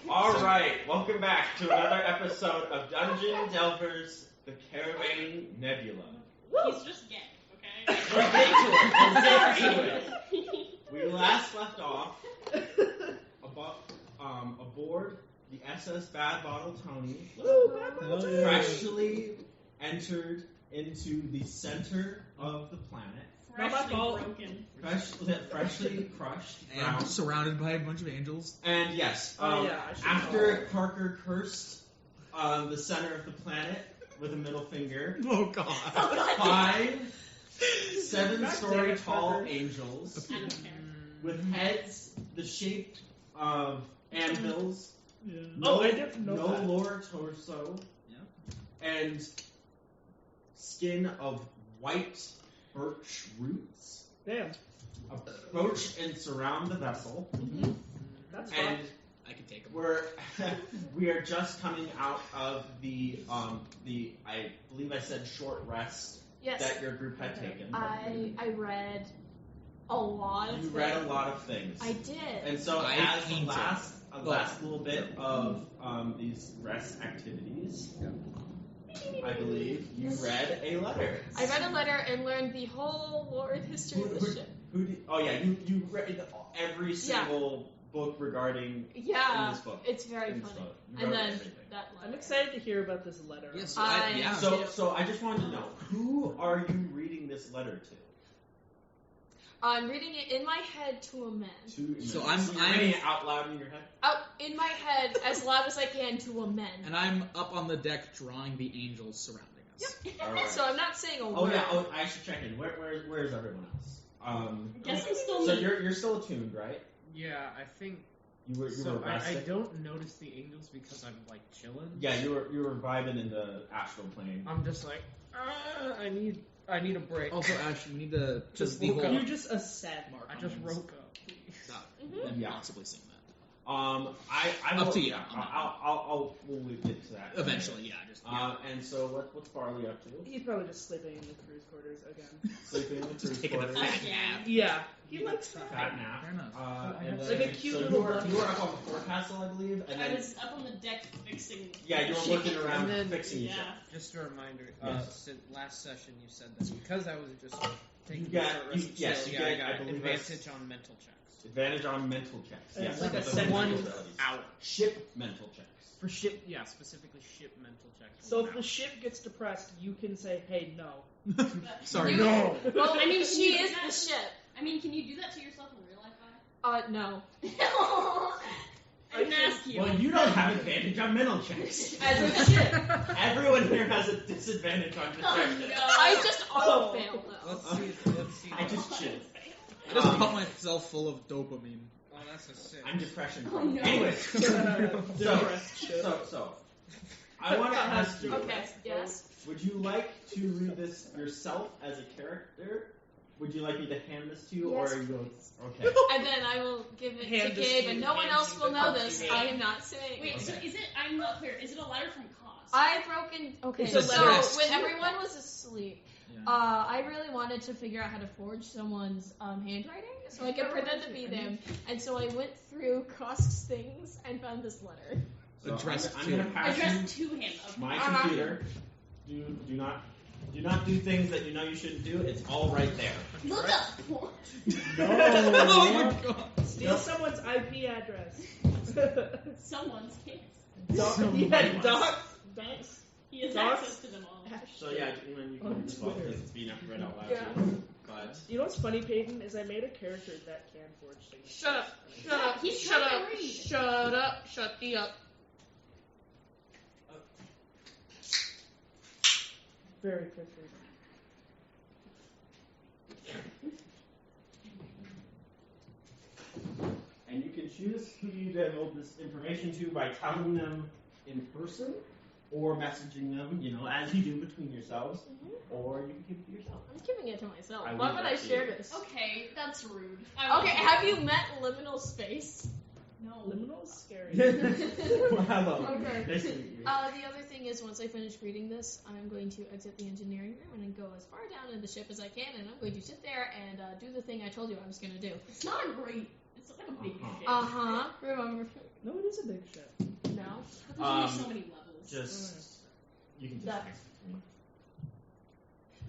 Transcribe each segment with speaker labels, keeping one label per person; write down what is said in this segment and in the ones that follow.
Speaker 1: Alright, welcome back to another episode of Dungeon Delvers, the Caravan Nebula.
Speaker 2: He's just gay, okay?
Speaker 1: We'll get to it. We last left off aboard the SS Bad Bottle Tony, freshly entered into the center of the planet.
Speaker 2: Freshly broken.
Speaker 1: Freshly crushed.
Speaker 3: And surrounded by a bunch of angels.
Speaker 1: And yes, after Parker cursed the center of the planet with a middle finger,
Speaker 3: Oh god.
Speaker 1: 5 7-story tall angels
Speaker 2: I don't care.
Speaker 1: with heads the shape of anvils,
Speaker 4: Oh, I didn't know
Speaker 1: no
Speaker 4: that.
Speaker 1: lower torso, and skin of white birch roots.
Speaker 4: Damn.
Speaker 1: Approach and surround the vessel.
Speaker 4: That's
Speaker 1: And
Speaker 4: fun.
Speaker 3: I can take them.
Speaker 1: we are just coming out of the I believe I said short rest
Speaker 5: Yes,
Speaker 1: that your group had taken.
Speaker 5: I read a lot of
Speaker 1: You
Speaker 5: things.
Speaker 1: read a lot of things.
Speaker 5: I did.
Speaker 1: And so
Speaker 3: I
Speaker 1: as
Speaker 3: painted.
Speaker 1: the last little bit of these rest activities, I believe you read a letter.
Speaker 5: I read a letter and learned the whole lore and history of the ship.
Speaker 1: You read every single book regarding in
Speaker 5: Yeah,
Speaker 1: this book.
Speaker 5: it's very
Speaker 1: In this
Speaker 5: funny.
Speaker 1: book. You
Speaker 5: And
Speaker 1: read
Speaker 5: then
Speaker 1: everything.
Speaker 5: that letter.
Speaker 4: I'm excited to hear about this letter.
Speaker 3: Yes,
Speaker 5: I-
Speaker 1: So I just wanted to know, who are you reading this letter to?
Speaker 5: I'm reading it in my head to a man.
Speaker 3: So
Speaker 1: you're
Speaker 3: I'm-
Speaker 1: reading it out loud in your head?
Speaker 5: Out in my head as loud as I can to a man.
Speaker 3: And I'm up on the deck drawing the angels surrounding us.
Speaker 1: Alright.
Speaker 5: So I'm not saying a
Speaker 1: Oh
Speaker 5: word.
Speaker 1: yeah, I should check in. Where's everyone else?
Speaker 2: Guess I'm still
Speaker 1: So you're still attuned, right?
Speaker 6: Yeah, I think.
Speaker 1: You were
Speaker 6: So I
Speaker 1: rested?
Speaker 6: don't notice the angels because I'm like chilling.
Speaker 1: Yeah, you were vibing in the astral plane.
Speaker 6: I'm just like, I need a break.
Speaker 3: Also, Ash, you need to
Speaker 6: Just
Speaker 3: the
Speaker 6: woke
Speaker 3: whole
Speaker 6: up.
Speaker 4: You just a sad mark.
Speaker 6: I just woke up. Please.
Speaker 3: Stop.
Speaker 5: Mhm.
Speaker 3: And
Speaker 1: Yeah.
Speaker 3: possibly sing that.
Speaker 1: I
Speaker 3: Up
Speaker 1: will,
Speaker 3: to you.
Speaker 1: Yeah, we'll get to that
Speaker 3: Eventually, yeah. Just
Speaker 1: And so what's Barley up to?
Speaker 4: He's probably just sleeping in the crew's quarters again.
Speaker 1: Sleeping in the
Speaker 3: Just
Speaker 1: cruise
Speaker 3: taking a
Speaker 1: quarters.
Speaker 3: fat
Speaker 2: Yeah.
Speaker 3: nap.
Speaker 4: Yeah. He likes
Speaker 1: Fat
Speaker 4: that.
Speaker 1: nap.
Speaker 3: Fair enough.
Speaker 1: And
Speaker 4: Like
Speaker 1: then,
Speaker 4: a cute
Speaker 1: so
Speaker 4: little
Speaker 1: you were
Speaker 4: bunny.
Speaker 1: up on the forecastle, I believe, and
Speaker 2: I
Speaker 1: then
Speaker 2: was up on the deck fixing.
Speaker 1: yeah, you were
Speaker 2: shit.
Speaker 1: looking around
Speaker 6: And then-
Speaker 1: fixing your
Speaker 2: Yeah.
Speaker 1: ship.
Speaker 6: Just a reminder.
Speaker 1: Yes.
Speaker 6: Since last session you said that because I was just taking
Speaker 1: You got-
Speaker 6: a short rest
Speaker 1: you-
Speaker 6: and
Speaker 1: yes,
Speaker 6: chill,
Speaker 1: you
Speaker 6: yeah, I
Speaker 1: get- I
Speaker 6: got
Speaker 1: believe
Speaker 6: advantage on mental checks.
Speaker 1: Advantage on mental checks.
Speaker 4: And
Speaker 1: Yes,
Speaker 4: it's like a
Speaker 1: with the
Speaker 4: second
Speaker 1: mental
Speaker 4: one
Speaker 1: abilities.
Speaker 6: Hour
Speaker 1: Ship mental checks.
Speaker 6: for ship. Yeah, specifically ship mental checks.
Speaker 4: So if the ship gets depressed, you can say, "Hey, no."
Speaker 3: Sorry.
Speaker 2: You-
Speaker 4: No.
Speaker 5: Well,
Speaker 2: I mean,
Speaker 5: she
Speaker 2: you
Speaker 5: is
Speaker 2: do
Speaker 5: the
Speaker 2: that-
Speaker 5: ship.
Speaker 2: I mean, can you do that to yourself in real life,
Speaker 5: No.
Speaker 2: I didn't ask you.
Speaker 1: Well, you don't have advantage on mental checks.
Speaker 5: As a ship.
Speaker 1: Everyone here has a disadvantage on
Speaker 2: Oh,
Speaker 1: detection.
Speaker 2: no.
Speaker 5: I just auto-fail, though.
Speaker 6: Let's see.
Speaker 1: I just chill.
Speaker 3: I just pump myself full of dopamine.
Speaker 6: Oh, that's a 6.
Speaker 1: I'm depression.
Speaker 2: Oh, no.
Speaker 1: Anyways,
Speaker 4: Depressed ship.
Speaker 1: so I want to ask you:
Speaker 5: Okay, yes.
Speaker 1: would you like to read this yourself as a character? Would you like me to hand this to you, or
Speaker 5: Yes,
Speaker 1: are you going?
Speaker 5: please.
Speaker 1: Okay.
Speaker 5: And then I will give it
Speaker 4: Hand
Speaker 5: to
Speaker 4: this
Speaker 5: Gabe,
Speaker 4: to
Speaker 5: and
Speaker 4: you,
Speaker 5: no one
Speaker 4: hand
Speaker 5: else
Speaker 4: you
Speaker 5: will
Speaker 4: the
Speaker 5: know
Speaker 4: copy.
Speaker 5: this. I am not saying.
Speaker 2: Wait, so
Speaker 1: Okay.
Speaker 2: is it? I'm not clear. Is it a letter from Cos?
Speaker 5: I broke in. Okay,
Speaker 4: It's
Speaker 5: so
Speaker 4: a letter.
Speaker 5: when everyone was asleep,
Speaker 3: Yeah.
Speaker 5: I really wanted to figure out how to forge someone's handwriting so I could pretend to be them. And so I went through Kosk's things and found this letter.
Speaker 1: So
Speaker 3: Addressed
Speaker 1: I'm
Speaker 3: to
Speaker 1: going to
Speaker 3: him.
Speaker 1: pass
Speaker 2: Addressed
Speaker 1: you
Speaker 2: to him. Okay.
Speaker 1: my
Speaker 5: Uh-huh.
Speaker 1: computer. Do not do things that you know you shouldn't do. It's all right there.
Speaker 2: Look up.
Speaker 3: Oh my god.
Speaker 4: Steal someone's IP address.
Speaker 2: Someone's kids.
Speaker 4: Yeah, Doc's.
Speaker 2: He has
Speaker 4: Docs?
Speaker 2: access to them all.
Speaker 1: So yeah, you can
Speaker 4: On
Speaker 1: as well
Speaker 4: Twitter.
Speaker 1: because it's being read out loud.
Speaker 5: Yeah.
Speaker 1: Too. But
Speaker 4: You know what's funny, Peyton, is I made a character that can forge signatures.
Speaker 5: Shut up. Shut up.
Speaker 2: He's
Speaker 5: Shut
Speaker 2: trying
Speaker 5: up.
Speaker 2: to read.
Speaker 5: Shut up. Shut the up.
Speaker 4: Very quickly.
Speaker 1: and you can choose who you divulge this information to by telling them in person or messaging them, as you do between yourselves, or you can keep it to yourself.
Speaker 5: I'm giving it to myself.
Speaker 1: I
Speaker 5: Why
Speaker 1: leave
Speaker 5: would
Speaker 1: that
Speaker 5: I
Speaker 1: to
Speaker 5: share
Speaker 1: you.
Speaker 5: this?
Speaker 2: Okay, that's rude.
Speaker 5: Okay, have you met Liminal Space?
Speaker 2: No.
Speaker 4: Liminal's scary.
Speaker 1: Well, hello.
Speaker 5: Okay.
Speaker 1: Nice to meet you.
Speaker 5: The other thing is, once I finish reading this, I'm going to exit the engineering room and then go as far down in the ship as I can, and I'm going to sit there and do the thing I told you I was going to do.
Speaker 2: It's not a great. It's like a big
Speaker 1: Uh-huh.
Speaker 2: ship.
Speaker 5: Remember.
Speaker 4: No, it is a big ship.
Speaker 2: There's only so many levels.
Speaker 1: Just you can just
Speaker 5: That-
Speaker 1: text it to me.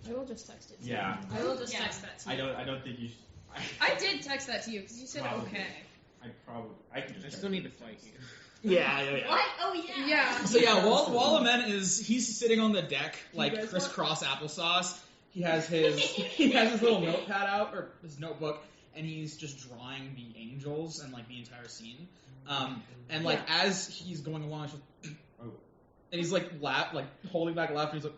Speaker 5: I will just text it to
Speaker 1: Yeah.
Speaker 5: you. I will just
Speaker 2: Yeah.
Speaker 5: text that to you.
Speaker 1: I don't think you should.
Speaker 5: I did text that to you because you said
Speaker 1: Probably.
Speaker 5: okay.
Speaker 1: I can just.
Speaker 6: I
Speaker 1: text
Speaker 6: still
Speaker 1: it
Speaker 6: need to
Speaker 1: you.
Speaker 6: fight you.
Speaker 3: Yeah.
Speaker 2: What? Oh yeah.
Speaker 5: Yeah.
Speaker 3: So yeah, while Amen he's sitting on the deck
Speaker 4: You
Speaker 3: like
Speaker 4: guys
Speaker 3: crisscross applesauce. He has his little notepad out or his notebook, and he's just drawing the angels and like the entire scene. And like as he's going along, it's just, and he's like holding back laughter. He's like,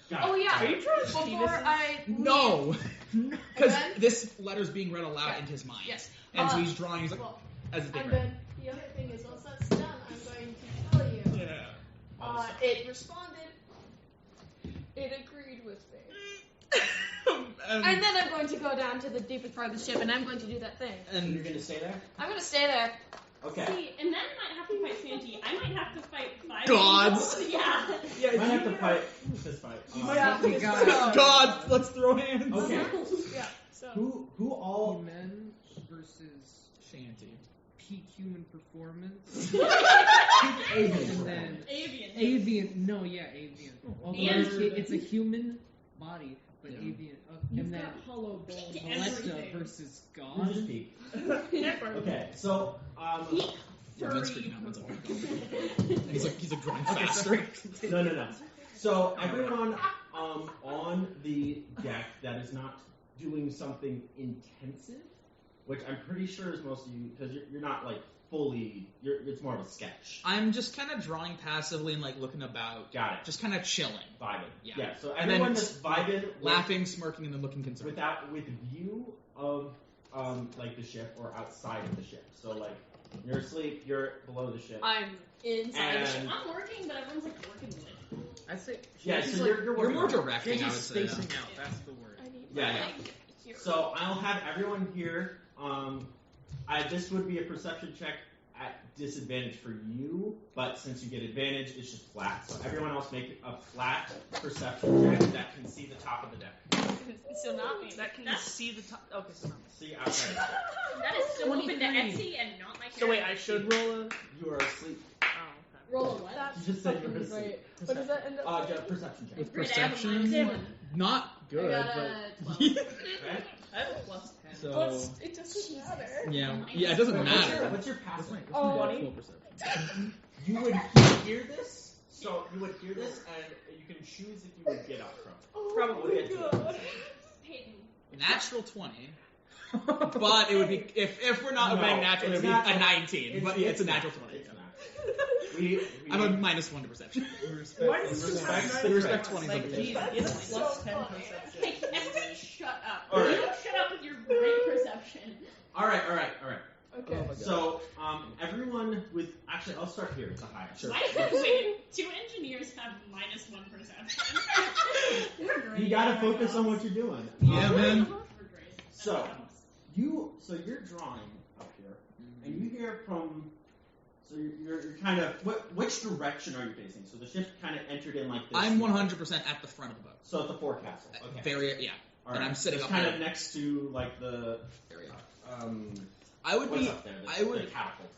Speaker 1: Got
Speaker 5: Oh
Speaker 1: it.
Speaker 5: yeah.
Speaker 4: Are you trying
Speaker 5: Before
Speaker 4: penises?
Speaker 5: I
Speaker 3: no, because
Speaker 5: Amen?
Speaker 3: this letter's being read aloud
Speaker 5: Yeah.
Speaker 3: into his mind.
Speaker 5: Yes.
Speaker 3: And so he's drawing. He's like,
Speaker 5: Well,
Speaker 3: as it's being
Speaker 5: and
Speaker 3: read.
Speaker 5: then the other thing is once that's done, I'm going to tell you.
Speaker 3: Yeah.
Speaker 5: It responded. It agreed with me.
Speaker 3: and,
Speaker 5: And then I'm going to go down to the deepest part of the ship, and I'm going to do that thing.
Speaker 1: And you're
Speaker 3: and
Speaker 1: gonna stay there?
Speaker 5: I'm going to stay there.
Speaker 1: Okay.
Speaker 2: See, and then I might have to fight Sanji. I might have to fight 5
Speaker 3: Gods.
Speaker 2: angels. Yeah.
Speaker 4: Yeah,
Speaker 1: Might have to
Speaker 4: you-
Speaker 1: fight. Fist fight.
Speaker 4: You
Speaker 1: Um,
Speaker 4: might have to
Speaker 5: God.
Speaker 4: God.
Speaker 3: God, let's throw hands.
Speaker 1: Okay.
Speaker 5: Yeah. So.
Speaker 1: Who all?
Speaker 6: Men versus
Speaker 3: Shanty.
Speaker 6: peak human performance.
Speaker 1: Asians.
Speaker 6: And then
Speaker 2: Avian.
Speaker 6: avian. No, yeah, avian. Although
Speaker 2: And-
Speaker 6: it's a human body, but
Speaker 3: Yeah.
Speaker 6: avian.
Speaker 2: You've
Speaker 6: And then
Speaker 2: got
Speaker 6: hollow bone
Speaker 2: peak
Speaker 6: Valletta
Speaker 2: everything.
Speaker 6: versus
Speaker 1: We'll
Speaker 6: God.
Speaker 1: just peek.
Speaker 4: Okay.
Speaker 1: Okay. So
Speaker 2: Peak
Speaker 3: Yeah,
Speaker 2: furry.
Speaker 3: Ben's freaking out. Ben's like, and he's like drawing faster.
Speaker 1: no. So everyone on the deck that is not doing something intensive, which I'm pretty sure is most of you, because you're not like fully. It's more of a sketch.
Speaker 3: I'm just kind of drawing passively and like looking about,
Speaker 1: Got it.
Speaker 3: just kind of chilling,
Speaker 1: Vibing.
Speaker 3: Yeah.
Speaker 1: So
Speaker 3: And
Speaker 1: everyone
Speaker 3: then
Speaker 1: just vibing, with-
Speaker 3: laughing, smirking, and then looking concerned.
Speaker 1: with view of like the ship or outside of the ship. So like you're asleep, you're below the ship.
Speaker 5: I'm inside the ship.
Speaker 1: And
Speaker 2: I'm working, but everyone's like working with.
Speaker 6: I say.
Speaker 1: yeah,
Speaker 6: she's
Speaker 1: so
Speaker 6: like,
Speaker 1: you're
Speaker 3: You're
Speaker 1: working
Speaker 3: more
Speaker 1: on it.
Speaker 3: directing, I would
Speaker 6: She's
Speaker 3: say. Yeah.
Speaker 6: spacing out. That's the word.
Speaker 5: I need
Speaker 1: Yeah,
Speaker 5: my
Speaker 1: yeah.
Speaker 5: leg here.
Speaker 1: So I'll have everyone here. This would be a perception check at disadvantage for you, but since you get advantage, it's just flat. So everyone else make a flat perception check that can see the top of the deck.
Speaker 5: So not me.
Speaker 4: That can you see the top? Okay, so not me.
Speaker 1: See outside.
Speaker 2: That is still open to
Speaker 6: 23.
Speaker 2: Etsy and not my character.
Speaker 4: So wait, I should roll a.
Speaker 1: You are asleep.
Speaker 4: Oh, okay.
Speaker 2: roll a what?
Speaker 5: That's
Speaker 1: You just said you were
Speaker 5: fucking
Speaker 1: asleep.
Speaker 5: great. What does that end up?
Speaker 1: Just perception check.
Speaker 3: With
Speaker 2: Great, I have a
Speaker 3: perception,
Speaker 2: -1.
Speaker 3: not good,
Speaker 5: I got
Speaker 3: but
Speaker 5: a 12.
Speaker 1: Okay.
Speaker 4: I have a plus 10.
Speaker 3: so
Speaker 5: But it doesn't matter.
Speaker 3: yeah, it doesn't
Speaker 1: What's
Speaker 3: matter.
Speaker 1: what's your passive?
Speaker 5: Oh.
Speaker 4: 20?
Speaker 1: You would hear this, so you would hear this, and you can choose if you would get up from it.
Speaker 5: Oh
Speaker 1: Probably
Speaker 5: my
Speaker 1: get to it.
Speaker 5: God.
Speaker 2: Peyton.
Speaker 3: Natural 20. But it would be if we're not
Speaker 1: No,
Speaker 3: obeying natural, it
Speaker 1: it's
Speaker 3: would be
Speaker 1: not-
Speaker 3: a 19. But yeah, it's a natural 20.
Speaker 1: It's not. We
Speaker 3: I'm a -1 to perception.
Speaker 4: Why does
Speaker 1: Respect-
Speaker 4: this have
Speaker 1: respect
Speaker 4: nine
Speaker 3: respect
Speaker 4: strikes?
Speaker 3: 20s
Speaker 4: Like,
Speaker 3: over
Speaker 4: geez,
Speaker 3: there.
Speaker 4: get a
Speaker 5: So
Speaker 4: plus 10
Speaker 5: funny.
Speaker 4: perception.
Speaker 2: Hey, everybody shut up.
Speaker 1: All right.
Speaker 2: You don't shut up with your great perception.
Speaker 1: All right.
Speaker 5: Okay.
Speaker 3: Oh my God.
Speaker 1: So, everyone with actually, I'll start here at the highest.
Speaker 3: Sure.
Speaker 2: Wait, 2 engineers have -1 perception. We're great.
Speaker 1: You gotta focus on what you're doing.
Speaker 3: Yeah, man.
Speaker 2: We're great.
Speaker 1: So you're drawing up here, and you hear from. So you're kind of which direction are you facing? So the ship kind of entered in like this.
Speaker 3: I'm 100% at the front of the boat.
Speaker 1: So at the forecastle. Okay.
Speaker 3: Very, yeah.
Speaker 1: All
Speaker 3: and I'm sitting
Speaker 1: It's
Speaker 3: up
Speaker 1: kind
Speaker 3: there.
Speaker 1: of next to like the
Speaker 3: Area.
Speaker 1: um.
Speaker 3: I would
Speaker 1: What's
Speaker 3: be,
Speaker 1: up there?
Speaker 3: I would,
Speaker 1: the catapult.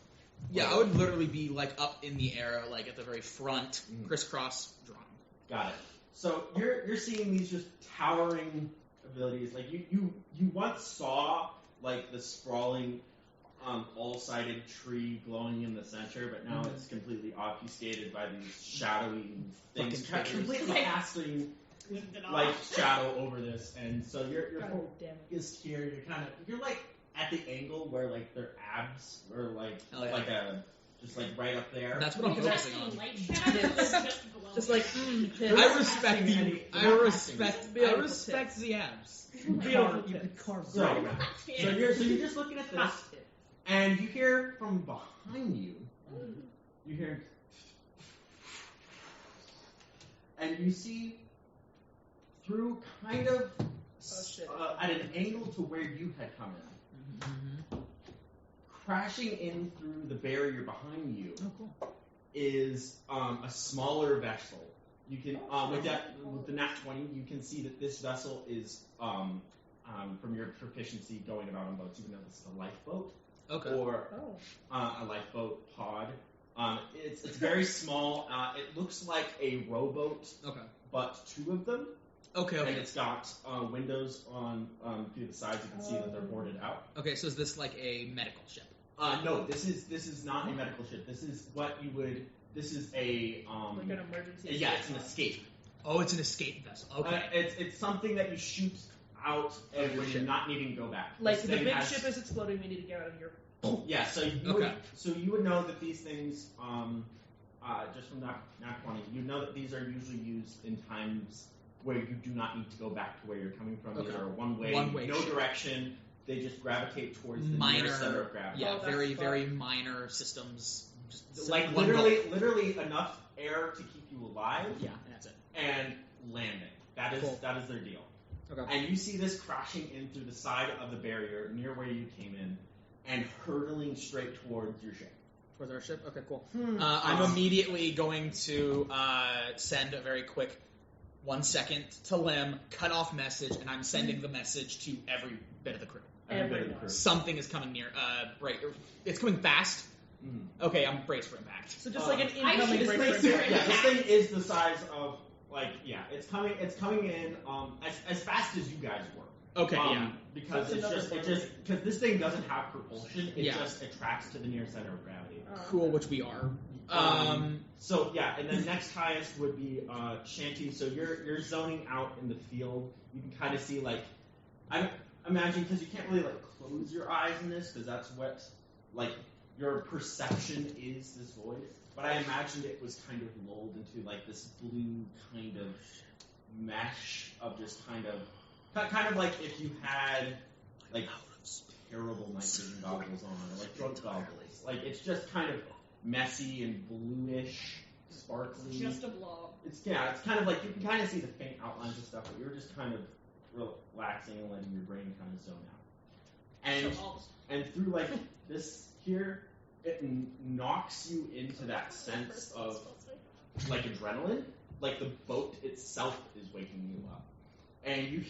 Speaker 3: yeah, I would literally be like up in the air, like at the very front,
Speaker 1: Mhm.
Speaker 3: crisscross drawing.
Speaker 1: Got it. So you're seeing these just towering abilities. Like you once saw like the sprawling, all-sided tree glowing in the center, but now it's completely obfuscated by these shadowy things,
Speaker 3: Fucking figures.
Speaker 1: completely
Speaker 2: Like-
Speaker 1: casting
Speaker 2: Lift it off.
Speaker 1: like shadow over this. And so you're
Speaker 4: God damn it.
Speaker 1: focused here. You're like at the angle where like their abs are like
Speaker 3: Hell yeah.
Speaker 1: like a just like right up there.
Speaker 3: That's what I'm
Speaker 2: Are you
Speaker 3: focusing
Speaker 2: casting
Speaker 3: on.
Speaker 2: light shadows or just glowing?
Speaker 4: Just like,
Speaker 1: They're
Speaker 3: I
Speaker 1: not
Speaker 3: respect
Speaker 1: casting any-
Speaker 3: the,
Speaker 1: they're
Speaker 3: I
Speaker 1: not
Speaker 3: respect,
Speaker 1: casting
Speaker 3: I
Speaker 4: Beautiful
Speaker 3: respect
Speaker 4: tits.
Speaker 3: the abs.
Speaker 4: Beautiful
Speaker 6: You
Speaker 4: tits.
Speaker 6: could carve
Speaker 1: So-
Speaker 6: right around.
Speaker 1: So you're just looking at this, and you hear from behind you. You hear, and you see through kind of
Speaker 4: shit.
Speaker 1: at an angle to where you had come in,
Speaker 3: Mm-hmm.
Speaker 1: crashing in through the barrier behind you
Speaker 3: Oh, cool.
Speaker 1: is a smaller vessel. You can with the nat 20, you can see that this vessel is from your proficiency going about on boats, even though this is a lifeboat
Speaker 3: Okay.
Speaker 1: or
Speaker 4: Oh.
Speaker 1: a lifeboat pod. It's very small. It looks like a rowboat,
Speaker 3: Okay.
Speaker 1: but two of them,
Speaker 3: Okay.
Speaker 1: and
Speaker 3: Okay.
Speaker 1: it's got windows on through the sides. You can see that they're boarded out.
Speaker 3: Okay. So is this like a medical ship?
Speaker 1: No, this is not a medical ship. This is what you would. This is a
Speaker 4: Like an emergency.
Speaker 1: yeah, it's an escape.
Speaker 3: Oh, it's an escape vessel. Okay.
Speaker 1: It's something that you shoot out and when you're not needing to go back.
Speaker 4: Like
Speaker 1: This
Speaker 4: the
Speaker 1: thing
Speaker 4: big
Speaker 1: has-
Speaker 4: ship is exploding. We need to get out of here.
Speaker 1: Yeah, so you
Speaker 3: Okay.
Speaker 1: would know that these things, just from that 20, you know that these are usually used in times where you do not need to go back to where you're coming from. These
Speaker 3: Okay.
Speaker 1: are one way, no
Speaker 3: ship.
Speaker 1: direction. They just gravitate towards the
Speaker 3: Minor.
Speaker 1: nearest center of gravity.
Speaker 3: Yeah.
Speaker 4: Oh, that's
Speaker 3: very
Speaker 4: fun.
Speaker 3: very minor systems. Just
Speaker 1: Like
Speaker 3: one goal.
Speaker 1: literally enough air to keep you alive
Speaker 3: Yeah. And that's it.
Speaker 1: and landing. That is
Speaker 3: Cool.
Speaker 1: that is their deal.
Speaker 3: Okay.
Speaker 1: And you see this crashing in through the side of the barrier near where you came in and hurtling straight towards your ship.
Speaker 3: Towards our ship. Okay. Cool.
Speaker 4: Hmm.
Speaker 3: I'm immediately going to send a very quick 1 second to Lim, cut off message, and I'm sending the message to every bit of the crew.
Speaker 1: Every bit of the
Speaker 4: Everyone.
Speaker 1: crew.
Speaker 3: Something is coming near. It's coming fast.
Speaker 1: Mhm.
Speaker 3: Okay, I'm braced for impact.
Speaker 4: So just like an
Speaker 2: I
Speaker 4: incoming
Speaker 2: should
Speaker 1: This
Speaker 4: break
Speaker 2: say
Speaker 1: thing,
Speaker 4: for
Speaker 2: so.
Speaker 1: yeah, this thing is the size of it's coming in as fast as you guys were.
Speaker 3: Okay, yeah.
Speaker 1: Because
Speaker 4: That's
Speaker 1: because this thing doesn't have propulsion, it
Speaker 3: Yeah.
Speaker 1: just attracts to the near center of gravity.
Speaker 3: Cool, which we are.
Speaker 1: So yeah, and then next highest would be Shanty. So you're zoning out in the field. You can kind of see I imagine because you can't really close your eyes in this because that's what your perception is this void. But I imagined it was kind of lulled into this blue kind of mesh of just kind of like if you had terrible night vision goggles on or drug goggles. It's just kind of messy and bluish, sparkly.
Speaker 2: Just a blob.
Speaker 1: It's kind of like you can kind of see the faint outlines of stuff, but you're just kind of relaxing and letting your brain kind of zone out.
Speaker 2: So all
Speaker 1: And through this here, it knocks you into that sense of adrenaline. The boat itself is waking you up, and you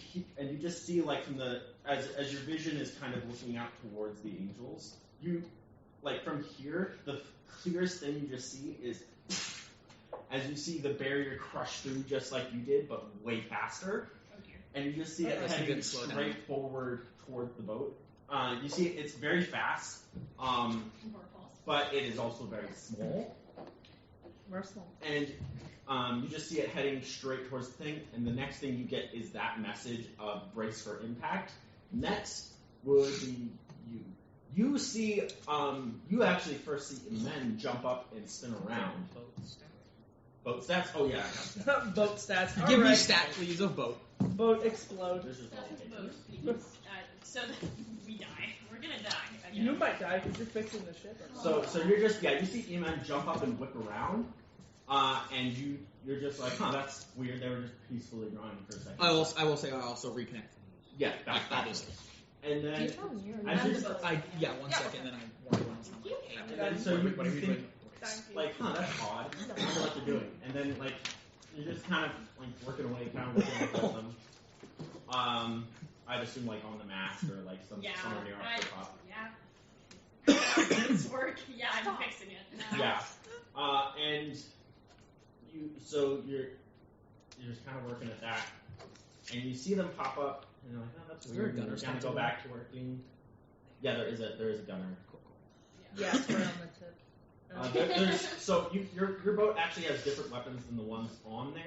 Speaker 1: just see from as your vision is kind of looking out towards the angels. You from here, the clearest thing you just see is as you see the barrier crush through just like you did, but way faster.
Speaker 2: oh dear.
Speaker 1: And you just see
Speaker 3: Oh,
Speaker 1: it
Speaker 3: that's a
Speaker 1: heading
Speaker 3: good slow down.
Speaker 1: straight forward towards the boat. You see it's very fast,
Speaker 2: Vorpals.
Speaker 1: but it is also very small.
Speaker 4: Merciful.
Speaker 1: And you just see it heading straight towards the thing. And the next thing you get is that message of brace for impact. Next would be you. You see, you actually first see men jump up and spin around. Boat stats? Oh yeah. I got that.
Speaker 4: Boat stats.
Speaker 3: Give me
Speaker 4: Alright.
Speaker 3: stat, please, of boat.
Speaker 4: Boat explode.
Speaker 1: This is
Speaker 2: That's
Speaker 1: all
Speaker 2: the
Speaker 1: okay.
Speaker 2: boat, please. So that we die. We're gonna die. Again.
Speaker 4: You might die because you're fixing the ship.
Speaker 1: So you're just you see E-Men jump up and whip around, and you're just like, huh, that's weird. They were just peacefully drawing for a second.
Speaker 3: I will say I also reconnect.
Speaker 1: Yeah, that's
Speaker 3: Obviously.
Speaker 1: And
Speaker 5: Do you
Speaker 1: then
Speaker 5: tell me or
Speaker 1: I
Speaker 5: not?
Speaker 1: just-
Speaker 3: Yeah, 1 second, then I warn you when it's not hey,
Speaker 1: and then so you
Speaker 3: what are you
Speaker 1: think
Speaker 3: doing?
Speaker 4: Thank you.
Speaker 1: huh, that's odd. I wonder what they're doing. And then you're just kind of working away, kind of looking at them. I'd assume on the mast or
Speaker 2: Yeah.
Speaker 1: somewhere near up the top.
Speaker 2: Yeah. It's work. Yeah, I'm fixing it.
Speaker 1: Yeah. And you're just kind of working at that, and you see them pop up, and you're like, oh, that's
Speaker 3: Is there a
Speaker 1: weird.
Speaker 3: gunner
Speaker 1: You're gonna
Speaker 3: still
Speaker 1: go back to working. Yeah, there is a gunner. Cool.
Speaker 4: Yeah, it's right on the tip.
Speaker 1: Your boat actually has different weapons than the ones on there.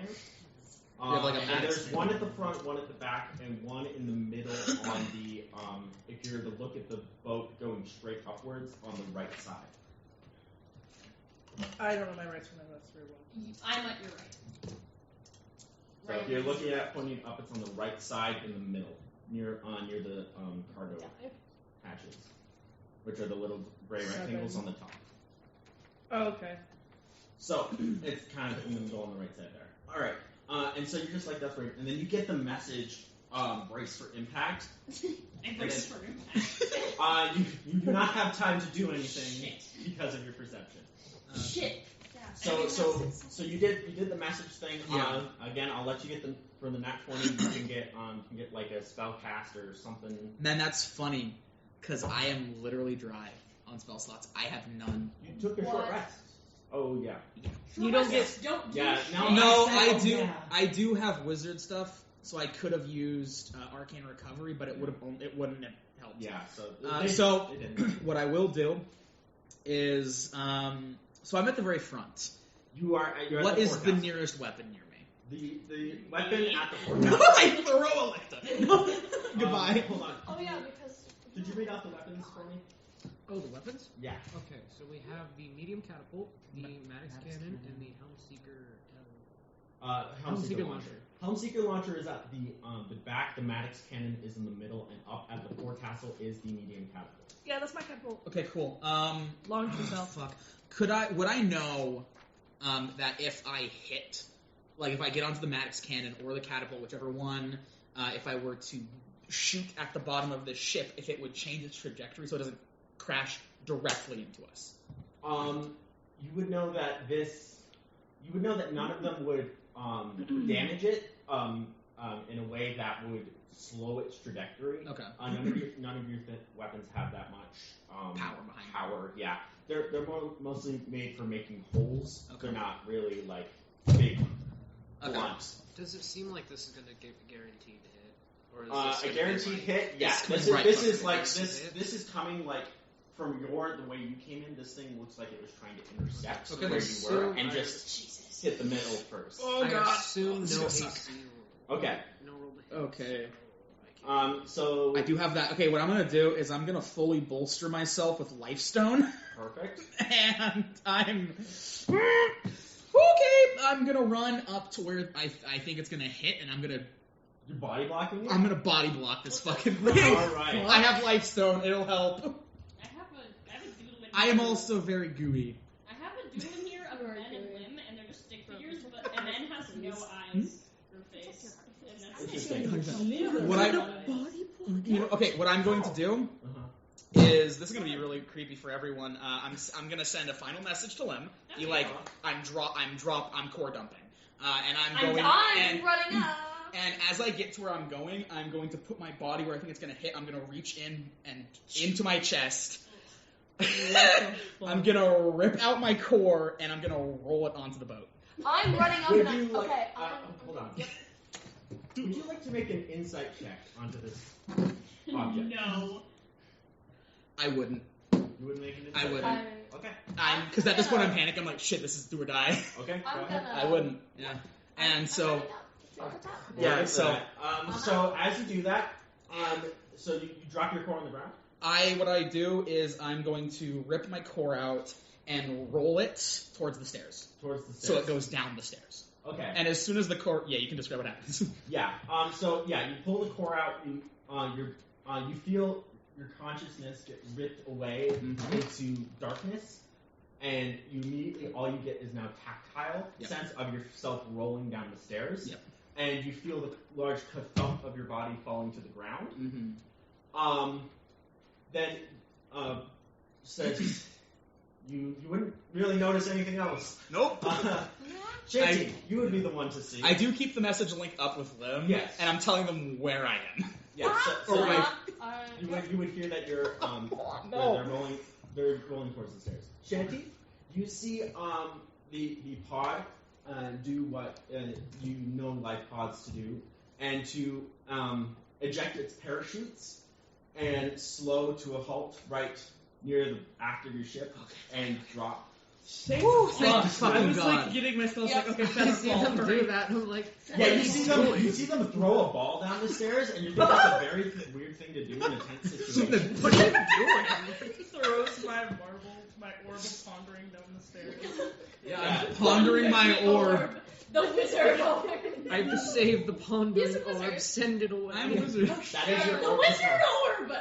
Speaker 3: You have, like, a
Speaker 1: and
Speaker 3: max.
Speaker 1: there's one at the front, one at the back, and one in the middle on the if you're to look at the boat going straight upwards on the right side.
Speaker 4: I don't know my rights from my left very well.
Speaker 2: I'm at your right.
Speaker 1: So if you're looking at it pointing up, it's on the right side in the middle, near the cargo hatches, which are the little gray rectangles on the top.
Speaker 4: Oh, okay.
Speaker 1: So it's kind of in the middle on the right side there. All right, and so you're just like that's right, and then you get the message brace for impact.
Speaker 2: I brace for impact.
Speaker 1: You do not have time to do anything
Speaker 2: Shit.
Speaker 1: because of your perception.
Speaker 2: Shit. Yeah.
Speaker 1: So you did the message thing.
Speaker 3: Yeah.
Speaker 1: Again, I'll let you get the for the nat 20. You can get like a spell cast or something.
Speaker 3: Man, that's funny, because I am literally dry on spell slots. I have none.
Speaker 1: You took a short
Speaker 5: What?
Speaker 1: rest,
Speaker 6: You don't get.
Speaker 2: Don't do
Speaker 1: Yeah,
Speaker 2: shit.
Speaker 1: now-
Speaker 3: No,
Speaker 1: I said,
Speaker 3: I do.
Speaker 1: yeah.
Speaker 3: I do have wizard stuff, so I could have used arcane recovery, but it wouldn't have helped.
Speaker 1: Yeah, so
Speaker 3: So
Speaker 1: they didn't.
Speaker 3: what I will do is, so I'm at the very front.
Speaker 1: You're at
Speaker 3: What
Speaker 1: the
Speaker 3: is the
Speaker 1: forecastle.
Speaker 3: nearest weapon near me?
Speaker 1: The weapon at the
Speaker 3: No,
Speaker 1: forecastle.
Speaker 3: I throw Electa. No, goodbye.
Speaker 1: Hold on.
Speaker 5: Oh yeah, because.
Speaker 1: Did you read out the weapons for me?
Speaker 6: Oh, the weapons?
Speaker 1: Yeah.
Speaker 6: Okay, so we have the medium catapult, the Maddox cannon, and the Helmseeker.
Speaker 1: Helmseeker launcher. Helmseeker launcher is at the back. The Maddox cannon is in the middle, and up at the forecastle is the medium catapult.
Speaker 4: Yeah, that's my catapult.
Speaker 3: Okay, cool.
Speaker 4: Launch yourself.
Speaker 3: Fuck. Would I know that if I hit, like if I get onto the Maddox cannon or the catapult, whichever one, if I were to shoot at the bottom of the ship, if it would change its trajectory so it doesn't crash directly into us?
Speaker 1: You would know that this. You would know that none of them would damage it in a way that would slow its trajectory.
Speaker 3: Okay.
Speaker 1: None of your weapons have that much
Speaker 3: Power behind them.
Speaker 1: power. Yeah, they're mostly made for making holes.
Speaker 3: Okay.
Speaker 1: They're not really like big
Speaker 3: Okay.
Speaker 1: blunts.
Speaker 6: Does it seem like this is going to give a guaranteed hit? Or is
Speaker 1: A
Speaker 6: this gonna be
Speaker 1: guaranteed
Speaker 6: like-
Speaker 1: hit. Yeah,
Speaker 3: It's
Speaker 1: this
Speaker 3: coming right
Speaker 1: is
Speaker 3: fucking
Speaker 1: like
Speaker 6: next to
Speaker 1: this.
Speaker 6: it.
Speaker 1: This is coming like from the way you came in. This thing looks like it was trying to intercept
Speaker 3: Okay,
Speaker 1: where
Speaker 3: then
Speaker 1: you were
Speaker 6: so
Speaker 1: and
Speaker 6: I-
Speaker 1: just hit the middle first.
Speaker 3: Oh
Speaker 6: I
Speaker 3: god.
Speaker 6: assume
Speaker 3: This
Speaker 6: no
Speaker 3: is gonna
Speaker 6: AC
Speaker 3: suck.
Speaker 6: roll.
Speaker 1: Okay.
Speaker 6: No roll to hit.
Speaker 3: Okay.
Speaker 6: So I can't-
Speaker 1: So
Speaker 3: I do have that. Okay, what I'm gonna do is I'm gonna fully bolster myself with Lifestone,
Speaker 1: perfect.
Speaker 3: and I'm okay. I'm gonna run up to where I think it's gonna hit, and I'm gonna body block this fucking thing.
Speaker 1: All right.
Speaker 3: I have Lifestone. It'll help.
Speaker 2: I have a doodle in
Speaker 3: I am
Speaker 2: here.
Speaker 3: also very gooey.
Speaker 2: I have a doodle in here of
Speaker 5: You are
Speaker 2: Men and
Speaker 5: good.
Speaker 2: Lim, and they're just stick figures, but and then has no eyes or face. And that's
Speaker 1: Interesting.
Speaker 3: What I-
Speaker 2: body
Speaker 3: You know, okay, what I'm going to do
Speaker 1: Uh-huh.
Speaker 3: is this is gonna be really creepy for everyone. I'm gonna send a final message to Lim. Be like, I'm core dumping, and I'm going and.
Speaker 5: running up.
Speaker 3: And as I get to where I'm going to put my body where I think it's going to hit. I'm going to reach in and into my chest. I'm going to rip out my core, and I'm going to roll it onto the boat.
Speaker 5: I'm running up
Speaker 1: Would
Speaker 5: and
Speaker 1: you
Speaker 5: I'm,
Speaker 1: like?
Speaker 5: okay.
Speaker 1: Hold on. Would you like to make an insight check onto this object?
Speaker 2: No.
Speaker 3: I wouldn't.
Speaker 1: You wouldn't make an insight.
Speaker 3: I wouldn't.
Speaker 5: I,
Speaker 1: Okay.
Speaker 3: Because at this point I'm panicking. I'm like, shit, this is do or die.
Speaker 1: Okay. Go
Speaker 5: I'm
Speaker 1: ahead.
Speaker 5: gonna.
Speaker 3: I wouldn't. Yeah. And
Speaker 5: I'm
Speaker 3: so,
Speaker 5: running up. Take the top.
Speaker 3: Yeah,
Speaker 1: Right,
Speaker 3: so-
Speaker 1: so as you do that, so you drop your core on the ground.
Speaker 3: what I do is I'm going to rip my core out and roll it towards the stairs.
Speaker 1: Towards the stairs.
Speaker 3: So it goes down the stairs.
Speaker 1: Okay.
Speaker 3: And as soon as the core, yeah, you can describe what happens.
Speaker 1: Yeah. So yeah, you pull the core out. You feel your consciousness get ripped away
Speaker 3: Mhm.
Speaker 1: into darkness, and you immediately all you get is now tactile
Speaker 3: Yep.
Speaker 1: sense of yourself rolling down the stairs.
Speaker 3: Yep.
Speaker 1: And you feel the large thump of your body falling to the ground.
Speaker 3: Mm-hmm.
Speaker 1: Then says you wouldn't really notice anything else.
Speaker 3: Nope.
Speaker 1: Shanty, you would be the one to see.
Speaker 3: I do keep the message link up with Lim,
Speaker 1: Yes.
Speaker 3: and I'm telling them where I am.
Speaker 1: Yeah. So,
Speaker 3: Or my-
Speaker 1: you would hear that you're they're rolling towards the stairs. Shanty, you see the pod do what you know life pods to do, and to eject its parachutes and slow to a halt right near the aft of your ship and drop.
Speaker 3: Thank
Speaker 4: I
Speaker 3: fucking
Speaker 4: was
Speaker 3: God.
Speaker 4: like getting myself
Speaker 5: Yep.
Speaker 4: like, okay,
Speaker 6: I
Speaker 4: fast
Speaker 6: see them
Speaker 4: fall.
Speaker 6: do that, and I'm like,
Speaker 1: Yeah,
Speaker 6: what
Speaker 1: you
Speaker 6: are
Speaker 1: see
Speaker 6: you
Speaker 1: them.
Speaker 6: doing?
Speaker 1: You see them throw a ball down the stairs, and you think that's a very weird thing to do in a tense situation.
Speaker 6: What are you doing?
Speaker 4: Throws my marble, my orb of pondering down the stairs.
Speaker 1: Yeah.
Speaker 3: Pondering my orb.
Speaker 5: The wizard.
Speaker 6: I have to save the
Speaker 5: He's
Speaker 6: pondering
Speaker 5: a wizard.
Speaker 6: orb, send it away.
Speaker 3: I'm a wizard.
Speaker 1: That is your
Speaker 2: The
Speaker 1: orb.
Speaker 2: wizard orb!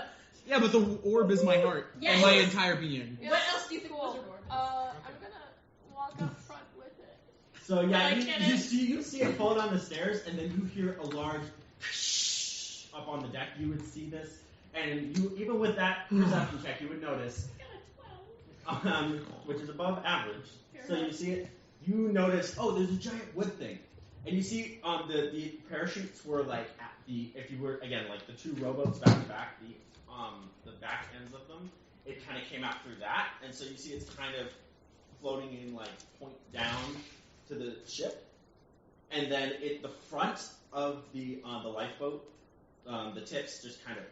Speaker 3: Yeah, but the orb is my heart
Speaker 2: Yes.
Speaker 3: and my entire being.
Speaker 5: Yeah,
Speaker 2: What else do you think
Speaker 5: cool.
Speaker 2: wizard orb is?
Speaker 5: I'm gonna walk up front with it.
Speaker 1: So yeah,
Speaker 2: I
Speaker 1: you,
Speaker 2: get
Speaker 1: you
Speaker 2: it.
Speaker 1: see it fall down the stairs, and then you hear a large up on the deck. You would see this, and you even with that perception check, you would notice,
Speaker 2: I got a 12.
Speaker 1: which is above average.
Speaker 2: Fair
Speaker 1: So you
Speaker 2: enough.
Speaker 1: see it. You notice, oh, there's a giant wood thing, and you see the parachutes were like at the if you were again like the two rowboats back to back, the back ends of them, it kind of came out through that, and so you see it's kind of floating in like point down to the ship, and then the front of the lifeboat, the tips just kind of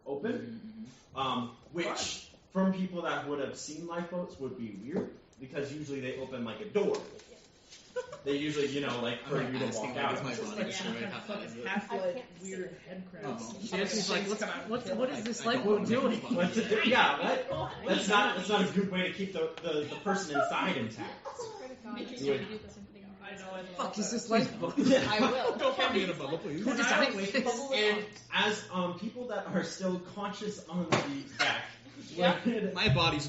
Speaker 1: open, which from people that would have seen lifeboats would be weird because usually they open like a door. They usually, like for you to walk out.
Speaker 4: Half like weird head crabs.
Speaker 6: Chancy's like, what is this lifeboat doing?
Speaker 1: What's it do? Yeah, what? That's not a good way to keep the person inside intact.
Speaker 5: Yeah.
Speaker 4: I know.
Speaker 6: Fuck is this lifeboat?
Speaker 5: I will.
Speaker 3: Don't put me in a bubble, please.
Speaker 6: Who designed this?
Speaker 1: And as people that are still conscious on the deck,
Speaker 5: Yep.
Speaker 3: My body's.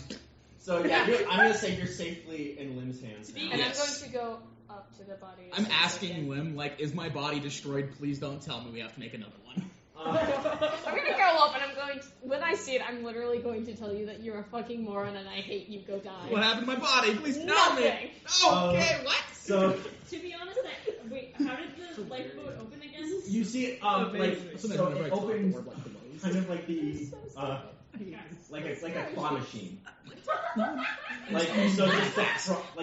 Speaker 1: so yeah, I'm gonna say you're safely in Lim's hands now.
Speaker 5: And
Speaker 3: Yes.
Speaker 5: I'm going to go up to the body.
Speaker 3: I'm asking Lim, like, is my body destroyed? Please don't tell me we have to make another one.
Speaker 5: I'm gonna go up and I'm going to, when I see it, I'm literally going to tell you that you're a fucking moron and I hate you, go die.
Speaker 3: What happened to my body? Please tell
Speaker 5: Nothing.
Speaker 3: me. Oh, okay, what?
Speaker 1: So
Speaker 2: To be honest, wait, how did the lifeboat open again?
Speaker 1: you see,
Speaker 4: Amazing.
Speaker 1: so it opens
Speaker 3: like the noise.
Speaker 1: kind of like the like a claw machine. Like so, just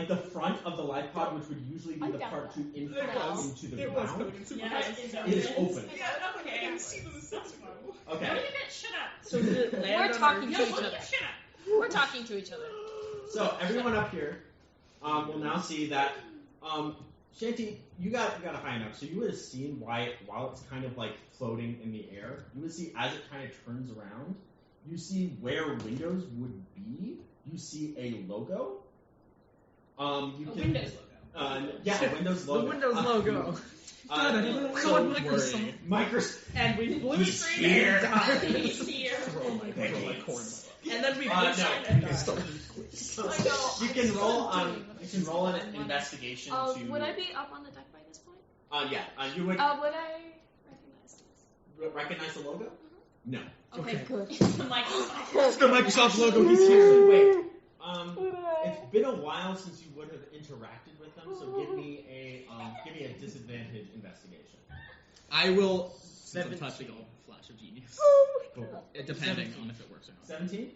Speaker 1: the front of the life pod, which would usually be the part to impact into the ground, is open.
Speaker 2: Okay.
Speaker 1: Okay.
Speaker 2: No, you meant shut up.
Speaker 4: So did it land
Speaker 5: We're
Speaker 4: on
Speaker 5: talking
Speaker 4: our-
Speaker 5: to
Speaker 2: No,
Speaker 5: each
Speaker 2: you
Speaker 5: other.
Speaker 2: meant shut up.
Speaker 5: We're talking to each other.
Speaker 1: So everyone up here will now see that Shanty, you got high enough, so you would have seen why while it's kind of like floating in the air, you would see as it kind of turns around, you see where windows would be. You see a logo. You
Speaker 2: A
Speaker 1: can,
Speaker 2: Windows logo.
Speaker 1: Yeah, a Windows logo.
Speaker 6: The Windows logo.
Speaker 1: So
Speaker 6: Microsoft.
Speaker 1: Microsoft.
Speaker 4: And we blue
Speaker 1: He's
Speaker 4: screen
Speaker 1: here.
Speaker 4: and died.
Speaker 2: He's here.
Speaker 4: And then we blue
Speaker 1: No.
Speaker 4: screen and died.
Speaker 1: So
Speaker 5: I know,
Speaker 1: you
Speaker 5: I'm
Speaker 1: can
Speaker 5: so
Speaker 1: roll
Speaker 5: doing, but
Speaker 1: you
Speaker 5: it's
Speaker 1: can
Speaker 5: just
Speaker 1: roll
Speaker 5: that
Speaker 1: an
Speaker 5: I wanna-
Speaker 1: investigation to.
Speaker 5: Would I be up on the deck by this point?
Speaker 1: Yeah, you would
Speaker 5: Would I recognize this?
Speaker 1: recognize the logo. No.
Speaker 5: Okay, good.
Speaker 2: The Microsoft.
Speaker 3: It's the Microsoft logo. He's here.
Speaker 1: Wait.
Speaker 5: Would I?
Speaker 1: It's been a while since you would have interacted with them, so give me a disadvantage investigation.
Speaker 3: I will. Since I'm
Speaker 4: 17.
Speaker 3: touching a flash of genius.
Speaker 5: Oh my God.
Speaker 3: Depending
Speaker 6: 17.
Speaker 3: on if it works or not.
Speaker 1: 17.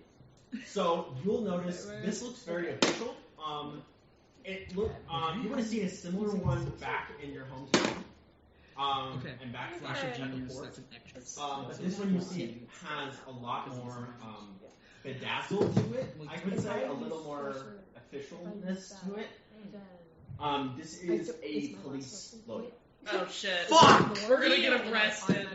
Speaker 1: So you'll notice this looks very official. You would have seen a similar one back in your hometown.
Speaker 3: Okay.
Speaker 1: And back
Speaker 3: Flash of
Speaker 1: at the
Speaker 3: genius.
Speaker 1: port.
Speaker 3: That's an extra.
Speaker 1: But this one you see has a lot more bedazzled to it. I would say a little more officialness to it. This is a police logo.
Speaker 4: Oh shit.
Speaker 3: Fuck!
Speaker 4: We're gonna get arrested.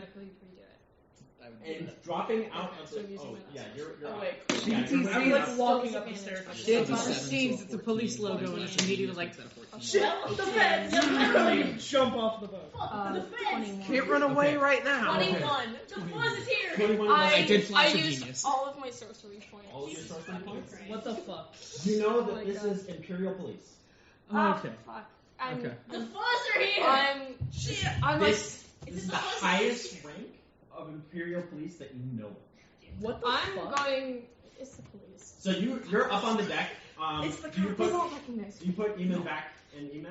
Speaker 1: And dropping out of the you're
Speaker 4: Oh wait.
Speaker 1: yeah, you're
Speaker 4: I'm
Speaker 1: waking
Speaker 4: like
Speaker 1: up.
Speaker 4: walking up the stairs.
Speaker 6: Chancy
Speaker 3: Seven,
Speaker 6: sees
Speaker 3: so
Speaker 6: it's a police
Speaker 3: 14,
Speaker 6: logo and it's
Speaker 3: 14,
Speaker 6: immediately like,
Speaker 3: instead of 14.
Speaker 4: Shit, the feds! You literally jump off the boat.
Speaker 2: The feds.
Speaker 5: 21.
Speaker 6: can't run away
Speaker 3: Okay.
Speaker 6: right now.
Speaker 5: 21.
Speaker 2: The fuzz is here.
Speaker 1: 21
Speaker 3: I did flash
Speaker 5: I
Speaker 3: of
Speaker 5: used
Speaker 3: genius.
Speaker 5: all of my sorcery points.
Speaker 1: all of your sorcery points.
Speaker 4: What the fuck?
Speaker 1: You know
Speaker 5: Oh
Speaker 1: that
Speaker 5: my
Speaker 1: this
Speaker 5: God.
Speaker 1: is Imperial Police.
Speaker 3: Okay.
Speaker 5: Fuck. I'm,
Speaker 3: Okay.
Speaker 2: The fuzz are here.
Speaker 5: I'm like,
Speaker 1: This is the highest rank of Imperial Police that you know.
Speaker 4: What the
Speaker 5: I'm
Speaker 4: fuck?
Speaker 5: going. It's the police.
Speaker 1: So you're up on the deck.
Speaker 4: It's the
Speaker 1: you
Speaker 5: They
Speaker 1: put
Speaker 5: won't recognize me.
Speaker 1: you put Eamon back in Eamon.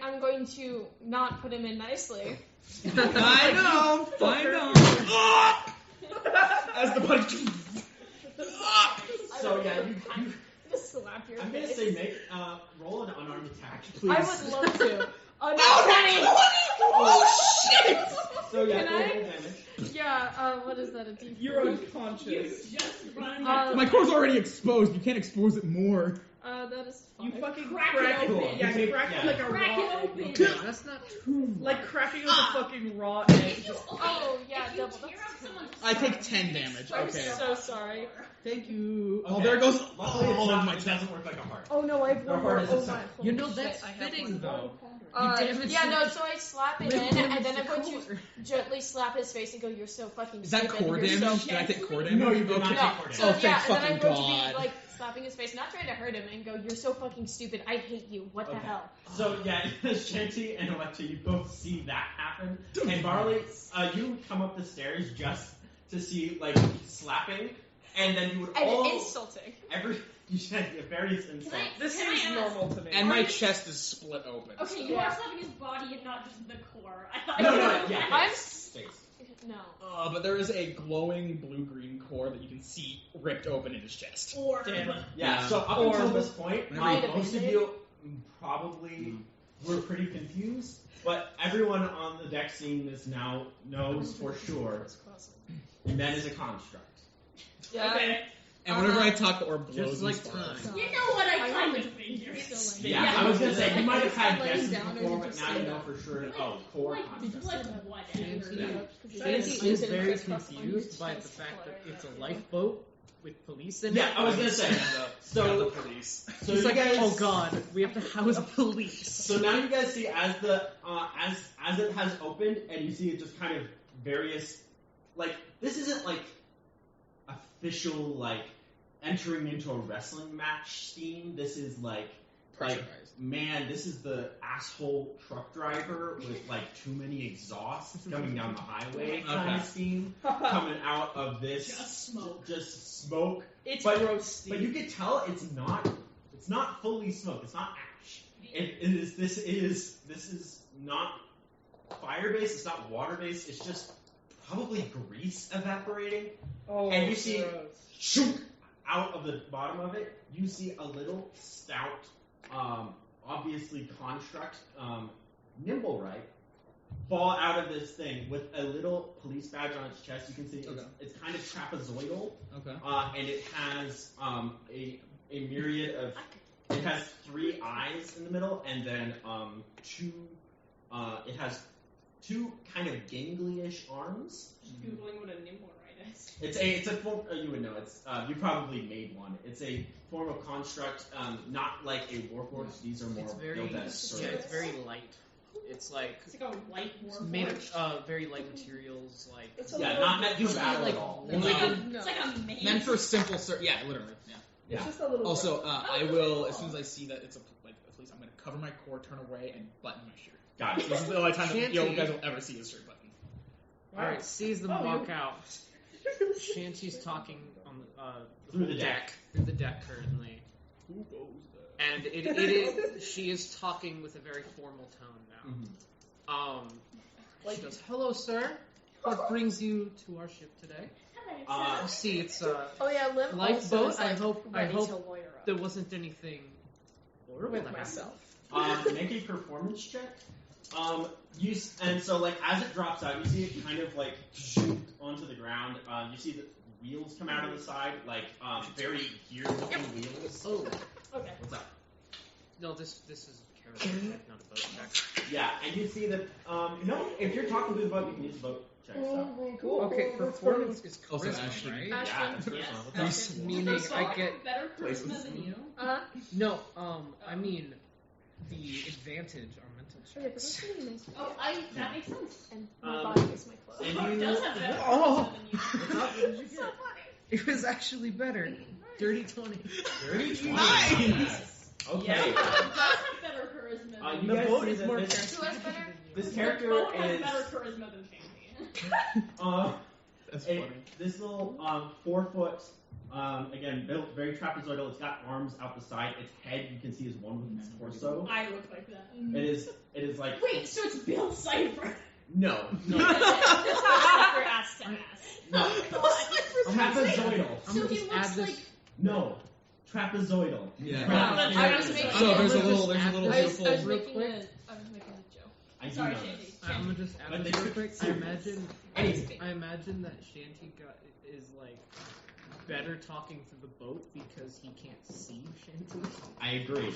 Speaker 5: I'm going to not put him in nicely.
Speaker 3: I know. I know. As the body.
Speaker 1: So yeah, you
Speaker 5: Just slap your
Speaker 1: I'm gonna
Speaker 5: face.
Speaker 1: say make roll an unarmed attack,
Speaker 5: I
Speaker 1: please.
Speaker 5: would love to. Oh, no,
Speaker 3: Oh shit!
Speaker 1: So yeah,
Speaker 5: Can
Speaker 1: roll
Speaker 5: I?
Speaker 1: damage.
Speaker 5: Yeah, what is that? A D4?
Speaker 4: You're
Speaker 2: You
Speaker 4: unconscious.
Speaker 2: just run.
Speaker 3: My core's already exposed. You can't expose it more.
Speaker 5: That is
Speaker 4: You
Speaker 5: fine.
Speaker 4: fucking
Speaker 2: Crack
Speaker 4: crack
Speaker 2: it
Speaker 4: it.
Speaker 2: open.
Speaker 4: Yeah,
Speaker 1: You
Speaker 4: crack
Speaker 1: take-
Speaker 4: it like a
Speaker 2: Crack
Speaker 4: raw
Speaker 2: it
Speaker 4: egg.
Speaker 2: open.
Speaker 6: Yeah, that's not too
Speaker 4: Like cracking open a fucking raw egg. Just
Speaker 5: Oh, yeah,
Speaker 2: If you
Speaker 5: double.
Speaker 2: tear up someone's
Speaker 3: I take
Speaker 2: arm,
Speaker 3: 10
Speaker 2: it
Speaker 3: damage.
Speaker 2: explodes
Speaker 3: Okay.
Speaker 2: their
Speaker 5: So
Speaker 2: whole
Speaker 5: sorry.
Speaker 2: core.
Speaker 3: Thank you.
Speaker 1: Okay.
Speaker 3: Oh, there goes
Speaker 1: Luckily,
Speaker 3: all of my
Speaker 1: it doesn't work like a heart.
Speaker 5: Oh no, I have
Speaker 1: Your
Speaker 5: one more.
Speaker 1: heart is
Speaker 5: Oh
Speaker 1: a
Speaker 5: my.
Speaker 1: second.
Speaker 6: You know,
Speaker 5: holy
Speaker 6: that's
Speaker 5: shit, I have
Speaker 6: fitting,
Speaker 5: one
Speaker 6: though.
Speaker 5: more.
Speaker 6: damaged
Speaker 5: Yeah,
Speaker 6: the-
Speaker 5: no, so I slap it in, and then I'm going to gently slap his face and go, "You're so fucking
Speaker 3: Is that
Speaker 5: stupid.
Speaker 3: core
Speaker 5: You're
Speaker 3: damage?
Speaker 5: So
Speaker 3: Did I take core damage?
Speaker 1: No, you did not
Speaker 3: Okay.
Speaker 1: take core
Speaker 5: So
Speaker 3: Oh,
Speaker 1: damage.
Speaker 3: thank
Speaker 5: yeah, and then I'm
Speaker 3: fucking
Speaker 5: going to
Speaker 3: God.
Speaker 5: be like slapping his face, not trying to hurt him, and go, "You're so fucking stupid. I hate you. What the
Speaker 1: Okay.
Speaker 5: hell?"
Speaker 1: So yeah, Shanty and Electra, you both see that happen. And Barley, you come up the stairs just to see like slapping, and then you would
Speaker 5: And
Speaker 1: all
Speaker 5: insulting.
Speaker 1: you should get various insults.
Speaker 2: Can I-
Speaker 4: this
Speaker 2: Can I
Speaker 4: seems
Speaker 2: ask-
Speaker 4: normal to me.
Speaker 3: And my chest is split open.
Speaker 2: Okay, you are slapping his body and not just the core. I thought.
Speaker 1: No, yeah,
Speaker 5: I'm-
Speaker 1: face.
Speaker 5: No.
Speaker 3: But there is a glowing blue-green core that you can see ripped open in his chest.
Speaker 2: Or
Speaker 4: Damn it.
Speaker 1: Yeah.
Speaker 3: Yeah.
Speaker 1: So up
Speaker 4: Or-
Speaker 1: until this point,
Speaker 5: Might have
Speaker 1: most of
Speaker 5: been
Speaker 1: you probably were pretty confused, but everyone on the deck seeing this now knows for sure men is a construct.
Speaker 4: Yeah.
Speaker 2: Okay.
Speaker 3: And whenever I talk, the orb blows
Speaker 6: Just
Speaker 3: and
Speaker 6: like
Speaker 3: sparkles.
Speaker 6: time.
Speaker 2: You know what I kind of figured.
Speaker 1: Yeah, I was gonna say, you might have had
Speaker 5: Laying
Speaker 1: guesses
Speaker 5: down or
Speaker 1: before,
Speaker 5: you
Speaker 1: but
Speaker 5: just
Speaker 1: now
Speaker 5: say
Speaker 1: you know
Speaker 5: that?
Speaker 1: for sure. Oh, core
Speaker 2: Like
Speaker 1: construct.
Speaker 2: whatever.
Speaker 6: Shanty is very confused by the fact that it's a lifeboat with police in it.
Speaker 1: Yeah, I was gonna say.
Speaker 3: So the
Speaker 1: So,
Speaker 3: police.
Speaker 1: so
Speaker 6: He's
Speaker 1: you
Speaker 6: like,
Speaker 1: guys.
Speaker 6: oh god, we have to house police.
Speaker 1: So now you guys see as the as it has opened, and you see it just kind of various, like, this isn't like official like entering into a wrestling match scheme. This is like
Speaker 3: Pressurized.
Speaker 1: man, this is the asshole truck driver with like too many exhausts coming down the highway kind
Speaker 3: Okay.
Speaker 1: of scheme coming out of this
Speaker 2: Just smoke.
Speaker 1: just smoke.
Speaker 4: It's
Speaker 1: But-
Speaker 4: gross.
Speaker 1: But you can tell it's not fully smoke. It's not ash. This is not fire based. It's not water based. It's just probably grease evaporating.
Speaker 4: Oh,
Speaker 1: and you see-
Speaker 4: gross.
Speaker 1: Shoot out of the bottom of it. You see a little stout, obviously construct, Nimblewright, fall out of this thing with a little police badge on its chest. You can see
Speaker 3: Okay.
Speaker 1: it's kind of trapezoidal.
Speaker 3: Okay.
Speaker 1: And it has a myriad of. It has 3 eyes in the middle, and then two. It has 2 kind of ganglyish arms.
Speaker 2: Googling what a nimble right is.
Speaker 1: It's a form. You would know. It's you probably made one. It's a form of construct, not like a warforged. These are more
Speaker 6: It's very,
Speaker 1: built as
Speaker 6: yeah,
Speaker 1: swords.
Speaker 6: it's very light. It's like
Speaker 2: It's like a white war.
Speaker 6: made of very light materials, like
Speaker 4: It's a
Speaker 1: Yeah,
Speaker 4: little-
Speaker 1: not meant to
Speaker 6: It's
Speaker 1: battle
Speaker 6: like-
Speaker 1: at all.
Speaker 3: No.
Speaker 2: It's like a maze.
Speaker 3: Meant for simple yeah, literally. Yeah.
Speaker 1: Yeah.
Speaker 4: It's just a little.
Speaker 3: Also, I will as soon as I see that it's a police, I'm gonna cover my core, turn away, and button my shirt.
Speaker 1: Got it.
Speaker 3: This is the only time that
Speaker 6: Shanty.
Speaker 3: you guys will ever see his shirt button.
Speaker 4: Wow.
Speaker 6: alright, sees them
Speaker 4: Oh,
Speaker 6: walk
Speaker 4: you-
Speaker 6: out. Shanty's talking on the
Speaker 1: Through the deck.
Speaker 6: through the deck currently,
Speaker 3: Who goes there?
Speaker 6: and it is she is talking with a very formal tone now.
Speaker 1: Mhm.
Speaker 6: She goes, "Hello, sir. What brings you to our ship today? I see it's
Speaker 5: Oh yeah, Liv
Speaker 6: Lifeboat,
Speaker 5: also is,
Speaker 6: I
Speaker 5: like,
Speaker 6: hope-
Speaker 5: ready
Speaker 6: I hope
Speaker 5: to lawyer up.
Speaker 6: there wasn't anything horrible
Speaker 4: With
Speaker 6: that
Speaker 4: myself.
Speaker 1: Make a performance check. And so like as it drops out, you see it kind of like shoot onto the ground. You see the wheels come out of the side, like very gear-looking wheels.
Speaker 6: Oh,
Speaker 2: Okay.
Speaker 1: What's up?
Speaker 6: no, this is character check, not a boat check.
Speaker 1: Yeah, and you see that. No, if you're talking to the boat, you can use the boat check. So.
Speaker 4: Cool.
Speaker 6: Okay, performance is
Speaker 3: Also,
Speaker 6: charisma,
Speaker 3: Ashton.
Speaker 6: right?
Speaker 5: Ash-
Speaker 1: Yeah, that's
Speaker 2: Yes.
Speaker 1: charisma. What's up?
Speaker 6: Yes. Meaning I get
Speaker 2: better
Speaker 3: places.
Speaker 2: charisma than you.
Speaker 6: no. I mean the advantage on mental
Speaker 5: Okay, but
Speaker 6: checks.
Speaker 5: that's really nice.
Speaker 2: Oh, that makes sense.
Speaker 5: And my
Speaker 1: Um,
Speaker 5: body is my clothes.
Speaker 1: and
Speaker 2: Mark
Speaker 1: you-
Speaker 2: does have better
Speaker 6: Oh.
Speaker 2: charisma than you.
Speaker 1: What's up? What did you
Speaker 5: So
Speaker 1: get?
Speaker 5: funny.
Speaker 6: It was actually better. Dirty 20.
Speaker 1: Dirty
Speaker 3: Nice!
Speaker 1: Okay.
Speaker 2: Yeah, it does have better charisma than
Speaker 1: You
Speaker 6: The
Speaker 1: guys
Speaker 6: boat
Speaker 1: see
Speaker 6: is
Speaker 1: that
Speaker 6: more
Speaker 1: this,
Speaker 5: Who has better?
Speaker 1: this
Speaker 2: The
Speaker 1: character
Speaker 2: boat has
Speaker 1: is
Speaker 2: better charisma than Shanty.
Speaker 3: That's
Speaker 1: a,
Speaker 3: funny.
Speaker 1: this little 4-foot, again built very trapezoidal. It's got arms out the side. Its head you can see is one with its torso.
Speaker 2: I look like that.
Speaker 1: It is like
Speaker 2: Wait, so it's Bill Cipher.
Speaker 1: no,
Speaker 2: Cipher ass to ass.
Speaker 1: no, trapezoidal.
Speaker 6: I'm
Speaker 2: So
Speaker 6: gonna
Speaker 2: he
Speaker 6: just
Speaker 2: looks
Speaker 6: add this.
Speaker 2: like
Speaker 1: No, trapezoidal.
Speaker 3: Yeah.
Speaker 2: Wow.
Speaker 5: I was making.
Speaker 3: So there's a
Speaker 6: I'm gonna
Speaker 3: little,
Speaker 6: just add
Speaker 3: there's a little
Speaker 6: this
Speaker 5: I was
Speaker 3: beautiful.
Speaker 6: real
Speaker 5: making
Speaker 6: quick.
Speaker 5: a joke.
Speaker 1: I do
Speaker 2: Sorry,
Speaker 1: know
Speaker 2: Shanty.
Speaker 1: this.
Speaker 6: I'm gonna just add
Speaker 1: But
Speaker 6: this
Speaker 1: they
Speaker 6: real
Speaker 1: could
Speaker 6: quick.
Speaker 1: see it.
Speaker 6: I imagine that Shanty is like better talking through the boat because he can't see Shanty.
Speaker 1: I agree.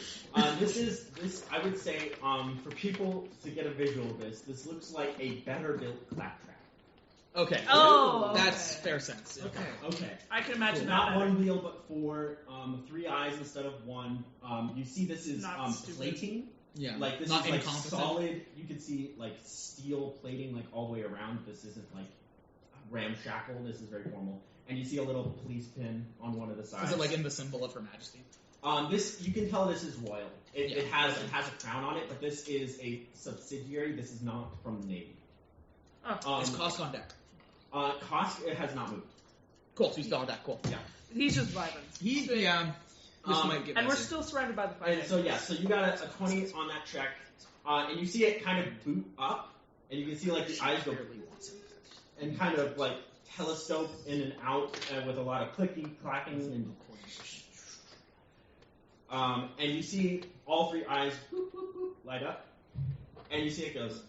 Speaker 1: This I would say for people to get a visual of this, this looks like a better built claptrap.
Speaker 3: Okay.
Speaker 4: Oh,
Speaker 3: That's
Speaker 4: okay.
Speaker 3: fair sense. Yeah.
Speaker 1: Okay.
Speaker 4: I can imagine that.
Speaker 1: Not
Speaker 4: better.
Speaker 1: one wheel, but 4, 3 eyes instead of 1. You see, this is
Speaker 4: Not stupid.
Speaker 1: plating.
Speaker 3: Yeah.
Speaker 1: Like this
Speaker 3: Not
Speaker 1: is like
Speaker 3: incompetent.
Speaker 1: solid. You can see like steel plating like all the way around. This isn't like ramshackle. This is very formal. And you see a little police pin on one of the sides.
Speaker 3: Is it like in the symbol of Her Majesty?
Speaker 1: This you can tell this is royal. It
Speaker 3: Yeah.
Speaker 1: has a crown on it, but this is a subsidiary. This is not from the Navy.
Speaker 3: Is Kosk on deck?
Speaker 1: Kosk it has not moved.
Speaker 3: Cool. So he's still on deck. Cool.
Speaker 4: He's just vibing.
Speaker 3: This might get
Speaker 4: And we're
Speaker 3: messy.
Speaker 4: still surrounded by the fire.
Speaker 1: And so yeah, so you got a 20 on that check, and you see it kind of boot up, and you can see like the eyes go and kind of like telescope in and out with a lot of clicking, clacking, and you see all 3 eyes boop, boop, boop, light up, and you see it goes,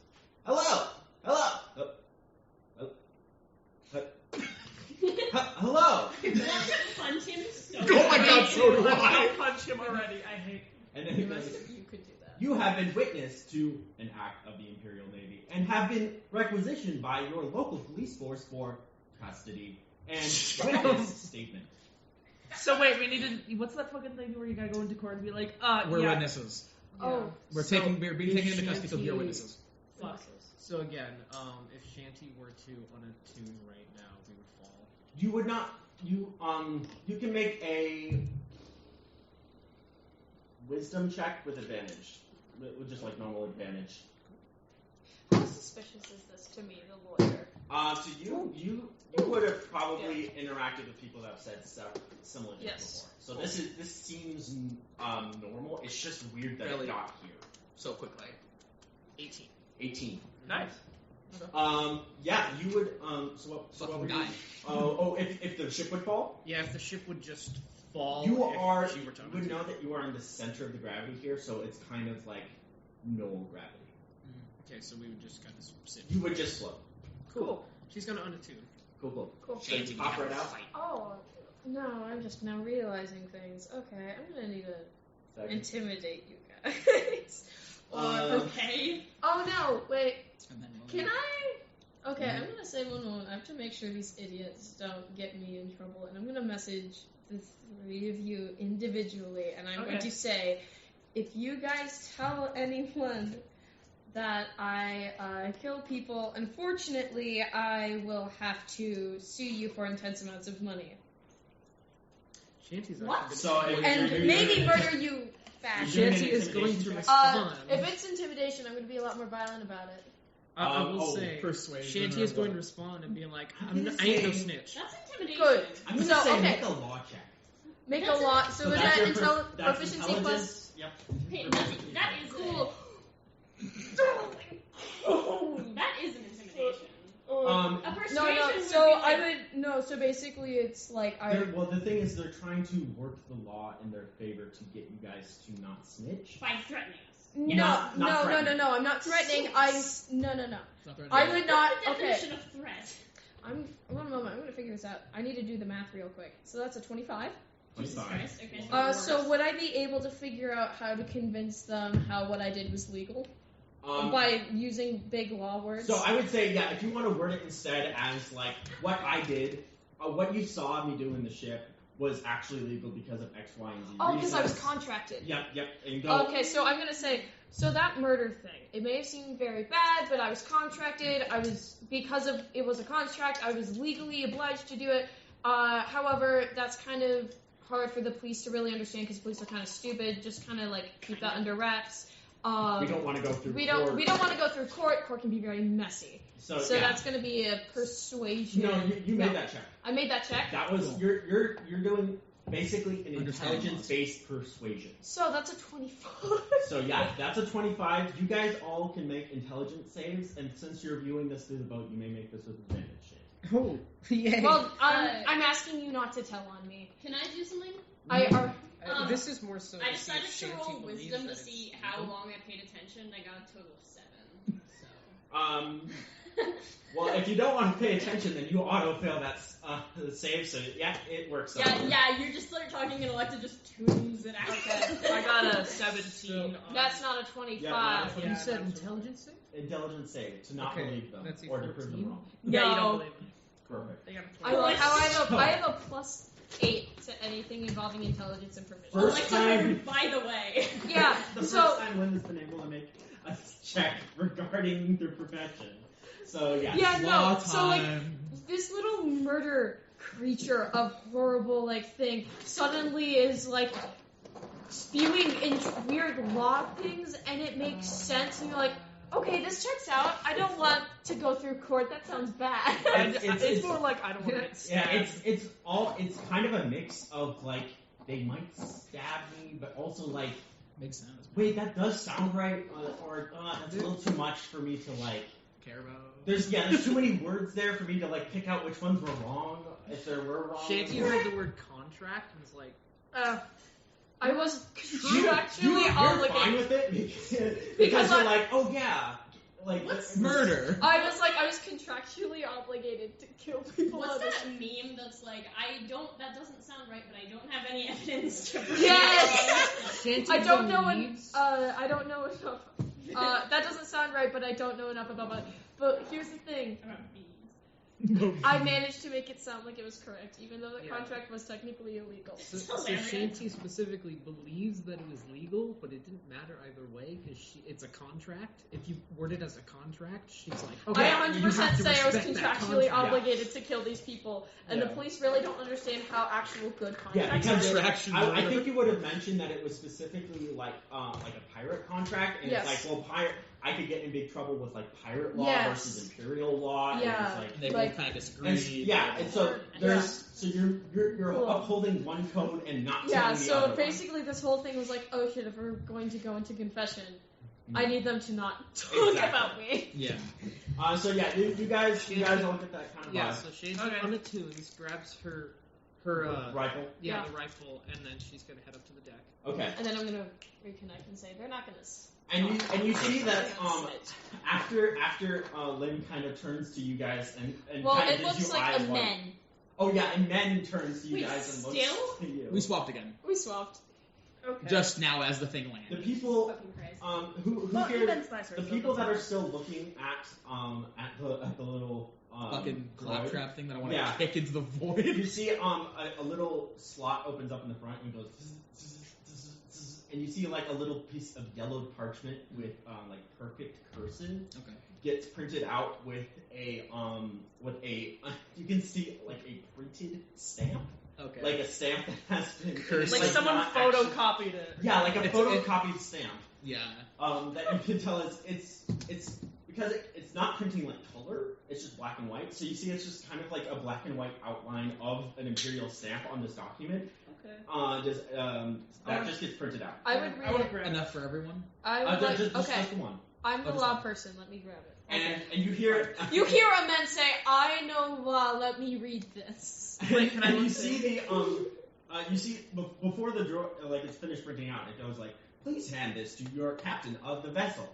Speaker 1: hello, hello, hello.
Speaker 2: Punch him so
Speaker 3: Oh my God, so do I.
Speaker 6: I'll punch him already. I hate.
Speaker 1: And then he goes,
Speaker 5: You could do that.
Speaker 1: you have been witness to an act of the Imperial Navy and have been requisitioned by your local police force for custody and witness statement.
Speaker 7: So wait, we need to. What's that fucking thing where you gotta go into court and be like,
Speaker 3: We're
Speaker 7: yeah.
Speaker 3: witnesses.
Speaker 5: Oh,
Speaker 3: We're being taken into custody, so we are witnesses.
Speaker 6: Fuck. So again, if Shanty were to unattune right now, we would fall.
Speaker 1: You would not. You can make a wisdom check with advantage, with just like normal advantage.
Speaker 5: how suspicious is this to me, the lawyer?
Speaker 1: So you would have probably interacted with people that have said stuff similar to
Speaker 5: Yes.
Speaker 1: before. So this seems normal. It's just weird that
Speaker 3: Really?
Speaker 1: it got here.
Speaker 3: So quickly.
Speaker 6: 18.
Speaker 1: 18.
Speaker 6: Nice.
Speaker 1: Yeah, you would. So what
Speaker 3: Fucking
Speaker 1: were you?
Speaker 3: die.
Speaker 1: If the ship would fall,
Speaker 6: Yeah, if the ship would just fall,
Speaker 1: you
Speaker 6: if she were to
Speaker 1: you would know that you are in the center of the gravity here, so it's kind of like null gravity.
Speaker 6: Okay, so we would just kind of sit.
Speaker 1: You would just float.
Speaker 6: Cool. She's gonna unattune.
Speaker 1: Cool.
Speaker 5: Cool.
Speaker 1: So you pop right out.
Speaker 5: Oh, no, I'm just now realizing things. Okay, I'm gonna need to
Speaker 1: Second.
Speaker 5: intimidate you guys.
Speaker 2: Okay.
Speaker 5: Oh no, wait.
Speaker 3: And then
Speaker 5: Can I? Okay, I'm gonna say one moment. I have to make sure these idiots don't get me in trouble, and I'm gonna message the three of you individually, and I'm going
Speaker 6: Okay.
Speaker 5: to say, if you guys tell anyone that I kill people, unfortunately, I will have to sue you for intense amounts of money,
Speaker 6: Shanty's
Speaker 2: What?
Speaker 6: actually
Speaker 1: So if
Speaker 5: and
Speaker 1: you're
Speaker 5: maybe
Speaker 1: doing-
Speaker 5: murder you fast.
Speaker 1: You're doing
Speaker 6: Shanty
Speaker 1: an
Speaker 6: is going to
Speaker 1: intimidation
Speaker 6: respond.
Speaker 5: If it's intimidation, I'm going to be a lot more violent about it.
Speaker 6: I will say,
Speaker 3: persuasion
Speaker 6: Shanty
Speaker 3: or
Speaker 6: is going to
Speaker 3: what?
Speaker 6: respond and be like,
Speaker 1: I'm
Speaker 6: I
Speaker 1: gonna
Speaker 6: ain't no
Speaker 1: say-
Speaker 6: snitch.
Speaker 2: That's intimidation.
Speaker 5: Good.
Speaker 1: I'm gonna
Speaker 5: So,
Speaker 1: say
Speaker 5: okay.
Speaker 1: make a law check.
Speaker 5: Make
Speaker 2: That's
Speaker 5: a lot. So, is
Speaker 1: that's
Speaker 5: that
Speaker 1: your that's
Speaker 5: proficiency plus?
Speaker 1: intelligence. Yep.
Speaker 2: Hey, that is
Speaker 5: Cool.
Speaker 2: That is an intimidation. A persuasion
Speaker 5: No.
Speaker 2: would
Speaker 5: So
Speaker 2: be
Speaker 5: I
Speaker 2: like,
Speaker 5: would no. So basically, it's like
Speaker 1: Well, the thing is, they're trying to work the law in their favor to get you guys to not snitch.
Speaker 2: by threatening us.
Speaker 5: No,
Speaker 1: Not
Speaker 5: no.
Speaker 1: threatening.
Speaker 5: I'm not threatening. No.
Speaker 3: It's not threatening.
Speaker 5: I would not.
Speaker 2: What's the
Speaker 5: Okay.
Speaker 2: definition of threat?
Speaker 5: One moment. I'm gonna figure this out. I need to do the math real quick. So that's a 25.
Speaker 2: Jesus
Speaker 1: 25.
Speaker 2: Christ. Okay.
Speaker 5: So would I be able to figure out how to convince them how what I did was legal by using big law words?
Speaker 1: So I would say, yeah, if you want to word it instead as like what I did, what you saw me do in the ship was actually legal because of X, Y, and Z.
Speaker 5: Oh, because I was
Speaker 1: reasons.
Speaker 5: contracted.
Speaker 1: Yep. And go.
Speaker 5: Okay, so I'm gonna say, so that murder thing, it may have seemed very bad, but I was contracted. Because of it was a contract, I was legally obliged to do it. However, that's kind of hard for the police to really understand because police are kind of stupid. Just kind of like keep that under wraps.
Speaker 1: We don't want to go through.
Speaker 5: We
Speaker 1: court.
Speaker 5: don't want to go through court. Court can be very messy. So
Speaker 1: yeah.
Speaker 5: that's gonna be a persuasion.
Speaker 1: No, you made that check.
Speaker 5: I made that check.
Speaker 1: That was you're doing basically an
Speaker 3: Understanding
Speaker 1: intelligence-based persuasion.
Speaker 5: So that's a 25.
Speaker 1: So yeah, that's a 25. You guys all can make intelligence saves, and since you're viewing this through the boat, you may make this with advantage.
Speaker 6: Oh, yay.
Speaker 5: Well, I'm asking you not to tell on me.
Speaker 2: Can I do something?
Speaker 6: This is more so.
Speaker 2: I
Speaker 6: to see if
Speaker 2: decided to
Speaker 6: Shanty
Speaker 2: roll
Speaker 6: believes
Speaker 2: wisdom
Speaker 6: that
Speaker 2: to
Speaker 6: it's
Speaker 2: see how
Speaker 6: legal.
Speaker 2: long I paid attention. I got a total of 7. So.
Speaker 1: Well, if you don't want to pay attention, then you auto-fail that save, so yeah, it works out.
Speaker 2: Yeah, you just start talking and Electa just tunes it out.
Speaker 5: Okay.
Speaker 7: I got a 17.
Speaker 5: That's not a 25.
Speaker 1: Yeah, not a
Speaker 6: You
Speaker 1: 25.
Speaker 6: said intelligence save?
Speaker 1: Intelligence save, to not
Speaker 6: Okay,
Speaker 1: believe them,
Speaker 6: that's
Speaker 1: or to
Speaker 6: equal
Speaker 1: prove
Speaker 6: 14.
Speaker 1: them wrong.
Speaker 7: Yeah, you
Speaker 5: No.
Speaker 7: don't believe me.
Speaker 1: Perfect.
Speaker 7: They got a
Speaker 5: I
Speaker 7: 12.
Speaker 5: have a plus 8 to anything involving intelligence and proficiency.
Speaker 1: First
Speaker 2: Electa
Speaker 1: time-
Speaker 2: heard, by the way.
Speaker 5: Yeah,
Speaker 1: The
Speaker 5: so
Speaker 1: first time Lynn has been able to make a check regarding their profession. So yeah.
Speaker 5: yeah,
Speaker 3: Law
Speaker 5: no. So like
Speaker 3: time.
Speaker 5: this little murder creature of horrible like thing suddenly is like spewing in weird law things, and it makes sense. And you're like, okay, this checks out. I don't want to go through court. That sounds bad.
Speaker 7: It's more like I don't want to get
Speaker 1: Yeah,
Speaker 7: stabbed.
Speaker 1: it's kind of a mix of like they might stab me, but also like
Speaker 3: Makes sense.
Speaker 1: wait, that does sound right, or that's a little too much for me to like.
Speaker 3: Care about.
Speaker 1: There's too many words there for me to like pick out which ones were wrong if there were wrong.
Speaker 6: Shanty heard the word contract and was like,
Speaker 5: I was
Speaker 1: You're
Speaker 5: contractually
Speaker 1: fine
Speaker 5: obligated.
Speaker 1: with it because
Speaker 5: Because
Speaker 1: you're
Speaker 5: I-
Speaker 1: like, oh yeah, like
Speaker 2: What's
Speaker 3: Murder.
Speaker 5: I was contractually obligated to kill people.
Speaker 2: What's
Speaker 5: on this.
Speaker 2: that meme that's like, that doesn't sound right, but I don't have any evidence to prove
Speaker 5: Yes!
Speaker 2: it.
Speaker 5: I don't know
Speaker 6: believes-
Speaker 5: I don't know enough. That doesn't sound right, but I don't know enough about it. But here's the thing.
Speaker 2: About bees.
Speaker 5: I managed to make it sound like it was correct, even though the
Speaker 6: Yeah.
Speaker 5: contract was technically illegal.
Speaker 6: So
Speaker 2: hilarious.
Speaker 6: Shanty specifically believes that it was legal, but it didn't matter either way because it's a contract. If you word it as a contract, she's like, okay,
Speaker 5: I
Speaker 6: you
Speaker 5: 100%
Speaker 6: have to
Speaker 5: say I was
Speaker 6: respect that
Speaker 5: contractually
Speaker 6: contract.
Speaker 5: obligated to kill these people, and the
Speaker 1: Yeah.
Speaker 5: police really don't understand how actual good
Speaker 1: Yeah,
Speaker 5: contracts
Speaker 1: because
Speaker 5: are.
Speaker 3: Contraction
Speaker 1: I
Speaker 3: murder.
Speaker 1: think you would have mentioned that it was specifically like a pirate contract, and
Speaker 5: Yes.
Speaker 1: it's like, well, I could get in big trouble with like pirate law
Speaker 5: Yes.
Speaker 1: versus imperial law. And
Speaker 5: Yeah.
Speaker 1: it's like,
Speaker 3: They
Speaker 5: Like-
Speaker 3: both kind of
Speaker 1: and,
Speaker 3: disagree.
Speaker 1: yeah, and so there's so you're
Speaker 5: Cool.
Speaker 1: upholding one code and not
Speaker 5: Yeah,
Speaker 1: telling the
Speaker 5: so
Speaker 1: other
Speaker 5: basically this whole thing was like, oh shit, if we're going to go into confession, I need them to not talk
Speaker 1: Exactly.
Speaker 5: about me.
Speaker 3: Yeah.
Speaker 1: one. So yeah, you guys all get that kind of
Speaker 6: Yeah,
Speaker 1: vibe.
Speaker 6: so Shanty
Speaker 7: Okay.
Speaker 6: unattunes, grabs her
Speaker 1: Rifle.
Speaker 5: Yeah.
Speaker 6: the rifle, and then she's gonna head up to the deck.
Speaker 1: Okay,
Speaker 5: And then I'm gonna reconnect and say, they're not gonna
Speaker 1: and you see that
Speaker 5: they're gonna snitch.
Speaker 1: after Lynn kind of turns to you guys and
Speaker 5: Well,
Speaker 1: kind of
Speaker 5: it
Speaker 1: gives
Speaker 5: looks
Speaker 1: you
Speaker 5: like
Speaker 1: eyes
Speaker 5: a
Speaker 1: wide.
Speaker 5: men.
Speaker 1: Oh yeah, and men turns to you
Speaker 2: Wait,
Speaker 1: guys and looks
Speaker 2: still?
Speaker 1: to you.
Speaker 3: We swapped again.
Speaker 5: We swapped.
Speaker 7: Okay.
Speaker 3: Just now as the thing
Speaker 1: The
Speaker 3: landed.
Speaker 1: people
Speaker 2: Fucking Christ.
Speaker 1: who
Speaker 4: Well,
Speaker 1: here
Speaker 4: Eben's nicer,
Speaker 1: the
Speaker 4: so
Speaker 1: people
Speaker 4: that's
Speaker 1: that are
Speaker 4: fine.
Speaker 1: still looking at the little
Speaker 3: Fucking
Speaker 1: droid,
Speaker 3: claptrap thing that I want
Speaker 1: Yeah.
Speaker 3: to kick into the void.
Speaker 1: You see a little slot opens up in the front and goes zzz, zzz, zzz, zzz, and you see like a little piece of yellowed parchment with like perfect cursive
Speaker 3: Okay.
Speaker 1: gets printed out with a you can see like a printed stamp,
Speaker 3: Okay.
Speaker 1: like a stamp that has been
Speaker 3: Cursive.
Speaker 7: Like
Speaker 1: it's,
Speaker 7: someone
Speaker 1: not actually-
Speaker 7: photocopied it.
Speaker 1: yeah, like a
Speaker 3: It's-
Speaker 1: photocopied stamp.
Speaker 3: yeah.
Speaker 1: That you can tell it's because it's not printing like color, it's just black and white. So you see it's just kind of like a black and white outline of an imperial stamp on this document.
Speaker 7: Okay.
Speaker 1: That just gets printed out.
Speaker 5: I would read
Speaker 7: I would
Speaker 5: it.
Speaker 7: grab
Speaker 3: Enough for everyone.
Speaker 5: I would like,
Speaker 1: just
Speaker 5: okay,
Speaker 1: the one.
Speaker 5: I'm the
Speaker 3: Oh, just
Speaker 5: law
Speaker 3: one.
Speaker 5: person, let me grab it.
Speaker 1: And you hear
Speaker 5: You hear a man say, I know law, let me read this.
Speaker 7: Wait, can I
Speaker 1: and you
Speaker 7: look
Speaker 1: see you see before the drawer like it's finished printing out, it goes like, please hand this to your captain of the vessel.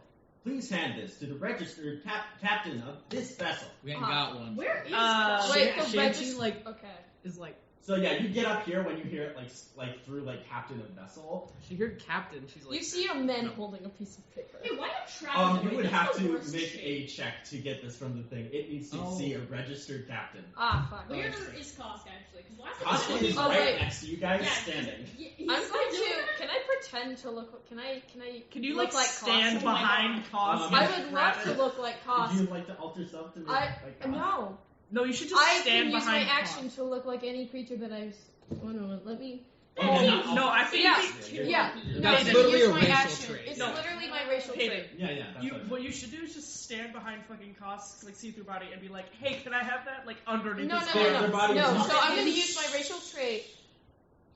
Speaker 1: Please hand this to the registered captain of this vessel.
Speaker 3: We ain't got one.
Speaker 2: Where is
Speaker 5: Wait, the
Speaker 6: Shanty
Speaker 5: register.
Speaker 6: like
Speaker 5: Okay.
Speaker 6: is like
Speaker 1: So yeah, you get up here when you hear it like through like captain of vessel.
Speaker 6: she heard captain. She's like
Speaker 5: You see a man holding a piece of paper.
Speaker 2: Hey, why don't travel?
Speaker 1: You would have to
Speaker 2: worst
Speaker 1: make
Speaker 2: shit.
Speaker 1: a check to get this from the thing. It needs to
Speaker 3: Oh.
Speaker 1: see a registered captain.
Speaker 5: Ah, fuck.
Speaker 2: Where
Speaker 3: Oh,
Speaker 2: is Kosk actually? Because last time
Speaker 1: Costco is
Speaker 5: Oh,
Speaker 1: right
Speaker 5: wait.
Speaker 1: next to you guys,
Speaker 2: Yeah.
Speaker 1: standing.
Speaker 2: He's
Speaker 5: I'm
Speaker 2: still
Speaker 5: going
Speaker 2: doing
Speaker 5: to.
Speaker 2: that?
Speaker 5: Can I pretend to look? Can I?
Speaker 7: Can you
Speaker 5: look
Speaker 7: like stand
Speaker 5: Kosk?
Speaker 2: Oh my
Speaker 7: behind
Speaker 2: God.
Speaker 7: Kosk?
Speaker 1: I
Speaker 7: and
Speaker 5: I would
Speaker 7: grab
Speaker 5: love
Speaker 7: it?
Speaker 5: to look like
Speaker 1: Would
Speaker 5: Kosk.
Speaker 1: you like to alter self to make like
Speaker 5: No,
Speaker 7: No, you should just
Speaker 5: I
Speaker 7: stand
Speaker 5: can use my
Speaker 7: behind
Speaker 5: action
Speaker 7: Kosk.
Speaker 5: to look like any creature that I've. One moment, let me.
Speaker 1: Oh,
Speaker 7: No, I think
Speaker 5: Yeah.
Speaker 1: You're-
Speaker 5: Yeah,
Speaker 1: you're-
Speaker 5: no,
Speaker 3: That's
Speaker 5: I can
Speaker 3: literally
Speaker 5: use
Speaker 3: a
Speaker 5: my
Speaker 3: racial
Speaker 5: action.
Speaker 3: trait.
Speaker 5: It's
Speaker 7: No.
Speaker 5: literally my racial
Speaker 7: Hayden,
Speaker 5: trait.
Speaker 1: Yeah, that's
Speaker 7: You,
Speaker 1: what
Speaker 7: what you should do is just stand behind fucking Kosk's like see-through body and be like, "Hey, can I have that?" Like underneath
Speaker 5: No,
Speaker 7: his
Speaker 5: no,
Speaker 1: Their
Speaker 5: no, no.
Speaker 1: body is
Speaker 5: No,
Speaker 1: not-
Speaker 5: so I'm going to use my racial trait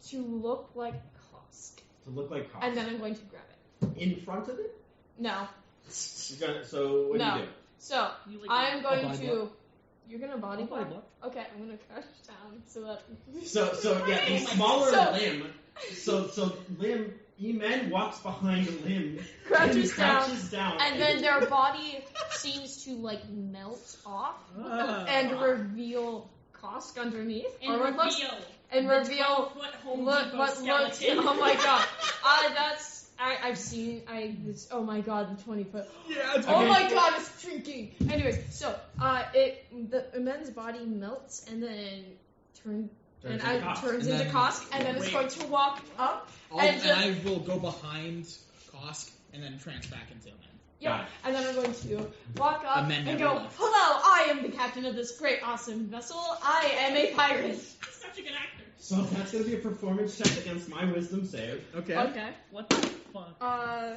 Speaker 5: to look like Kosk,
Speaker 1: to look like Cost.
Speaker 5: and then I'm going to grab it.
Speaker 1: In front of it?
Speaker 5: No,
Speaker 1: You're gonna, so what
Speaker 5: No.
Speaker 1: do you do?
Speaker 5: so
Speaker 7: You, like,
Speaker 5: I'm going
Speaker 3: body
Speaker 5: to. You're gonna body
Speaker 3: Body
Speaker 5: block?
Speaker 3: block.
Speaker 5: Okay, I'm gonna crouch down so that.
Speaker 1: So yeah, the smaller
Speaker 5: So-
Speaker 1: limb. So limb. Eman walks behind limb.
Speaker 5: Crouches
Speaker 1: and
Speaker 5: down,
Speaker 1: crouches down.
Speaker 5: and then their body seems to like melt off
Speaker 7: Ah.
Speaker 5: and reveal Kosk underneath,
Speaker 2: And
Speaker 5: or what looks
Speaker 2: reveal.
Speaker 5: and
Speaker 2: the
Speaker 5: reveal
Speaker 2: 12-foot Home
Speaker 5: look
Speaker 2: Depot
Speaker 5: what looks.
Speaker 2: skeleton.
Speaker 5: Oh my god, I've seen. Oh my god, the 20-foot.
Speaker 3: Yeah, it's
Speaker 5: Oh
Speaker 1: Okay.
Speaker 5: my god, it's drinking. Anyways, so the men's body melts and then turns
Speaker 1: Turns into Kosk.
Speaker 5: turns
Speaker 3: And
Speaker 5: into
Speaker 3: then-
Speaker 5: Kosk, and then it's
Speaker 7: Wait.
Speaker 5: going to walk up.
Speaker 3: and
Speaker 5: and just-
Speaker 3: I will go behind Kosk and then trance back into him.
Speaker 5: Yeah,
Speaker 1: Got it.
Speaker 5: and then I'm going to walk up
Speaker 3: And then
Speaker 5: and
Speaker 3: never
Speaker 5: go,
Speaker 3: left.
Speaker 5: "Hello, I am the captain of this great, awesome vessel. I am a pirate."
Speaker 2: He's such a good actor.
Speaker 1: So that's gonna be a performance check against my wisdom save.
Speaker 3: Okay.
Speaker 5: Okay.
Speaker 7: What the fuck?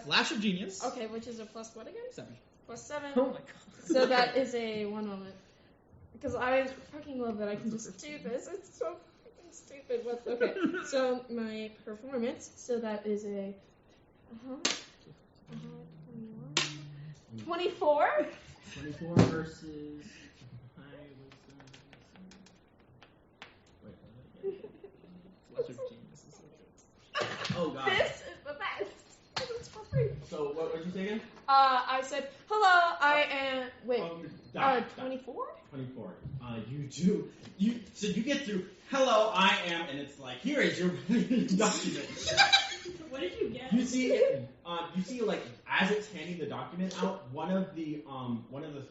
Speaker 3: Flash of genius.
Speaker 5: Okay, which is a plus what again?
Speaker 3: 7.
Speaker 5: +7.
Speaker 7: Oh my god.
Speaker 5: So that is a one moment. Because I fucking love that I can just do this. It's so fucking stupid. What's okay? So my performance. So that is a 24.
Speaker 1: 24 versus.
Speaker 3: Flash of genius is so good.
Speaker 1: Oh god. So what did you say again?
Speaker 5: I said, hello, I am, wait, 24?
Speaker 1: 24. So you get through, hello, I am, and it's like, here is your document.
Speaker 2: What did you get?
Speaker 1: You see, like as it's handing the document out, one of the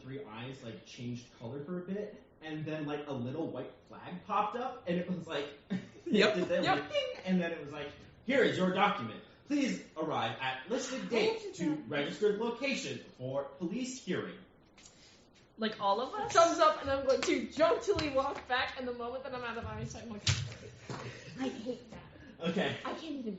Speaker 1: three eyes like changed color for a bit, and then like a little white flag popped up, and it was like,
Speaker 3: Yep.
Speaker 1: it did that, like, ding, and then it was like, here is your document. Please arrive at listed date to registered location for police hearing.
Speaker 7: Like all of us?
Speaker 5: Thumbs up, and I'm going to jauntily walk back, and the moment that I'm out of eyesight, I'm like, I hate that.
Speaker 1: Okay,
Speaker 5: I can't even.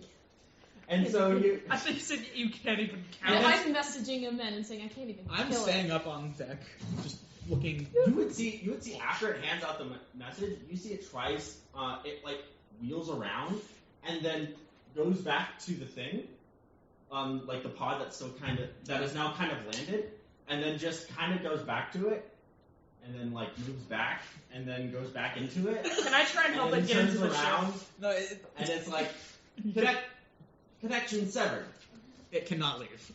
Speaker 1: and so you.
Speaker 7: I think you said you can't even
Speaker 5: And
Speaker 7: count.
Speaker 5: I'm messaging him then and saying I can't even.
Speaker 3: I'm
Speaker 5: kill
Speaker 3: staying
Speaker 5: it.
Speaker 3: up on deck, just looking.
Speaker 1: You would see after it hands out the message, you see it tries, it like wheels around and then goes back to the thing, like the pod that is now kind of landed, and then just kind of goes back to it, and then like moves back, and then goes back into it,
Speaker 7: Can I try and help
Speaker 1: and
Speaker 7: it
Speaker 1: then
Speaker 7: get
Speaker 1: turns
Speaker 7: into the
Speaker 1: around,
Speaker 7: ship?
Speaker 3: No,
Speaker 1: and it's like connection severed,
Speaker 3: it cannot leave.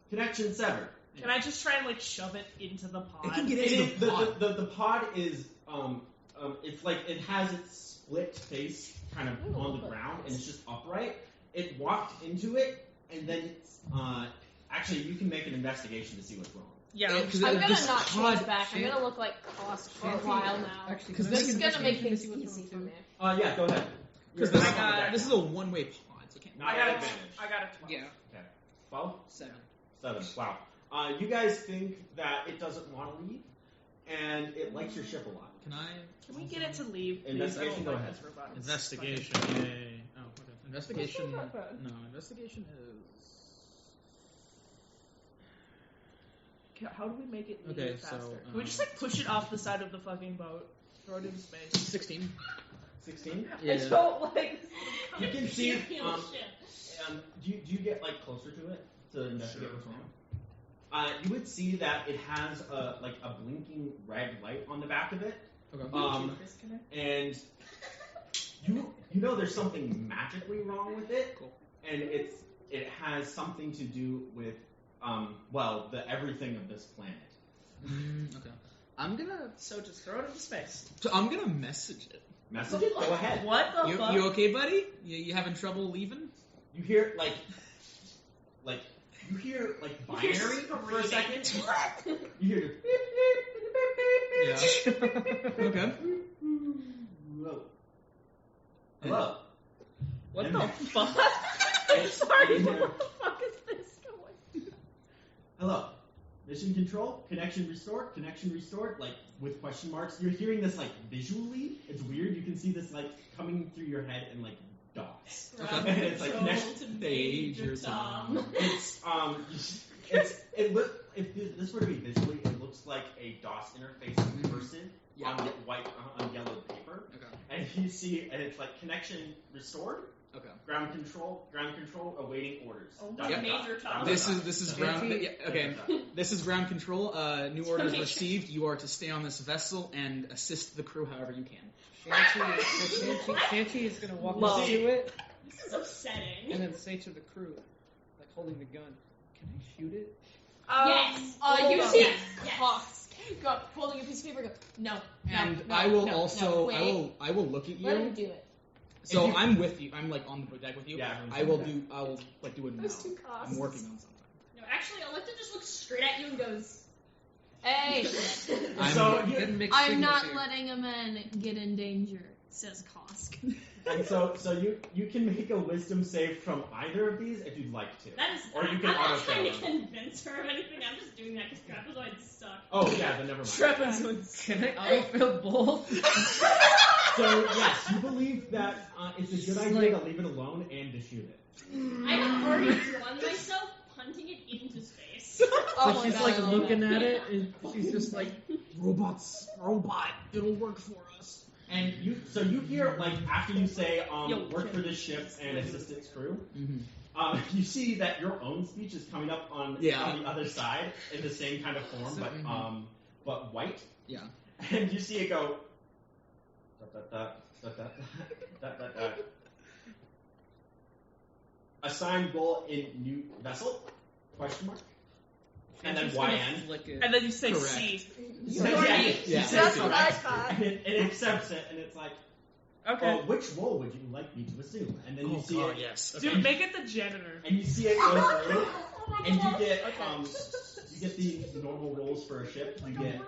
Speaker 1: connection severed.
Speaker 7: Can I just try and like shove it into the pod?
Speaker 3: It can get
Speaker 1: It
Speaker 3: into
Speaker 1: is,
Speaker 3: the pod.
Speaker 1: the pod is it's like it has its split face kind of on the ground and it's just upright. It walked into it and then actually you can make an investigation to see what's wrong.
Speaker 7: Yeah.
Speaker 3: Because
Speaker 5: I'm gonna
Speaker 3: this
Speaker 5: not
Speaker 3: pod-
Speaker 5: change back. I'm gonna look like Cost for a while now.
Speaker 6: Actually,
Speaker 5: Because
Speaker 6: can I
Speaker 5: this is
Speaker 6: make an
Speaker 5: gonna make
Speaker 6: investigation
Speaker 5: things
Speaker 6: to see what's
Speaker 5: easy
Speaker 6: wrong,
Speaker 5: for
Speaker 6: too?
Speaker 5: me.
Speaker 1: Yeah, go ahead.
Speaker 3: Because
Speaker 1: You're
Speaker 3: this,
Speaker 1: up on the deck
Speaker 3: this is
Speaker 1: now.
Speaker 3: a one-way pod, so it can't.
Speaker 1: Not
Speaker 7: I got
Speaker 1: at
Speaker 7: a
Speaker 1: advantage.
Speaker 7: 12.
Speaker 6: Yeah.
Speaker 1: 12?
Speaker 6: 7.
Speaker 1: 7. Wow. You guys think that it doesn't want to leave, and it likes your ship a lot.
Speaker 3: Can I?
Speaker 7: Can we get it to leave? Please?
Speaker 1: Investigation,
Speaker 7: I don't
Speaker 1: go
Speaker 7: like
Speaker 1: ahead.
Speaker 7: this robot. It's
Speaker 3: Investigation.
Speaker 7: fucking-
Speaker 3: Yay. Oh, okay. Investigation.
Speaker 5: That's not bad.
Speaker 3: No, investigation is.
Speaker 7: How do we make it leave
Speaker 3: Okay,
Speaker 7: faster?
Speaker 3: so,
Speaker 7: Can we just like push it off the side of the fucking boat? Throw it in space.
Speaker 3: 16.
Speaker 1: 16.
Speaker 5: I don't like.
Speaker 1: You can see.
Speaker 2: Imperial ship.
Speaker 1: Do you get like closer to it to investigate what's wrong? You would see that it has a blinking red light on the back of it,
Speaker 3: Okay.
Speaker 1: and you know there's something magically wrong with it,
Speaker 3: Cool.
Speaker 1: and it has something to do with the everything of this planet.
Speaker 3: Okay. I'm gonna.
Speaker 7: So just throw it into space.
Speaker 3: So I'm gonna message it.
Speaker 1: Message it. Go ahead.
Speaker 7: What the fuck?
Speaker 3: You okay, buddy? You having trouble leaving?
Speaker 1: You hear you hear binary for a second. You hear
Speaker 3: Yeah. Okay.
Speaker 1: Hello. Hello.
Speaker 7: What
Speaker 1: And
Speaker 7: the
Speaker 1: then-
Speaker 7: fuck?
Speaker 1: It's-
Speaker 7: Sorry,
Speaker 1: and
Speaker 7: where
Speaker 1: then-
Speaker 7: the fuck is this going?
Speaker 1: Hello. Mission control, connection restored, like with question marks. You're hearing this like visually. It's weird. You can see this like coming through your head in like dots.
Speaker 3: Okay.
Speaker 1: And it's like connection.
Speaker 2: to
Speaker 3: Major Tom.
Speaker 1: It's if this were to be visually, it looks like a DOS interface in person
Speaker 3: Yeah.
Speaker 1: on white on yellow paper.
Speaker 3: Okay.
Speaker 1: And you see, and it's like connection restored,
Speaker 3: Okay.
Speaker 1: ground control, awaiting orders.
Speaker 2: Oh,
Speaker 1: Dot,
Speaker 2: Major
Speaker 1: dot, dot,
Speaker 2: Tom.
Speaker 1: dot,
Speaker 3: This
Speaker 1: dot,
Speaker 3: is
Speaker 1: dot,
Speaker 3: ground.
Speaker 1: dot,
Speaker 3: Yeah,
Speaker 1: dot,
Speaker 3: okay.
Speaker 1: dot, dot.
Speaker 3: This is ground control. New orders
Speaker 2: Make sure.
Speaker 3: received. You are to stay on this vessel and assist the crew however you can.
Speaker 6: Shanty is gonna walk
Speaker 1: Love.
Speaker 6: up to it
Speaker 2: This is upsetting.
Speaker 6: and then say to the crew, like holding the gun, "Can I shoot it?"
Speaker 2: Yes.
Speaker 5: You
Speaker 2: Hold
Speaker 5: see
Speaker 2: on. Yes.
Speaker 5: Cost go holding a piece of paper. Go no.
Speaker 3: And
Speaker 5: no,
Speaker 3: I will
Speaker 5: no,
Speaker 3: also.
Speaker 5: no, wait.
Speaker 3: I will look at
Speaker 5: Let him
Speaker 3: you.
Speaker 5: do it.
Speaker 3: So
Speaker 1: If you-
Speaker 3: I'm with you. I'm like on the deck with you.
Speaker 1: Yeah,
Speaker 3: I will do it now.
Speaker 5: Those two costs.
Speaker 3: I'm working on something.
Speaker 2: No, actually, Electa just looks straight at you and goes,
Speaker 5: Hey,
Speaker 3: I'm-
Speaker 1: So
Speaker 6: Get
Speaker 1: you,
Speaker 6: mixed
Speaker 5: I'm
Speaker 6: signals
Speaker 5: not
Speaker 6: here.
Speaker 5: letting a man get in danger, says Kosk.
Speaker 1: and so you can make a wisdom save from either of these if you'd like to.
Speaker 2: that is.
Speaker 1: Or you can
Speaker 2: I'm not
Speaker 1: auto
Speaker 2: trying to
Speaker 1: fail.
Speaker 2: convince her of anything. I'm just doing that because trapezoid's stuck.
Speaker 1: Oh yeah, then never mind.
Speaker 6: Can I autofill both?
Speaker 1: So yes, you believe that it's a good idea to leave it alone and to shoot it.
Speaker 2: I have already drawn myself punting it into space.
Speaker 5: Oh
Speaker 6: So
Speaker 5: my
Speaker 6: she's
Speaker 5: God,
Speaker 6: like
Speaker 5: I love
Speaker 6: looking
Speaker 5: that.
Speaker 6: at it, and she's just like,
Speaker 3: Robot, it'll work for us.
Speaker 1: And you hear like after you say
Speaker 7: Yo,
Speaker 1: work for this ship and assist its crew,
Speaker 3: Mm-hmm.
Speaker 1: you see that your own speech is coming up on the other side in the same kind of form,
Speaker 3: So,
Speaker 1: but white.
Speaker 3: Yeah.
Speaker 1: And you see it go. Dot, dot, dot, dot, dot, dot, dot, dot. assign goal in new vessel? Question mark. And then
Speaker 6: She's gonna
Speaker 1: YN.
Speaker 6: flick it.
Speaker 7: And then you say
Speaker 3: Correct.
Speaker 7: C.
Speaker 1: Yeah, you
Speaker 3: Yeah.
Speaker 1: say
Speaker 5: That's what I
Speaker 1: correct,
Speaker 5: thought.
Speaker 1: And it accepts it, and it's like,
Speaker 7: Okay.
Speaker 1: oh, which role would you like me to assume? And then you
Speaker 3: Oh
Speaker 1: see
Speaker 3: god,
Speaker 1: it,
Speaker 3: yes.
Speaker 7: Dude, make it the janitor.
Speaker 1: and you see it go through, and you get
Speaker 5: Okay.
Speaker 1: you get the normal roles for a ship. You get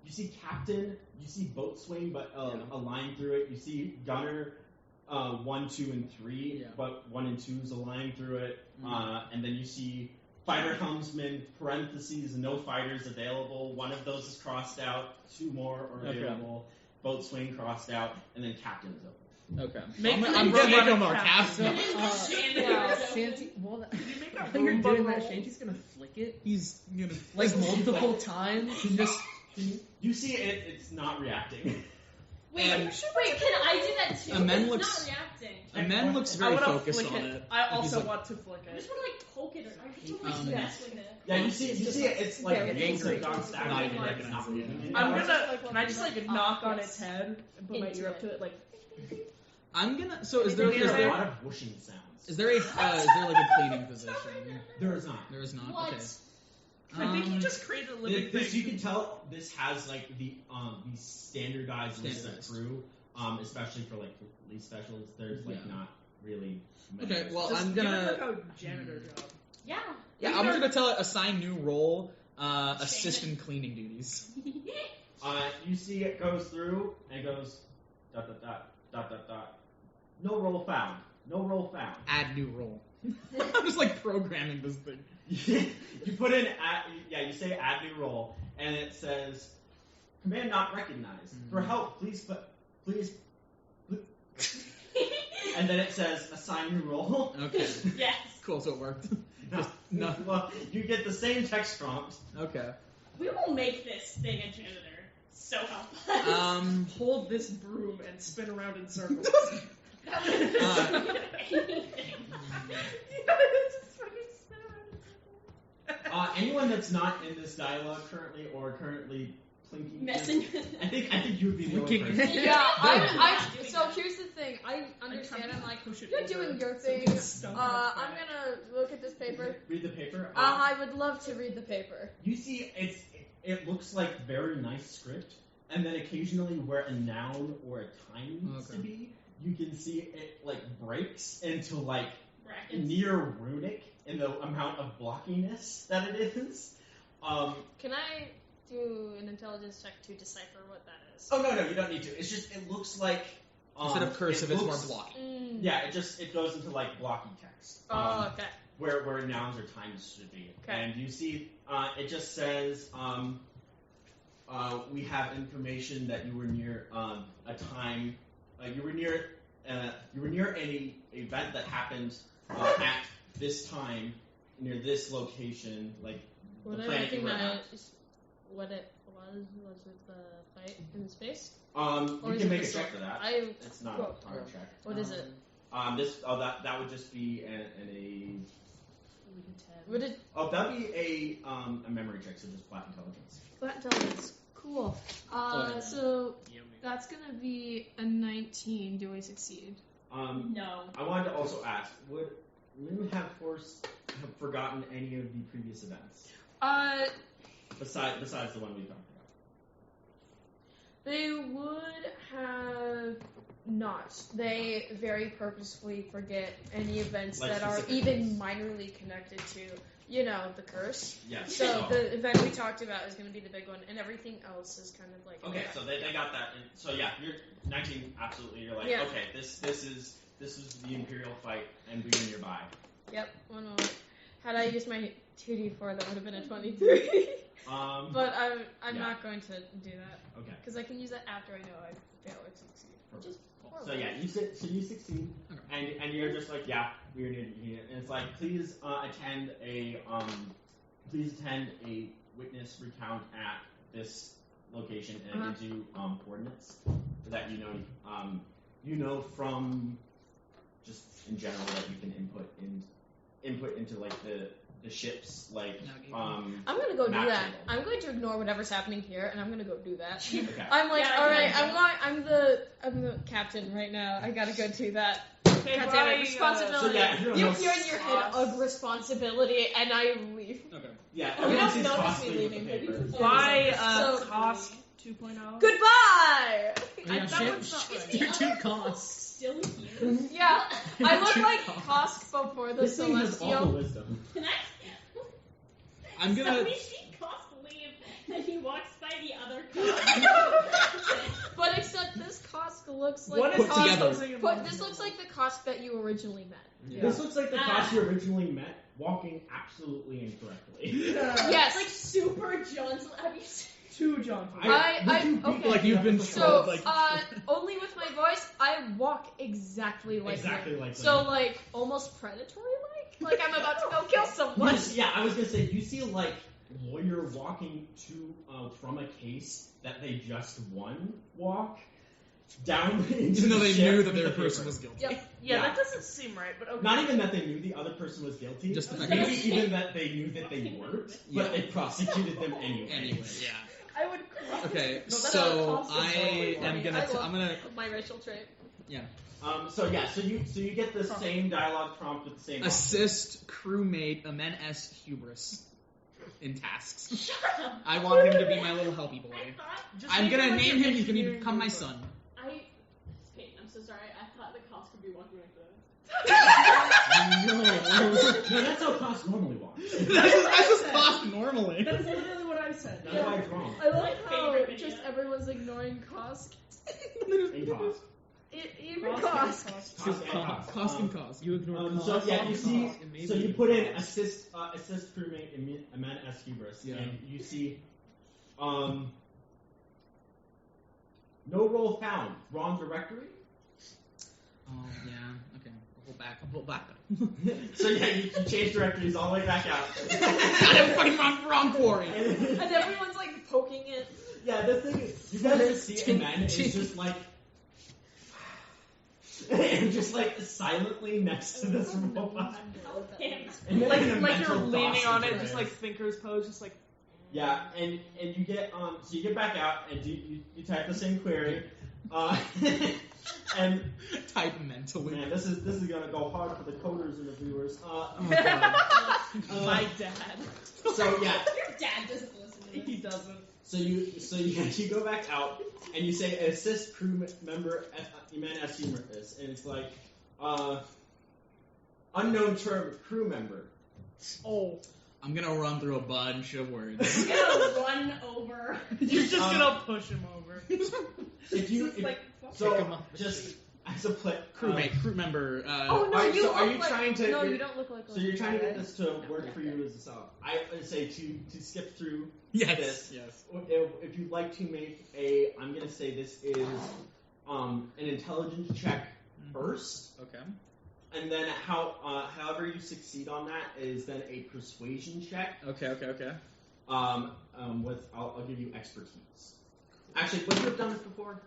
Speaker 1: you see captain, you see boatswain, but a line through it. You see gunner, 1, 2, and 3,
Speaker 3: Yeah.
Speaker 1: but 1 and 2 is a line through it. And then you see fighter helmsman, parentheses, no fighters available. 1 of those is crossed out. 2 more are
Speaker 3: Okay.
Speaker 1: available. Boatswain crossed out, and then captain is open.
Speaker 3: Okay.
Speaker 7: Make
Speaker 3: I'm
Speaker 7: them
Speaker 3: gonna
Speaker 7: run
Speaker 3: make
Speaker 7: out
Speaker 3: him
Speaker 7: of
Speaker 3: our
Speaker 7: captain.
Speaker 3: captain.
Speaker 5: Yeah.
Speaker 6: Shanty, well,
Speaker 7: Can you make a
Speaker 6: while you're
Speaker 7: Roomba
Speaker 6: doing that,
Speaker 7: roll?
Speaker 6: Shanty's gonna flick it
Speaker 3: He's gonna
Speaker 6: like multiple times. And just
Speaker 1: You see it's not reacting.
Speaker 2: Wait,
Speaker 3: And-
Speaker 2: wait, can I do that too?
Speaker 3: Amen
Speaker 2: It's
Speaker 3: looks-
Speaker 2: not reacting.
Speaker 3: Amen looks
Speaker 7: I
Speaker 3: very
Speaker 7: want to
Speaker 3: focused
Speaker 7: flick
Speaker 3: on
Speaker 7: it.
Speaker 3: it.
Speaker 7: I
Speaker 3: He's
Speaker 7: also
Speaker 3: like-
Speaker 7: want to flick
Speaker 2: I just
Speaker 7: it.
Speaker 2: want to like poke it or I just want
Speaker 3: Um,
Speaker 2: to mess with it.
Speaker 1: Yeah, you see it's like
Speaker 5: very
Speaker 1: wings
Speaker 5: angry.
Speaker 1: have gone static.
Speaker 3: Not even
Speaker 1: and it's
Speaker 3: recognizing it.
Speaker 1: moving
Speaker 7: I'm
Speaker 1: anymore.
Speaker 7: gonna. Can I just like knock on its head and put my
Speaker 5: Into
Speaker 7: ear up
Speaker 5: it.
Speaker 7: to it? Like,
Speaker 3: I'm gonna. So is
Speaker 5: Is
Speaker 3: there
Speaker 5: it
Speaker 1: There's
Speaker 3: is
Speaker 1: a
Speaker 3: there
Speaker 1: lot of whooshing sounds.
Speaker 3: is there a like a cleaning position?
Speaker 1: There is not.
Speaker 3: There is not.
Speaker 2: What?
Speaker 3: Okay.
Speaker 7: I think you
Speaker 3: Um,
Speaker 7: just created a living
Speaker 1: This
Speaker 7: thing.
Speaker 1: you can tell. This has like the standardized list of
Speaker 3: Standardized.
Speaker 1: crew, especially for like police specialists. There's like
Speaker 3: Yeah.
Speaker 1: not really. many
Speaker 3: Okay,
Speaker 1: of
Speaker 3: well,
Speaker 1: those.
Speaker 7: Just
Speaker 3: I'm
Speaker 7: give
Speaker 3: gonna-
Speaker 7: it like a janitor job.
Speaker 2: Yeah.
Speaker 3: Yeah, I'm gonna tell it assign new role. Assist in cleaning duties.
Speaker 1: You see it goes through and it goes ... No role found. No role found.
Speaker 3: Add new role. I'm just like programming this thing.
Speaker 1: You put in you say add new role, and it says command not recognized. For help, please. And then it says assign new role.
Speaker 3: Okay.
Speaker 2: Yes.
Speaker 3: Cool. So it worked.
Speaker 1: No.
Speaker 3: No.
Speaker 1: Well, you get the same text prompt.
Speaker 3: Okay.
Speaker 2: We will make this thing a janitor. So help us.
Speaker 7: Hold this broom and spin around in circles.
Speaker 2: Anything.
Speaker 1: Anyone that's not in this dialogue currently or currently plinking,
Speaker 2: Messing with
Speaker 1: I think you would be the only
Speaker 6: Plinking.
Speaker 1: person.
Speaker 5: Yeah,
Speaker 2: Doing
Speaker 5: so
Speaker 2: that.
Speaker 5: here's the thing. I understand. I'm like,
Speaker 7: Push it
Speaker 5: you're
Speaker 7: over
Speaker 5: doing your
Speaker 7: so it
Speaker 5: thing.
Speaker 7: gets stuck on its
Speaker 5: I'm
Speaker 7: back.
Speaker 5: gonna look at this paper.
Speaker 1: Read the paper.
Speaker 5: I would love to read the paper.
Speaker 1: You see, it looks like very nice script, and then occasionally where a noun or a time needs to
Speaker 3: Okay.
Speaker 1: be, you can see it like breaks into like
Speaker 2: Brackets.
Speaker 1: near runic in the amount of blockiness that it is.
Speaker 5: Can I do an intelligence check to decipher what that is?
Speaker 1: Oh no, you don't need to. It's just it looks like
Speaker 3: Instead of cursive, it's more
Speaker 1: looks-
Speaker 3: blocky.
Speaker 5: Mm.
Speaker 1: Yeah, it goes into like blocky text.
Speaker 5: Oh, okay.
Speaker 1: Where nouns or times should be.
Speaker 5: Okay.
Speaker 1: And you see, it just says, we have information that you were near a time, you were near any event that happened at this time near this location, like
Speaker 5: Would
Speaker 1: the
Speaker 5: I
Speaker 1: planet you were at.
Speaker 5: recognize what it was? Was it the fight in space? Or
Speaker 1: You
Speaker 5: is
Speaker 1: can
Speaker 5: it
Speaker 1: make
Speaker 5: the
Speaker 1: a check
Speaker 5: sword?
Speaker 1: for that.
Speaker 5: I.
Speaker 1: It's not
Speaker 5: Cool.
Speaker 1: a hard check.
Speaker 5: What is it?
Speaker 1: That would just be
Speaker 5: Would it?
Speaker 1: that'd be a memory check, so just flat intelligence.
Speaker 5: Flat intelligence. Cool.
Speaker 3: yeah.
Speaker 5: So
Speaker 6: Yummy.
Speaker 5: that's gonna be a 19. Do I succeed?
Speaker 2: No.
Speaker 1: I wanted to also ask, would Lynn have forgotten any of the previous events besides the one we talked about?
Speaker 5: They would have not. They very purposefully forget any events
Speaker 1: Like
Speaker 5: that are
Speaker 1: specific
Speaker 5: even
Speaker 1: events.
Speaker 5: minorly connected to, the curse.
Speaker 1: Yes.
Speaker 5: So the event we talked about is going to be the big one, and everything else is kind of like.
Speaker 1: Okay, so they got that. So yeah, you're 19. Absolutely, you're like,
Speaker 5: Yeah.
Speaker 1: okay, this is the Imperial fight, and we are nearby.
Speaker 5: Yep. 1 moment. Had I used my 2d4, that would have been a 23. But I'm
Speaker 1: Yeah.
Speaker 5: not going to do that
Speaker 1: Okay.
Speaker 5: because I can use that after I know I fail or succeed.
Speaker 1: Perfect.
Speaker 5: Just
Speaker 1: So yeah, you succeed, and you're just like, yeah, we're near here, and it's like, please attend a witness recount at this location, and it gives you coordinates so that you know from just in general that you can input into like the ship's like
Speaker 5: I'm gonna go do
Speaker 1: map
Speaker 5: that.
Speaker 1: table.
Speaker 5: I'm going to ignore whatever's happening here, and I'm gonna go do that.
Speaker 1: Okay.
Speaker 5: I'm like,
Speaker 2: Yeah,
Speaker 5: all right,
Speaker 2: yeah.
Speaker 5: I'm the captain right now. I gotta go do that.
Speaker 7: Okay,
Speaker 5: God damn
Speaker 7: bye,
Speaker 5: it, responsibility.
Speaker 1: So yeah, everyone
Speaker 5: You
Speaker 1: else-
Speaker 5: hear in your head of responsibility, and I leave.
Speaker 3: Okay.
Speaker 1: Yeah,
Speaker 5: You
Speaker 1: everyone
Speaker 5: don't
Speaker 1: sees
Speaker 5: notice
Speaker 1: Cost
Speaker 5: me
Speaker 1: leave with
Speaker 5: leaving,
Speaker 1: the
Speaker 5: but you
Speaker 1: papers.
Speaker 5: just-
Speaker 7: Bye,
Speaker 5: So-
Speaker 7: Cost 2.0.
Speaker 5: Goodbye!
Speaker 6: Yeah,
Speaker 7: that
Speaker 6: shit.
Speaker 7: one's not right.
Speaker 6: Shit, two costs.
Speaker 2: Still here.
Speaker 5: Yeah, I look
Speaker 6: Two
Speaker 5: like
Speaker 6: costs.
Speaker 5: Kosk before the
Speaker 1: This thing has awful
Speaker 5: Celestial.
Speaker 1: wisdom.
Speaker 2: Can I?
Speaker 3: I'm
Speaker 2: So
Speaker 3: gonna.
Speaker 2: we see Cost leave, and he walks by the other Cost.
Speaker 5: But except this Kosk looks like
Speaker 7: What
Speaker 5: the
Speaker 7: is
Speaker 3: Put
Speaker 5: Kosk.
Speaker 3: together.
Speaker 7: closing in
Speaker 5: But
Speaker 7: my-
Speaker 5: this looks like the Kosk that you originally met.
Speaker 3: Yeah.
Speaker 1: This looks like the
Speaker 2: Ah.
Speaker 1: Cost you originally met, walking absolutely incorrectly.
Speaker 7: Yeah.
Speaker 5: Yes.
Speaker 2: Like super Johnson. Have you seen?
Speaker 7: 2 John.
Speaker 5: Okay.
Speaker 3: Like you've been
Speaker 5: So,
Speaker 3: told, like.
Speaker 5: only with my voice, I walk exactly like
Speaker 1: Exactly
Speaker 5: him.
Speaker 1: like
Speaker 5: So,
Speaker 1: them.
Speaker 5: like, almost predatory-like? Like I'm about to go kill
Speaker 1: You
Speaker 5: someone.
Speaker 1: see- yeah, I was gonna say you see like lawyer walking to from a case that they just won walk down into
Speaker 3: Even though
Speaker 1: the
Speaker 3: they
Speaker 1: ship
Speaker 3: knew that
Speaker 1: with
Speaker 3: their
Speaker 1: the
Speaker 3: person
Speaker 1: paper.
Speaker 3: was guilty.
Speaker 5: Yep.
Speaker 7: Yeah,
Speaker 1: Yeah.
Speaker 7: that doesn't seem right, but okay.
Speaker 1: Not even that they knew the other person was guilty.
Speaker 3: Just the fact
Speaker 1: maybe
Speaker 3: that-
Speaker 1: even that they knew that they weren't,
Speaker 3: Yeah.
Speaker 1: but they prosecuted them anyway.
Speaker 3: Anyway, yeah.
Speaker 7: I would cry.
Speaker 3: Okay,
Speaker 5: that's
Speaker 3: so
Speaker 5: not possible.
Speaker 3: I am gonna.
Speaker 5: I love
Speaker 3: I'm gonna.
Speaker 5: my racial trait.
Speaker 1: So you get the same dialogue prompt with the same
Speaker 3: Assist crewmate Amen S. Hubris in tasks.
Speaker 2: Shut up.
Speaker 3: I want him to be my little helpy
Speaker 2: I
Speaker 3: boy.
Speaker 2: thought.
Speaker 7: Just
Speaker 3: I'm
Speaker 7: make
Speaker 3: gonna
Speaker 7: like
Speaker 3: name
Speaker 7: an
Speaker 3: him. He's gonna
Speaker 7: engineering
Speaker 3: become my
Speaker 7: group.
Speaker 3: son.
Speaker 2: Peyton, I'm so sorry. I thought the Cost would be walking like this.
Speaker 1: No, that's how Cost normally walks.
Speaker 3: That's just cost normally.
Speaker 7: That's literally what I said.
Speaker 1: That's why it's wrong.
Speaker 5: I love
Speaker 2: My
Speaker 5: how
Speaker 2: favorite video.
Speaker 5: just everyone's ignoring Kosk.
Speaker 1: In Cost.
Speaker 5: Even Kosk.
Speaker 1: Cost and Cost.
Speaker 3: Cost and cost.
Speaker 6: You ignore costs.
Speaker 1: So yeah, you see.
Speaker 6: and maybe
Speaker 1: So you put in
Speaker 6: costs.
Speaker 1: assist crewmate Amen S. Hubris,
Speaker 3: Yeah.
Speaker 1: and you see, no role found. Wrong directory.
Speaker 3: Oh yeah. Okay. I'll pull back.
Speaker 1: So yeah, you change directories all the way back out.
Speaker 3: God, I'm fucking wrong quarry.
Speaker 5: And everyone's like poking it.
Speaker 1: Yeah, the thing is, you guys just see Amen is just like. And just like silently next to this robot. And then in a
Speaker 7: Like you're
Speaker 1: mental
Speaker 7: leaning
Speaker 1: toss
Speaker 7: on it,
Speaker 1: into
Speaker 7: just like thinker's pose, just like.
Speaker 1: Yeah, and you get so you get back out and you type the same query, and
Speaker 3: Type mentally.
Speaker 1: man, this is gonna go hard for the coders and the viewers.
Speaker 3: Oh, God.
Speaker 7: My dad.
Speaker 1: So yeah,
Speaker 2: Your dad doesn't listen to
Speaker 7: He
Speaker 2: this.
Speaker 7: doesn't.
Speaker 1: so you go back out and you say assist crew member Iman S. Humorous, and it's like unknown term crew member.
Speaker 7: Oh.
Speaker 3: I'm gonna run through a bunch of words.
Speaker 2: I'm gonna run over.
Speaker 7: You're just gonna push him over.
Speaker 1: If you
Speaker 7: Just like,
Speaker 1: so
Speaker 3: Pick 'em up.
Speaker 1: just as a play,
Speaker 3: Crewmate, crew member.
Speaker 5: Oh no,
Speaker 1: are-
Speaker 5: you
Speaker 1: so
Speaker 5: look
Speaker 1: are you
Speaker 5: like,
Speaker 1: trying to-
Speaker 5: No,
Speaker 1: you're-
Speaker 5: you don't look like.
Speaker 1: So you're trying to get
Speaker 5: guy.
Speaker 1: this to work for you as a song. I would say to skip through
Speaker 3: Yes.
Speaker 1: this.
Speaker 3: Yes.
Speaker 1: If you'd like to make I'm gonna say this is an intelligence check first,
Speaker 3: Okay.
Speaker 1: and then however you succeed on that is then a persuasion check.
Speaker 3: Okay.
Speaker 1: With I'll give you expertise. Actually, would you have done this before?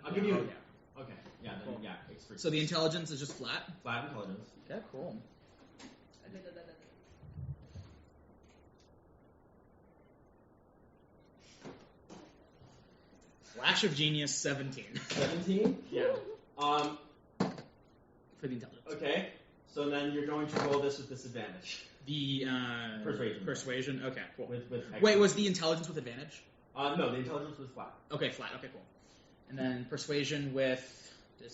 Speaker 1: I'll give you.
Speaker 3: Oh, yeah.
Speaker 1: Okay. Yeah. Then
Speaker 3: Cool.
Speaker 1: yeah. Expertise.
Speaker 3: So the intelligence is just flat.
Speaker 1: flat intelligence.
Speaker 3: Okay. Cool. Flash of Genius 17
Speaker 1: 17.
Speaker 3: Yeah.
Speaker 1: Um.
Speaker 3: for the intelligence.
Speaker 1: Okay. So then you're going to roll this with disadvantage.
Speaker 3: The
Speaker 1: Persuasion.
Speaker 3: Persuasion. Okay. Cool.
Speaker 1: With
Speaker 3: Wait, was the intelligence with advantage?
Speaker 1: no, the intelligence was flat.
Speaker 3: Okay, flat. Okay, cool. And then persuasion with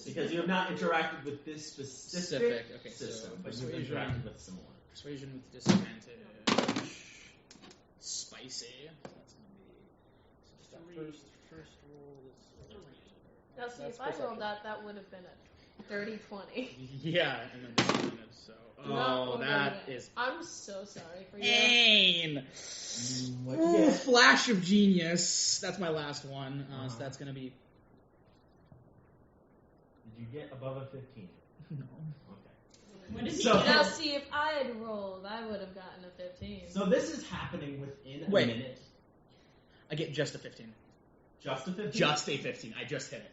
Speaker 1: Because you have not interacted with this specific
Speaker 3: Okay,
Speaker 1: system,
Speaker 3: so
Speaker 1: but you've
Speaker 3: persuasion.
Speaker 1: interacted with similar.
Speaker 3: Persuasion with disadvantage. Spicy. That's gonna be
Speaker 6: First roll is.
Speaker 5: Now see,
Speaker 3: That's
Speaker 5: if I
Speaker 3: perception.
Speaker 5: rolled that would have been a 30-20.
Speaker 3: Yeah, and then disadvantage. So
Speaker 5: Not
Speaker 3: that
Speaker 5: okay.
Speaker 3: is
Speaker 5: I'm so sorry for you.
Speaker 3: pain.
Speaker 1: What
Speaker 3: Ooh,
Speaker 1: you get?
Speaker 3: Flash of Genius. That's my last one. So
Speaker 1: Uh-huh.
Speaker 3: that's gonna be
Speaker 1: Did you get above a 15?
Speaker 3: no.
Speaker 1: Okay.
Speaker 2: What is he
Speaker 1: So-
Speaker 2: doing?
Speaker 5: Now see, if I had rolled, I would have gotten a 15.
Speaker 1: So this is happening within a
Speaker 3: Wait.
Speaker 1: minute.
Speaker 3: I get just a 15.
Speaker 1: Just a 15?
Speaker 3: Just a 15. I just hit it.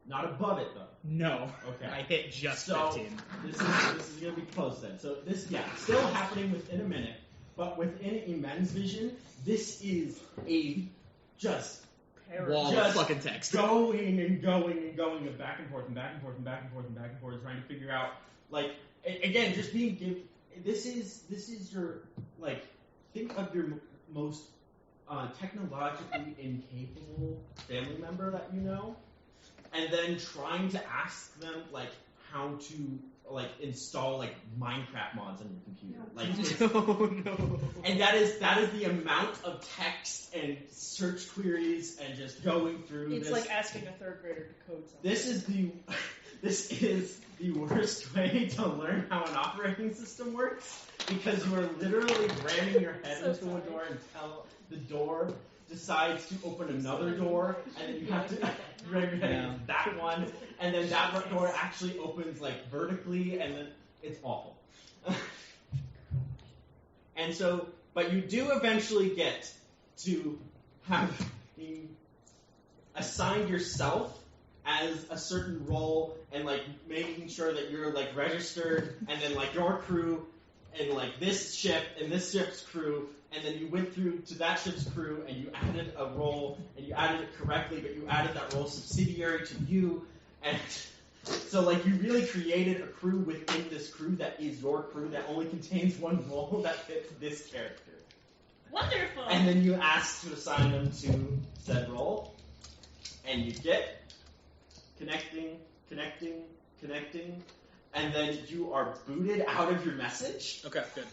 Speaker 1: Not above it, though.
Speaker 3: No.
Speaker 1: Okay.
Speaker 3: I hit just
Speaker 1: So
Speaker 3: 15.
Speaker 1: this is going to be close then. So this, still happening within a minute, but within Iman's vision, this is a just
Speaker 4: Terrible.
Speaker 3: wall of
Speaker 1: Just
Speaker 3: fucking text.
Speaker 1: going and going and going and back and forth and back and forth and back and forth and back and forth, trying to figure out, like, again, just being this is your, like, think of your most technologically incapable family member that you know, and then trying to ask them, like, how to, like, install, like, Minecraft mods on your computer. Like, it's,
Speaker 6: no.
Speaker 1: and that is the amount of text and search queries and just going through
Speaker 7: It's
Speaker 1: this.
Speaker 7: like asking a third grader to code something.
Speaker 1: This is the worst way to learn how an operating system works, because you are literally ramming your head
Speaker 5: So
Speaker 1: into a
Speaker 5: sorry.
Speaker 1: door until the door decides to open another door, and then you have to ram your head into that one, and then that door actually opens, like, vertically, and then it's awful. And so, but you do eventually get to have being assigned yourself as a certain role, and, like, making sure that you're, like, registered, and then, like, your crew, and, like, this ship, and this ship's crew, and then you went through to that ship's crew, and you added a role, and you added it correctly, but you added that role subsidiary to you, and so, like, you really created a crew within this crew that is your crew that only contains one role that fits this character.
Speaker 2: Wonderful.
Speaker 1: And then you ask to assign them to said role, and you get connecting, and then you are booted out of your message,
Speaker 3: Okay, good.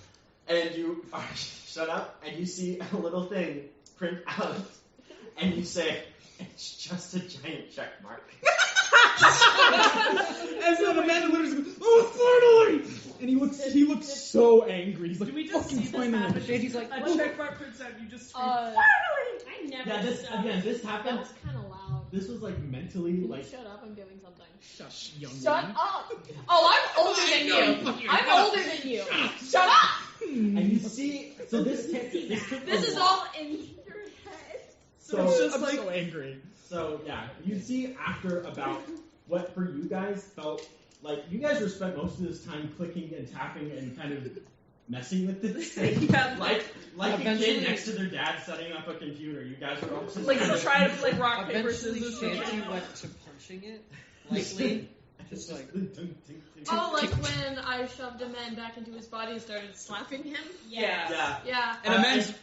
Speaker 1: and you are shut up, and you see a little thing print out, and you say, "It's just a giant check mark."
Speaker 3: And so the man literally goes, "Oh, finally!" And he looks so angry. He's like,
Speaker 7: Do we just
Speaker 3: "Fucking
Speaker 7: see this
Speaker 3: finally!"
Speaker 7: happen?
Speaker 6: He's like,
Speaker 7: a
Speaker 6: "Whoa."
Speaker 7: check mark prints out, you just scream,
Speaker 5: Uh,
Speaker 2: I never.
Speaker 1: Yeah, this
Speaker 5: that
Speaker 1: happened.
Speaker 5: was kind of loud.
Speaker 1: This was like mentally
Speaker 5: Can you
Speaker 1: like.
Speaker 5: shut up? I'm doing something.
Speaker 3: Shush, young
Speaker 5: Shut
Speaker 3: woman.
Speaker 5: up! Oh, I'm older than you. I'm older than you. Shut up!
Speaker 1: And you see, so this took
Speaker 5: This
Speaker 1: a
Speaker 5: is
Speaker 1: while.
Speaker 5: all in your head.
Speaker 1: So
Speaker 3: I'm
Speaker 1: just like
Speaker 3: so angry.
Speaker 1: so yeah, you see after about what for you guys felt like you guys were spent most of this time clicking and tapping and kind of messing with this thing.
Speaker 7: Yeah.
Speaker 1: like a kid
Speaker 6: Eventually-
Speaker 1: next to their dad setting up a computer. You guys were all just
Speaker 7: like
Speaker 1: kind of
Speaker 7: try to play rock paper
Speaker 6: Eventually,
Speaker 7: scissors.
Speaker 6: Shanty went to punching it lightly. Just like,
Speaker 5: Oh, like when I shoved a man back into his body and started slapping him?
Speaker 2: Yes.
Speaker 1: yeah.
Speaker 5: Yeah.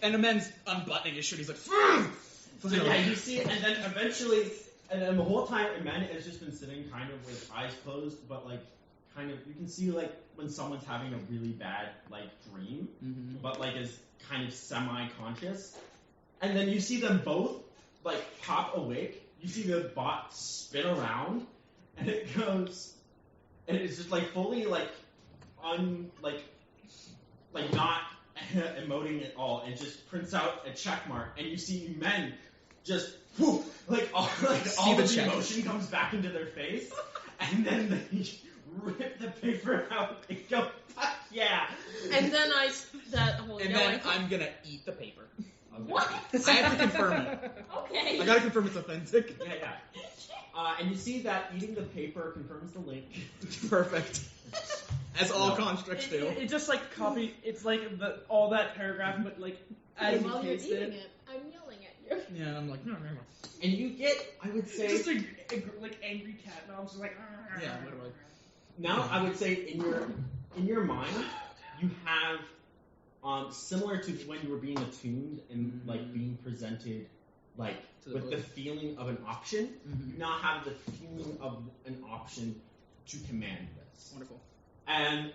Speaker 3: And a man's unbuttoning his shirt. He's like,
Speaker 1: So yeah, you see, and then eventually, and then the whole time, Amanda has just been sitting kind of with eyes closed, but like, kind of, you can see like when someone's having a really bad like dream, but like is kind of semi-conscious, and then you see them both like pop awake. You see the bot spin around, and it goes, and it's just like fully like like not emoting at all, and just prints out a check mark, and you see men just whoo, like all
Speaker 3: the
Speaker 1: the
Speaker 3: check.
Speaker 1: emotion comes back into their face, and then they rip the paper out and go, fuck yeah.
Speaker 5: And then that whole
Speaker 3: and
Speaker 5: yelling.
Speaker 3: then I'm gonna eat the paper.
Speaker 5: What?
Speaker 3: I have to confirm it.
Speaker 2: Okay.
Speaker 3: I gotta confirm it's authentic.
Speaker 1: Yeah. And you see that eating the paper confirms the link.
Speaker 3: Perfect. As all
Speaker 1: No.
Speaker 3: constructs do.
Speaker 7: It just like copy. It's like all that paragraph, but like as you
Speaker 5: While you're
Speaker 7: paste
Speaker 5: eating
Speaker 7: it.
Speaker 5: it, I'm yelling at you.
Speaker 3: Yeah, I'm like, no.
Speaker 1: And you get, I would say,
Speaker 7: Just like angry cat moms, just like.
Speaker 3: Yeah, literally.
Speaker 1: now I would say in your mind you have similar to when you were being attuned and like being presented like
Speaker 3: To the
Speaker 1: with the
Speaker 3: book.
Speaker 1: feeling of an option. You now have the feeling of an option to command this.
Speaker 3: Wonderful.
Speaker 1: And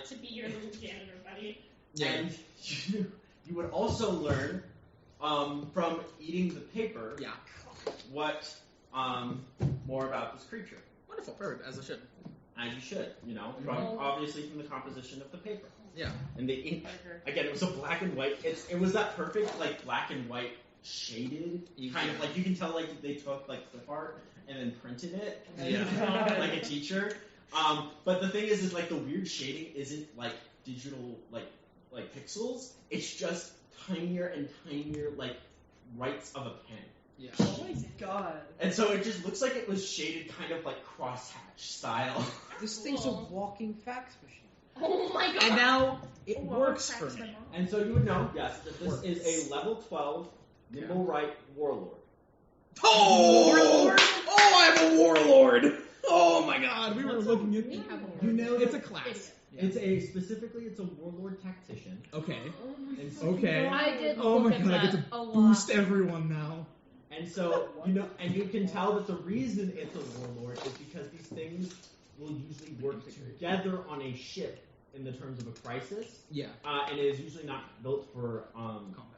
Speaker 2: To be your little janitor buddy.
Speaker 1: and you would also learn from eating the paper
Speaker 3: Yeah.
Speaker 1: what more about this creature.
Speaker 3: Wonderful. Perfect. As I should.
Speaker 1: As you should, from obviously from the composition of the paper.
Speaker 3: Yeah.
Speaker 1: And the ink, again, it was a black and white. It was that perfect like black and white shaded kind of like you can tell like they took like clip art and then printed it like a teacher. But the thing is like the weird shading isn't like digital like pixels. It's just tinier and tinier like rights of a pen.
Speaker 3: Yeah.
Speaker 7: Oh my god.
Speaker 1: And so it just looks like it was shaded kind of like crosshatch style.
Speaker 6: this thing's a walking fax machine.
Speaker 5: Oh my god.
Speaker 3: And now it
Speaker 7: Oh, well,
Speaker 3: works
Speaker 7: fax
Speaker 3: for
Speaker 7: my
Speaker 3: me.
Speaker 7: mom.
Speaker 1: And so you would know, yes, that this is a level 12 nimble right warlord.
Speaker 3: Oh! Oh, I'm a warlord! Oh my god, we were looking at
Speaker 5: We have a
Speaker 1: You know,
Speaker 3: It's a class. Yeah.
Speaker 1: it's a warlord tactician.
Speaker 3: Okay.
Speaker 1: And so,
Speaker 3: Okay.
Speaker 5: I did
Speaker 3: Oh
Speaker 5: look
Speaker 3: my
Speaker 5: at
Speaker 3: god, I
Speaker 5: that
Speaker 3: get
Speaker 5: a
Speaker 3: to
Speaker 5: lot.
Speaker 3: boost everyone now.
Speaker 1: And so, and you can tell that the reason it's a warlord is because these things will usually work together on a ship in the terms of a crisis,
Speaker 3: Yeah.
Speaker 1: and it is usually not built for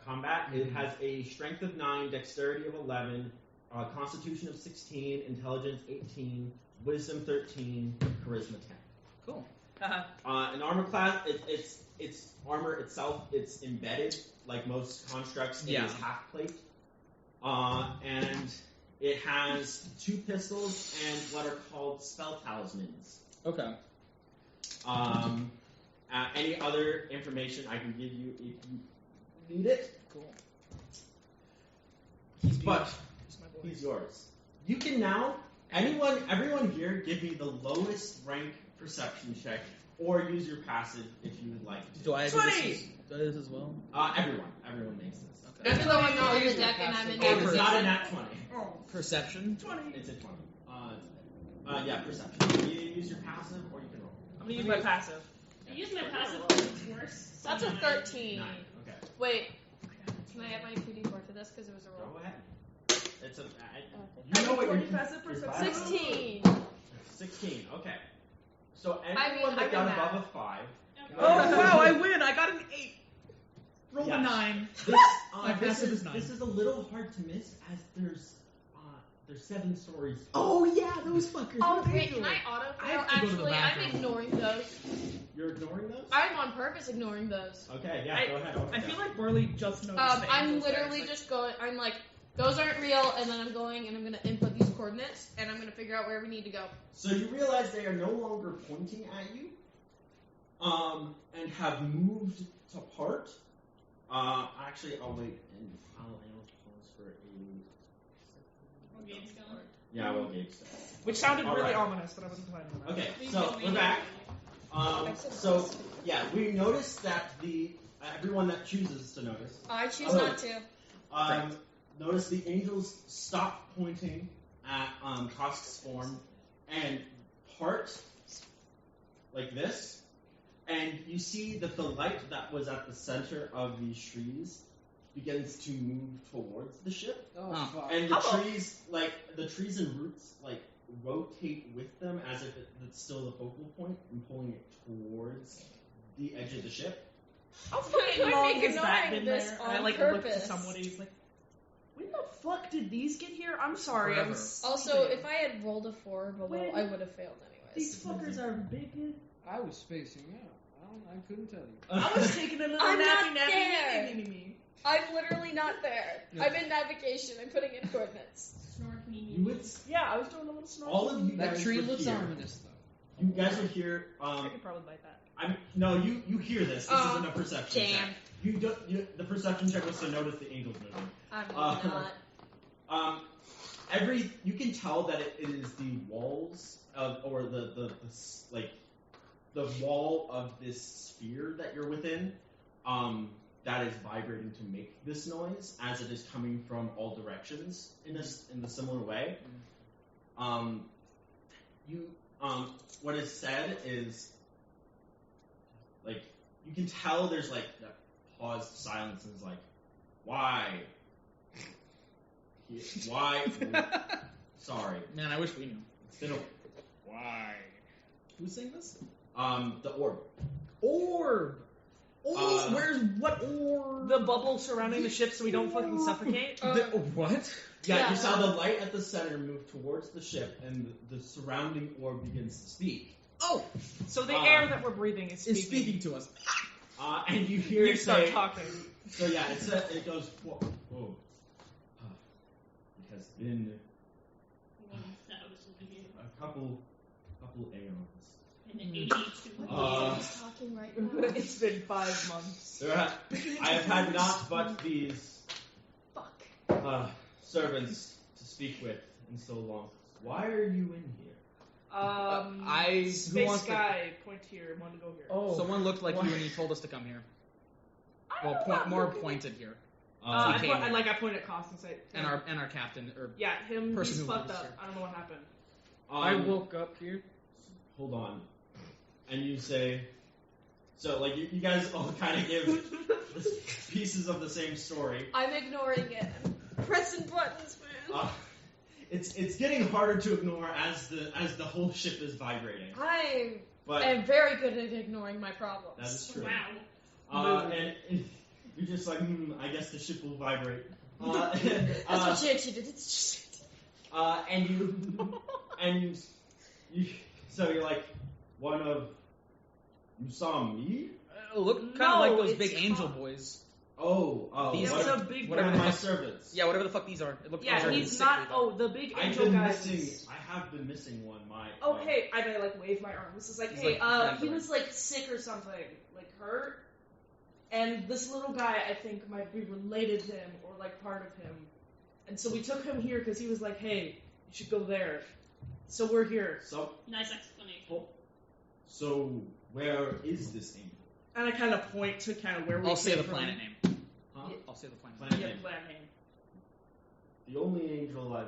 Speaker 1: combat. It has a strength of 9, dexterity of 11, constitution of 16, intelligence 18, wisdom 13, charisma 10.
Speaker 3: Cool.
Speaker 1: An armor class, its armor itself, it's embedded like most constructs. It
Speaker 3: Yeah.
Speaker 1: is half plate. And it has 2 pistols and what are called spell talismans.
Speaker 3: Okay.
Speaker 1: Any other information I can give you if you need it?
Speaker 3: Cool.
Speaker 1: But he's yours. You can now, everyone here, give me the lowest rank perception check, or use your passive if you would like to.
Speaker 3: Do I have
Speaker 7: 20!
Speaker 3: Do I do this as well?
Speaker 1: Everyone makes this.
Speaker 3: Okay.
Speaker 5: Even though I'm not on the deck and I'm in
Speaker 1: It's
Speaker 5: navigation.
Speaker 1: not a nat 20.
Speaker 7: Oh,
Speaker 3: Perception.
Speaker 7: 20.
Speaker 1: It's a 20. Yeah, perception. You use your passive, or you can roll.
Speaker 7: I'm gonna use my passive.
Speaker 2: I use my passive because it's worse.
Speaker 5: That's a 13.
Speaker 1: 9. Okay.
Speaker 5: Wait, can I have my 2d4 for this because it was a roll?
Speaker 1: Go ahead. It's a.
Speaker 7: I
Speaker 1: You know what
Speaker 7: have
Speaker 1: your
Speaker 7: 20 passive perception.
Speaker 5: 16.
Speaker 1: 16. Okay. So
Speaker 5: I mean,
Speaker 1: everyone that
Speaker 5: I'm
Speaker 1: got
Speaker 5: in
Speaker 1: above
Speaker 5: that.
Speaker 1: a 5.
Speaker 7: Oh wow, I win! I got an 8. Roll
Speaker 1: Yeah.
Speaker 7: a 9.
Speaker 1: This,
Speaker 3: My passive is 9.
Speaker 1: This is a little hard to miss as there's 7 stories.
Speaker 3: Oh yeah, those fuckers.
Speaker 5: Oh,
Speaker 3: What are they
Speaker 5: wait, can
Speaker 3: doing?
Speaker 5: I auto
Speaker 3: I
Speaker 5: fail?
Speaker 3: have to go to the
Speaker 5: Actually, I'm
Speaker 3: bathroom.
Speaker 5: ignoring those.
Speaker 1: You're ignoring those?
Speaker 5: I'm on purpose ignoring those.
Speaker 1: Okay, yeah, go ahead.
Speaker 7: I feel like Burley just noticed the
Speaker 5: I'm
Speaker 7: angels there.
Speaker 5: literally
Speaker 7: It's like,
Speaker 5: just going, I'm like, those aren't real, and then I'm going and I'm going to input these coordinates, and I'm going to figure out where we need to go.
Speaker 1: So you realize they are no longer pointing at you, and have moved apart. Actually, I'll wait and I'll pause for a.
Speaker 2: Well, Gabe's gone.
Speaker 1: Yeah, well, Gabe's done.
Speaker 7: which sounded
Speaker 1: All
Speaker 7: really
Speaker 1: right.
Speaker 7: ominous, but I wasn't planning on that.
Speaker 1: Okay, so we're back. So yeah, we noticed that everyone that chooses to notice.
Speaker 5: I choose
Speaker 1: Oh.
Speaker 5: not to.
Speaker 1: Notice the angels stop pointing at Kosk's form and part like this, and you see that the light that was at the center of these trees begins to move towards the ship,
Speaker 6: Oh,
Speaker 3: Huh.
Speaker 6: fuck.
Speaker 1: and the
Speaker 7: How about-
Speaker 1: trees and roots rotate with them as if it's still the focal point and pulling it towards the edge of the ship.
Speaker 7: How fucking
Speaker 5: I'm
Speaker 7: long has that
Speaker 5: ignoring
Speaker 7: been
Speaker 5: this
Speaker 7: there?
Speaker 5: on
Speaker 7: And I looked to
Speaker 5: purpose.
Speaker 7: somebody who's like, when the fuck did these get here? I'm sorry, I was
Speaker 5: Also,
Speaker 7: sleeping.
Speaker 5: if I had rolled a 4 below,
Speaker 7: Wait.
Speaker 5: I would have failed
Speaker 7: These
Speaker 5: anyways.
Speaker 7: fuckers are big.
Speaker 6: I was spacing out. I couldn't tell you.
Speaker 7: I was taking a little
Speaker 5: I'm not
Speaker 7: nappy
Speaker 5: there.
Speaker 7: me.
Speaker 5: I'm literally not there.
Speaker 3: Yeah.
Speaker 5: I'm in navigation. I'm putting in coordinates.
Speaker 2: Snort me.
Speaker 1: You would,
Speaker 7: Yeah, I was doing a little snort.
Speaker 1: all of you
Speaker 6: That
Speaker 1: guys
Speaker 6: tree
Speaker 1: would
Speaker 6: looks
Speaker 1: hear.
Speaker 6: ominous, though.
Speaker 1: You guys would hear.
Speaker 7: I could probably bite that.
Speaker 1: You hear this. This
Speaker 5: Oh,
Speaker 1: isn't a perception
Speaker 5: damn.
Speaker 1: check. The perception check was to notice the angels moving.
Speaker 5: I'm
Speaker 1: Uh,
Speaker 5: not.
Speaker 1: You can tell that it is the walls of, or the wall of this sphere that you're within, that is vibrating to make this noise as it is coming from all directions in the similar way. What is said is you can tell there's that paused silence and is why? Why? Sorry.
Speaker 3: Man, I wish we knew.
Speaker 1: It's been a
Speaker 3: Why? Who's saying this?
Speaker 1: the orb.
Speaker 3: Orb. Oh, where's what orb?
Speaker 7: The bubble surrounding the ship so we don't fucking suffocate.
Speaker 3: What?
Speaker 1: Yeah,
Speaker 5: Yeah.
Speaker 1: you saw the light at the center move towards the ship, and the surrounding orb begins to speak.
Speaker 3: Oh,
Speaker 7: So the air that we're breathing is
Speaker 3: is
Speaker 7: speaking.
Speaker 3: speaking to us.
Speaker 1: And you hear
Speaker 7: You
Speaker 1: it
Speaker 7: start
Speaker 1: say,
Speaker 7: talking.
Speaker 1: so yeah, it goes, whoa. It has been
Speaker 2: 1,000 years.
Speaker 1: a couple aeons.
Speaker 2: And 82.
Speaker 5: He's talking right now.
Speaker 7: It's been 5 months.
Speaker 1: I have had naught but these
Speaker 5: Fuck.
Speaker 1: servants to speak with in so long. Why are you in here?
Speaker 3: Who
Speaker 7: Space
Speaker 3: wants to-
Speaker 7: guy, point here, want to go here.
Speaker 3: Someone looked like you and he told us to come here. Well, more pointed here.
Speaker 7: I
Speaker 3: came in.
Speaker 7: point at Cost and say,
Speaker 3: and our captain or
Speaker 7: yeah, him.
Speaker 3: person
Speaker 7: He's
Speaker 3: who
Speaker 7: fucked
Speaker 3: lives
Speaker 7: up.
Speaker 3: here.
Speaker 7: I don't know what happened.
Speaker 6: I woke up here.
Speaker 1: Hold on. And you say, so like you guys all kind of give pieces of the same story.
Speaker 5: I'm ignoring it. I'm pressing buttons, man.
Speaker 1: It's getting harder to ignore as the whole ship is vibrating.
Speaker 5: I
Speaker 1: But
Speaker 5: am very good at ignoring my problems.
Speaker 1: that is true.
Speaker 2: Wow.
Speaker 1: And you're just like, I guess the ship will vibrate.
Speaker 5: That's what Shanty did. It's just...
Speaker 1: And you, so you're like, one of, you saw me?
Speaker 3: look kind of
Speaker 7: No,
Speaker 3: like those
Speaker 7: it's
Speaker 3: big angel
Speaker 7: Cost.
Speaker 3: boys.
Speaker 1: Oh,
Speaker 3: These
Speaker 1: what
Speaker 7: are
Speaker 1: are
Speaker 7: big
Speaker 1: what are
Speaker 7: guys.
Speaker 1: my servants?
Speaker 3: Yeah, whatever the fuck these are. It looked
Speaker 7: Yeah,
Speaker 3: very
Speaker 7: he's
Speaker 3: sickly,
Speaker 7: not.
Speaker 3: though.
Speaker 7: Oh, the big
Speaker 1: I've
Speaker 7: angel
Speaker 1: been
Speaker 7: guy.
Speaker 1: missing. I have been missing one.
Speaker 7: Oh, hey, I wave my arm. This is like,
Speaker 3: He's
Speaker 7: hey,
Speaker 3: like
Speaker 7: he was like sick or something, like hurt, and this little guy I think might be related to him or like part of him, and so we took him here because he was like, hey, you should go there. So we're here,
Speaker 1: So
Speaker 2: Nice explanation.
Speaker 1: where is this angel?
Speaker 7: and I kind of point to kind of where we.
Speaker 3: I'll say
Speaker 7: came
Speaker 3: the
Speaker 7: from.
Speaker 3: planet name.
Speaker 1: Huh?
Speaker 7: Yeah.
Speaker 3: I'll say the planet
Speaker 1: Planet
Speaker 3: name.
Speaker 7: Yeah,
Speaker 1: name.
Speaker 7: planet name.
Speaker 1: The only angel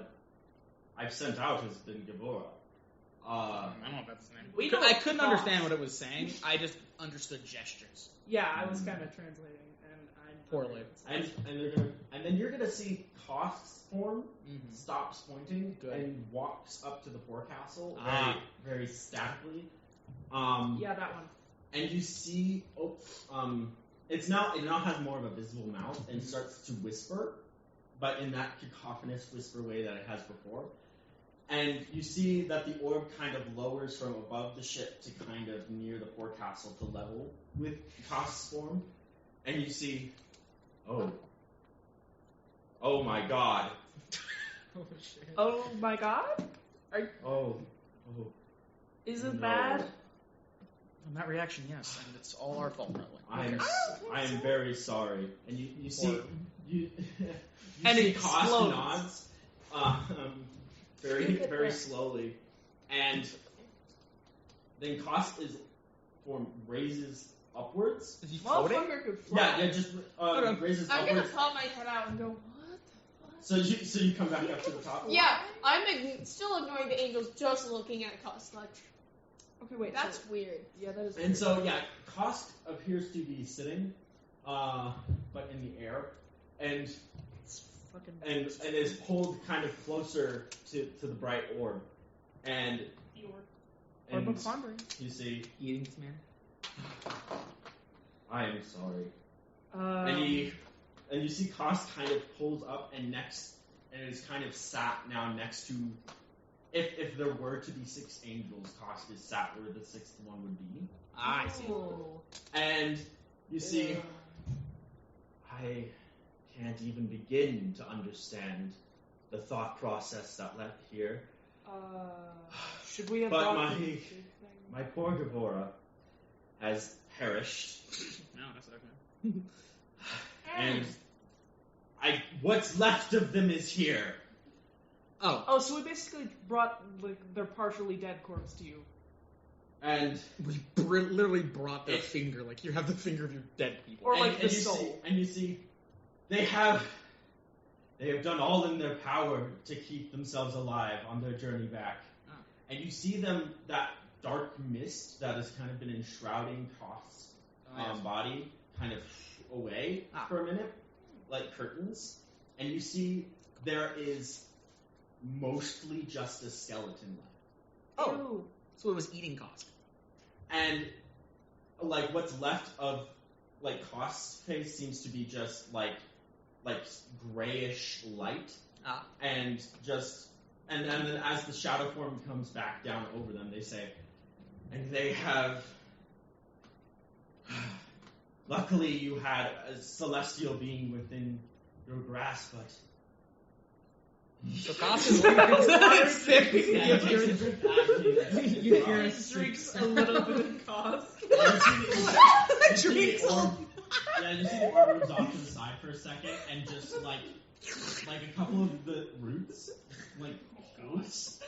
Speaker 1: I've sent out has been Gibora.
Speaker 3: I don't know if that's the name.
Speaker 7: We know
Speaker 3: I couldn't
Speaker 7: Cost.
Speaker 3: understand what it was saying. I just understood gestures.
Speaker 7: Yeah, I was kind of translating, and I
Speaker 3: Poorly.
Speaker 1: And then you're gonna see Cost's form
Speaker 3: Mm-hmm.
Speaker 1: stops pointing
Speaker 3: Good.
Speaker 1: and walks up to the forecastle
Speaker 3: Ah.
Speaker 1: very statically.
Speaker 7: Yeah, that one.
Speaker 1: And you see, it now has more of a visible mouth and starts to whisper, but in that cacophonous whisper way that it has before. And you see that the orb kind of lowers from above the ship to kind of near the forecastle to level with Cost's form. And you see, oh my god.
Speaker 6: Oh shit.
Speaker 7: Oh my god,
Speaker 1: Oh.
Speaker 7: is it
Speaker 1: No.
Speaker 7: bad?
Speaker 3: From that reaction, yes, and it's all our fault, probably.
Speaker 1: I am very sorry. And you see,
Speaker 3: Or-
Speaker 1: you
Speaker 7: And
Speaker 1: see
Speaker 7: it
Speaker 1: Cost
Speaker 7: explodes.
Speaker 1: nods, very
Speaker 5: Look at
Speaker 1: very
Speaker 5: that.
Speaker 1: slowly, and then Cost form raises upwards.
Speaker 3: Is he floating?
Speaker 7: Motherfucker could fly.
Speaker 1: Yeah, just
Speaker 3: Okay.
Speaker 1: raises
Speaker 5: I'm gonna
Speaker 1: upwards.
Speaker 5: pop my head out and go, what the fuck?
Speaker 1: So you come back up to the top.
Speaker 5: Yeah, I'm still ignoring the angels, just looking at Cost. Like,
Speaker 7: Okay, wait.
Speaker 5: that's
Speaker 7: so,
Speaker 5: weird.
Speaker 7: yeah, that is.
Speaker 1: And so yeah, Cost appears to be sitting, but in the air, and
Speaker 7: It's fucking.
Speaker 1: and is pulled kind of closer to the bright orb, and
Speaker 7: Orb of Pondering.
Speaker 1: you see,
Speaker 3: Eating this man?
Speaker 1: I am sorry. And you see Cost kind of pulls up and is kind of sat now next to, if there were to be 6 angels, Cost is sat where the 6th one would be.
Speaker 3: I see.
Speaker 7: Oh.
Speaker 1: And you see, I can't even begin to understand the thought process that led here.
Speaker 7: Should we have
Speaker 1: But
Speaker 7: brought
Speaker 1: my-
Speaker 7: the big thing?
Speaker 1: My poor Gabora has perished,
Speaker 3: No, that's okay.
Speaker 1: and what's left of them is here.
Speaker 3: Oh,
Speaker 7: Oh, so we basically brought like their partially dead corpse to you.
Speaker 1: And
Speaker 3: we literally brought their finger. Like, you have the finger of your dead people.
Speaker 7: Or like the
Speaker 1: you
Speaker 7: soul.
Speaker 1: you see, they have done all in their power to keep themselves alive on their journey back.
Speaker 3: Oh.
Speaker 1: And you see them, that dark mist that has kind of been enshrouding Cost's
Speaker 3: yes.
Speaker 1: body, kind of away
Speaker 3: Ah.
Speaker 1: for a minute, like curtains. And you see there is mostly just a skeleton left.
Speaker 7: Oh.
Speaker 3: So it was eating Cost.
Speaker 1: And like what's left of like Cost's face seems to be just like grayish light,
Speaker 3: Ah.
Speaker 1: and then as the shadow form comes back down over them, they say, and they have. Luckily, you had a celestial being within your grasp, but.
Speaker 3: So Cost is
Speaker 1: Yeah,
Speaker 3: You hear
Speaker 1: takes a drink back.
Speaker 3: You hear
Speaker 7: He drinks a little bit of cost.
Speaker 1: You see
Speaker 3: Drinks
Speaker 1: the
Speaker 3: all-
Speaker 1: orb- Yeah, you see the orb moves off to the side for a second, and just like a couple of the roots, like goes,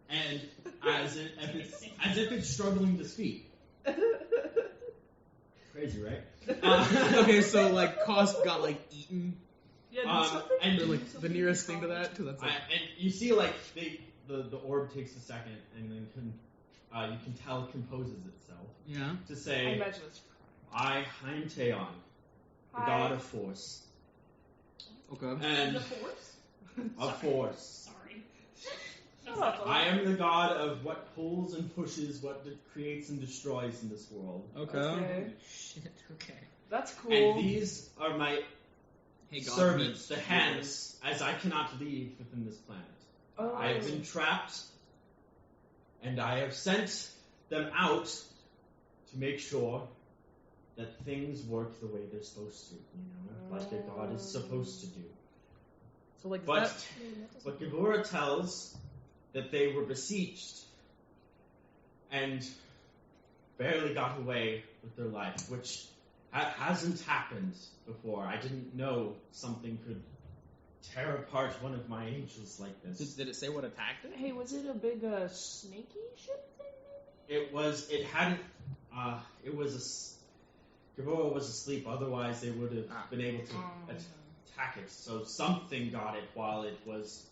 Speaker 1: and as if it's struggling to speak. Crazy, right?
Speaker 3: Okay, so like Cost got like eaten
Speaker 7: Yeah, do something.
Speaker 1: and
Speaker 3: They're like the nearest thing to that, because that's like.
Speaker 1: and you see, like the orb takes a second, and then you can tell it composes itself
Speaker 3: Yeah.
Speaker 1: to
Speaker 7: I
Speaker 1: say,
Speaker 7: imagine it's
Speaker 1: "I, Haim Teon, the
Speaker 7: Hi.
Speaker 1: god of force,
Speaker 3: Okay.
Speaker 1: and
Speaker 2: The Force?
Speaker 1: of force.
Speaker 2: Sorry.
Speaker 7: Shut up.
Speaker 1: I am the god of what pulls and pushes, what creates and destroys in this world.
Speaker 3: Okay.
Speaker 7: Okay.
Speaker 6: Shit. Okay.
Speaker 7: That's cool.
Speaker 1: And these are my
Speaker 3: Hey, God
Speaker 1: servants,
Speaker 3: meets
Speaker 1: the hands, as I cannot leave within this planet.
Speaker 7: Oh.
Speaker 1: I have been trapped, and I have sent them out to make sure that things work the way they're supposed to, like a god is supposed to do.
Speaker 6: So like
Speaker 1: But
Speaker 6: that.
Speaker 1: but Gabora tells that they were besieged and barely got away with their life, which hasn't happened before. I didn't know something could tear apart one of my angels like this.
Speaker 3: Did it say what attacked it?
Speaker 7: Hey, was it a big snaky ship thing?
Speaker 1: It was Gabora was asleep, otherwise they would have been able to attack it. So something got it while it was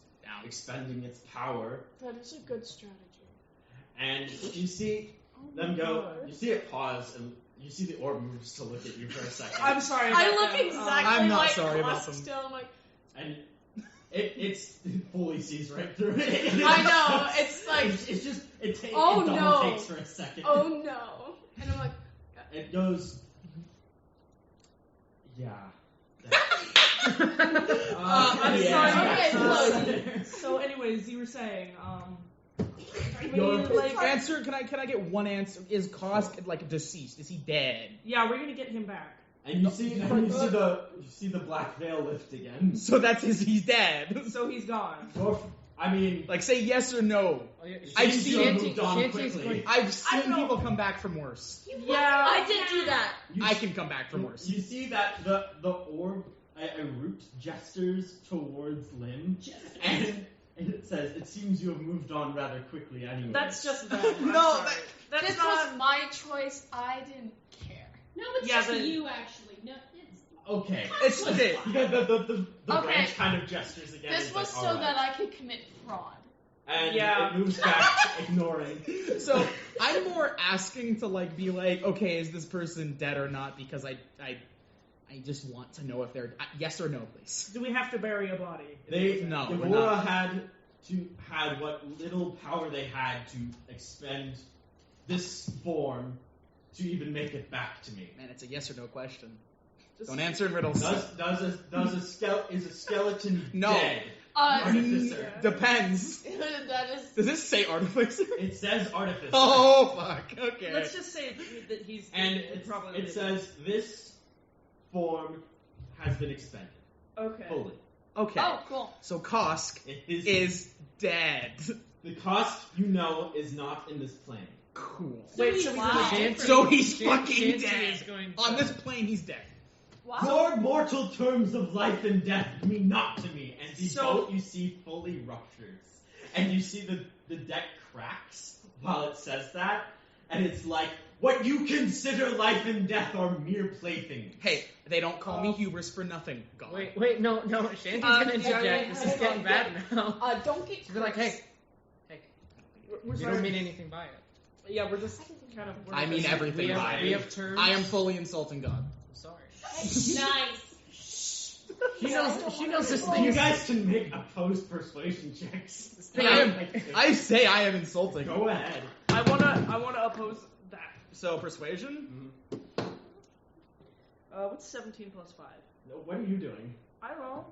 Speaker 1: expending its power.
Speaker 7: That is a good strategy.
Speaker 1: And you see them
Speaker 7: my
Speaker 1: go,
Speaker 7: God.
Speaker 1: you see it pause, and you see the orb moves to look at you for a second.
Speaker 7: I'm sorry about
Speaker 5: I look
Speaker 7: that.
Speaker 5: exactly
Speaker 3: I'm not
Speaker 5: like
Speaker 3: sorry about
Speaker 5: Husk
Speaker 3: them.
Speaker 5: still. I'm like,
Speaker 1: And it fully sees right through it.
Speaker 5: I know. It's like,
Speaker 1: It's just, it
Speaker 5: Oh,
Speaker 1: double
Speaker 5: no.
Speaker 1: takes for a second.
Speaker 5: oh no. And I'm like,
Speaker 1: It goes, yeah.
Speaker 7: I'm
Speaker 1: yeah.
Speaker 7: sorry.
Speaker 5: Okay,
Speaker 7: So, anyways, you were saying,
Speaker 1: Your-
Speaker 7: like,
Speaker 3: Answer. Can I get one answer? Is Kosk like deceased? Is he dead?
Speaker 7: yeah, we're gonna get him back.
Speaker 1: And you see the black veil lift again.
Speaker 3: So he's dead.
Speaker 7: So he's gone.
Speaker 1: I mean,
Speaker 3: Like, say yes or no.
Speaker 6: Oh, yeah.
Speaker 3: I've
Speaker 1: Shanty
Speaker 3: seen-
Speaker 1: moved on
Speaker 6: Shanty's
Speaker 1: quickly.
Speaker 6: going-
Speaker 3: I've
Speaker 7: I
Speaker 3: seen
Speaker 7: know.
Speaker 3: people come back from worse.
Speaker 7: Yeah.
Speaker 5: I did do that.
Speaker 1: You
Speaker 3: I can come back from worse.
Speaker 1: You see that the orb, a root gestures towards Lynn, and it says, "It seems you have moved on rather quickly anyway."
Speaker 7: That's just them. I'm
Speaker 3: No,
Speaker 7: sorry. That's
Speaker 5: This
Speaker 7: not.
Speaker 5: was my choice. I didn't care.
Speaker 2: No, it's
Speaker 7: Yeah,
Speaker 2: just
Speaker 7: but-
Speaker 2: you, actually. No, it's...
Speaker 1: okay.
Speaker 3: It's okay.
Speaker 1: Yeah, the
Speaker 5: Okay.
Speaker 1: branch kind of gestures again.
Speaker 5: This
Speaker 1: It's
Speaker 5: was
Speaker 1: like,
Speaker 5: so
Speaker 1: "All right."
Speaker 5: that I could commit fraud.
Speaker 1: And
Speaker 7: Yeah.
Speaker 1: it moves back, ignoring.
Speaker 3: So I'm more asking to like be like, okay, is this person dead or not? Because I just want to know if they're yes or no, please.
Speaker 7: Do we have to bury a body?
Speaker 3: No, we're
Speaker 1: Gabora
Speaker 3: not.
Speaker 1: had what little power they had to expend this form to even make it back to me.
Speaker 3: Man, it's a yes or no question.
Speaker 7: Just-
Speaker 3: Don't answer in riddles.
Speaker 1: Is a skeleton
Speaker 3: No.
Speaker 1: dead?
Speaker 5: Uh,
Speaker 1: Artificer.
Speaker 3: Depends.
Speaker 5: that is.
Speaker 3: Does this say artificer?
Speaker 1: It says artificer.
Speaker 3: Oh fuck. Okay.
Speaker 7: Let's just say that he's.
Speaker 1: And
Speaker 7: probably.
Speaker 1: it says this form has been expended
Speaker 7: Okay.
Speaker 1: fully.
Speaker 3: Okay.
Speaker 5: Oh, cool.
Speaker 3: So Kosk
Speaker 1: It is,
Speaker 3: is dead.
Speaker 1: the cost is not in this plane.
Speaker 3: Cool.
Speaker 7: Wait, so
Speaker 5: Wow.
Speaker 3: So he's
Speaker 6: Shan-
Speaker 3: fucking
Speaker 6: Shanty
Speaker 3: dead.
Speaker 6: is going
Speaker 3: On
Speaker 6: to-
Speaker 3: this plane, he's dead.
Speaker 5: Wow.
Speaker 1: Your mortal terms of life and death mean not to me. And the
Speaker 7: So-
Speaker 1: boat you see fully ruptures. And you see the deck cracks while it says that. And it's like, what you consider life and death are mere playthings.
Speaker 3: Hey, they don't call me hubris for nothing. God.
Speaker 6: Wait, no, Shanty's gonna interject.
Speaker 5: yeah,
Speaker 6: This is
Speaker 5: yeah,
Speaker 6: getting
Speaker 5: yeah.
Speaker 6: bad now.
Speaker 5: Don't get.
Speaker 6: She'll be like, hey,
Speaker 7: We're
Speaker 6: you
Speaker 7: sorry.
Speaker 6: don't mean anything by it.
Speaker 7: Yeah, we're just kind of.
Speaker 3: I mean everything
Speaker 6: We
Speaker 3: by
Speaker 6: have,
Speaker 3: it.
Speaker 6: we have terms.
Speaker 3: I am fully insulting God.
Speaker 6: I'm sorry.
Speaker 2: Nice.
Speaker 6: She knows this
Speaker 1: You
Speaker 6: thing.
Speaker 1: guys can make opposed persuasion checks.
Speaker 6: This thing
Speaker 3: I say I am insulting.
Speaker 1: Go ahead.
Speaker 7: I wanna oppose that.
Speaker 3: So persuasion?
Speaker 7: What's 17 plus 5?
Speaker 1: No, what are you doing?
Speaker 7: I don't know.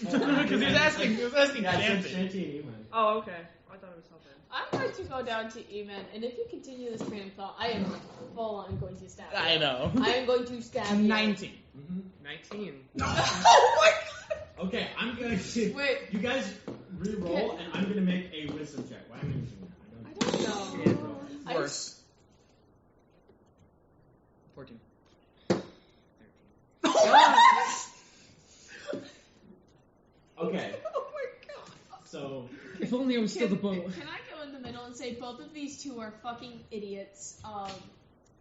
Speaker 3: Because he was asking
Speaker 1: Yeah, it said
Speaker 3: Shanty.
Speaker 1: Shanty and Ewan.
Speaker 7: Oh, okay. I thought it was helping.
Speaker 5: I'm going to go down to Eman, and if you continue this train of thought, I am full on going to stab you.
Speaker 3: I know.
Speaker 5: I am going to stab you.
Speaker 3: 19.
Speaker 6: 19.
Speaker 3: Oh my
Speaker 1: Okay, I'm going to.
Speaker 5: Wait.
Speaker 1: You guys re-roll, and I'm going to make a wisdom check. Why am I using that?
Speaker 5: I don't know.
Speaker 3: god. Worse. 14.
Speaker 1: Okay,
Speaker 3: Oh my god.
Speaker 1: so
Speaker 6: If only I was still the boat.
Speaker 5: Can I go in the middle and say both of these two are fucking idiots?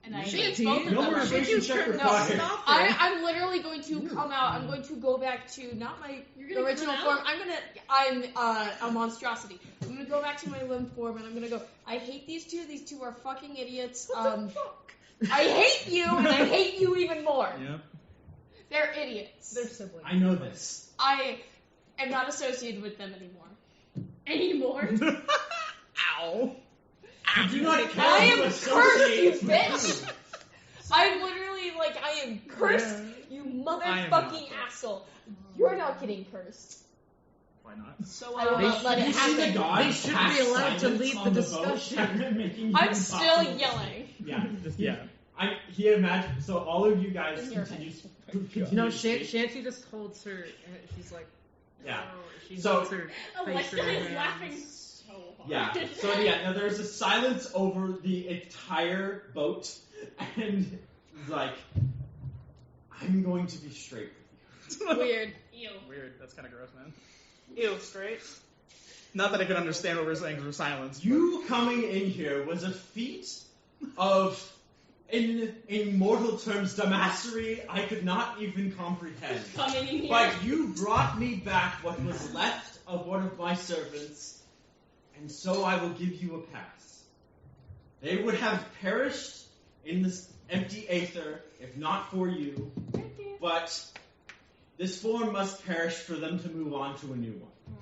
Speaker 5: And I
Speaker 3: Shanty,
Speaker 5: hate both of
Speaker 1: no
Speaker 5: them.
Speaker 1: persuasion check required.
Speaker 5: No, I'm literally going to come out. I'm going to go back to not my
Speaker 2: You're gonna
Speaker 5: original
Speaker 2: come
Speaker 5: form.
Speaker 2: out?
Speaker 5: I'm a monstrosity. I'm gonna go back to my limb form, and I'm gonna go. I hate these two. These two are fucking idiots. I hate you, and I hate you even more.
Speaker 3: Yep.
Speaker 5: They're idiots.
Speaker 7: They're siblings.
Speaker 1: I know this.
Speaker 5: I am not associated with them anymore.
Speaker 2: Anymore?
Speaker 3: Ow.
Speaker 1: I do not
Speaker 5: I
Speaker 1: care to
Speaker 5: am cursed,
Speaker 1: associate
Speaker 5: you
Speaker 1: with
Speaker 5: bitch.
Speaker 1: you.
Speaker 5: I'm literally like, I am cursed, you
Speaker 3: I am not.
Speaker 5: motherfucking asshole. You're not getting cursed.
Speaker 3: Why not?
Speaker 7: So,
Speaker 5: I will not let it
Speaker 1: You see the
Speaker 5: happen.
Speaker 1: god
Speaker 6: They should
Speaker 1: cast
Speaker 6: be allowed to
Speaker 1: silence
Speaker 6: lead
Speaker 1: on
Speaker 6: the
Speaker 1: boat,
Speaker 6: discussion.
Speaker 1: making
Speaker 5: I'm
Speaker 1: it
Speaker 5: still
Speaker 1: impossible.
Speaker 5: yelling.
Speaker 1: Yeah.
Speaker 3: Yeah.
Speaker 1: He imagined. So all of you guys
Speaker 5: In your
Speaker 1: continue.
Speaker 6: No,
Speaker 1: to speak.
Speaker 6: Shanty just holds her. She's like,
Speaker 1: Yeah.
Speaker 6: oh, she
Speaker 1: So-
Speaker 6: holds her face
Speaker 2: Alexa
Speaker 6: in her
Speaker 2: is
Speaker 6: hands.
Speaker 2: laughing so hard.
Speaker 1: Yeah. So yeah, now there's a silence over the entire boat, and like, I'm going to be straight with you.
Speaker 5: Weird.
Speaker 2: Ew.
Speaker 3: Weird. That's kind of gross, man.
Speaker 7: Ew, straight.
Speaker 3: Not that I could understand what we're saying because we're silenced.
Speaker 1: You coming in here was a feat of, in mortal terms, damassery I could not even comprehend.
Speaker 2: Coming in here.
Speaker 1: But you brought me back what was left of one of my servants, and so I will give you a pass. They would have perished in this empty aether if not for you, but this form must perish for them to move on to a new one.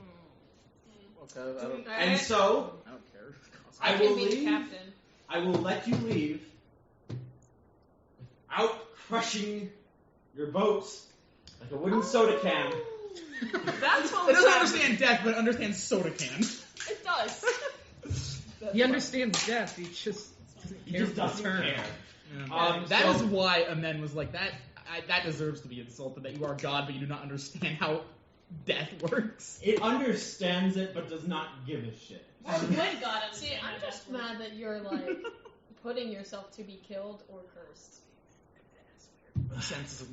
Speaker 3: Okay, I don't,
Speaker 1: And so,
Speaker 3: I don't care.
Speaker 5: I,
Speaker 1: I
Speaker 5: can
Speaker 1: will
Speaker 5: be the
Speaker 1: leave.
Speaker 5: captain.
Speaker 1: I will let you leave without crushing your boat like a wooden soda can.
Speaker 7: That's what
Speaker 3: It
Speaker 7: was
Speaker 3: doesn't
Speaker 7: happening.
Speaker 3: understand death, but it understands soda can.
Speaker 5: It does.
Speaker 6: He understands death. He just doesn't
Speaker 1: He
Speaker 6: care
Speaker 1: just
Speaker 6: for the
Speaker 1: doesn't
Speaker 6: turn.
Speaker 1: care.
Speaker 3: That
Speaker 1: so-
Speaker 3: is why Amen was like that. That deserves to be insulted. That you are God, but you do not understand how death works.
Speaker 1: It understands it, but does not give a shit.
Speaker 2: Why would God
Speaker 5: See,
Speaker 2: understand
Speaker 5: I'm
Speaker 2: how
Speaker 5: just
Speaker 2: that works?
Speaker 5: mad that you're like putting yourself to be killed or cursed.
Speaker 3: Senses of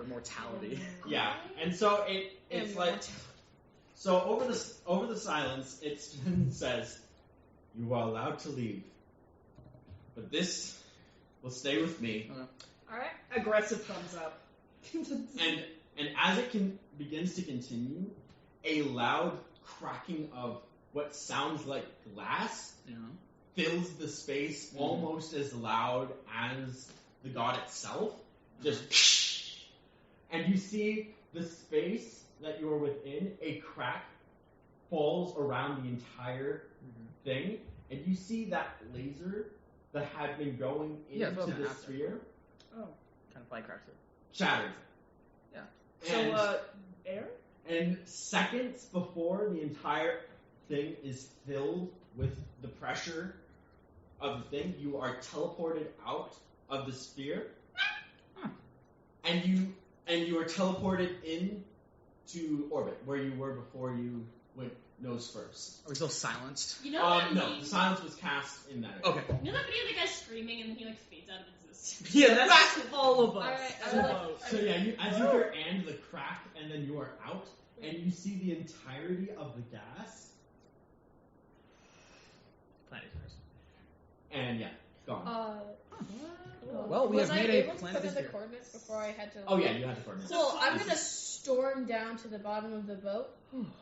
Speaker 3: mortality.
Speaker 1: Yeah, and so it's
Speaker 5: And
Speaker 1: like so over the silence, it says, "You are allowed to leave, but this will stay with me."
Speaker 5: All right.
Speaker 7: Aggressive thumbs up.
Speaker 1: And as it begins to continue, a loud cracking of what sounds like glass
Speaker 3: You know?
Speaker 1: fills the space almost as loud as the god itself. Just and you see the space that you're within, a crack falls around the entire thing, and you see that laser that had been going
Speaker 3: Yeah, it's
Speaker 1: into
Speaker 3: well,
Speaker 1: the
Speaker 3: after.
Speaker 1: sphere
Speaker 7: Oh.
Speaker 3: Kind of firecracks it.
Speaker 1: shatters.
Speaker 3: Yeah.
Speaker 1: And,
Speaker 7: So, air?
Speaker 1: and seconds before the entire thing is filled with the pressure of the thing, you are teleported out of the sphere, and you are teleported into orbit where you were before you went nose first.
Speaker 3: Are we still silenced?
Speaker 2: You know that
Speaker 1: No,
Speaker 2: meme-
Speaker 1: the silence was cast in that area.
Speaker 3: Okay.
Speaker 2: You know that video of the guy screaming and then he like fades out of existence?
Speaker 7: Yeah, that's all of us.
Speaker 5: Alright,
Speaker 7: as
Speaker 5: I
Speaker 7: a
Speaker 5: like-
Speaker 7: boat.
Speaker 1: So yeah, as you hear "and" the crack, and then you are out, and you see the entirety of the gas,
Speaker 3: Planet Earth.
Speaker 1: and yeah, gone.
Speaker 5: Cool.
Speaker 3: Well, we
Speaker 5: was
Speaker 3: have
Speaker 5: I
Speaker 3: made a
Speaker 5: able to
Speaker 3: planet
Speaker 5: put in the
Speaker 3: here.
Speaker 5: coordinates before I had to?
Speaker 1: Oh yeah, you had the coordinates.
Speaker 5: Cool. I'm gonna storm down to the bottom of the boat,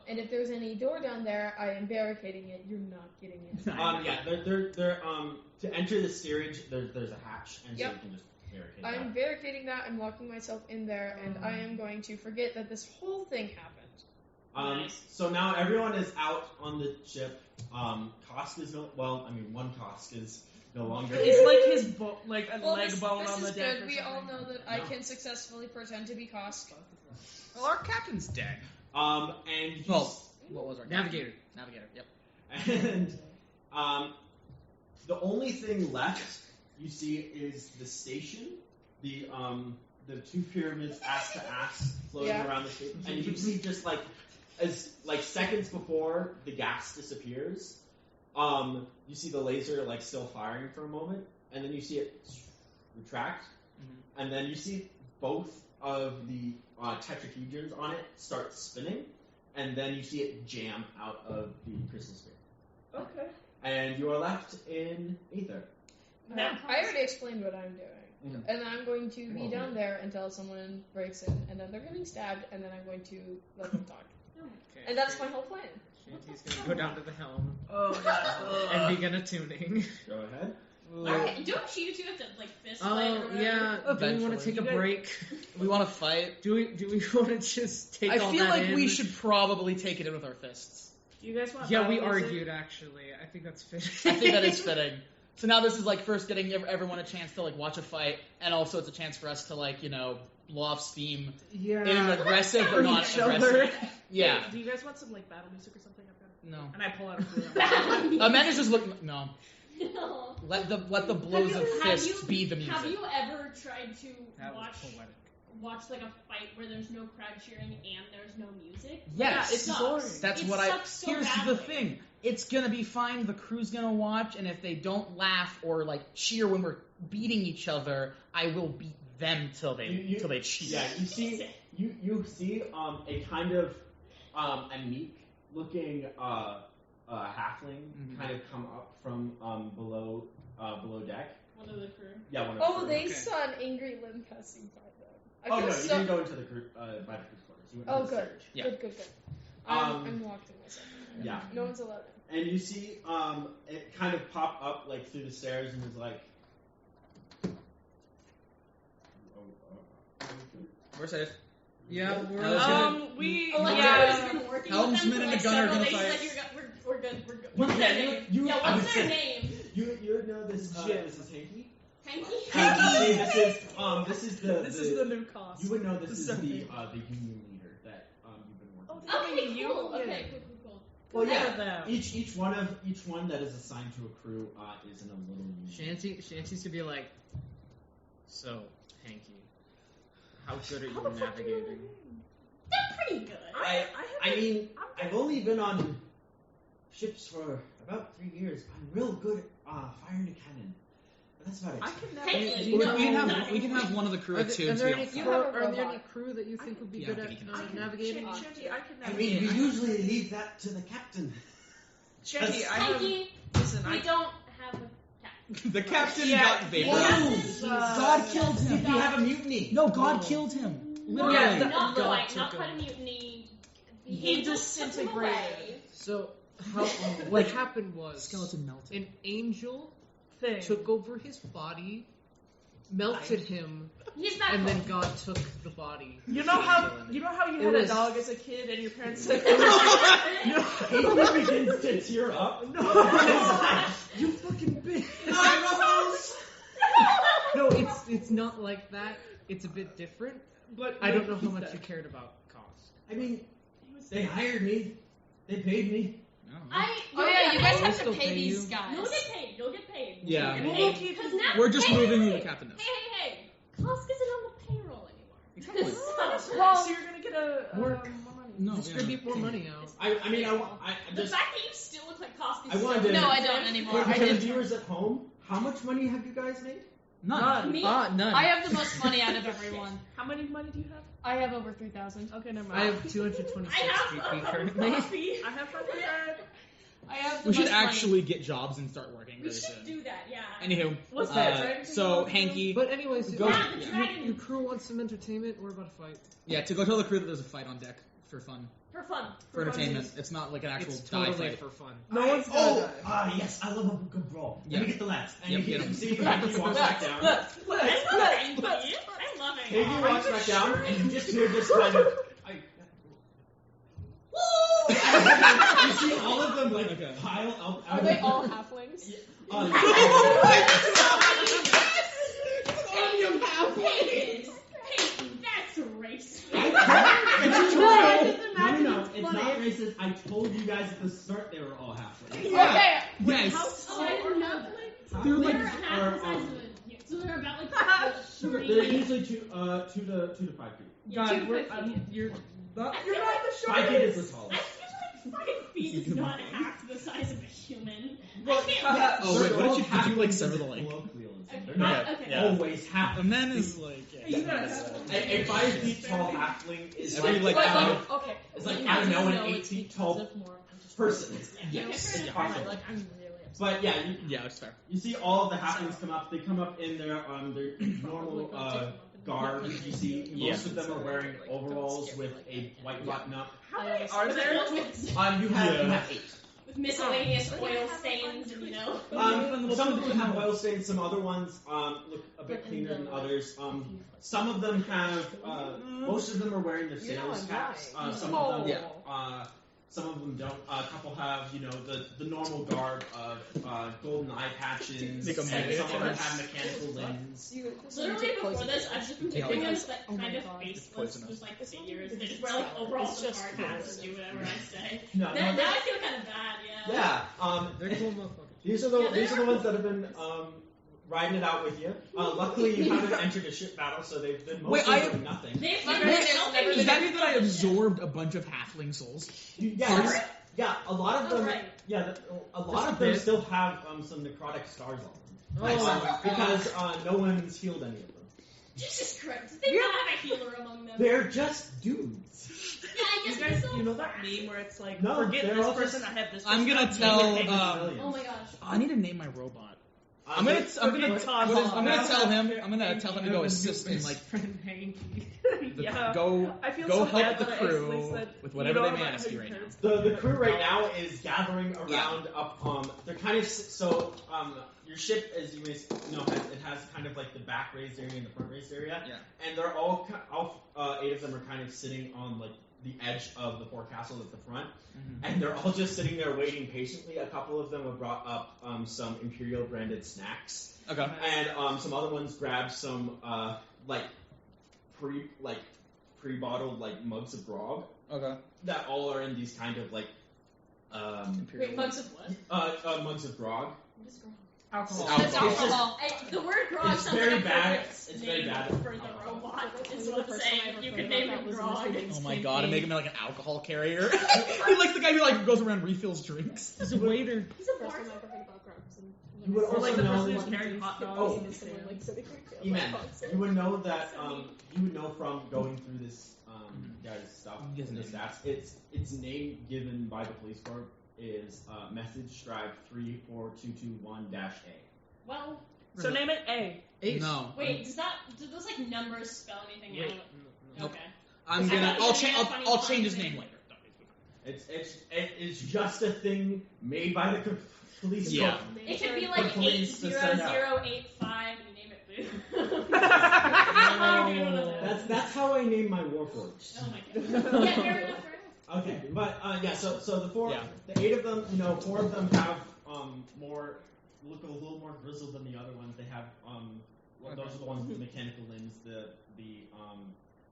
Speaker 5: and if there's any door down there, I am barricading it. You're not getting in.
Speaker 1: Yeah, they're to enter the steerage. There's a hatch, and so
Speaker 5: Yep.
Speaker 1: you can just barricade
Speaker 5: I'm
Speaker 1: that.
Speaker 5: barricading that and locking myself in there, and I am going to forget that this whole thing happened.
Speaker 2: Nice.
Speaker 1: So now everyone is out on the ship. Kosk is one Kosk is no longer.
Speaker 7: It's like his like a
Speaker 5: Well,
Speaker 7: leg
Speaker 5: this,
Speaker 7: bone
Speaker 5: this
Speaker 7: on the
Speaker 5: is
Speaker 7: deck.
Speaker 5: good.
Speaker 7: or
Speaker 5: We all
Speaker 7: something.
Speaker 5: know that I
Speaker 1: No.
Speaker 5: can successfully pretend to be Kosk.
Speaker 3: Well, our captain's dead.
Speaker 1: And you
Speaker 3: Well, what was our captain?
Speaker 6: Navigator.
Speaker 3: Navigator. Yep.
Speaker 1: and the only thing left you see is the station, the two pyramids ass to ass floating
Speaker 5: Yeah.
Speaker 1: around the station, and you see just as seconds before the gas disappears, you see the laser still firing for a moment, and then you see it retract, and then you see both of the tetrahedrons on it start spinning, and then you see it jam out of the crystal sphere.
Speaker 7: Okay.
Speaker 1: And you are left in ether.
Speaker 5: I already explained what I'm doing.
Speaker 1: Mhm.
Speaker 5: And I'm going to be
Speaker 1: Well,
Speaker 5: down there until someone breaks in, and then they're getting stabbed, and then I'm going to let them talk.
Speaker 6: Okay,
Speaker 5: And that's my whole plan.
Speaker 6: Shanty's gonna go down to the helm
Speaker 7: Oh,
Speaker 6: and begin a tuning.
Speaker 1: Go ahead.
Speaker 2: Alright, don't you two have to like fist fight or
Speaker 6: Oh
Speaker 2: whatever?
Speaker 6: yeah. Do we want
Speaker 3: Eventually.
Speaker 6: to take a
Speaker 7: You guys-
Speaker 6: break?
Speaker 3: We want to fight.
Speaker 6: Do we want to just take
Speaker 3: I
Speaker 6: all
Speaker 3: feel
Speaker 6: that
Speaker 3: like
Speaker 6: in?
Speaker 3: we should probably take it in with our fists.
Speaker 7: Do you guys want?
Speaker 6: Yeah, we
Speaker 7: battle music?
Speaker 6: argued actually. I think that's fitting.
Speaker 3: I think that is fitting. So now this is like first getting everyone a chance to like watch a fight, and also it's a chance for us to like blow off steam
Speaker 7: Yeah.
Speaker 3: in an aggressive but
Speaker 7: For
Speaker 3: not
Speaker 7: each
Speaker 3: aggressive.
Speaker 7: other.
Speaker 3: Yeah.
Speaker 7: Do you guys want some like battle music or something? I've got it.
Speaker 3: No.
Speaker 7: And I pull out a flute.
Speaker 3: Amanda's just looking. No.
Speaker 2: No.
Speaker 3: Let the blows of
Speaker 2: Have
Speaker 3: fists
Speaker 2: you-
Speaker 3: be the music.
Speaker 2: Have you ever tried to
Speaker 6: That was
Speaker 2: watch
Speaker 6: poetic.
Speaker 2: like a fight where there's no crowd cheering and there's no music?
Speaker 3: Yes.
Speaker 7: Yeah, it's
Speaker 2: Sucks.
Speaker 7: boring.
Speaker 3: That's
Speaker 2: It
Speaker 3: what I.
Speaker 2: sucks so
Speaker 3: Here's
Speaker 2: badly.
Speaker 3: the thing. It's gonna be fine. The crew's gonna watch, and if they don't laugh or like cheer when we're beating each other, I will beat them till they cheer.
Speaker 1: Yeah, you see a kind of a meek looking halfling
Speaker 3: Mhm.
Speaker 1: kind of come up from below deck.
Speaker 2: One of the crew.
Speaker 1: Yeah, one of
Speaker 5: Oh,
Speaker 1: the
Speaker 5: they
Speaker 1: crew.
Speaker 5: saw an angry limb passing by them. I
Speaker 1: Oh
Speaker 5: feel
Speaker 1: no, you
Speaker 5: so-
Speaker 1: didn't go into the crew by the crew's quarters. You went to
Speaker 5: Oh,
Speaker 1: the
Speaker 5: good.
Speaker 1: stage.
Speaker 3: Yeah.
Speaker 5: Good.
Speaker 1: Um,
Speaker 5: I'm watching myself.
Speaker 1: Yeah.
Speaker 5: No one's allowed in.
Speaker 1: And you see it kind of pop up like through the stairs and is like.
Speaker 3: We're safe.
Speaker 6: Yeah, we're
Speaker 7: We
Speaker 2: Oh, like
Speaker 7: yeah.
Speaker 2: you've been working
Speaker 3: Helmsman
Speaker 2: with them
Speaker 3: and
Speaker 2: for
Speaker 3: a
Speaker 2: like
Speaker 3: gunner are
Speaker 2: several
Speaker 3: gonna
Speaker 2: days,
Speaker 3: fight.
Speaker 2: like, we're good.
Speaker 1: What's
Speaker 2: What's
Speaker 1: their
Speaker 2: their
Speaker 1: name?
Speaker 2: name?
Speaker 1: I
Speaker 2: Yeah,
Speaker 1: would
Speaker 2: what's their
Speaker 1: say-
Speaker 2: name?
Speaker 1: You know this.
Speaker 7: Jim.
Speaker 1: This is Hanky.
Speaker 2: Hanky?
Speaker 1: Hanky. This is the.
Speaker 7: This is the new cost.
Speaker 1: You would know this is the
Speaker 7: Sorry.
Speaker 1: union leader that you've been working with.
Speaker 2: Okay,
Speaker 7: You-
Speaker 2: cool.
Speaker 7: yeah.
Speaker 2: Okay, cool.
Speaker 1: Well,
Speaker 7: Ahead
Speaker 1: yeah.
Speaker 7: of them.
Speaker 1: Each one that is assigned to a crew is in a little union.
Speaker 6: Shanty's to be like, so Hanky, how good are
Speaker 7: How
Speaker 6: you
Speaker 7: the fuck do you know
Speaker 6: navigating?
Speaker 2: They're pretty good.
Speaker 1: I mean, I've only been on ships for about 3 years. I'm real good at firing a cannon. But that's about it.
Speaker 7: I can never.
Speaker 2: Hey,
Speaker 6: you
Speaker 3: We
Speaker 6: know-
Speaker 3: can have one of the crew
Speaker 6: Are
Speaker 3: at
Speaker 6: there,
Speaker 3: two.
Speaker 6: are
Speaker 3: So
Speaker 6: there
Speaker 3: we
Speaker 6: any
Speaker 3: don't
Speaker 5: You
Speaker 6: crew,
Speaker 5: have a
Speaker 6: are there any
Speaker 5: robot.
Speaker 6: crew that you think would be
Speaker 3: Yeah,
Speaker 6: good
Speaker 3: I
Speaker 6: at
Speaker 3: think he can
Speaker 6: navigating?
Speaker 7: Shanty, I can
Speaker 1: I
Speaker 7: navigate.
Speaker 1: mean, we usually leave that to the captain.
Speaker 7: Shanty, I have.
Speaker 2: Hanky,
Speaker 7: Listen,
Speaker 2: we
Speaker 7: I
Speaker 2: don't have a cat.
Speaker 3: the captain
Speaker 7: Yeah,
Speaker 3: got
Speaker 7: he
Speaker 3: vaporized.
Speaker 7: has,
Speaker 3: God killed him.
Speaker 1: Did we have a mutiny?
Speaker 3: No, God
Speaker 6: Oh.
Speaker 3: killed him.
Speaker 2: No,
Speaker 3: Literally.
Speaker 7: Yeah,
Speaker 2: not
Speaker 6: God
Speaker 2: quite.
Speaker 6: took
Speaker 2: Not
Speaker 6: him.
Speaker 2: quite a mutiny. The
Speaker 7: He
Speaker 2: angels took him
Speaker 7: disintegrated.
Speaker 2: away.
Speaker 6: So how, what happened was
Speaker 3: Skeleton melted.
Speaker 6: an angel
Speaker 7: thing.
Speaker 6: took over his body, melted him,
Speaker 2: He's back
Speaker 6: and then
Speaker 2: home.
Speaker 6: God took the body.
Speaker 7: You know how
Speaker 6: Angel.
Speaker 7: you
Speaker 6: It
Speaker 7: had a
Speaker 6: was-
Speaker 7: dog as a kid and your parents said
Speaker 1: He begins to tear up.
Speaker 6: You fucking bitch.
Speaker 1: No.
Speaker 6: No, it's not like that. It's a bit different.
Speaker 7: but
Speaker 6: I don't know how much you cared about cost.
Speaker 1: I mean, they hired me. They paid me.
Speaker 5: Oh yeah, you guys
Speaker 6: We'll
Speaker 5: have to
Speaker 6: still
Speaker 5: pay
Speaker 6: pay
Speaker 5: these
Speaker 6: you.
Speaker 5: guys.
Speaker 2: You'll get paid. You'll get paid.
Speaker 3: Yeah.
Speaker 2: You'll get
Speaker 7: We'll
Speaker 2: paid.
Speaker 7: keep
Speaker 2: 'Cause
Speaker 7: it.
Speaker 2: now-
Speaker 3: We're just
Speaker 2: hey,
Speaker 3: moving
Speaker 2: hey,
Speaker 3: who the
Speaker 2: hey.
Speaker 3: captain knows.
Speaker 2: Hey. Kosk isn't on the payroll anymore.
Speaker 3: Exactly.
Speaker 7: So you're gonna get a
Speaker 6: Work.
Speaker 7: more money.
Speaker 3: No,
Speaker 6: Distribute more money out.
Speaker 1: I mean, I
Speaker 2: The
Speaker 1: just
Speaker 2: fact that you still look like Kosk is
Speaker 1: I wanted to-
Speaker 5: No, I don't anymore.
Speaker 1: for
Speaker 5: I
Speaker 1: the
Speaker 5: did.
Speaker 1: viewers at home. How much money have you guys made?
Speaker 3: None.
Speaker 2: Me?
Speaker 6: None.
Speaker 5: I have the most money out of everyone.
Speaker 7: How many money do you have?
Speaker 5: I have over 3,000.
Speaker 7: Okay, never mind.
Speaker 6: I have 226
Speaker 2: I have
Speaker 6: GP currently.
Speaker 2: coffee.
Speaker 7: I have 500.
Speaker 5: I have the
Speaker 3: We should
Speaker 5: most money.
Speaker 3: actually get jobs and start working
Speaker 2: We
Speaker 3: very
Speaker 2: should
Speaker 3: soon.
Speaker 2: do that, yeah.
Speaker 3: Anywho,
Speaker 7: What's that? Dragon
Speaker 3: so
Speaker 7: King?
Speaker 3: Hanky,
Speaker 6: But anyways,
Speaker 3: Go-
Speaker 2: Yeah, the
Speaker 3: yeah.
Speaker 2: dragon.
Speaker 6: your crew wants some entertainment. We're about to fight.
Speaker 3: yeah, to go tell the crew that there's a fight on deck for fun,
Speaker 2: For fun.
Speaker 3: for entertainment. It's not like an actual
Speaker 6: It's
Speaker 3: die
Speaker 6: totally
Speaker 3: fight.
Speaker 6: for fun.
Speaker 7: No one's gonna die.
Speaker 1: Yes, I love a good brawl.
Speaker 3: Yeah.
Speaker 1: Let me get the last. And
Speaker 3: Yep,
Speaker 1: you
Speaker 3: get him.
Speaker 1: see, Hanky walks back down.
Speaker 2: I love Hanky. I love Hanky.
Speaker 1: Hanky walks back down, and you just hear this kind of. You see all of them like
Speaker 3: Okay.
Speaker 1: pile out.
Speaker 5: Are they all halflings?
Speaker 2: Hey, that's racist.
Speaker 1: No, it's not racist. I told you guys at the start they were all halfway.
Speaker 5: Okay.
Speaker 3: Yes.
Speaker 2: Oh, I didn't know.
Speaker 3: They're like-
Speaker 2: They're half the size of a. So they're about like
Speaker 1: They're
Speaker 2: three.
Speaker 1: usually 2 to 5 feet.
Speaker 2: Yeah,
Speaker 7: God,
Speaker 2: 2
Speaker 7: we're-
Speaker 2: feet.
Speaker 7: you're not.
Speaker 2: I
Speaker 7: You're
Speaker 2: feel
Speaker 7: not
Speaker 2: like
Speaker 7: the
Speaker 1: 5 feet is
Speaker 7: shortest.
Speaker 1: the
Speaker 2: I
Speaker 1: tallest.
Speaker 2: feel like 5 feet is not half the size of a human.
Speaker 7: Well,
Speaker 2: I can't.
Speaker 3: Oh wait, what did you like sever the link?
Speaker 1: They're not
Speaker 2: Okay.
Speaker 3: Yeah.
Speaker 1: always half.
Speaker 3: A man is like
Speaker 7: You guys-
Speaker 1: A 5 feet tall halfling is
Speaker 3: Every,
Speaker 1: like,
Speaker 3: like,
Speaker 1: out of-
Speaker 7: Okay.
Speaker 1: it's like I don't know an 8 feet tall person.
Speaker 2: Yeah.
Speaker 1: Yes,
Speaker 2: Yeah.
Speaker 1: possible.
Speaker 7: Like I'm really
Speaker 1: But yeah,
Speaker 3: Yeah, it's fair.
Speaker 1: you see all of the halflings come up. They come up in their normal garb. You see most of them are wearing overalls with a white button up.
Speaker 7: How many are there?
Speaker 1: You have 8.
Speaker 2: With miscellaneous oil stains and
Speaker 1: Some of them have oil stains. Some other ones look a bit cleaner than others. Some of them have. Most of them are wearing their sailors' caps. Some of them. Some of them don't. A couple have, the normal garb of golden eye patches. And some of them have mechanical limbs.
Speaker 2: Literally before this, I've just been picturing them that kind of faceless, just like figures. They just wear like overalls and hard hats and do whatever I say. Now I feel kind of bad,
Speaker 1: Yeah.
Speaker 6: They're cool motherfuckers.
Speaker 1: These are the ones that have been riding it out with you. Luckily, you haven't entered a ship battle, so they've been mostly doing nothing.
Speaker 2: Does
Speaker 3: that mean that I absorbed a bunch of halfling souls?
Speaker 1: Yeah, a lot of them.
Speaker 2: Right.
Speaker 1: Yeah, a lot of them still have some necrotic scars on them. Because no one's healed any of them.
Speaker 2: Jesus Christ, did they not have a healer among them?
Speaker 1: They're just dudes.
Speaker 2: Yeah, I guess they're so
Speaker 7: You know that meme where it's like,
Speaker 1: No,
Speaker 7: forget
Speaker 1: they're
Speaker 7: this
Speaker 1: all
Speaker 7: person,
Speaker 1: just-
Speaker 7: I have this.
Speaker 3: I'm gonna
Speaker 7: person,
Speaker 3: tell.
Speaker 7: I take this
Speaker 1: civilians.
Speaker 2: Oh my gosh.
Speaker 3: I need to name my robot. I'm
Speaker 1: They-
Speaker 3: gonna tell him to go assist in like
Speaker 6: friend Hanky.
Speaker 7: Yeah.
Speaker 3: go
Speaker 7: I feel
Speaker 3: go
Speaker 7: so
Speaker 3: help
Speaker 7: bad
Speaker 3: the
Speaker 7: that I
Speaker 3: crew
Speaker 7: actually said,
Speaker 3: with whatever
Speaker 7: you know,
Speaker 3: they may
Speaker 7: about
Speaker 3: ask
Speaker 7: how
Speaker 3: you
Speaker 7: your
Speaker 3: right now.
Speaker 7: parents-
Speaker 1: The crew right now is gathering around up. They're kind of your ship, as you may know, it has kind of like the back raised area and the front raised area.
Speaker 3: Yeah.
Speaker 1: And they're all 8 of them are kind of sitting on like the edge of the forecastle at the front, and they're all just sitting there waiting patiently. A couple of them have brought up some Imperial branded snacks,
Speaker 3: Okay.
Speaker 1: and some other ones grabbed some pre-bottled like mugs of grog
Speaker 3: Okay.
Speaker 1: that all are in these kind of like
Speaker 2: Wait, mugs of what?
Speaker 1: mugs of grog.
Speaker 2: What is grog?
Speaker 7: Alcohol.
Speaker 2: That's
Speaker 1: Alcohol.
Speaker 2: alcohol. The word grog
Speaker 1: It's
Speaker 2: sounds
Speaker 1: very
Speaker 2: like a
Speaker 1: bad.
Speaker 2: perfect
Speaker 1: It's very
Speaker 2: name
Speaker 1: bad.
Speaker 2: for the robot. Is what I'm saying. You could name him grog.
Speaker 3: Oh my god, and make him like an alcohol carrier. He like the guy who like goes around and refills drinks.
Speaker 6: He's a waiter.
Speaker 2: He's a bartender.
Speaker 1: You would
Speaker 7: Or like
Speaker 1: also
Speaker 7: the
Speaker 1: know.
Speaker 7: person who's carrying hot dogs
Speaker 1: Oh.
Speaker 7: in his hand.
Speaker 1: Iman, you would know that you would know from going through this guy's stuff,
Speaker 3: Yes,
Speaker 1: the
Speaker 3: name.
Speaker 1: stats. Its name given by the police corps is message scribe 34221-A.
Speaker 2: Well,
Speaker 7: So name it A.
Speaker 3: No.
Speaker 2: wait, do those like numbers spell anything
Speaker 6: Wait,
Speaker 2: out?
Speaker 3: Nope.
Speaker 2: Okay.
Speaker 3: I'm
Speaker 2: I
Speaker 3: gonna.
Speaker 2: thought you were gonna
Speaker 3: I'll
Speaker 2: funny
Speaker 3: change his
Speaker 2: thing.
Speaker 3: name later.
Speaker 1: It's just a thing made by the police
Speaker 3: Yeah.
Speaker 1: corps.
Speaker 2: It could be like
Speaker 1: The police to send out.
Speaker 2: 80085 and you name it Boo.
Speaker 1: That's how I name my warforged.
Speaker 2: Oh my god. Yeah, fair enough.
Speaker 1: Okay, but so
Speaker 3: Yeah.
Speaker 1: the 8 of them, 4 of them have look a little more grizzled than the other ones. They have those are the ones with the mechanical limbs, the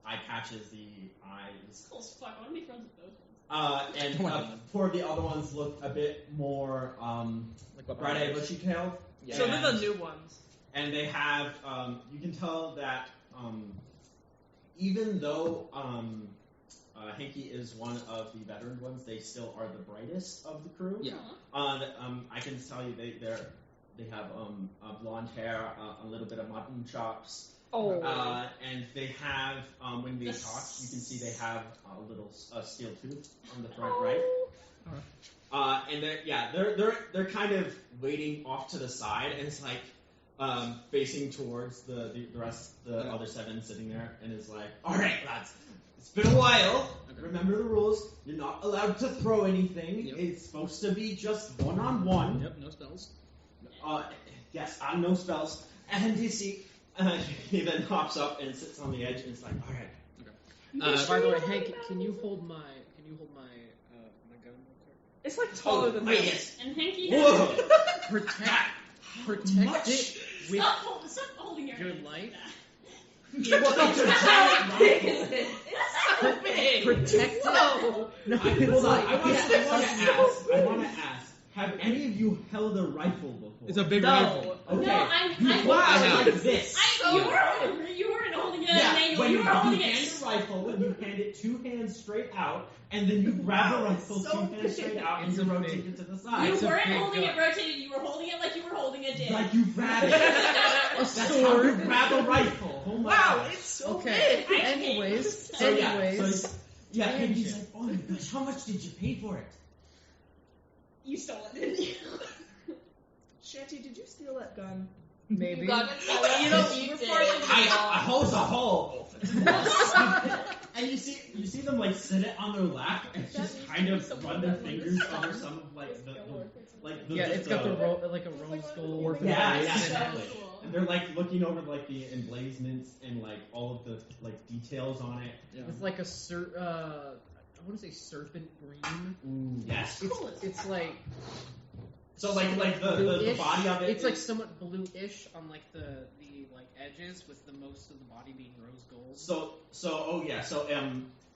Speaker 1: eye patches, the eyes,
Speaker 2: Cool as fuck. I want to be friends with those ones.
Speaker 1: and
Speaker 3: Oh my God.
Speaker 1: 4 of the other ones look a bit more
Speaker 3: Like what?
Speaker 1: bright-eyed, bushy-tailed.
Speaker 3: Yeah.
Speaker 7: So they're the new ones.
Speaker 1: And they have, you can tell that even though Hanky is one of the veteran ones, they still are the brightest of the crew.
Speaker 3: Yeah.
Speaker 1: I can tell you they have blonde hair, a little bit of mutton chops, and they have when they talk, you can see they have a little steel tooth on the front right. And they're kind of waiting off to the side, and it's like facing towards the rest, the other 7 sitting there, and it's like, all right, lads, it's been a while.
Speaker 3: Okay.
Speaker 1: Remember the rules. You're not allowed to throw anything.
Speaker 3: Yep.
Speaker 1: It's supposed to be just one-on-one.
Speaker 3: Yep. No spells.
Speaker 1: Yes, no spells. And you see, he then hops up and sits on the edge, and it's like, all right.
Speaker 6: By the way, Hank, can you hold my my gun?
Speaker 7: It's like taller than this.
Speaker 1: yes.
Speaker 2: And Hanky
Speaker 1: Whoa.
Speaker 6: Protect
Speaker 1: Much.
Speaker 6: it with
Speaker 2: Stop holding your
Speaker 6: your
Speaker 2: hand
Speaker 6: life.
Speaker 2: like that.
Speaker 1: Well, it's a giant rifle.
Speaker 7: It's so big.
Speaker 6: Protect it.
Speaker 7: Whoa.
Speaker 1: No, hold on. I want to ask. Have any of you held a rifle before?
Speaker 3: It's a big
Speaker 7: No.
Speaker 3: rifle.
Speaker 1: Okay.
Speaker 2: No, I'm
Speaker 1: You hold it
Speaker 3: I
Speaker 1: like this.
Speaker 2: you weren't holding it at an angle.
Speaker 1: when
Speaker 2: You
Speaker 1: you
Speaker 2: were holding
Speaker 1: hand
Speaker 2: it.
Speaker 1: a rifle, when you hand it 2 hands straight out, and then you grab the rifle
Speaker 7: so
Speaker 1: 2 hands straight out, and
Speaker 6: It's
Speaker 1: you
Speaker 6: a
Speaker 1: rotate
Speaker 6: big-
Speaker 1: it to the
Speaker 2: You
Speaker 1: side.
Speaker 6: It's a
Speaker 2: weren't
Speaker 6: big
Speaker 2: holding
Speaker 6: gun.
Speaker 2: it rotated. You were holding it like you were holding a dick.
Speaker 1: Like you grab it. That's how you grab a rifle. Oh my
Speaker 7: Wow,
Speaker 1: gosh.
Speaker 7: it's so
Speaker 6: Okay.
Speaker 7: big.
Speaker 6: Anyways,
Speaker 1: So yeah,
Speaker 6: anyways.
Speaker 1: and he's like, oh my gosh, how much did you pay for it?
Speaker 2: You stole it, didn't you?
Speaker 4: Shanty, did you steal that gun?
Speaker 6: Maybe.
Speaker 5: You got it.
Speaker 7: You know,
Speaker 5: You
Speaker 7: before
Speaker 5: did.
Speaker 7: they
Speaker 1: I hose a hole. And you see them like sit it on their lap and just kind of run their fingers over some of like the
Speaker 6: Yeah, it's got the like a rose gold.
Speaker 1: Yeah,
Speaker 2: So
Speaker 1: exactly.
Speaker 2: cool.
Speaker 1: And they're like looking over like the emblazonments and like all of the like details on it.
Speaker 3: Yeah.
Speaker 6: With like a I want to say serpent green.
Speaker 1: Ooh, yes.
Speaker 6: It's like
Speaker 1: So like the
Speaker 6: bluish.
Speaker 1: body of it.
Speaker 6: It's like
Speaker 1: is-
Speaker 6: somewhat bluish on like the like edges, with the most of the body being rose gold.
Speaker 1: So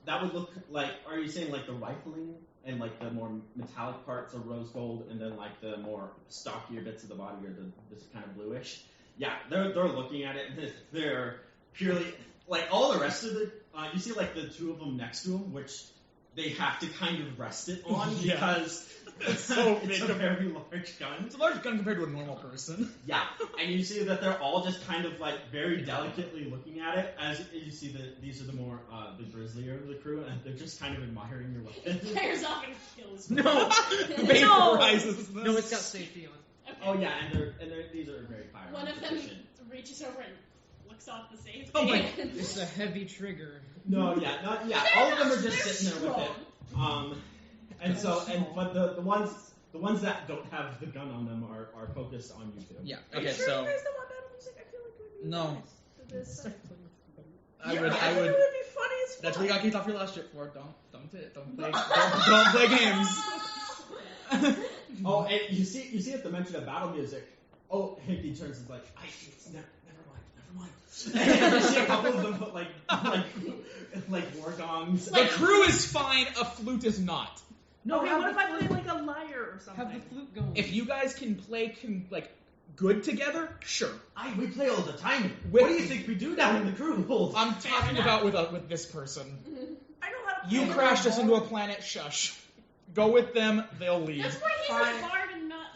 Speaker 1: that would look like. Are you saying like the rifling and like the more metallic parts are rose gold, and then like the more stockier bits of the body are this kind of bluish? Yeah, they're looking at it. And they're purely like all the rest of the. You see like the two of them next to him, which they have to kind of rest it on
Speaker 3: Yeah.
Speaker 1: because
Speaker 3: It's so
Speaker 1: it's
Speaker 3: big.
Speaker 1: a very large gun.
Speaker 3: It's a large gun compared to a normal person.
Speaker 1: Yeah, and you see that they're all just kind of like very delicately looking at it. As you see that these are the more the grislier of the crew, and they're just kind of admiring your weapon.
Speaker 2: Fires off and kills.
Speaker 6: No,
Speaker 3: Vaporizes them.
Speaker 6: no, it's got safety on.
Speaker 2: Okay.
Speaker 1: Oh yeah, and they're these are very fire.
Speaker 2: One of them reaches over and looks off the safety.
Speaker 3: Oh my-
Speaker 6: It's a heavy trigger.
Speaker 1: No, yeah, not yeah. All of them are just sitting there with it. But the ones that don't have the gun on them are focused on you two.
Speaker 3: Yeah.
Speaker 4: Are you
Speaker 3: Okay.
Speaker 4: sure
Speaker 3: So
Speaker 4: you guys don't want battle music? I feel like it would be
Speaker 3: No.
Speaker 4: nice to this.
Speaker 3: I
Speaker 4: Yeah,
Speaker 3: would.
Speaker 4: I
Speaker 3: I
Speaker 4: think
Speaker 3: would.
Speaker 4: it would be funny as fuck.
Speaker 3: That's what you got kicked off your last ship for. Don't play games.
Speaker 1: Oh, and you see at the mention of battle music. Oh, Hinky turns and is like, never mind. And you see a couple of them put like war gongs.
Speaker 3: The crew is fine. A flute is not.
Speaker 4: No,
Speaker 6: Okay,
Speaker 4: how
Speaker 6: what
Speaker 4: what if
Speaker 6: if
Speaker 4: I play like a lyre or something?
Speaker 6: Have the flute going.
Speaker 3: If you guys can play good together, sure.
Speaker 1: We play all the time. What do you think we do down in the crew hold?
Speaker 3: I'm talking about with this person.
Speaker 4: I know how to
Speaker 3: You
Speaker 4: play
Speaker 3: crashed us
Speaker 4: the
Speaker 3: into a planet. Shush. Go with them. They'll lead.
Speaker 2: That's why he's
Speaker 4: Fine.
Speaker 2: a bard and not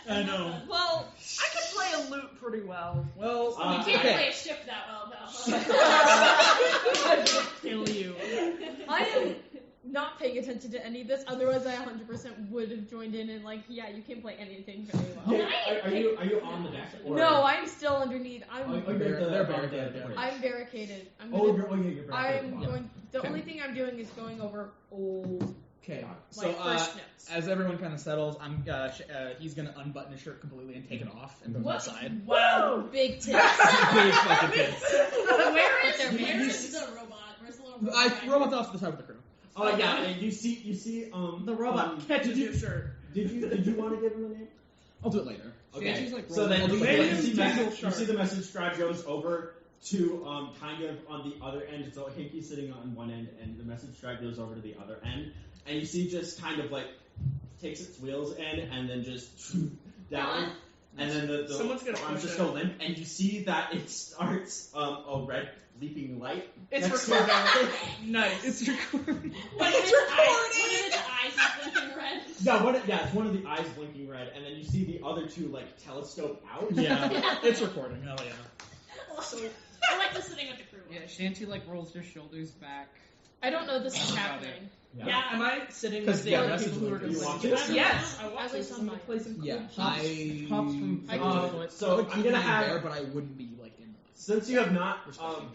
Speaker 2: the.
Speaker 3: I know.
Speaker 2: not the-
Speaker 4: Well, I can play a lute pretty well.
Speaker 3: Well,
Speaker 2: You can't
Speaker 3: okay.
Speaker 2: play a ship that well, though.
Speaker 4: I will kill you.
Speaker 5: I am not paying attention to any of this. Otherwise, I 100% would have joined in and yeah, you can play anything very well.
Speaker 1: Yeah, are you on the deck? Or?
Speaker 5: No, I'm still underneath.
Speaker 1: They're
Speaker 3: They're
Speaker 1: barricaded.
Speaker 5: I'm barricaded. I'm
Speaker 1: Oh,
Speaker 5: gonna,
Speaker 1: you're barricaded.
Speaker 5: I'm going. The only thing I'm doing is going over old
Speaker 3: Okay. So
Speaker 5: first notes.
Speaker 3: as everyone kind of settles, he's gonna unbutton his shirt completely and take it off and put it
Speaker 5: What?
Speaker 3: aside.
Speaker 5: Wow, big tits.
Speaker 3: Big fucking tits.
Speaker 2: Where is
Speaker 5: Their
Speaker 2: where
Speaker 5: manners.
Speaker 2: is the robot? Where's the little robot?
Speaker 3: I robot's off to the side of the crew.
Speaker 1: Oh yeah, and you see
Speaker 4: The robot catches your shirt.
Speaker 1: Did you want to give him a name?
Speaker 3: I'll do it later.
Speaker 1: Okay.
Speaker 6: She's like
Speaker 1: So then
Speaker 3: rolling.
Speaker 1: you see the message scribe goes over to kind of on the other end. So Hinky's sitting on one end, and the message scribe goes over to the other end, and you see just kind of takes its wheels in, and then just down, and then the
Speaker 4: Someone's gonna
Speaker 1: arms
Speaker 4: push
Speaker 1: just
Speaker 4: it.
Speaker 1: go limp, and you see that it starts a red leaping light.
Speaker 4: It's
Speaker 1: next to
Speaker 4: recording.
Speaker 1: it.
Speaker 4: Nice.
Speaker 3: It's recording.
Speaker 2: One of its eyes is blinking red.
Speaker 1: It's one of the eyes blinking red, and then you see the other two telescope out.
Speaker 3: Yeah, it's recording. Hell yeah.
Speaker 2: I like this sitting with the crew.
Speaker 6: Yeah, Shanty rolls her shoulders back.
Speaker 5: I don't know this is happening.
Speaker 2: Yeah.
Speaker 4: Am I sitting
Speaker 3: 'Cause
Speaker 4: with the
Speaker 3: the
Speaker 4: other
Speaker 3: message
Speaker 4: people who are
Speaker 3: link,
Speaker 4: going
Speaker 1: you want
Speaker 4: to
Speaker 1: this?
Speaker 4: Yes, I want
Speaker 5: As I
Speaker 4: to.
Speaker 5: saw
Speaker 4: I'm going
Speaker 5: mine.
Speaker 4: to play some cool
Speaker 3: Yeah,
Speaker 4: tunes.
Speaker 6: Pops from
Speaker 5: I
Speaker 1: So I'm gonna
Speaker 3: there,
Speaker 1: have,
Speaker 3: but I wouldn't be in the
Speaker 1: since you have not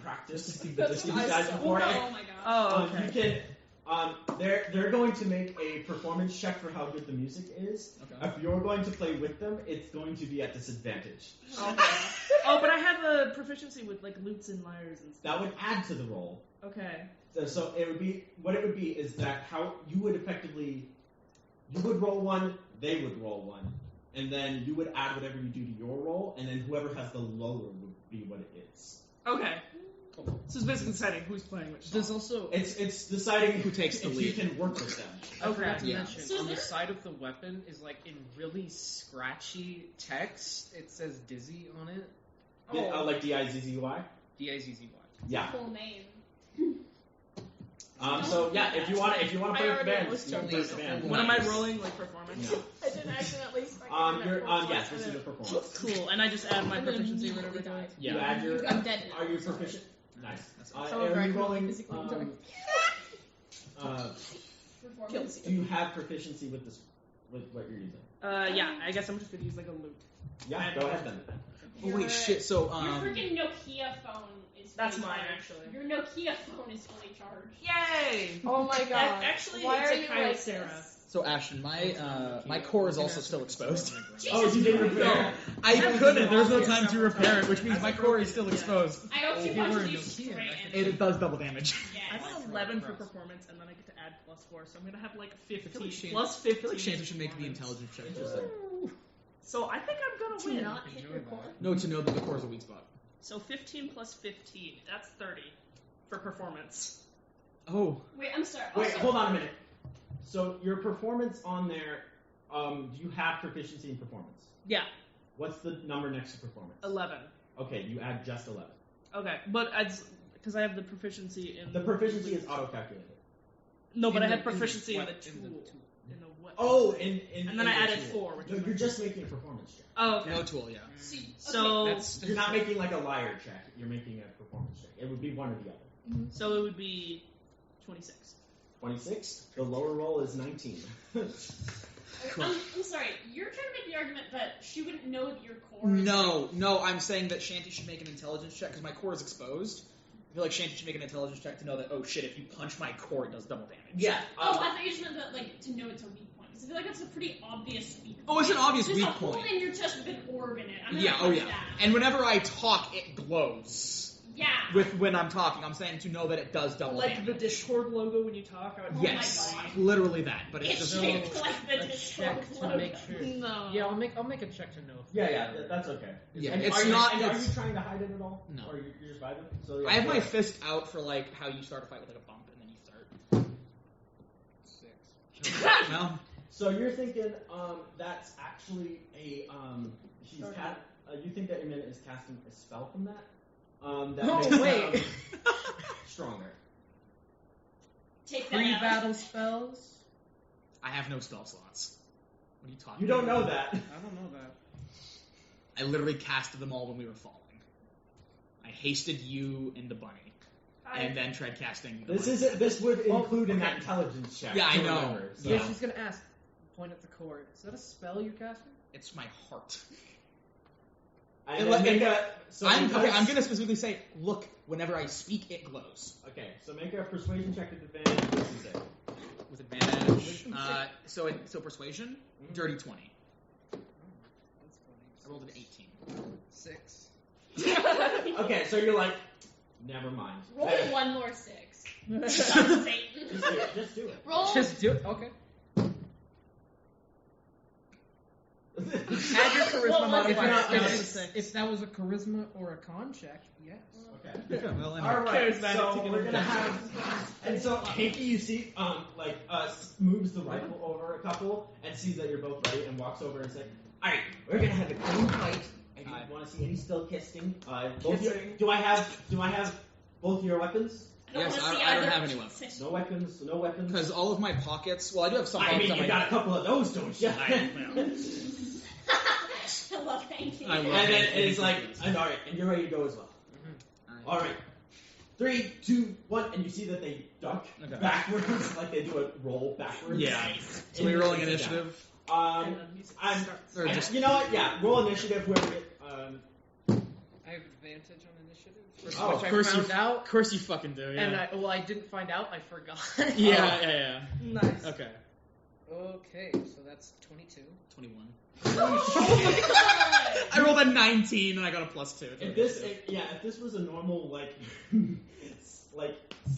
Speaker 1: practiced with these guys before,
Speaker 2: Oh my god.
Speaker 4: Oh, okay.
Speaker 1: you can. They're going to make a performance check for how good the music is.
Speaker 3: Okay.
Speaker 1: If you're going to play with them, it's going to be at disadvantage.
Speaker 4: Okay. Oh, but I have a proficiency with lutes and lyres and stuff.
Speaker 1: That would add to the roll.
Speaker 4: Okay.
Speaker 1: So it would be what it would be is that how you would roll one, they would roll one, and then you would add whatever you do to your roll, and then whoever has the lower would be what it is.
Speaker 4: Okay. So it's basically deciding who's playing which
Speaker 6: There's
Speaker 4: song.
Speaker 6: also
Speaker 1: It's deciding
Speaker 3: Who takes the
Speaker 1: if
Speaker 3: lead.
Speaker 1: you can work with them.
Speaker 6: I forgot to
Speaker 3: Yeah.
Speaker 6: mention,
Speaker 2: So
Speaker 6: on the
Speaker 2: there-
Speaker 6: side of the weapon is in really scratchy text, it says Dizzy on it.
Speaker 1: Yeah, like D-I-Z-Z-Y.
Speaker 6: D-I-Z-Z-Y.
Speaker 1: Yeah.
Speaker 2: Full name.
Speaker 1: So yeah, if you want to
Speaker 5: I
Speaker 1: play with the
Speaker 5: already
Speaker 1: band,
Speaker 5: almost
Speaker 1: you can
Speaker 5: told
Speaker 1: play
Speaker 5: you.
Speaker 1: with the band.
Speaker 4: What am I rolling? Performance?
Speaker 1: No.
Speaker 5: I didn't accidentally.
Speaker 1: Yes, this is your performance.
Speaker 4: Cool. And I just add my
Speaker 5: I'm gonna
Speaker 4: proficiency or whatever
Speaker 5: immediately
Speaker 4: it is.
Speaker 1: You
Speaker 3: Yeah.
Speaker 1: add your.
Speaker 5: I'm dead now.
Speaker 1: Are you proficient? Nice.
Speaker 5: However,
Speaker 1: are
Speaker 5: I
Speaker 1: you
Speaker 5: can only
Speaker 1: rolling?
Speaker 5: physically enjoy.
Speaker 1: Do
Speaker 5: Kills
Speaker 1: you have proficiency with this with what you're using?
Speaker 7: Yeah, I guess I'm just gonna use like a loot.
Speaker 1: Yeah, go ahead then.
Speaker 3: Oh wait, shit. So
Speaker 2: Your freaking Nokia phone is
Speaker 7: That's
Speaker 2: fully
Speaker 7: mine,
Speaker 2: charged.
Speaker 7: actually.
Speaker 2: Your Nokia phone is fully charged.
Speaker 7: Yay!
Speaker 5: Oh my god.
Speaker 7: Actually,
Speaker 5: why
Speaker 7: it's
Speaker 5: are
Speaker 7: a
Speaker 5: you
Speaker 7: kind
Speaker 5: like
Speaker 7: of Sarah.
Speaker 5: this?
Speaker 3: So Ashton, my core is also still exposed.
Speaker 1: Oh, you didn't repair.
Speaker 3: I couldn't. There's no time to repair it, which means my core is still exposed.
Speaker 2: I hope you
Speaker 6: If you were
Speaker 2: punch
Speaker 6: a
Speaker 2: you
Speaker 6: Nokia,
Speaker 2: straight
Speaker 6: I
Speaker 2: in.
Speaker 3: It does double damage.
Speaker 2: Yeah.
Speaker 7: I have 11 for performance, and then I get to add +4, so I'm gonna have like 15
Speaker 3: like Shane-
Speaker 7: plus
Speaker 3: I
Speaker 7: 15.
Speaker 3: feel like Shanty should make the intelligence check. Just like,
Speaker 7: So I think I'm gonna
Speaker 5: To
Speaker 7: win.
Speaker 5: not hit your core?
Speaker 3: no, to know that the core is a weak spot.
Speaker 7: So 15 plus 15, that's 30 for performance.
Speaker 3: Oh,
Speaker 2: Wait, I'm sorry.
Speaker 1: Wait,
Speaker 2: Also,
Speaker 1: hold on a minute. So your performance on there, do you have proficiency in performance?
Speaker 7: Yeah,
Speaker 1: What's the number next to performance?
Speaker 7: 11.
Speaker 1: Okay, you add just 11.
Speaker 7: Okay, but because I have the proficiency in
Speaker 1: The proficiency is auto-calculated.
Speaker 7: No, but I
Speaker 6: In
Speaker 7: had
Speaker 6: the- in the
Speaker 7: proficiency in
Speaker 6: what-
Speaker 7: the
Speaker 6: in
Speaker 7: tool.
Speaker 6: the tool.
Speaker 7: In the weapon.
Speaker 1: Oh,
Speaker 7: And then I added 4, which
Speaker 1: No,
Speaker 7: is
Speaker 1: you're just making a performance check.
Speaker 7: Oh, okay.
Speaker 3: no tool, yeah.
Speaker 7: So
Speaker 6: That's
Speaker 1: You're not making like a liar check. You're making a performance check. It would be one or the other.
Speaker 7: so it would be 26.
Speaker 1: 26. The lower roll is 19.
Speaker 2: I'm sorry. You're trying to make the argument that she wouldn't know that your core is...
Speaker 3: No, I'm saying that Shanty should make an intelligence check because my core is exposed. I feel like Shanty should make an intelligence check to know that, oh shit, if you punch my core, it does double damage.
Speaker 1: Yeah.
Speaker 2: Oh, I thought you just meant that, like, to know it's a weak point. Because I feel like that's a pretty obvious weak point.
Speaker 3: Oh, it's an obvious
Speaker 2: There's
Speaker 3: weak
Speaker 2: a hole
Speaker 3: point.
Speaker 2: in your chest with an orb in it. I'm gonna
Speaker 3: Yeah,
Speaker 2: punch
Speaker 3: yeah.
Speaker 2: that.
Speaker 3: And whenever I talk, it glows.
Speaker 2: Yeah.
Speaker 3: When I'm talking, I'm saying to know that it does double
Speaker 7: Like the
Speaker 3: damage.
Speaker 7: Discord logo when you talk. I would
Speaker 3: Yes,
Speaker 2: my God.
Speaker 3: literally that. But it's
Speaker 2: It's
Speaker 3: just
Speaker 2: shaped like the
Speaker 6: a
Speaker 2: Discord
Speaker 6: check to
Speaker 2: logo.
Speaker 6: make sure.
Speaker 5: No.
Speaker 6: Yeah, I'll make a check to know. If
Speaker 1: Yeah, that's okay.
Speaker 3: Yeah,
Speaker 1: And
Speaker 3: it's
Speaker 1: are you,
Speaker 3: not-
Speaker 1: and are
Speaker 3: it's-
Speaker 1: you trying to hide it at all?
Speaker 3: No.
Speaker 1: Or you're just vibing? So, yeah,
Speaker 3: I have
Speaker 1: go
Speaker 3: my
Speaker 1: ahead.
Speaker 3: fist out for like how you start a fight with like a bump and then you start.
Speaker 6: 6.
Speaker 3: No.
Speaker 1: So you're thinking that's actually a she's you think that Imin is casting a spell from that? That
Speaker 6: Oh,
Speaker 1: makes
Speaker 6: wait.
Speaker 1: them stronger.
Speaker 2: Take that out.
Speaker 6: Pre-battle spells?
Speaker 3: I have no spell slots. What are you talking
Speaker 1: You don't
Speaker 3: about?
Speaker 1: know that.
Speaker 6: I don't know that.
Speaker 3: I literally casted them all when we were falling. I hasted you and the bunny, and then tried casting. The bunny.
Speaker 1: This would include in that
Speaker 6: okay.
Speaker 1: intelligence check.
Speaker 3: Yeah, I
Speaker 1: to
Speaker 3: know.
Speaker 1: remember, so.
Speaker 6: Yeah, she's gonna ask. Point at the cord. Is that a spell you're casting?
Speaker 3: It's my heart.
Speaker 1: And
Speaker 3: It-
Speaker 1: then make
Speaker 3: it-
Speaker 1: a, so
Speaker 3: I'm
Speaker 1: because-
Speaker 3: I'm gonna specifically say, look, whenever I speak, it glows
Speaker 1: Okay, so make a persuasion check at advantage. What you say?
Speaker 3: with advantage. So persuasion,
Speaker 1: Mhm.
Speaker 3: dirty 20.
Speaker 6: Oh, that's funny.
Speaker 3: I rolled an 18.
Speaker 6: 6.
Speaker 1: Okay, so you're like, never mind.
Speaker 2: Roll
Speaker 1: Just
Speaker 2: one more 6. Satan.
Speaker 1: do it. Just do it.
Speaker 5: Roll.
Speaker 6: Just do it. Okay. Add your charisma
Speaker 2: What was
Speaker 6: modifier.
Speaker 2: it?
Speaker 1: Not-
Speaker 6: If-
Speaker 1: okay.
Speaker 6: If that was a charisma or a con check, yes.
Speaker 1: Okay.
Speaker 3: Well,
Speaker 1: All right,
Speaker 7: Charismatic
Speaker 1: so
Speaker 7: to get
Speaker 1: we're
Speaker 7: it
Speaker 1: gonna
Speaker 7: done.
Speaker 1: have, and so Pinky, you see, moves the rifle over a couple and sees that you're both ready and walks over and says, "All right, we're gonna have a clean fight. I don't want to see any still kissing. Both your,
Speaker 7: Kissing.
Speaker 1: do I have both your weapons?
Speaker 3: Yes,
Speaker 2: wanna see
Speaker 3: I don't
Speaker 2: either
Speaker 3: have any weapons.
Speaker 1: No weapons. No weapons.
Speaker 3: Because all of my pockets. Well, I do have some.
Speaker 1: I
Speaker 3: pockets
Speaker 1: mean,
Speaker 3: on
Speaker 1: you
Speaker 3: my-
Speaker 1: got a couple of those, don't you?
Speaker 2: I love Hanky.
Speaker 3: I love
Speaker 1: And then
Speaker 3: Hanky.
Speaker 1: it's like, and all right, and you're ready to go as well. All right, 3, 2, 1, and you see that they duck
Speaker 3: Okay.
Speaker 1: backwards, like they do a roll backwards.
Speaker 3: Yeah. So we're rolling initiative.
Speaker 1: I'm,
Speaker 3: Or just
Speaker 1: you know what? Yeah, roll initiative. Whoever get,
Speaker 6: I have advantage on initiative.
Speaker 1: Oh,
Speaker 6: which
Speaker 3: of course
Speaker 6: I found out.
Speaker 3: Of course you fucking do. Yeah.
Speaker 6: And I didn't find out. I forgot.
Speaker 3: yeah.
Speaker 7: Nice.
Speaker 3: Okay.
Speaker 6: Okay, so that's 22.
Speaker 3: 21.
Speaker 2: Oh
Speaker 3: I rolled a 19 and I got a +2.
Speaker 1: if this was a normal like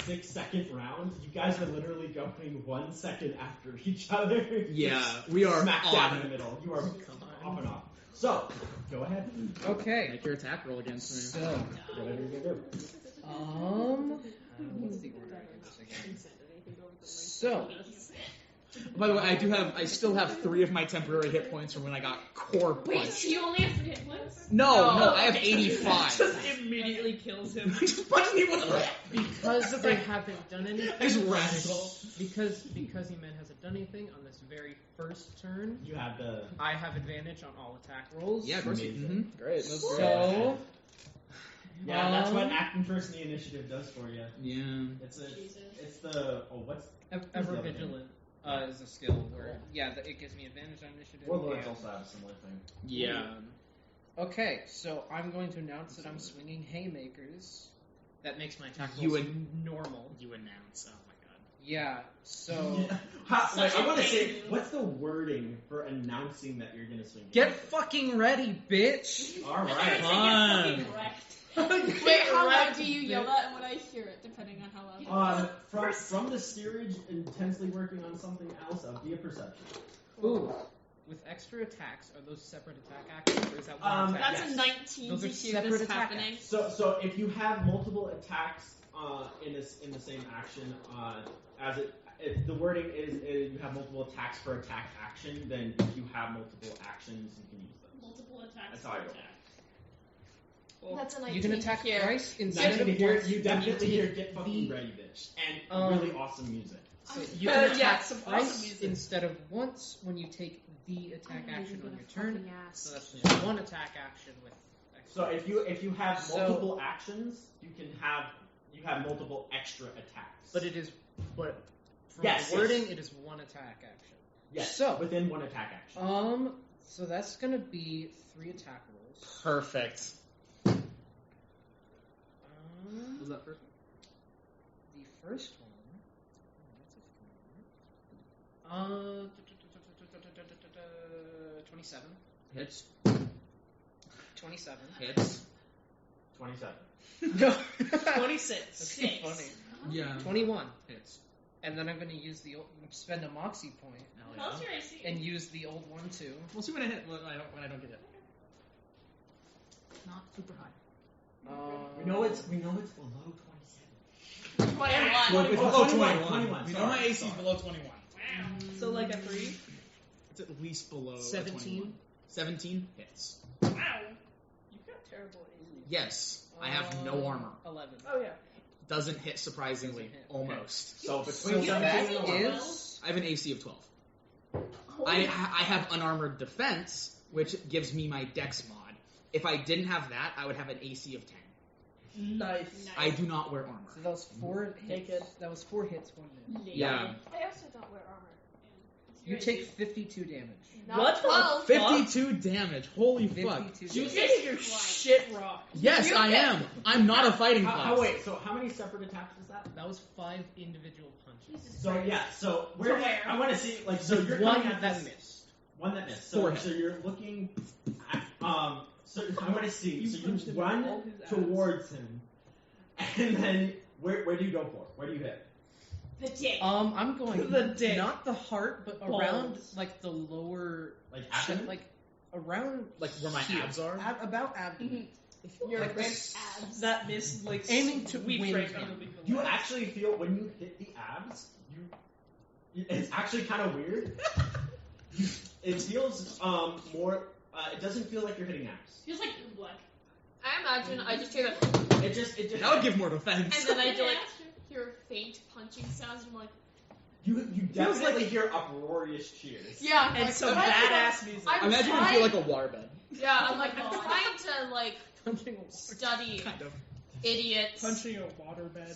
Speaker 1: 6-second round, you guys are literally going 1 second after each other.
Speaker 3: Yeah, we are
Speaker 1: smack dab in the
Speaker 3: on.
Speaker 1: middle. You are off and off. So go ahead.
Speaker 6: Okay.
Speaker 3: Make your attack roll against me.
Speaker 6: So,
Speaker 1: Whatever you're gonna do.
Speaker 6: what's the order of this again? So,
Speaker 3: By the way, I still have 3 of my temporary hit points from when I got core
Speaker 2: Wait,
Speaker 3: punched.
Speaker 2: so you only have 3 hit points?
Speaker 3: No, I have
Speaker 2: okay.
Speaker 3: 85.
Speaker 7: Just immediately kills him.
Speaker 3: Just punch me with a
Speaker 6: because they haven't done anything,
Speaker 3: It's radical.
Speaker 6: because Eman hasn't done anything on this very first turn,
Speaker 1: You have the.
Speaker 6: I have advantage on all attack rolls.
Speaker 3: Yeah, of course.
Speaker 1: Amazing.
Speaker 3: Great. That's great.
Speaker 6: So,
Speaker 1: Yeah, that's what acting first in the initiative does for you.
Speaker 3: Yeah.
Speaker 1: It's
Speaker 2: Jesus.
Speaker 1: it's the what's
Speaker 6: ever vigilant. is a skill where it gives me advantage on initiative.
Speaker 1: Warlords also have a similar thing.
Speaker 3: Yeah.
Speaker 6: Okay, so I'm going to announce that I'm swinging haymakers. That makes my attack
Speaker 3: You
Speaker 6: rolls
Speaker 3: would-
Speaker 6: normal.
Speaker 3: You announce. Oh my god.
Speaker 6: Yeah. So
Speaker 1: Wait, I want to say, what's the wording for announcing that you're gonna swing?
Speaker 6: get fucking ready, bitch.
Speaker 1: All right.
Speaker 3: Fun.
Speaker 5: Wait, how loud do you yell that and when I hear it, depending on how loud?
Speaker 1: From the steerage, intensely working on something else. Be a perception.
Speaker 6: Ooh. With extra attacks, are those separate attack actions, or is that one attack?
Speaker 5: That's
Speaker 1: yes.
Speaker 5: a 19
Speaker 6: Those
Speaker 5: to
Speaker 6: are
Speaker 5: hear
Speaker 6: separate
Speaker 5: this
Speaker 6: attack
Speaker 5: happening.
Speaker 1: So if you have multiple attacks in the same action, if the wording is you have multiple attacks per attack action, then if you have multiple actions, you can use them.
Speaker 2: Multiple attacks.
Speaker 1: That's how I roll.
Speaker 5: That's a 19
Speaker 6: You can attack
Speaker 5: to hear.
Speaker 6: twice
Speaker 1: Nice
Speaker 6: instead
Speaker 1: to
Speaker 6: of
Speaker 1: hear.
Speaker 6: once.
Speaker 1: You
Speaker 6: when
Speaker 1: definitely hear
Speaker 6: take
Speaker 1: "Get fucking
Speaker 6: the-
Speaker 1: ready, bitch" and really awesome music.
Speaker 6: So you can attack
Speaker 7: some awesome
Speaker 6: twice
Speaker 7: music.
Speaker 6: instead of once when you take the attack action on your turn.
Speaker 5: Fucking ass.
Speaker 6: So that's just one attack action with.
Speaker 1: So if you have
Speaker 6: So-
Speaker 1: multiple actions, you have multiple extra attacks.
Speaker 6: But from
Speaker 1: Yes,
Speaker 6: the wording,
Speaker 1: yes.
Speaker 6: it is one attack action.
Speaker 1: yes,
Speaker 6: so-
Speaker 1: within one attack action.
Speaker 6: So that's gonna be 3 attack rolls.
Speaker 3: Perfect. Was that first?
Speaker 6: The first one. Oh, that's a 27.
Speaker 3: Hits.
Speaker 6: 27.
Speaker 3: Hits.
Speaker 1: 27.
Speaker 6: No.
Speaker 7: 26.
Speaker 6: That's too funny.
Speaker 3: Yeah.
Speaker 6: 21.
Speaker 3: Hits.
Speaker 6: And then I'm going to use spend a moxie point
Speaker 2: How's your AC?
Speaker 6: and use the old one too.
Speaker 3: We'll see when I hit. When I don't get it. Not super high.
Speaker 1: We know it's below 27.
Speaker 5: 21.
Speaker 1: Well, it's
Speaker 3: Below
Speaker 1: 21.
Speaker 3: 21. We know my AC is below 21.
Speaker 2: Wow.
Speaker 7: So like a 3?
Speaker 3: It's at least below
Speaker 6: 17.
Speaker 3: 17 hits.
Speaker 2: Wow.
Speaker 7: You've got terrible AC.
Speaker 3: Yes, I have no armor.
Speaker 6: 11.
Speaker 7: Oh yeah.
Speaker 3: Doesn't hit surprisingly.
Speaker 6: Doesn't hit.
Speaker 3: Almost.
Speaker 1: So
Speaker 6: So
Speaker 1: between
Speaker 6: that
Speaker 1: 17 and 11.
Speaker 6: is.
Speaker 3: I have an AC of 12. I have unarmored defense, which gives me my dex mod. If I didn't have that, I would have an AC of 10.
Speaker 7: Nice.
Speaker 3: I do not wear armor.
Speaker 6: So that was 4 hits.
Speaker 7: Naked.
Speaker 6: That was 4 hits, 1 miss.
Speaker 3: Yeah.
Speaker 5: I also don't wear armor.
Speaker 6: You take 52 damage.
Speaker 5: Not
Speaker 7: What the
Speaker 5: 12.
Speaker 3: 52 damage. Holy fuck.
Speaker 6: 52
Speaker 7: You
Speaker 6: damage.
Speaker 7: get your shit rocked.
Speaker 3: Yes,
Speaker 5: You
Speaker 3: I
Speaker 5: get-
Speaker 3: am. I'm not a fighting class.
Speaker 1: Wait, so how many separate attacks was that?
Speaker 6: That was 5 individual punches.
Speaker 1: So yeah, so where
Speaker 2: where?
Speaker 1: I want to see so you're
Speaker 6: One
Speaker 1: coming at
Speaker 6: that
Speaker 1: this
Speaker 6: missed.
Speaker 1: one that missed. So,
Speaker 3: Forehead.
Speaker 1: so you're looking at so I want to see. So
Speaker 7: punched
Speaker 1: you
Speaker 7: him in
Speaker 1: run
Speaker 7: all his abs.
Speaker 1: towards him, and then where do you go for? Where do you hit?
Speaker 2: The dick.
Speaker 6: I'm going
Speaker 7: The dick.
Speaker 6: not the heart, but
Speaker 7: Balls.
Speaker 6: around like the lower,
Speaker 1: Like abdomen?
Speaker 6: like around
Speaker 3: Like where my
Speaker 6: here.
Speaker 3: abs are?
Speaker 6: About abdomen.
Speaker 5: Your
Speaker 6: Like
Speaker 5: ripped
Speaker 6: the
Speaker 5: abs.
Speaker 7: That miss like
Speaker 6: Aiming to
Speaker 7: sweep
Speaker 6: win
Speaker 7: right
Speaker 6: him.
Speaker 7: underneath the
Speaker 1: You
Speaker 7: legs.
Speaker 1: actually feel when you hit the abs, it's actually kind of weird. It feels more. It doesn't feel like you're hitting abs.
Speaker 2: Feels like blood.
Speaker 5: I imagine I just hear that,
Speaker 1: It just
Speaker 3: That would give more defense.
Speaker 5: and then I do like hear faint punching sounds, and I'm like,
Speaker 1: you definitely hear uproarious cheers.
Speaker 5: yeah,
Speaker 7: And
Speaker 5: like,
Speaker 7: some
Speaker 5: I'm
Speaker 7: badass music.
Speaker 5: I'm
Speaker 3: Imagine
Speaker 5: trying,
Speaker 3: you feel like a waterbed.
Speaker 5: yeah, I'm like, I'm trying to like
Speaker 6: Punching a
Speaker 5: study
Speaker 3: Kind of.
Speaker 5: idiots.
Speaker 7: Punching a waterbed.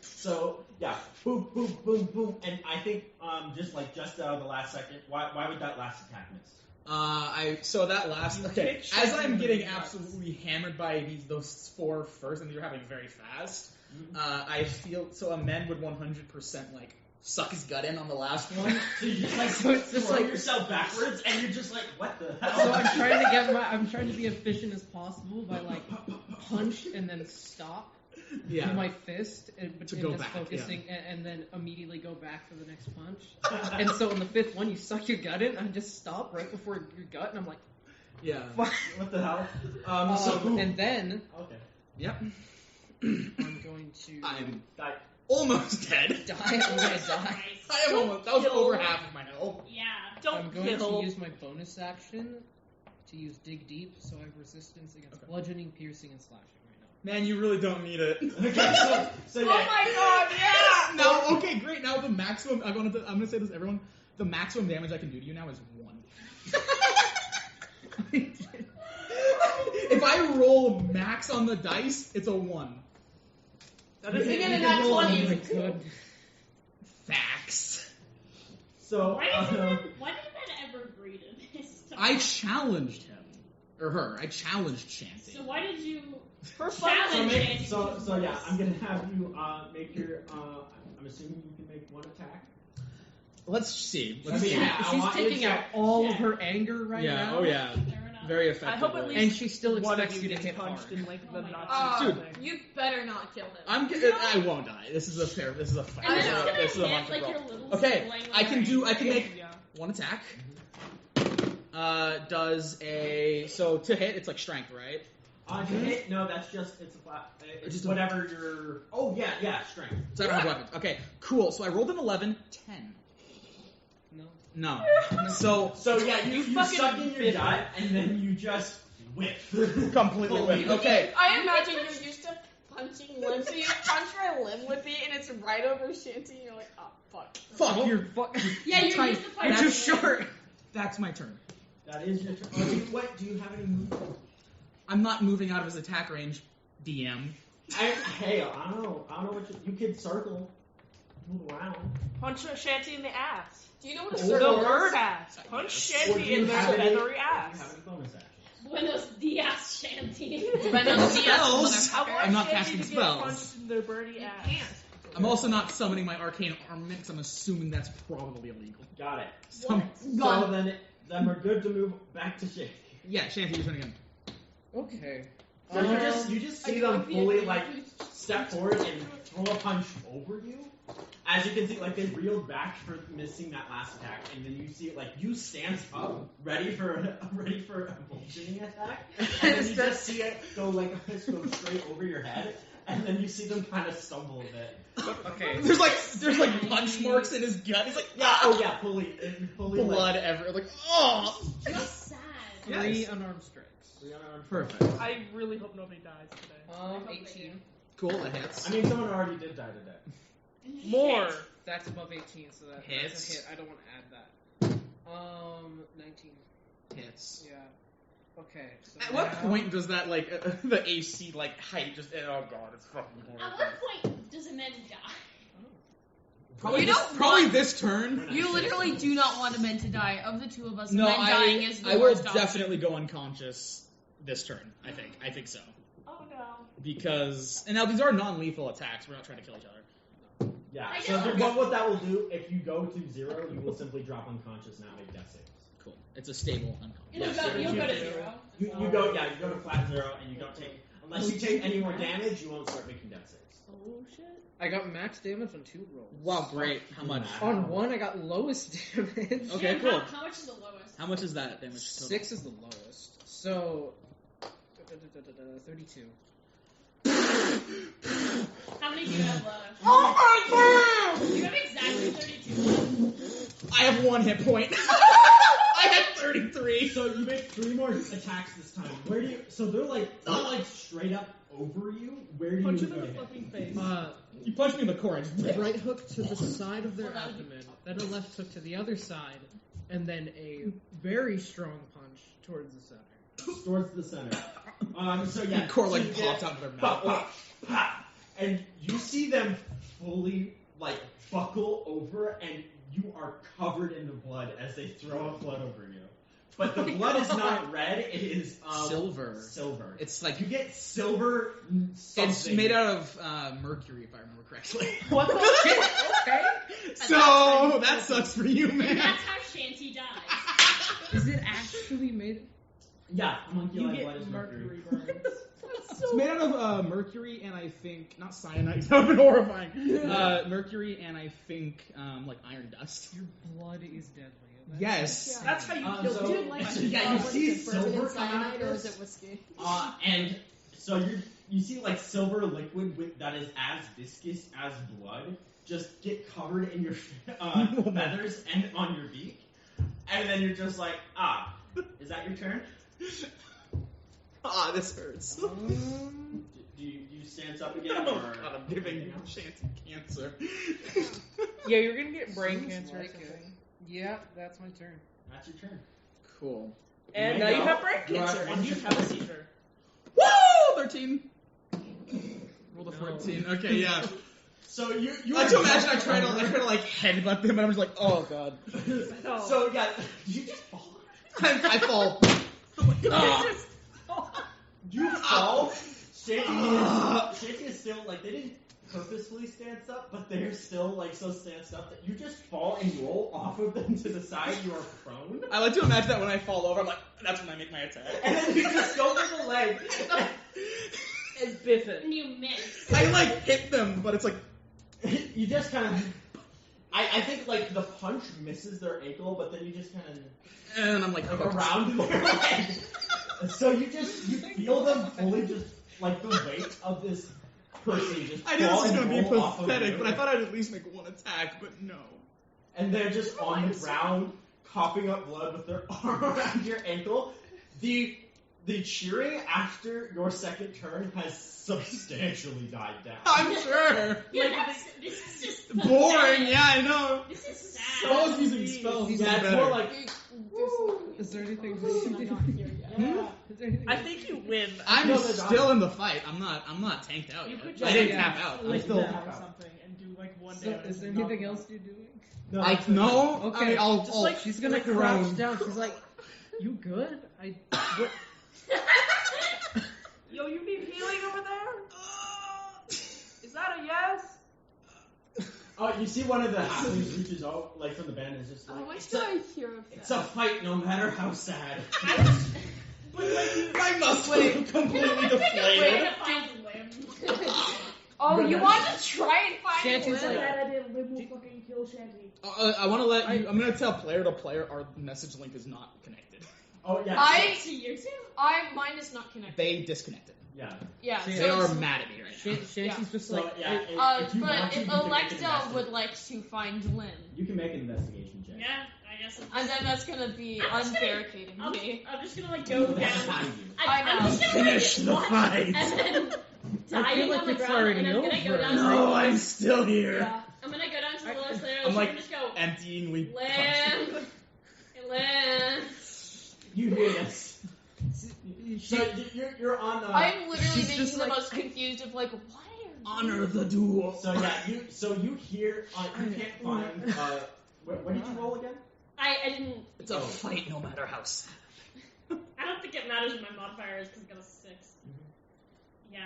Speaker 1: So yeah, boom, boom, boom, boom, and I think just out of the last second, why would that last attack miss?
Speaker 3: Okay.
Speaker 7: kick
Speaker 3: As
Speaker 7: shit
Speaker 3: I'm
Speaker 7: in
Speaker 3: getting
Speaker 7: the nuts.
Speaker 3: absolutely hammered by those 4 first, and you're having very fast. I feel so. A man would 100% like suck his gut in on the last one.
Speaker 1: So you just like
Speaker 6: So it's just
Speaker 1: throw
Speaker 6: like-
Speaker 1: yourself backwards, and you're just like, what the hell?
Speaker 6: So I'm trying to be efficient as possible by like punch and then stop
Speaker 3: Yeah.
Speaker 6: with my fist and
Speaker 3: To go
Speaker 6: just
Speaker 3: back,
Speaker 6: focusing and then immediately go back for the next punch. And so in the 5th one, you suck your gut in and just stop right before your gut, and I'm like,
Speaker 3: Yeah.
Speaker 6: fuck.
Speaker 1: What the hell? So boom.
Speaker 6: And then
Speaker 1: Okay.
Speaker 3: Yep.
Speaker 6: I'm going to
Speaker 3: I'm
Speaker 1: Die.
Speaker 3: almost dead.
Speaker 6: die. I'm gonna die.
Speaker 3: I am almost. That was
Speaker 7: kill.
Speaker 3: over half of my health.
Speaker 2: Yeah.
Speaker 6: I'm
Speaker 7: Don't
Speaker 6: going
Speaker 7: kill.
Speaker 6: to use my bonus action to use dig deep, so I have resistance against bludgeoning, piercing, and slashing right now.
Speaker 3: Man, you really don't need it.
Speaker 1: Okay. So
Speaker 5: Oh
Speaker 1: yeah.
Speaker 5: my god, yeah!
Speaker 3: No. Okay. Great. Now the maximum. I'm gonna say this to everyone. The maximum damage I can do to you now is 1. If I roll max on the dice, it's a 1.
Speaker 7: That is
Speaker 5: Bring
Speaker 7: it.
Speaker 5: in
Speaker 7: You
Speaker 5: a
Speaker 7: can
Speaker 5: nat
Speaker 7: roll
Speaker 5: 20.
Speaker 7: anything.
Speaker 6: Good.
Speaker 3: Facts.
Speaker 1: So,
Speaker 2: why did Ben ever agree to this?
Speaker 3: I challenged him. Or her. I challenged Shanty.
Speaker 2: So why did you
Speaker 7: For fun.
Speaker 2: challenge Shanty?
Speaker 1: So yeah, I'm gonna have you make your. I'm assuming you can make one attack.
Speaker 3: Let's see.
Speaker 1: I mean, I
Speaker 6: She's
Speaker 1: want you
Speaker 6: taking
Speaker 1: to
Speaker 6: out
Speaker 1: check-
Speaker 6: all of
Speaker 2: Yeah.
Speaker 6: her anger right
Speaker 3: Yeah,
Speaker 6: now.
Speaker 3: oh yeah.
Speaker 2: Fair enough.
Speaker 3: Very
Speaker 7: I
Speaker 3: effective.
Speaker 7: hope at least
Speaker 6: And she still
Speaker 7: one
Speaker 6: expects
Speaker 7: of
Speaker 6: you to
Speaker 7: gets
Speaker 6: hit
Speaker 7: punched
Speaker 6: hard.
Speaker 7: in like the
Speaker 2: Oh my
Speaker 7: not
Speaker 2: God.
Speaker 3: Dude.
Speaker 7: thing.
Speaker 5: You better not kill him.
Speaker 3: I won't die. This is a fair. This is a fight.
Speaker 2: And
Speaker 5: I
Speaker 2: then
Speaker 5: know.
Speaker 2: it's
Speaker 3: This is a
Speaker 2: gonna
Speaker 3: monster
Speaker 2: hit like
Speaker 3: brawl.
Speaker 2: your little
Speaker 3: Okay,
Speaker 2: sibling
Speaker 3: I can do. I can
Speaker 2: when
Speaker 3: make
Speaker 7: Yeah.
Speaker 3: one attack. Does a to hit? It's like strength, right?
Speaker 1: To hit? No, that's just it's a flat. It's
Speaker 3: Just a-
Speaker 1: whatever your. Oh yeah, strength.
Speaker 3: So I don't have weapons. Okay, cool. So I rolled an 11, 10.
Speaker 6: No.
Speaker 3: No. So
Speaker 1: So yeah, you
Speaker 7: fucking
Speaker 1: suck in your
Speaker 7: bit
Speaker 1: gut and then you just whip.
Speaker 3: completely
Speaker 1: Fully.
Speaker 3: whipped. Okay.
Speaker 5: I imagine you're used to punching limbs, so you punch my limb with it, and it's right over Shanty, and you're like, oh, fuck.
Speaker 3: Fuck.
Speaker 6: You're fuck.
Speaker 2: Yeah, you're
Speaker 3: trying-
Speaker 2: used to fighting.
Speaker 3: You're too
Speaker 2: with
Speaker 3: short. That's my turn.
Speaker 1: That is your turn. What? Do you have any movement?
Speaker 3: I'm not moving out of his attack range. DM.
Speaker 1: Hey, I don't know what you could circle, move around.
Speaker 7: Punch a Shanty in the ass.
Speaker 5: Do you know what a
Speaker 1: Or-
Speaker 7: The
Speaker 5: circle is?
Speaker 7: bird ass. Punch
Speaker 1: Or do
Speaker 7: Shanty
Speaker 1: you
Speaker 7: in their
Speaker 1: have any-
Speaker 7: feathery
Speaker 1: do you
Speaker 7: ass.
Speaker 1: have any bonus actions?
Speaker 2: Buenos dias, Shanty.
Speaker 5: Buenos dias,
Speaker 3: Spells.
Speaker 7: I
Speaker 5: motherfucker.
Speaker 7: want
Speaker 3: I'm not
Speaker 7: Shanty
Speaker 3: casting
Speaker 7: to get
Speaker 3: spells.
Speaker 7: punched in their birdie ass.
Speaker 3: I'm also not summoning my arcane armament because I'm assuming that's probably illegal.
Speaker 1: Got it.
Speaker 3: So,
Speaker 1: So then we're good to move back to Shake.
Speaker 3: yeah, Shanty, your turn again.
Speaker 6: Okay.
Speaker 1: So you just see them fully like step forward and throw a punch over you. As you can see, like they reeled back for missing that last attack, and then you see like you stand up, ready for a bludgeoning attack, and then you just see it go go straight over your head, and then you see them kind of stumble a bit.
Speaker 6: Okay.
Speaker 3: There's like punch marks in his gut. He's like,
Speaker 1: Yeah, oh yeah, fully
Speaker 3: blood everywhere. Like, oh.
Speaker 2: Just sad.
Speaker 6: Three
Speaker 3: Yes.
Speaker 6: unarmed strikes.
Speaker 3: Perfect.
Speaker 7: I really hope nobody dies today.
Speaker 6: 18.
Speaker 3: Cool, that hits.
Speaker 1: I mean, someone already did die today.
Speaker 7: More.
Speaker 6: That's above 18, so that's
Speaker 3: Hits.
Speaker 6: a hit. I don't want to add that. 19.
Speaker 3: Hits.
Speaker 6: Yeah. Okay. So
Speaker 3: At what
Speaker 6: now-
Speaker 3: point does that the AC height just? Oh god, it's fucking
Speaker 2: At
Speaker 3: horrible.
Speaker 2: what point does a man die?
Speaker 3: Probably,
Speaker 5: You
Speaker 3: this,
Speaker 5: don't
Speaker 3: probably
Speaker 5: want-
Speaker 3: this turn.
Speaker 5: You literally do not want a man to die. Of the two of us,
Speaker 3: No,
Speaker 5: men dying is the
Speaker 3: I will
Speaker 5: worst option.
Speaker 3: definitely go unconscious this turn. I think so.
Speaker 7: Oh no.
Speaker 3: Because and now these are non-lethal attacks. We're not trying to kill each other.
Speaker 1: Yeah.
Speaker 2: I
Speaker 1: So
Speaker 2: know.
Speaker 1: what that will do, if you go to 0, you will simply drop unconscious and not make death saves.
Speaker 3: Cool. It's a stable unconscious.
Speaker 2: You'll go to 0.
Speaker 1: You go to flat 0 and you don't take unless you take any more damage, you won't start making death saves.
Speaker 7: Oh shit.
Speaker 6: I got max damage on 2 rolls.
Speaker 3: Wow, great. How much?
Speaker 6: On 1, I got lowest damage.
Speaker 3: Okay,
Speaker 2: Yeah,
Speaker 3: cool.
Speaker 2: How much is the lowest?
Speaker 3: How much is that damage total?
Speaker 6: 6 is the lowest. So, 32.
Speaker 2: How many do you have left?
Speaker 3: Oh my god!
Speaker 2: You have exactly 32.
Speaker 3: I have 1 hit point. I had 33.
Speaker 1: So you make 3 more attacks this time. Where do you? So they're like straight up over you. Where do
Speaker 7: Punch
Speaker 1: you
Speaker 7: him
Speaker 1: go
Speaker 7: in the
Speaker 1: to hit?
Speaker 7: fucking face.
Speaker 3: You punched me in the core. I just
Speaker 6: Right hook to the side of their abdomen, then a left hook to the other side, and then a very strong punch towards the center.
Speaker 1: Towards the center. So yeah,
Speaker 3: core
Speaker 1: so
Speaker 3: like
Speaker 1: you
Speaker 3: pops
Speaker 1: get
Speaker 3: out of their mouth.
Speaker 1: pop, pop, pop, and you see them fully like buckle over, and you are covered in the blood as they throw up blood over you. But the blood is not red; it is
Speaker 3: Silver.
Speaker 1: Silver.
Speaker 3: It's like
Speaker 1: You get silver.
Speaker 3: it's
Speaker 1: something.
Speaker 3: made out of mercury, if I remember correctly.
Speaker 7: What the shit? Okay.
Speaker 3: So that sucks for you, man.
Speaker 2: That's how Shanty dies.
Speaker 6: Is it actually made?
Speaker 1: Yeah, monkey
Speaker 7: You
Speaker 1: blood
Speaker 7: get
Speaker 1: is
Speaker 7: mercury burns.
Speaker 3: It's made out of mercury and I think not cyanide. That would have been horrifying. Mercury and I think like iron dust.
Speaker 6: Your blood is deadly.
Speaker 3: Yes.
Speaker 7: That's how you kill
Speaker 1: so-
Speaker 7: dude.
Speaker 1: yeah, you see silver come out
Speaker 5: cyanide,
Speaker 1: of
Speaker 5: or is
Speaker 1: this.
Speaker 5: it whiskey?
Speaker 1: And so you see like silver liquid that is as viscous as blood just get covered in your feathers and on your beak, and then you're just like, is that your turn?
Speaker 3: This hurts.
Speaker 1: Do you stand up again?
Speaker 3: Oh
Speaker 1: Or
Speaker 3: god, I'm giving Shanty cancer.
Speaker 7: Yeah, you're gonna get brain
Speaker 6: Seems
Speaker 7: cancer or
Speaker 6: like
Speaker 7: something.
Speaker 6: it. Yeah, that's my turn.
Speaker 1: That's your turn.
Speaker 3: Cool.
Speaker 7: And
Speaker 1: There
Speaker 7: now
Speaker 1: you
Speaker 7: you
Speaker 1: go.
Speaker 7: have brain
Speaker 1: You are
Speaker 7: cancer,
Speaker 1: at
Speaker 7: and you
Speaker 1: 1
Speaker 7: have a seizure.
Speaker 3: Woo! 13. Roll the
Speaker 6: No.
Speaker 3: 14. Okay, yeah.
Speaker 1: So you
Speaker 3: I like to imagine I try to like headbutt them, and I'm just like, oh god.
Speaker 1: So yeah, you just fall.
Speaker 3: I fall.
Speaker 1: You fall. Shaky is still like they didn't purposefully stance up, but they're still like so stanced up that you just fall and roll off of them to the side. You are prone.
Speaker 3: I like to imagine that when I fall over, I'm like, that's when I make my attack.
Speaker 1: And then you just go for the leg
Speaker 7: And biff it.
Speaker 2: And you miss.
Speaker 3: I like hit them, but it's like
Speaker 1: you just kind of. I think like the punch misses their ankle, but then you just kind of
Speaker 3: and I'm like
Speaker 1: around their leg. So you feel them fully just like the weight of this person just.
Speaker 3: I knew this was going to be
Speaker 1: roll
Speaker 3: pathetic, but I thought I'd at least make one attack, but no.
Speaker 1: And they're just on the ground, coughing up blood with their arm around your ankle. The cheering after your second turn has substantially died down.
Speaker 3: I'm sure.
Speaker 2: Yeah, this is just
Speaker 3: Boring, yeah, I know.
Speaker 2: This is sad.
Speaker 3: Spells using spells.
Speaker 1: Yeah, it's more like.
Speaker 6: Is there anything we can do? Is there anything
Speaker 7: I think you win.
Speaker 3: I'm still in the fight. I'm not tanked out
Speaker 7: You
Speaker 3: yet.
Speaker 7: could
Speaker 3: I
Speaker 7: just
Speaker 3: didn't tap out. I'm
Speaker 7: lay
Speaker 3: still.
Speaker 7: down or something and do like one
Speaker 6: So,
Speaker 7: damage.
Speaker 6: is there
Speaker 7: and knock
Speaker 6: anything
Speaker 7: them
Speaker 6: else
Speaker 7: out.
Speaker 6: you're doing?
Speaker 1: No,
Speaker 3: I no.
Speaker 6: Okay,
Speaker 3: I mean, I'll.
Speaker 7: just like-
Speaker 6: She's gonna
Speaker 3: like
Speaker 6: crouch
Speaker 3: groan.
Speaker 6: down. She's like, "You good? What?
Speaker 7: Yo, you need healing over there? Is that a yes?
Speaker 1: Oh, you see one of the halflings reaches out, like from the band, and is just like,
Speaker 5: Which
Speaker 1: it's,
Speaker 5: do
Speaker 1: a,
Speaker 5: I hear of
Speaker 1: it's
Speaker 5: that?
Speaker 1: a fight, no matter how sad.
Speaker 3: My muscles are completely
Speaker 2: Way
Speaker 3: deflated.
Speaker 2: to find Lim.
Speaker 5: Oh, you want to try and find
Speaker 6: Shanty's
Speaker 5: Lynn?
Speaker 6: like-
Speaker 7: idea. Lim will fucking kill Shanty.
Speaker 3: I want to let you. I'm gonna tell player to player our message link is not connected.
Speaker 1: Oh yeah,
Speaker 2: To you too.
Speaker 5: Mine is not connected.
Speaker 3: They disconnected.
Speaker 1: yeah.
Speaker 5: Yeah,
Speaker 6: See,
Speaker 5: so
Speaker 3: They are
Speaker 5: it's-
Speaker 3: mad at me right now.
Speaker 6: Shanty's just
Speaker 1: So
Speaker 6: like,
Speaker 1: yeah, if you want
Speaker 5: but
Speaker 1: to,
Speaker 5: if
Speaker 1: you can make an
Speaker 5: Electa
Speaker 1: investigation.
Speaker 5: would like to find Lynn,
Speaker 1: You can make an investigation check.
Speaker 2: Yeah, I guess.
Speaker 5: and then that's gonna be
Speaker 2: I'm just gonna-
Speaker 5: unbarricading me.
Speaker 2: I'm just gonna like go
Speaker 1: Who
Speaker 2: down.
Speaker 1: find you?
Speaker 5: I know.
Speaker 2: I'm just gonna
Speaker 3: Finish the
Speaker 2: watch
Speaker 3: fight.
Speaker 2: And then
Speaker 6: I feel
Speaker 2: dying
Speaker 6: like
Speaker 2: on the
Speaker 6: it's
Speaker 2: ground,
Speaker 6: already
Speaker 2: and I'm gonna go
Speaker 6: over.
Speaker 2: down to
Speaker 3: No,
Speaker 2: the
Speaker 3: I'm still here.
Speaker 5: Yeah.
Speaker 2: I'm gonna go down to the lowest layer
Speaker 3: I'm
Speaker 2: and
Speaker 3: like
Speaker 2: just go,
Speaker 3: emptyingly.
Speaker 2: Lim. Lim.
Speaker 1: You hear this? So you're on the.
Speaker 5: I'm literally
Speaker 6: She's
Speaker 5: making
Speaker 6: just
Speaker 5: the
Speaker 6: like-
Speaker 5: most confused of like, why are
Speaker 3: Honor the duel.
Speaker 1: So yeah, you hear. You can't find. What did you roll again?
Speaker 2: I didn't.
Speaker 3: It's a fight, no matter how sad.
Speaker 2: I don't think it matters what my modifier is because I got a 6. Yeah,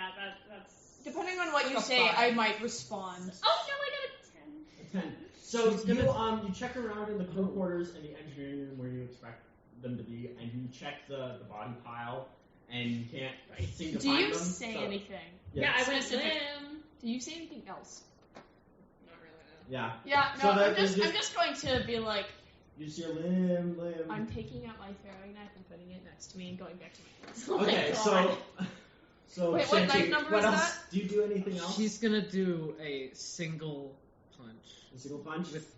Speaker 2: that's.
Speaker 5: Depending on what you
Speaker 3: Like a
Speaker 5: say,
Speaker 3: 5.
Speaker 5: I might respond.
Speaker 2: Oh no, I got a 10.
Speaker 1: 10. So
Speaker 6: She's
Speaker 1: you
Speaker 6: gonna-
Speaker 1: you check around in the crew quarters and the engineering room where you expect them to be, and you check the body pile, and you can't seem to
Speaker 5: Do
Speaker 1: find
Speaker 5: you
Speaker 1: them.
Speaker 5: say
Speaker 1: so,
Speaker 5: anything?
Speaker 2: Yeah, I went
Speaker 5: Specific.
Speaker 2: Lim.
Speaker 5: Do you say anything else?
Speaker 2: Not really.
Speaker 1: Yeah,
Speaker 5: Yeah,
Speaker 1: So
Speaker 5: no,
Speaker 1: that
Speaker 5: I'm
Speaker 1: is
Speaker 5: just going to be like,
Speaker 1: you just hear limb.
Speaker 5: I'm taking out my throwing knife and putting it next to me and going back to my hands.
Speaker 2: Oh my
Speaker 1: Okay,
Speaker 2: God.
Speaker 1: so
Speaker 5: Wait, what
Speaker 1: Shanty,
Speaker 5: knife number
Speaker 1: what
Speaker 5: is
Speaker 1: else?
Speaker 5: that?
Speaker 1: Do you do anything else?
Speaker 6: she's gonna do a single punch
Speaker 1: A single punch.
Speaker 6: with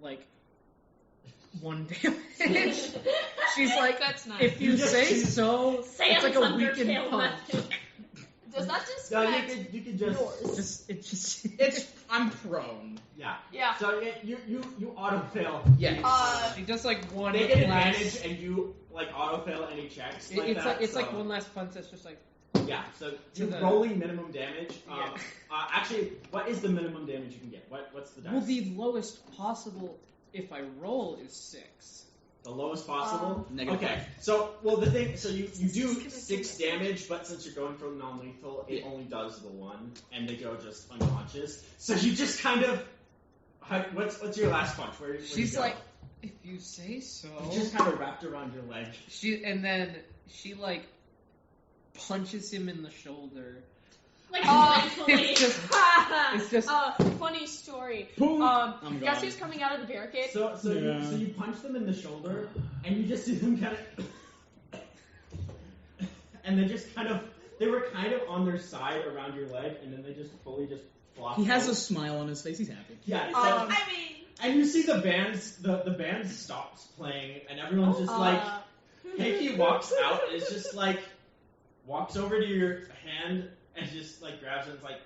Speaker 6: like 1 damage. She's like,
Speaker 5: That's nice.
Speaker 6: if you
Speaker 1: You just-
Speaker 6: say so,
Speaker 2: Sam's
Speaker 6: it's like a weakened
Speaker 2: Undertale
Speaker 6: punch.
Speaker 2: method.
Speaker 5: Does that just
Speaker 1: No,
Speaker 5: connect
Speaker 1: you could just.
Speaker 5: yours?
Speaker 3: It's I'm prone.
Speaker 1: Yeah.
Speaker 5: Yeah.
Speaker 1: So you auto fail.
Speaker 3: Yeah.
Speaker 6: She does like one
Speaker 1: They get
Speaker 6: last.
Speaker 1: advantage, and you like auto fail any checks.
Speaker 6: It's
Speaker 1: that,
Speaker 6: like
Speaker 1: so-
Speaker 6: one last punch that's just like.
Speaker 1: Yeah, so
Speaker 6: To
Speaker 1: you're
Speaker 6: the-
Speaker 1: rolling minimum damage.
Speaker 6: Yeah.
Speaker 1: Actually, what is the minimum damage you can get? What's the dice?
Speaker 6: Well, the lowest possible if I roll is 6.
Speaker 1: The lowest possible?
Speaker 3: Negative
Speaker 1: Okay,
Speaker 3: 5.
Speaker 1: so, you do 6 damage, but since you're going for non-lethal, it only does the 1, and they go just unconscious. So you just kind of, what's your last punch? Where
Speaker 6: She's
Speaker 1: you go?
Speaker 6: like, if you say so.
Speaker 1: You just kind of wrapped around your leg.
Speaker 6: She like punches him in the shoulder.
Speaker 2: Like,
Speaker 6: It's just it's just
Speaker 5: funny story.
Speaker 3: Boom. I'm
Speaker 5: Guess
Speaker 3: gone.
Speaker 5: who's coming out of the barricade?
Speaker 1: So
Speaker 3: Yeah.
Speaker 1: you punch them in the shoulder, and you just see them kind of, and they were kind of on their side around your leg, and then they just fully just flop.
Speaker 3: He has
Speaker 1: out.
Speaker 3: a smile on his face. He's happy.
Speaker 1: Yeah.
Speaker 5: Um,
Speaker 1: and you see the band stops playing, and everyone's just like, Hanky walks out, and it's just like, walks over to your hand, and just like grabs it, and is like,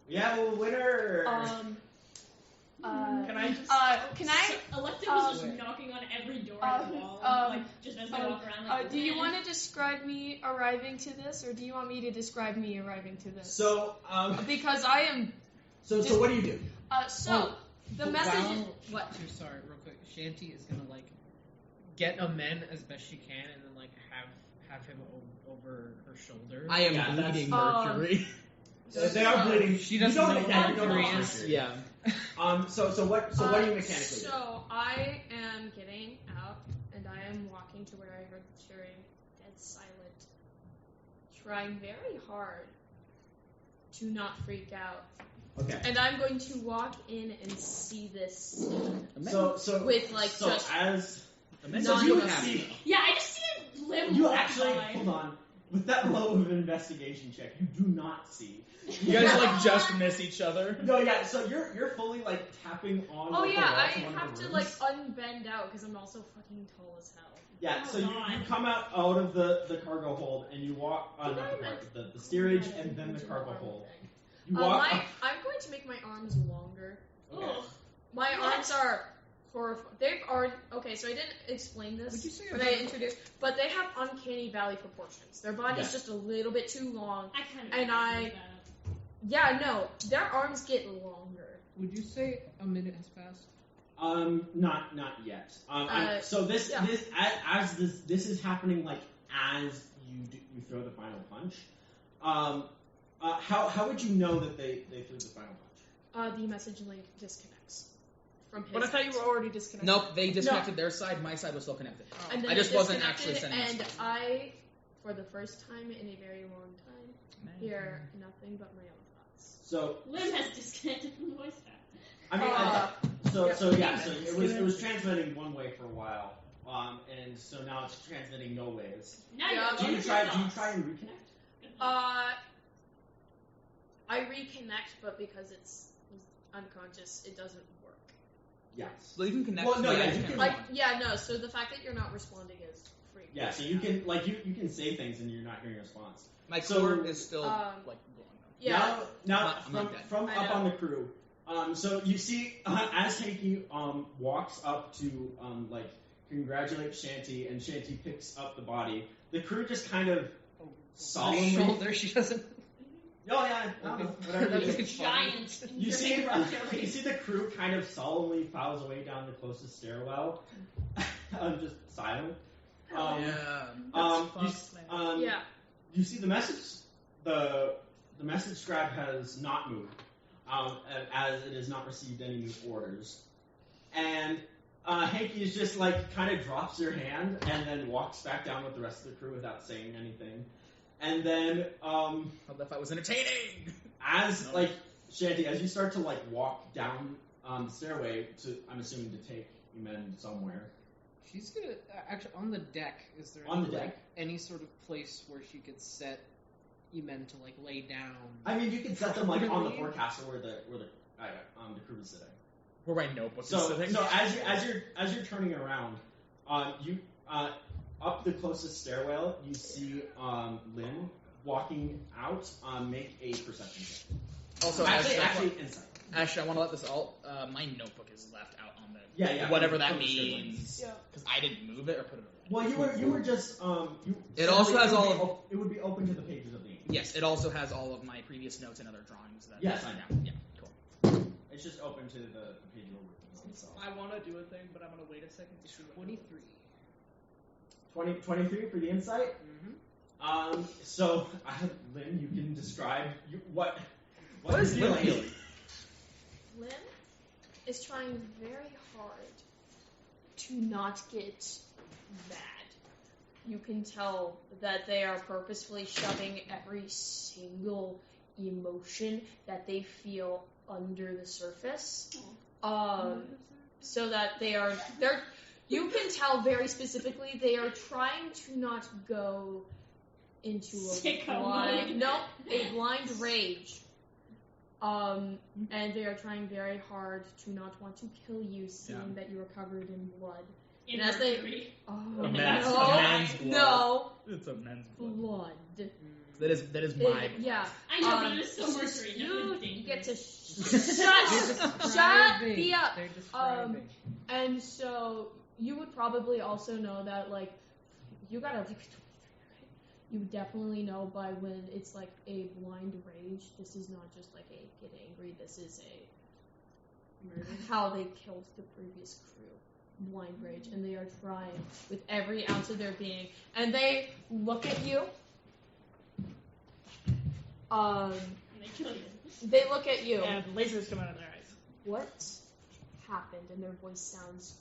Speaker 1: we have a winner.
Speaker 2: Can I just?
Speaker 5: Can I?
Speaker 2: Elective was just knocking on every door in the wall, like just as I walk around. Like,
Speaker 5: Do you want to describe me arriving to this, or do you want me to describe me arriving to this?
Speaker 1: So,
Speaker 5: Because I am
Speaker 1: So what do you do?
Speaker 5: The message. What?
Speaker 6: Sorry, real quick. Shanty is gonna get a men as best she can, and then have him over her shoulder.
Speaker 3: I am bleeding Mercury.
Speaker 1: They are bleeding.
Speaker 6: She doesn't know what Mercury is.
Speaker 3: Yeah.
Speaker 1: So what do you mechanically do?
Speaker 5: So I am getting out, and I am walking to where I heard the cheering, dead silent, trying very hard to not freak out.
Speaker 1: Okay.
Speaker 5: And I'm going to walk in and see this scene.
Speaker 1: So
Speaker 5: with
Speaker 1: as
Speaker 5: so
Speaker 1: you
Speaker 5: non-
Speaker 1: see,
Speaker 2: Yeah, I just see it live.
Speaker 1: you actually hold on. With that low of an investigation check, you do not see.
Speaker 3: You guys just miss each other.
Speaker 1: No, yeah. So you're fully tapping on.
Speaker 5: Oh
Speaker 1: the
Speaker 5: yeah,
Speaker 1: wall
Speaker 5: I
Speaker 1: to one of
Speaker 5: have
Speaker 1: the
Speaker 5: to
Speaker 1: rooms.
Speaker 5: unbend out because I'm also fucking tall as hell.
Speaker 1: Yeah,
Speaker 2: Oh,
Speaker 1: so you
Speaker 2: God.
Speaker 1: come out of the cargo hold and you walk on
Speaker 5: Did I
Speaker 1: the steerage and then the cargo
Speaker 5: arm
Speaker 1: hold.
Speaker 5: thing?
Speaker 1: You walk.
Speaker 5: I'm going to make my arms longer.
Speaker 1: Okay.
Speaker 2: Ugh.
Speaker 5: My
Speaker 2: What?
Speaker 5: arms are horrifying. They've already okay. So I didn't explain this
Speaker 6: Would you say
Speaker 5: when I introduced, but they have uncanny valley proportions. Their body's
Speaker 1: Yeah.
Speaker 5: just a little bit too long.
Speaker 2: I kind of.
Speaker 5: And Yeah, no, their arms get longer.
Speaker 6: Would you say a minute has passed?
Speaker 1: Not yet. So this
Speaker 5: yeah.
Speaker 1: this is happening as you throw the final punch. How would you know that they threw the final punch?
Speaker 5: The message link disconnects from his.
Speaker 7: But I thought you were already disconnected.
Speaker 3: Nope, they disconnected their side. My side was still connected.
Speaker 5: And then
Speaker 3: I just
Speaker 5: it
Speaker 3: wasn't
Speaker 5: disconnected,
Speaker 3: actually sending
Speaker 5: And
Speaker 3: messages.
Speaker 5: I, for the first time in a very long time, hear nothing but my own thoughts.
Speaker 1: So
Speaker 2: Lim has disconnected from the voice chat.
Speaker 1: I mean,
Speaker 5: yeah.
Speaker 1: so it was transmitting one way for a while, and so now it's transmitting no ways.
Speaker 2: Now
Speaker 5: Yeah.
Speaker 2: you're
Speaker 1: Do you
Speaker 2: alone
Speaker 1: try
Speaker 2: with your thoughts.
Speaker 1: and reconnect?
Speaker 5: I reconnect, but because it's unconscious, it doesn't work.
Speaker 1: Yes.
Speaker 3: So you can connect.
Speaker 1: Well, no,
Speaker 3: to
Speaker 1: yeah,
Speaker 3: that.
Speaker 1: you can-
Speaker 5: So the fact that you're not responding is freaking.
Speaker 1: Yeah. So you can you can say things and you're not hearing a response.
Speaker 3: My
Speaker 1: So,
Speaker 3: cord is still
Speaker 5: um,
Speaker 3: going.
Speaker 5: Yeah.
Speaker 1: Now
Speaker 3: I'm not dead.
Speaker 1: from
Speaker 5: I
Speaker 1: up
Speaker 5: know.
Speaker 1: on the crew. So you see as Hanky walks up to congratulate Shanty, and Shanty picks up the body. The crew just kind of solemnly.
Speaker 6: Shoulder. She doesn't.
Speaker 1: Oh yeah, I don't know, whatever.
Speaker 6: That's
Speaker 1: you do.
Speaker 2: Giant.
Speaker 1: You see the crew kind of solemnly files away down the closest stairwell, just silent.
Speaker 5: Yeah.
Speaker 1: You see the message. The message scribe has not moved, as it has not received any new orders. And Hanky is just kind of drops her hand and then walks back down with the rest of the crew without saying anything. And then
Speaker 3: Hope that fight was entertaining.
Speaker 1: as Shanty, as you start to walk down the stairway to, I'm assuming to take Imen somewhere.
Speaker 6: She's gonna actually on the deck. Is there
Speaker 1: On the deck?
Speaker 6: any sort of place where she could set Emen to lay down?
Speaker 1: I mean, you can set them on the forecastle where the crew is sitting.
Speaker 3: Where my notebook is
Speaker 1: So
Speaker 3: sitting.
Speaker 1: as you're turning around, you up the closest stairwell, you see Lynn walking out. Make a perception check.
Speaker 3: Also,
Speaker 1: Actually, insight.
Speaker 3: Actually, I want to let this all. My notebook is left out on the.
Speaker 1: Yeah.
Speaker 3: Whatever that
Speaker 1: From the stairwell.
Speaker 3: means.
Speaker 5: Yeah.
Speaker 3: Because I didn't move it or put it away.
Speaker 1: Well, you were just
Speaker 3: It also has all of.
Speaker 1: It would be open to the pages of the ink.
Speaker 3: Yes, it also has all of my previous notes and other drawings.
Speaker 1: Yes, I know.
Speaker 3: Yeah, cool.
Speaker 1: It's just open to the page you're working on. So.
Speaker 4: I want to do a thing, but I'm gonna wait a second to see what
Speaker 6: 23.
Speaker 1: 23 for the insight.
Speaker 6: Mm-hmm.
Speaker 1: So Lynn, you can describe what
Speaker 3: is
Speaker 1: you're
Speaker 3: Lynn
Speaker 1: feeling?
Speaker 3: feeling?
Speaker 5: Lynn is trying very hard to not get mad. You can tell that they are purposefully shoving every single emotion that they feel under the surface. So that they're you can tell very specifically they are trying to not go into a blind rage. And they are trying very hard to not want to kill you, seeing that you are covered in blood.
Speaker 2: In
Speaker 5: And as they-
Speaker 2: Mercury.
Speaker 5: Oh,
Speaker 3: A man's blood.
Speaker 5: no,
Speaker 3: It's a men's blood.
Speaker 5: blood.
Speaker 3: That is my.
Speaker 5: Yeah.
Speaker 2: I know, but it was still Mercury.
Speaker 5: You get to
Speaker 6: They're
Speaker 5: shut
Speaker 6: describing.
Speaker 5: the up.
Speaker 6: They're describing.
Speaker 5: And so you would probably also know that, like, you gotta you would definitely know by when it's like a blind rage. This is not just like a get angry. This is a murder. How they killed the previous crew. Blind rage, and they are trying with every ounce of their being, and they look at you. They look at you.
Speaker 7: And lasers come out of their eyes.
Speaker 5: What happened? And their voice sounds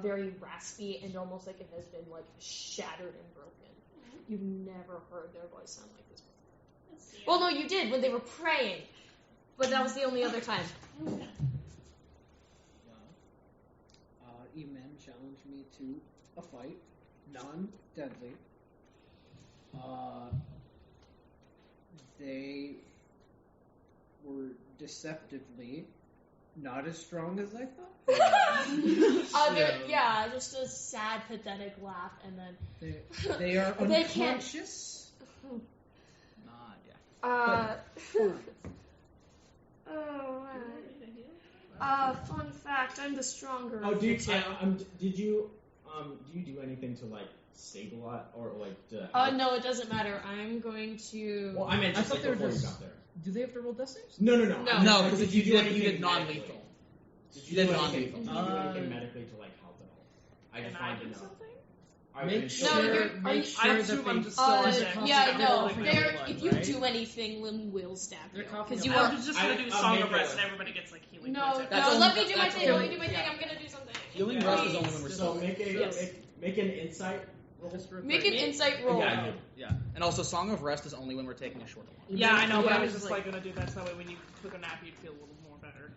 Speaker 5: very raspy and almost like it has been like shattered and broken. You've never heard their voice sound like this before. Well, no, you did when they were praying, but that was the only other time.
Speaker 6: E-Men challenged me to a fight, non-deadly. They were deceptively not as strong as I thought.
Speaker 5: Yeah, just a sad, pathetic laugh, and then
Speaker 6: they are
Speaker 5: They
Speaker 6: unconscious.
Speaker 5: Fun fact, I'm the stronger
Speaker 1: Oh,
Speaker 5: of the two.
Speaker 1: did you do you do anything to like stabilize or like to?
Speaker 5: No, it doesn't matter. I'm going to.
Speaker 1: Well, I meant just
Speaker 6: I
Speaker 1: like
Speaker 6: thought they were
Speaker 1: before
Speaker 6: just-
Speaker 1: you got there.
Speaker 6: Do they have to roll death saves?
Speaker 1: No.
Speaker 5: No,
Speaker 3: because
Speaker 1: did
Speaker 3: you
Speaker 1: do
Speaker 3: did
Speaker 1: anything
Speaker 3: non-lethal.
Speaker 1: medically? Did
Speaker 3: You
Speaker 1: you
Speaker 3: did
Speaker 1: do
Speaker 3: non-lethal.
Speaker 1: anything? Did you do anything medically to like help at all? I just wanted to know.
Speaker 7: Something?
Speaker 6: Make sure,
Speaker 5: No, you're- are
Speaker 6: make
Speaker 5: you-
Speaker 6: sure
Speaker 7: I
Speaker 6: that
Speaker 7: assume
Speaker 6: they...
Speaker 7: I'm just still as a
Speaker 5: yeah, no.
Speaker 6: coughing up
Speaker 5: There,
Speaker 6: blood,
Speaker 5: if you
Speaker 6: right?
Speaker 5: do anything, Lim will stab you.
Speaker 6: They're coughing
Speaker 5: Because
Speaker 6: up
Speaker 5: you
Speaker 7: I
Speaker 5: are.
Speaker 7: was just gonna do
Speaker 1: I'll
Speaker 7: Song
Speaker 1: make
Speaker 7: of Rest
Speaker 1: it.
Speaker 7: and everybody gets like healing
Speaker 5: No,
Speaker 7: points.
Speaker 5: no.
Speaker 3: That's only-
Speaker 5: Let me do my
Speaker 3: that's
Speaker 5: thing. Let me
Speaker 3: only-
Speaker 5: do my thing.
Speaker 3: yeah.
Speaker 5: I'm gonna do something.
Speaker 3: Healing
Speaker 1: Yeah.
Speaker 3: rest is only when we're
Speaker 1: So
Speaker 3: still.
Speaker 1: make an insight roll.
Speaker 6: Just real
Speaker 5: Make
Speaker 6: quick.
Speaker 5: an insight roll.
Speaker 1: Yeah,
Speaker 3: Yeah, and also Song of Rest is only when we're taking a short one.
Speaker 7: Yeah, I know, but
Speaker 5: Yeah,
Speaker 7: I was
Speaker 5: it's
Speaker 7: just
Speaker 5: like-
Speaker 7: like gonna do that so that way when you took a nap you'd feel a little more better.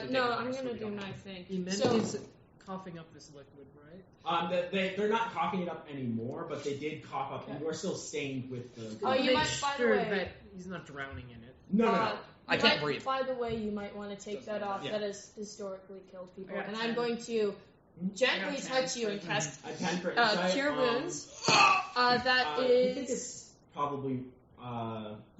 Speaker 5: No, I'm gonna do my thing.
Speaker 6: E-Men
Speaker 5: So,
Speaker 6: is coughing up this liquid, right?
Speaker 1: They're not coughing it up anymore, but they did cough up, and you are still stained with the.
Speaker 5: Oh, you
Speaker 6: Make
Speaker 5: might, by the
Speaker 6: sure
Speaker 5: way-
Speaker 6: that he's not drowning in it.
Speaker 1: No.
Speaker 3: I
Speaker 5: you
Speaker 3: can't
Speaker 5: might-
Speaker 3: breathe.
Speaker 5: By the way, you might want to take that off.
Speaker 3: Yeah.
Speaker 5: That has historically killed people.
Speaker 7: I got
Speaker 5: And
Speaker 7: 10.
Speaker 5: I'm going to gently
Speaker 7: I got 10.
Speaker 5: touch you and cast
Speaker 1: A 10 for insight.
Speaker 5: Cure Wounds. That
Speaker 1: You think
Speaker 5: is
Speaker 1: it's probably.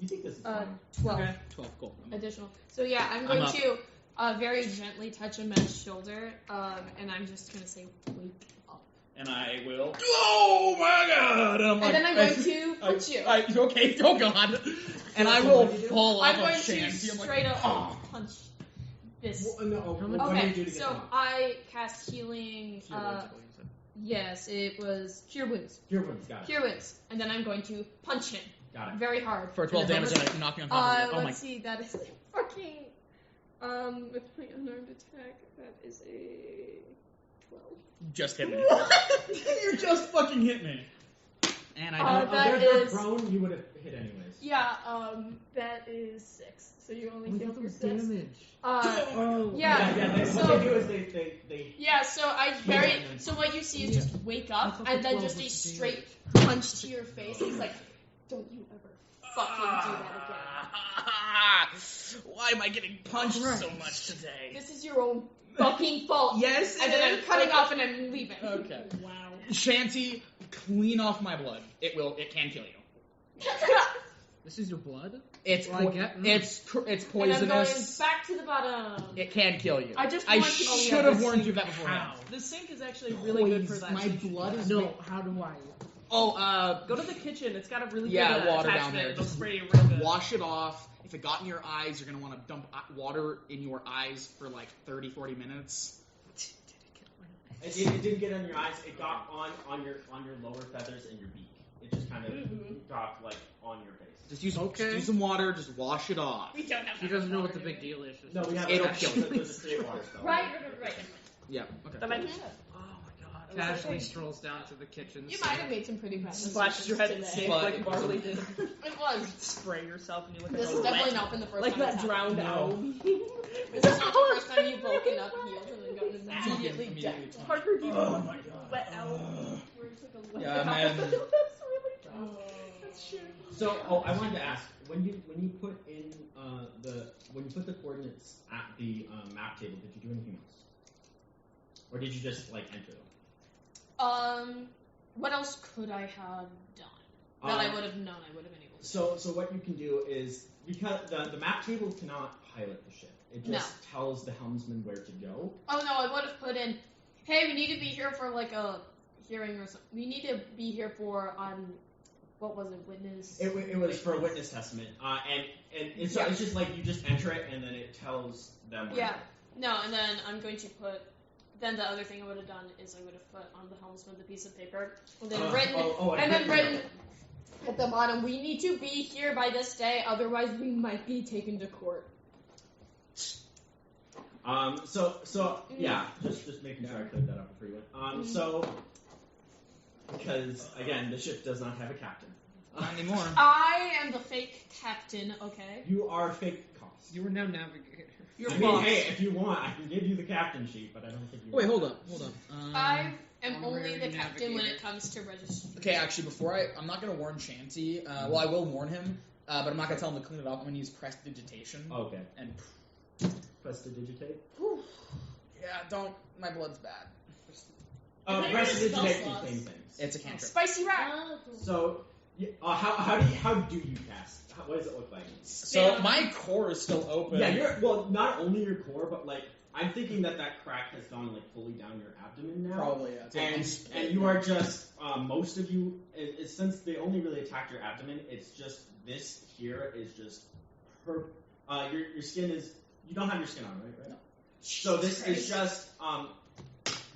Speaker 1: You think this is fine?
Speaker 5: 12
Speaker 3: Okay, 12, cool.
Speaker 5: additional. So yeah, I'm
Speaker 3: I'm
Speaker 5: going
Speaker 3: up.
Speaker 5: to very gently touch a man's shoulder, and I'm just going to say, wake up.
Speaker 3: And I will. Oh my god! And, I'm like,
Speaker 5: And then I'm going to punch you.
Speaker 3: Okay, oh god. And I will
Speaker 1: what do you do?
Speaker 3: fall
Speaker 5: I'm
Speaker 3: off
Speaker 5: going
Speaker 3: of
Speaker 5: to
Speaker 3: Shanty. I'm like,
Speaker 5: straight up
Speaker 3: oh.
Speaker 5: punch this.
Speaker 1: Well, no.
Speaker 6: How
Speaker 1: What
Speaker 6: much-
Speaker 1: do you
Speaker 5: Okay,
Speaker 1: do to get
Speaker 5: so
Speaker 1: them up?
Speaker 5: I cast healing.
Speaker 3: Cure wounds, I believe you said.
Speaker 5: Yes, it was Cure Wounds.
Speaker 1: Cure wounds, got it.
Speaker 5: Cure Wounds. And then I'm going to punch him
Speaker 1: Got it.
Speaker 5: very hard.
Speaker 3: For 12
Speaker 5: And then
Speaker 3: damage,
Speaker 5: how
Speaker 3: and I knock me on top of it. Oh my.
Speaker 5: let's see, that is fucking, with my unarmed attack, that is a 12.
Speaker 3: Just hit me. You just fucking hit me. And I don't.
Speaker 5: that
Speaker 1: they're
Speaker 5: is-
Speaker 1: prone, you would have hit anyways.
Speaker 5: Yeah, that is 6. So you only
Speaker 6: Oh,
Speaker 5: heal
Speaker 6: that
Speaker 5: for
Speaker 6: was
Speaker 5: 6.
Speaker 6: damage. Oh.
Speaker 5: Yeah.
Speaker 1: What
Speaker 5: So-
Speaker 1: they do is they
Speaker 5: Yeah, so I very,
Speaker 1: and then
Speaker 5: so what you see is
Speaker 6: Yeah.
Speaker 5: just wake
Speaker 6: I
Speaker 5: up,
Speaker 6: thought
Speaker 5: and
Speaker 6: the
Speaker 5: then
Speaker 6: 12
Speaker 5: just a
Speaker 6: was the
Speaker 5: straight punch to your face. It's like, don't you ever fucking do that again.
Speaker 3: Why am I getting punched
Speaker 6: Right.
Speaker 3: so much today?
Speaker 5: This is your own fucking fault.
Speaker 3: Yes,
Speaker 5: And
Speaker 3: it
Speaker 5: then I'm
Speaker 3: is.
Speaker 5: cutting off and I'm leaving.
Speaker 3: Okay.
Speaker 7: Wow.
Speaker 3: Shanty, clean off my blood. It can kill you.
Speaker 6: This is your blood?
Speaker 3: It's
Speaker 6: Well, I get-
Speaker 3: it's
Speaker 5: And I'm going
Speaker 3: poisonous.
Speaker 5: back to the bottom.
Speaker 3: It can kill you.
Speaker 7: I just
Speaker 3: I
Speaker 7: want to-
Speaker 3: should have warned you that beforehand.
Speaker 6: How?
Speaker 7: The sink is actually really good for that.
Speaker 3: My blood is
Speaker 6: No, how do I?
Speaker 3: Oh,
Speaker 7: Go to the kitchen. It's got a really
Speaker 3: Yeah,
Speaker 7: good
Speaker 3: water down
Speaker 7: attachment.
Speaker 3: there.
Speaker 7: It'll
Speaker 3: Just
Speaker 7: spray you real good.
Speaker 3: wash it off. If it got in your eyes, you're gonna want to dump water in your eyes for like 30-40 minutes.
Speaker 1: It didn't get on your eyes. It got on your lower feathers and your beak. It just kind of dropped like on your face.
Speaker 3: Just use
Speaker 6: Okay.
Speaker 3: some water. Just wash it off.
Speaker 2: We don't have
Speaker 6: She
Speaker 2: that
Speaker 6: doesn't know
Speaker 2: much
Speaker 6: what the
Speaker 2: water,
Speaker 6: big
Speaker 2: do
Speaker 6: deal is.
Speaker 1: No, we have
Speaker 3: It'll
Speaker 1: a,
Speaker 3: kill
Speaker 1: there's a straight water spell.
Speaker 2: we? Right.
Speaker 3: Yeah. Okay.
Speaker 7: Then I
Speaker 5: Yeah.
Speaker 6: Oh my god. Casually strolls down to the kitchen.
Speaker 5: You might have made some pretty bad
Speaker 7: splash
Speaker 5: decisions
Speaker 7: your head in
Speaker 5: today.
Speaker 7: sink
Speaker 3: But-
Speaker 7: like Barley did.
Speaker 5: It was.
Speaker 7: Spray yourself and you look
Speaker 5: This
Speaker 7: like
Speaker 5: has
Speaker 7: a
Speaker 5: definitely
Speaker 7: wet-
Speaker 5: not been the first
Speaker 7: like
Speaker 5: time
Speaker 7: that
Speaker 5: it's
Speaker 7: drowned
Speaker 1: No.
Speaker 7: owl.
Speaker 5: This is not the first time you've woken up, healed, and then gotten immediately dead.
Speaker 7: Parker, do you
Speaker 1: Oh
Speaker 7: know
Speaker 1: my god.
Speaker 7: wet owl? Where it's like a wet
Speaker 3: Yeah,
Speaker 7: owl.
Speaker 3: man.
Speaker 7: That's really dumb. That's shit.
Speaker 1: So, I wanted to ask when you put in when you put the coordinates at the map table, did you do anything else, or did you just like enter them?
Speaker 5: What else could I have done that I would have known I would have been able to?
Speaker 1: So what you can do is, because the map table cannot pilot the ship, it just tells the helmsman where to go.
Speaker 5: Oh no, I would have put in, hey, we need to be here for like a hearing or something. We need to be here for what was it, witness?
Speaker 1: It was for a witness testament, and it's just like you just enter it and then it tells them.
Speaker 5: Yeah. No, and then I'm going to put. Then the other thing I would have done is I would have put on the helmsman the piece of paper, and then written at the bottom, we need to be here by this day, otherwise we might be taken to court.
Speaker 1: Yeah, just making sure I cleared that up for you. So because again, the ship does not have a captain.
Speaker 3: Not anymore.
Speaker 5: I am the fake captain, okay?
Speaker 1: You are fake cost.
Speaker 6: You are now navigator.
Speaker 1: I mean, hey, if you want, I can give you the captain sheet, but I don't think you.
Speaker 3: Wait, hold up.
Speaker 5: I am only the captain when it comes to registration.
Speaker 3: Okay, actually, I'm not gonna warn Shanty. Well, I will warn him, but I'm not gonna tell him to clean it up. I'm gonna use prestidigitation.
Speaker 1: Okay.
Speaker 3: And
Speaker 1: prestidigitate.
Speaker 3: Yeah, my blood's bad.
Speaker 1: Prestidigitate can claim things.
Speaker 3: It's a cantrip.
Speaker 5: Spicy rat.
Speaker 1: So, how do you cast? What does it look like?
Speaker 3: So my core is still open.
Speaker 1: Yeah, not only your core, but like I'm thinking that crack has gone like fully down your abdomen now.
Speaker 3: Probably, yeah.
Speaker 1: And you are just most of you, since they only really attack your abdomen, it's just this here is just your skin is you don't have your skin on right?
Speaker 3: No.
Speaker 1: So this is just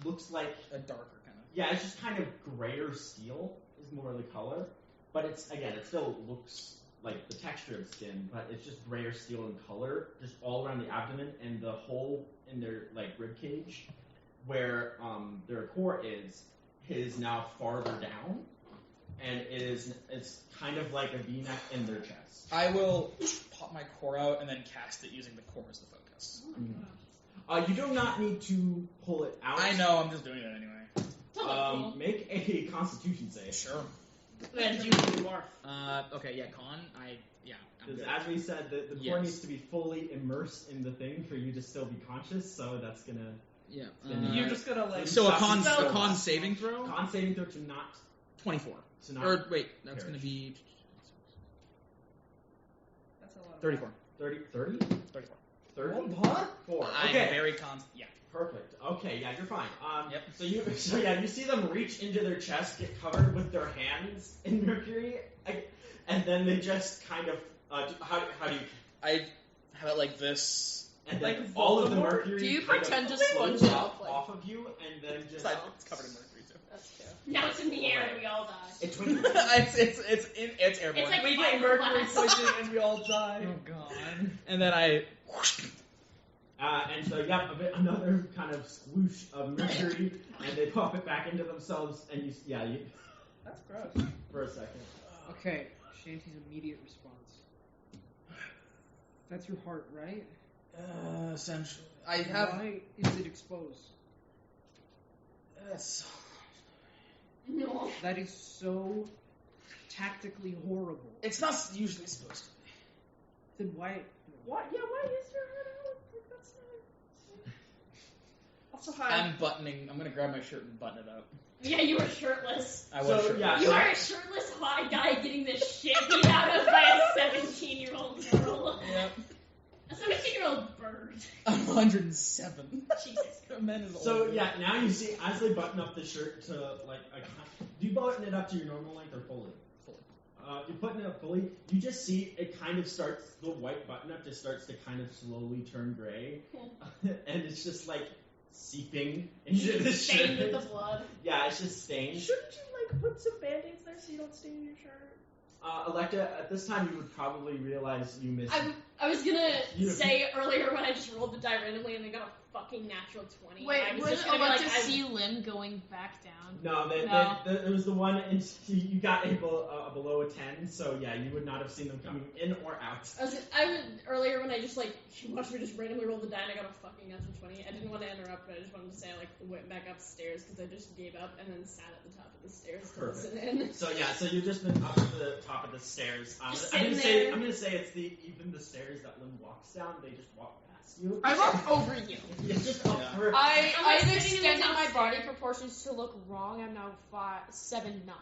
Speaker 1: looks like
Speaker 3: a darker kind of.
Speaker 1: Yeah, it's just kind of grayer steel is more the color, but it still looks like the texture of skin, but it's just grayer steel in color, just all around the abdomen, and the hole in their like rib cage, where their core is now farther down, and it's kind of like a V-neck in their chest.
Speaker 3: I will pop my core out and then cast it using the core as the focus.
Speaker 1: You do not need to pull it out.
Speaker 3: I know, I'm just doing it anyway.
Speaker 1: Make a Constitution save.
Speaker 3: Sure.
Speaker 7: And you dwarf.
Speaker 3: Okay, yeah, con.
Speaker 1: Because as we said, the core needs to be fully immersed in the thing for you to still be conscious. So that's gonna.
Speaker 3: Yeah.
Speaker 7: You're just gonna like.
Speaker 3: So a con saving throw.
Speaker 1: Con saving throw to not.
Speaker 3: 24.
Speaker 1: To not.
Speaker 3: Or wait, that's gonna be.
Speaker 7: That's a lot.
Speaker 3: 34.
Speaker 1: 30.
Speaker 3: 34.
Speaker 1: 30.
Speaker 7: Huh?
Speaker 1: 4.
Speaker 3: I'm
Speaker 1: Okay.
Speaker 3: very constant. Yeah.
Speaker 1: Perfect. Okay, yeah, you're fine.
Speaker 3: Yep.
Speaker 1: So you see them reach into their chest, get covered with their hands in mercury, and then they just kind of how do you?
Speaker 3: I have it like this.
Speaker 1: And then like all of the mercury.
Speaker 5: Do you
Speaker 1: kind
Speaker 5: pretend
Speaker 1: of
Speaker 5: to sponge it
Speaker 1: off
Speaker 5: up
Speaker 1: off of you, and then just
Speaker 3: It's covered in mercury too.
Speaker 5: That's true.
Speaker 2: Now it's in the air and we all die.
Speaker 1: It's twinkling.
Speaker 3: it's airborne.
Speaker 2: It's like
Speaker 7: We get mercury
Speaker 2: fiberglass.
Speaker 7: poisoning and we all die.
Speaker 6: Oh god.
Speaker 3: And then I.
Speaker 1: And so, another kind of sploosh of mercury, and they pop it back into themselves, and you.
Speaker 7: That's gross.
Speaker 1: For a second.
Speaker 6: Okay, Shanty's immediate response. That's your heart, right?
Speaker 3: Essentially. I have.
Speaker 6: Why is it exposed?
Speaker 2: No.
Speaker 6: That is so tactically horrible.
Speaker 3: It's not usually supposed to be.
Speaker 6: Then why?
Speaker 7: What? Yeah, why is your heart out? Like, that's not. Also, hi.
Speaker 3: I'm gonna grab my shirt and button it up.
Speaker 2: Yeah, you were shirtless.
Speaker 3: I was
Speaker 1: So,
Speaker 3: shirtless.
Speaker 1: yeah.
Speaker 2: You are a shirtless hot guy getting the shit beat out of by a 17-year-old girl.
Speaker 3: Yep.
Speaker 2: A 17-year-old bird.
Speaker 3: I'm 107.
Speaker 2: Jesus.
Speaker 3: Man is old.
Speaker 1: So now you see as they button up the shirt to like do you button it up to your normal length or fully? You're putting it up fully. You just see it kind of starts. The white button up just starts to kind of slowly turn gray, and it's just like seeping into the shirt.
Speaker 2: Stained with the blood.
Speaker 1: Yeah, it's just stained.
Speaker 7: Shouldn't you like put some band-aids there so you don't stain your shirt?
Speaker 1: Electa, at this time you would probably realize you missed.
Speaker 2: I was gonna say earlier when I just rolled the die randomly and I got a fucking natural 20.
Speaker 5: Wait,
Speaker 2: I was
Speaker 5: would
Speaker 2: just gonna be like,
Speaker 5: Electa see Lim going back down?
Speaker 1: No, it was the one. You got a below a 10, so yeah, you would not have seen them coming in or out.
Speaker 2: I was earlier when I just she watched me just randomly roll the die and I got a fucking natural 20. I didn't want to interrupt, but I just wanted to say I went back upstairs because I just gave up and then sat at the top of the stairs to listen in.
Speaker 1: So yeah, so you've just been up to the top of the stairs. I'm gonna say it's even the stairs that Lim walks down. They just walk past you.
Speaker 5: I walked over you.
Speaker 1: It's just up for.
Speaker 5: I've
Speaker 2: sitting in the
Speaker 5: extended
Speaker 2: top
Speaker 5: my body
Speaker 2: stairs.
Speaker 5: proportions to look wrong. I'm now 7'9".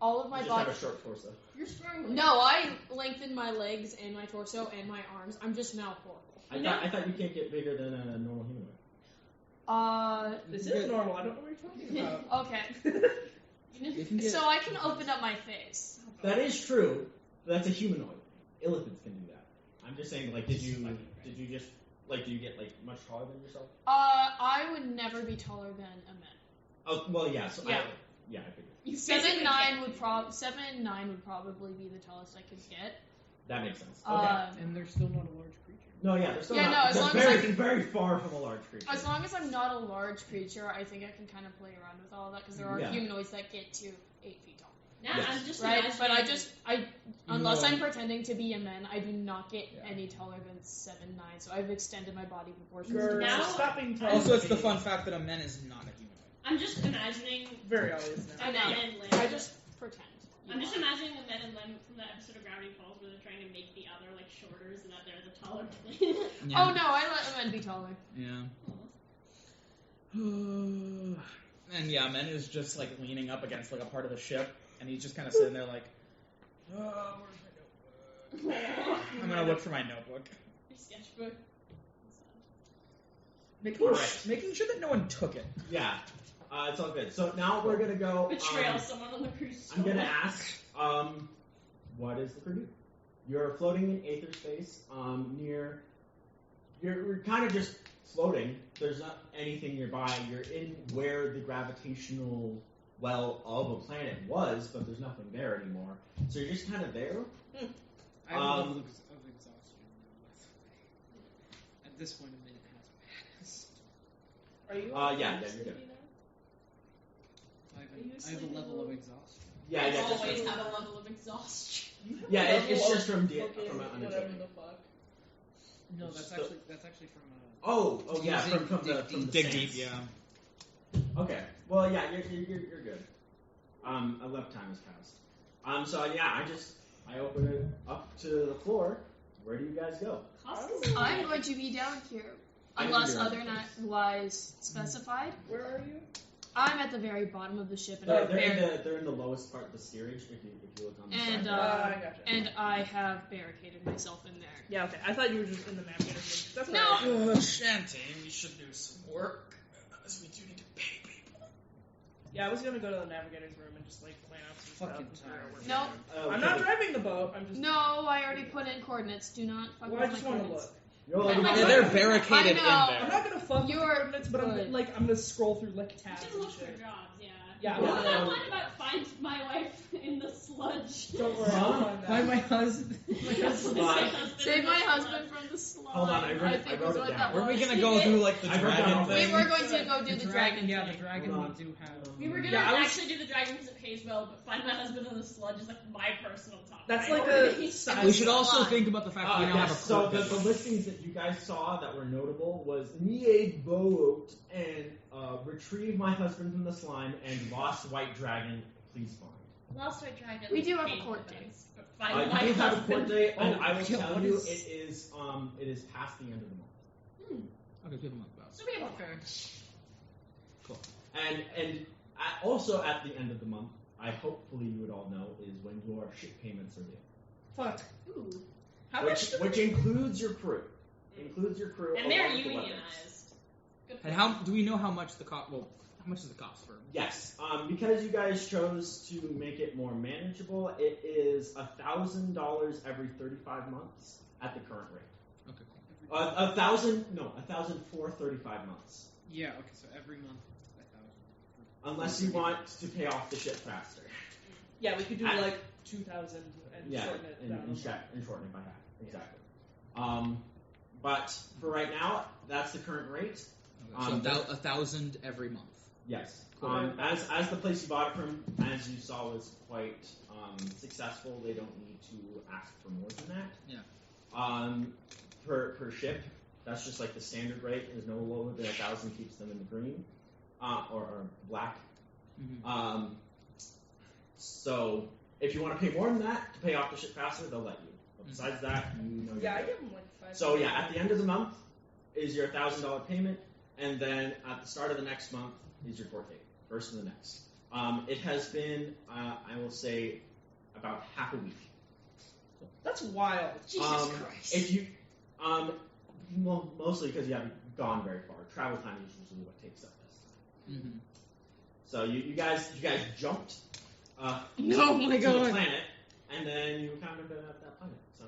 Speaker 5: All of my
Speaker 1: You just
Speaker 5: body.
Speaker 1: have a short torso.
Speaker 2: You're strong.
Speaker 5: No, I lengthened my legs and my torso and my arms. I'm just now horrible.
Speaker 1: I thought you can't get bigger than a normal humanoid.
Speaker 7: This is normal. I don't know what you're talking about.
Speaker 5: Okay.
Speaker 3: You can get.
Speaker 5: So I can open up my face.
Speaker 1: That is true. But that's a humanoid. Elephants can do that. I'm just saying, like, did you just like, do you get like much taller than yourself?
Speaker 5: I would never be taller than a man.
Speaker 1: Oh, well, yeah. So
Speaker 5: Yeah.
Speaker 1: I figured
Speaker 5: 7'9" would 7'9" would probably be the tallest I could get.
Speaker 1: that makes sense. Okay.
Speaker 6: And they're still not a large creature.
Speaker 1: No, yeah, they're still
Speaker 5: Yeah,
Speaker 1: not.
Speaker 5: no, as
Speaker 1: they're
Speaker 5: long as
Speaker 1: very, very far from a large creature.
Speaker 5: As long as I'm not a large creature, I think I can kind of play around with all of that because there are
Speaker 1: Yeah.
Speaker 5: humanoids that get to 8 feet tall.
Speaker 2: Now
Speaker 1: Yes.
Speaker 2: I'm just
Speaker 5: Right, but
Speaker 2: imagining-
Speaker 5: unless
Speaker 3: No.
Speaker 5: I'm pretending to be a man, I do not get
Speaker 3: Yeah.
Speaker 5: any taller than 7'9", so I've extended my body proportions.
Speaker 4: Girl,
Speaker 2: Now-
Speaker 4: stop being tall.
Speaker 3: Also, it's the fun fact that a man is not a humanoid.
Speaker 2: I'm just imagining
Speaker 4: Very obvious now.
Speaker 2: a
Speaker 5: know.
Speaker 2: men and Lim.
Speaker 5: I just pretend.
Speaker 2: I'm just imagining the men and Lim from that episode of Gravity Falls where they're trying to make the other like shorter so that they're the taller.
Speaker 5: Oh no, I let men be taller.
Speaker 3: Yeah. And yeah, Men is just like leaning up against like a part of the ship, and he's just kind of sitting there like, oh, where's my notebook? I'm gonna look for my notebook.
Speaker 2: Your sketchbook.
Speaker 3: Making sure that no one took it.
Speaker 1: Yeah, it's all good. So now we're gonna go.
Speaker 2: Betrayal someone on the cruise.
Speaker 1: I'm gonna ask, what is the crew do? You're floating in aether space, near. You're kind of just floating. There's not anything nearby. You're in where the gravitational well of a planet was, but there's nothing there anymore. So you're just kind of there.
Speaker 6: I have a level of exhaustion now, by the way. At this point, a minute has passed.
Speaker 4: Are you?
Speaker 1: Yeah, you're good.
Speaker 6: I have a level of exhaustion.
Speaker 1: Yeah,
Speaker 2: I
Speaker 1: yeah, just
Speaker 2: always
Speaker 1: from,
Speaker 2: have a level of exhaustion.
Speaker 1: yeah. It's
Speaker 4: Level
Speaker 1: just from
Speaker 4: of
Speaker 1: from
Speaker 4: fucking whatever
Speaker 1: undertaking.
Speaker 4: the fuck.
Speaker 6: No,
Speaker 1: It's
Speaker 6: that's
Speaker 1: still-
Speaker 6: actually from
Speaker 1: Oh, yeah,
Speaker 6: Dig
Speaker 1: from the
Speaker 3: Dig
Speaker 1: sands.
Speaker 3: deep, yeah.
Speaker 1: Okay. Well, yeah, you're good. A left time has passed. So yeah, I open it up to the floor. Where do you guys go?
Speaker 5: I'm going to be down here,
Speaker 1: I can
Speaker 5: unless
Speaker 1: do that.
Speaker 5: otherwise specified.
Speaker 4: Where are you?
Speaker 5: I'm at the very bottom of the ship, and
Speaker 1: They're in the lowest part of the steerage. If you look on the
Speaker 5: And,
Speaker 1: side.
Speaker 4: I gotcha.
Speaker 5: and I have barricaded myself in there.
Speaker 4: Yeah, okay. I thought you were just in the navigator's room. That's
Speaker 5: No.
Speaker 4: what I
Speaker 3: Shanty, we should do some work, as we do need to pay people.
Speaker 4: Yeah, I was gonna go to the navigator's room and just like plan out some
Speaker 6: Fucking
Speaker 4: stuff. and
Speaker 6: tired.
Speaker 4: figure out where
Speaker 5: No.
Speaker 4: we're going. I'm not driving the boat. I'm just.
Speaker 5: No, I already put in coordinates. Do not fuck
Speaker 4: Well,
Speaker 5: with
Speaker 4: I just
Speaker 5: my
Speaker 4: want to
Speaker 5: coordinates.
Speaker 4: look.
Speaker 3: Yeah, they're barricaded in
Speaker 5: I know.
Speaker 3: there.
Speaker 4: I'm not gonna fuck with
Speaker 5: You're
Speaker 4: coordinates, but I'm
Speaker 5: good.
Speaker 4: like I'm gonna scroll through like
Speaker 2: You
Speaker 4: tabs
Speaker 2: can
Speaker 4: and
Speaker 2: look for
Speaker 4: shit.
Speaker 2: jobs, yeah.
Speaker 4: Yeah,
Speaker 1: Well,
Speaker 2: What
Speaker 1: no.
Speaker 2: about one about find my wife in the sludge?
Speaker 4: Don't worry, I'll find that.
Speaker 6: my husband.
Speaker 5: Save my husband from the slime.
Speaker 1: Hold on, I wrote
Speaker 5: think
Speaker 1: it
Speaker 5: was what
Speaker 1: down.
Speaker 5: that
Speaker 3: Were we
Speaker 5: was.
Speaker 3: gonna go do like the
Speaker 1: I wrote down
Speaker 3: dragon
Speaker 1: all
Speaker 3: thing?
Speaker 5: We were going to go do the dragon.
Speaker 6: Yeah, the
Speaker 5: thing.
Speaker 6: dragon
Speaker 1: Hold
Speaker 6: we
Speaker 1: on.
Speaker 6: do have.
Speaker 2: We were gonna
Speaker 4: Yeah, I was-
Speaker 2: actually do the dragon because it pays well, but find my husband in the sludge is like my personal top.
Speaker 4: That's like
Speaker 2: priority.
Speaker 4: a side.
Speaker 3: We should also
Speaker 5: Slime.
Speaker 3: think about the fact that we don't have a
Speaker 1: So
Speaker 3: court
Speaker 1: the
Speaker 3: business.
Speaker 1: listings that you guys saw that were notable was Nieg Boat and Retrieve My Husband from the Slime and Lost White Dragon, Please Find.
Speaker 2: Lost White Dragon.
Speaker 5: We do have a
Speaker 2: paid
Speaker 5: court
Speaker 2: the
Speaker 5: date.
Speaker 2: best, but find my
Speaker 1: You do have a
Speaker 2: husband.
Speaker 1: court date, and
Speaker 6: Oh,
Speaker 1: I will
Speaker 6: yeah,
Speaker 1: tell
Speaker 6: what
Speaker 1: you
Speaker 6: is-
Speaker 1: it is past the end of the month.
Speaker 3: Okay, give him a buzz.
Speaker 2: So we have a
Speaker 6: Okay.
Speaker 1: Cool. And also at the end of the month, I hopefully you would all know is when your ship payments are due,
Speaker 4: Fuck.
Speaker 2: Ooh.
Speaker 4: How much?
Speaker 1: which includes your crew. Includes your crew.
Speaker 2: And they're
Speaker 1: along with the weapons.
Speaker 2: unionized. Good for
Speaker 3: And
Speaker 2: them.
Speaker 3: how do we know how much the cost? Well, how much is the cost for?
Speaker 1: Yes, because you guys chose to make it more manageable, it is $1,000 every 35 months at the current rate.
Speaker 3: Okay, cool.
Speaker 1: 1,000 for 35 months,
Speaker 6: Yeah, okay, so every month 1,000.
Speaker 1: unless you want to pay off the ship faster.
Speaker 4: Yeah, we could do
Speaker 1: I-
Speaker 4: like 2,000 and
Speaker 1: Yeah,
Speaker 4: shorten it
Speaker 1: and,
Speaker 4: down.
Speaker 1: and, and shorten it by half, exactly. But for right now, that's the current rate.
Speaker 3: So about 1,000 every month.
Speaker 1: Yes.
Speaker 3: Cool.
Speaker 1: As the place you bought it from, as you saw, was quite successful, they don't need to ask for more than that.
Speaker 3: Yeah.
Speaker 1: Per ship, that's just like the standard rate. There's no lower than 1,000 keeps them in the green or black.
Speaker 3: Mhm.
Speaker 1: So if you want to pay more than that to pay off the ship faster, they'll let you. But besides that, you know.
Speaker 4: Yeah, I
Speaker 1: you're
Speaker 4: give
Speaker 1: good.
Speaker 4: them like 5.
Speaker 1: So yeah, at the end of the month is your $1,000 payment, and then at the start of the next month is your court date, first of the next. It has been, I will say, about half a week.
Speaker 4: That's wild.
Speaker 2: Jesus Christ.
Speaker 1: If you, mostly because you haven't gone very far. Travel time is usually what takes up this time. So you guys jumped
Speaker 5: Oh my
Speaker 1: to the
Speaker 5: god.
Speaker 1: planet, and then you encountered that planet. So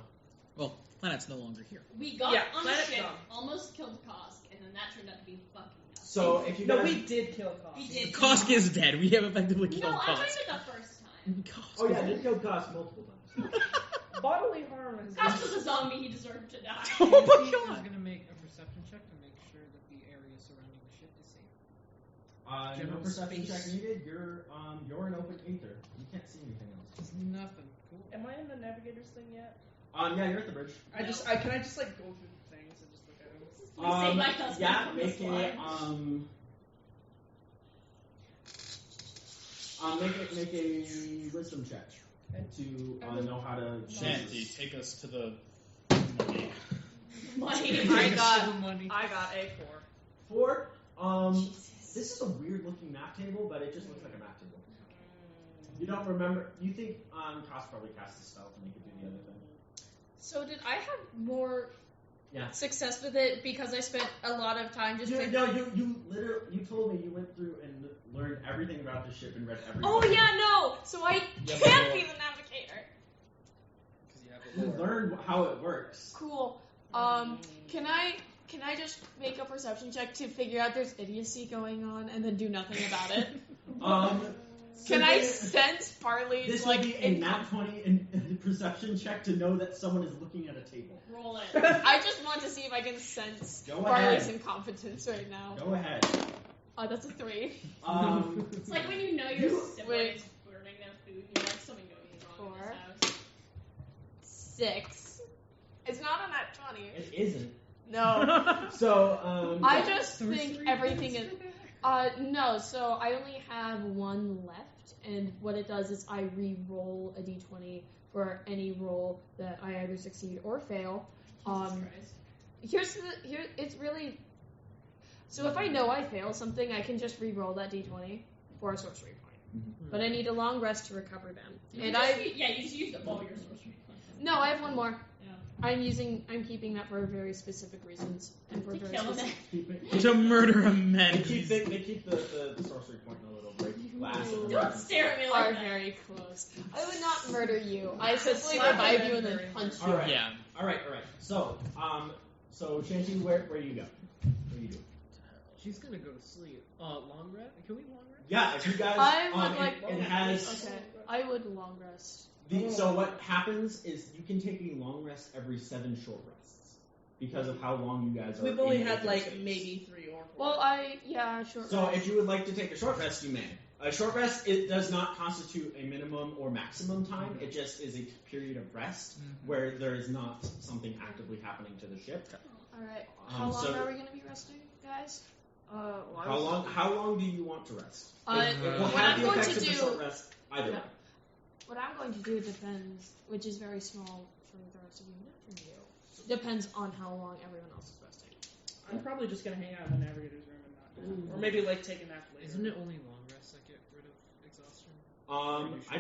Speaker 3: Well, planet's no longer here.
Speaker 2: We got
Speaker 7: Yeah,
Speaker 2: on the
Speaker 7: planet
Speaker 2: ship,
Speaker 7: gone.
Speaker 2: almost killed Kosk, and then that turned out to be fucking nuts.
Speaker 1: so if you
Speaker 7: No,
Speaker 1: guys
Speaker 7: we did kill Kosk.
Speaker 2: We did.
Speaker 3: Kosk is dead. We have effectively killed
Speaker 2: No, I'm talking
Speaker 3: Kosk.
Speaker 2: about the first time.
Speaker 3: Kosk
Speaker 1: oh
Speaker 3: is
Speaker 1: yeah,
Speaker 3: dead.
Speaker 1: you killed Kosk multiple times.
Speaker 7: Bodily harm has
Speaker 2: Kosk was a zombie. He deserved to die.
Speaker 3: Oh my
Speaker 6: Pete is
Speaker 3: god.
Speaker 6: going to make a perception check to make sure that the area surrounding the ship is safe.
Speaker 1: No
Speaker 6: General
Speaker 1: perception
Speaker 6: space.
Speaker 1: check needed. You're in open ether. You can't see anything else.
Speaker 6: There's nothing. Cool.
Speaker 7: Am I in the navigator's thing yet?
Speaker 1: Yeah, you're at the bridge.
Speaker 7: Can I just like go through the things and just look at them?
Speaker 2: Please save my husband
Speaker 1: Yeah,
Speaker 2: from
Speaker 1: make
Speaker 2: the
Speaker 1: a make a wisdom check to know how to.
Speaker 3: Shanty, take us to the
Speaker 2: Money.
Speaker 5: I got
Speaker 7: A4.
Speaker 1: 4. This is a weird looking map table, but it just looks like a map table. You don't remember? You think Kosk probably cast a spell to make it do the other thing?
Speaker 5: So did I have more
Speaker 1: Yeah.
Speaker 5: success with it because I spent a lot of time just
Speaker 1: You
Speaker 5: figuring
Speaker 1: told me you went through and learned everything about the ship and read every.
Speaker 5: Oh
Speaker 1: book.
Speaker 5: yeah, no. So I
Speaker 3: Yeah,
Speaker 5: can't
Speaker 3: but-
Speaker 5: be the navigator.
Speaker 3: Because you have
Speaker 1: You
Speaker 3: the lore.
Speaker 1: learned how it works.
Speaker 5: Cool. Can I just make a perception check to figure out there's idiocy going on and then do nothing about it? Can I sense Farley's
Speaker 1: This
Speaker 5: like
Speaker 1: would be a nat 20 in perception check to know that someone is looking at a table.
Speaker 2: Roll it.
Speaker 5: I just want to see if I can sense
Speaker 1: Go
Speaker 5: Farley's
Speaker 1: ahead.
Speaker 5: incompetence right now.
Speaker 1: Go ahead.
Speaker 5: That's a 3.
Speaker 2: It's like when you know your sibling
Speaker 5: Wait.
Speaker 2: is burning their food, and you're like, something going wrong in this house.
Speaker 5: 6. It's not a nat 20.
Speaker 1: It isn't.
Speaker 5: No.
Speaker 1: So,
Speaker 5: I just think everything is. No, so I only have 1 left, and what it does is I re-roll a d20 for any roll that I either succeed or fail.
Speaker 2: Jesus Christ.
Speaker 5: It's really. So if I know I fail something, I can just re-roll that d20 for a sorcery point. But I need a long rest to recover them. And
Speaker 2: You just used up all your sorcery points.
Speaker 5: no, I have 1 more.
Speaker 2: Yeah.
Speaker 5: I'm keeping that for very specific reasons and for
Speaker 2: To
Speaker 5: very
Speaker 2: kill
Speaker 5: specific.
Speaker 2: him.
Speaker 3: To murder a
Speaker 1: They
Speaker 3: man.
Speaker 1: keep the sorcery point in a little break glass. of
Speaker 2: Don't
Speaker 1: water.
Speaker 2: stare at me
Speaker 5: Are
Speaker 2: like that.
Speaker 5: very close. I would not murder you. I simply
Speaker 7: Slap
Speaker 5: revive
Speaker 7: it
Speaker 5: you and then
Speaker 7: very
Speaker 5: punch
Speaker 1: All
Speaker 5: you.
Speaker 1: right.
Speaker 3: Yeah.
Speaker 1: All right. So Shanty, where do you go? What do you do?
Speaker 6: She's going to go to sleep. Long rest? Can we long rest?
Speaker 1: Yeah, if you guys,
Speaker 5: I would like.
Speaker 1: it has.
Speaker 5: Okay, I would long rest.
Speaker 1: So what happens is you can take a long rest every 7 short rests because of how long you guys are.
Speaker 7: We've only
Speaker 1: in
Speaker 7: had
Speaker 1: different
Speaker 7: like
Speaker 1: states.
Speaker 7: maybe 3 or 4.
Speaker 5: Well, short
Speaker 1: So
Speaker 5: rest.
Speaker 1: if you would like to take a short rest, you may. A short rest, it does not constitute a minimum or maximum time. It just is a period of rest where there is not something actively happening to the ship.
Speaker 5: All right. How long
Speaker 1: so-
Speaker 5: are we gonna be resting, guys?
Speaker 1: How long do you want to rest?
Speaker 5: Uh,
Speaker 1: It will
Speaker 5: what
Speaker 1: have
Speaker 5: I'm
Speaker 1: the
Speaker 5: going
Speaker 1: effects
Speaker 5: to
Speaker 1: of the
Speaker 5: do-
Speaker 1: short rest either way.
Speaker 5: What I'm going to do depends, which is very small for the rest of you, not for you. Depends on how long everyone else is resting.
Speaker 7: I'm probably just gonna hang out in the navigator's room and not do it. Or maybe like take a nap later.
Speaker 6: Isn't it only long rests that get rid of exhaustion?
Speaker 1: I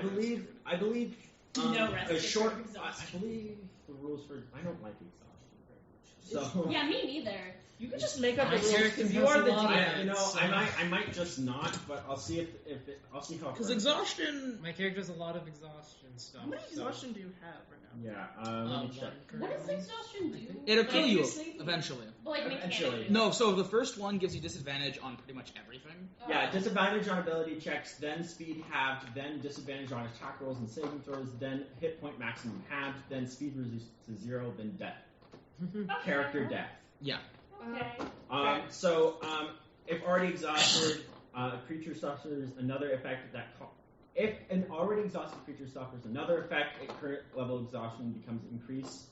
Speaker 1: believe
Speaker 2: No rest
Speaker 1: a
Speaker 2: gets
Speaker 1: short.
Speaker 2: rid of exhaustion.
Speaker 1: I believe the rules for. I don't like exhaustion very much. So
Speaker 2: Yeah, me neither.
Speaker 7: You can just make up
Speaker 6: My
Speaker 7: the rules
Speaker 6: character
Speaker 7: because you
Speaker 6: has
Speaker 7: are
Speaker 6: a
Speaker 7: the
Speaker 6: lot of
Speaker 7: DM.
Speaker 1: I might just not, but I'll see if I'll see how. it
Speaker 3: Because
Speaker 1: works.
Speaker 3: exhaustion.
Speaker 6: My character has a lot of exhaustion stuff.
Speaker 7: How many
Speaker 6: so-
Speaker 7: exhaustion do you have right now?
Speaker 1: Yeah. Let me check.
Speaker 6: one
Speaker 2: What does
Speaker 6: currently.
Speaker 2: exhaustion do?
Speaker 3: It'll
Speaker 2: Like,
Speaker 3: kill you
Speaker 7: Obviously.
Speaker 3: eventually.
Speaker 2: But like
Speaker 1: Eventually.
Speaker 2: mechanically.
Speaker 3: No, so the first one gives you disadvantage on pretty much everything.
Speaker 1: Yeah, disadvantage on ability checks, then speed halved, then disadvantage on attack rolls and saving throws, then hit point maximum halved, then speed reduced to 0, then death.
Speaker 2: Okay.
Speaker 1: Character death.
Speaker 3: Yeah.
Speaker 2: Okay.
Speaker 1: If already exhausted, a creature suffers another effect that. If an already exhausted creature suffers another effect, at current level exhaustion becomes increased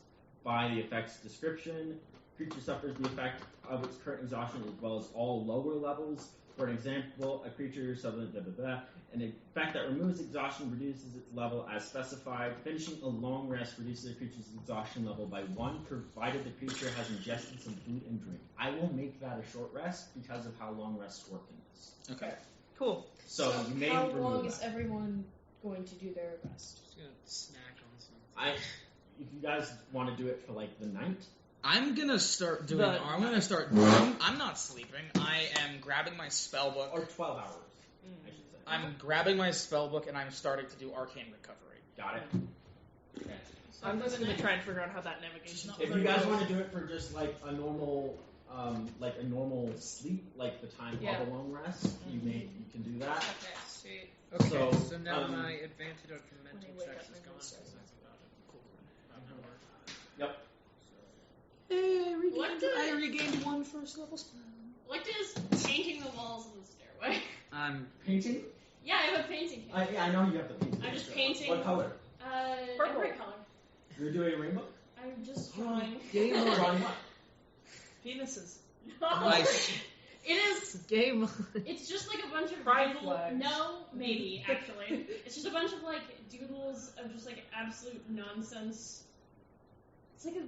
Speaker 1: by the effect's description. Creature suffers the effect of its current exhaustion as well as all lower levels. For an example, a creature suffers an effect that removes exhaustion reduces its level as specified. Finishing a long rest reduces the creature's exhaustion level by 1, provided the creature has ingested some food and drink. I will make that a short rest because of how long rests work in this.
Speaker 3: Okay.
Speaker 7: Cool.
Speaker 1: So you may
Speaker 5: How
Speaker 1: remove
Speaker 5: long is
Speaker 1: that.
Speaker 5: everyone going to do their rest?
Speaker 6: Just gonna snack on something.
Speaker 1: If you guys want to do it for like the night,
Speaker 3: I'm gonna start doing. I'm not sleeping. I am grabbing my spell book.
Speaker 1: or 12 hours. I should say.
Speaker 3: I'm grabbing my spell book and I'm starting to do arcane recovery.
Speaker 1: Got it. Okay.
Speaker 4: I'm just gonna try and figure out how that navigation.
Speaker 1: If you guys want to do it for just like a normal sleep, like the time
Speaker 4: Yeah.
Speaker 1: of a long rest, you can do that.
Speaker 5: Okay, sweet.
Speaker 6: Okay,
Speaker 1: So,
Speaker 6: so now
Speaker 1: um,
Speaker 6: my advantage on mental
Speaker 5: wake
Speaker 6: checks
Speaker 5: up,
Speaker 6: is
Speaker 5: I'm
Speaker 6: gone.
Speaker 5: gonna say
Speaker 6: Because that's about it. Cool.
Speaker 1: Yep.
Speaker 2: I
Speaker 3: regained 1 first level spell.
Speaker 2: Like is painting the walls of the stairway.
Speaker 3: I'm
Speaker 1: Painting?
Speaker 2: Yeah, I have a painting.
Speaker 1: Yeah, I know you have the painting.
Speaker 2: I'm just painting.
Speaker 1: What color?
Speaker 2: Purple. Every color.
Speaker 1: You're doing a rainbow?
Speaker 2: I'm just drawing.
Speaker 6: Game on.
Speaker 1: Drawing what?
Speaker 4: Penises.
Speaker 3: nice.
Speaker 2: It is.
Speaker 6: Game on.
Speaker 2: It's just like a bunch of
Speaker 4: Pride
Speaker 2: doodle.
Speaker 4: flags.
Speaker 2: No, maybe actually. It's just a bunch of like doodles of just like absolute nonsense. It's like a.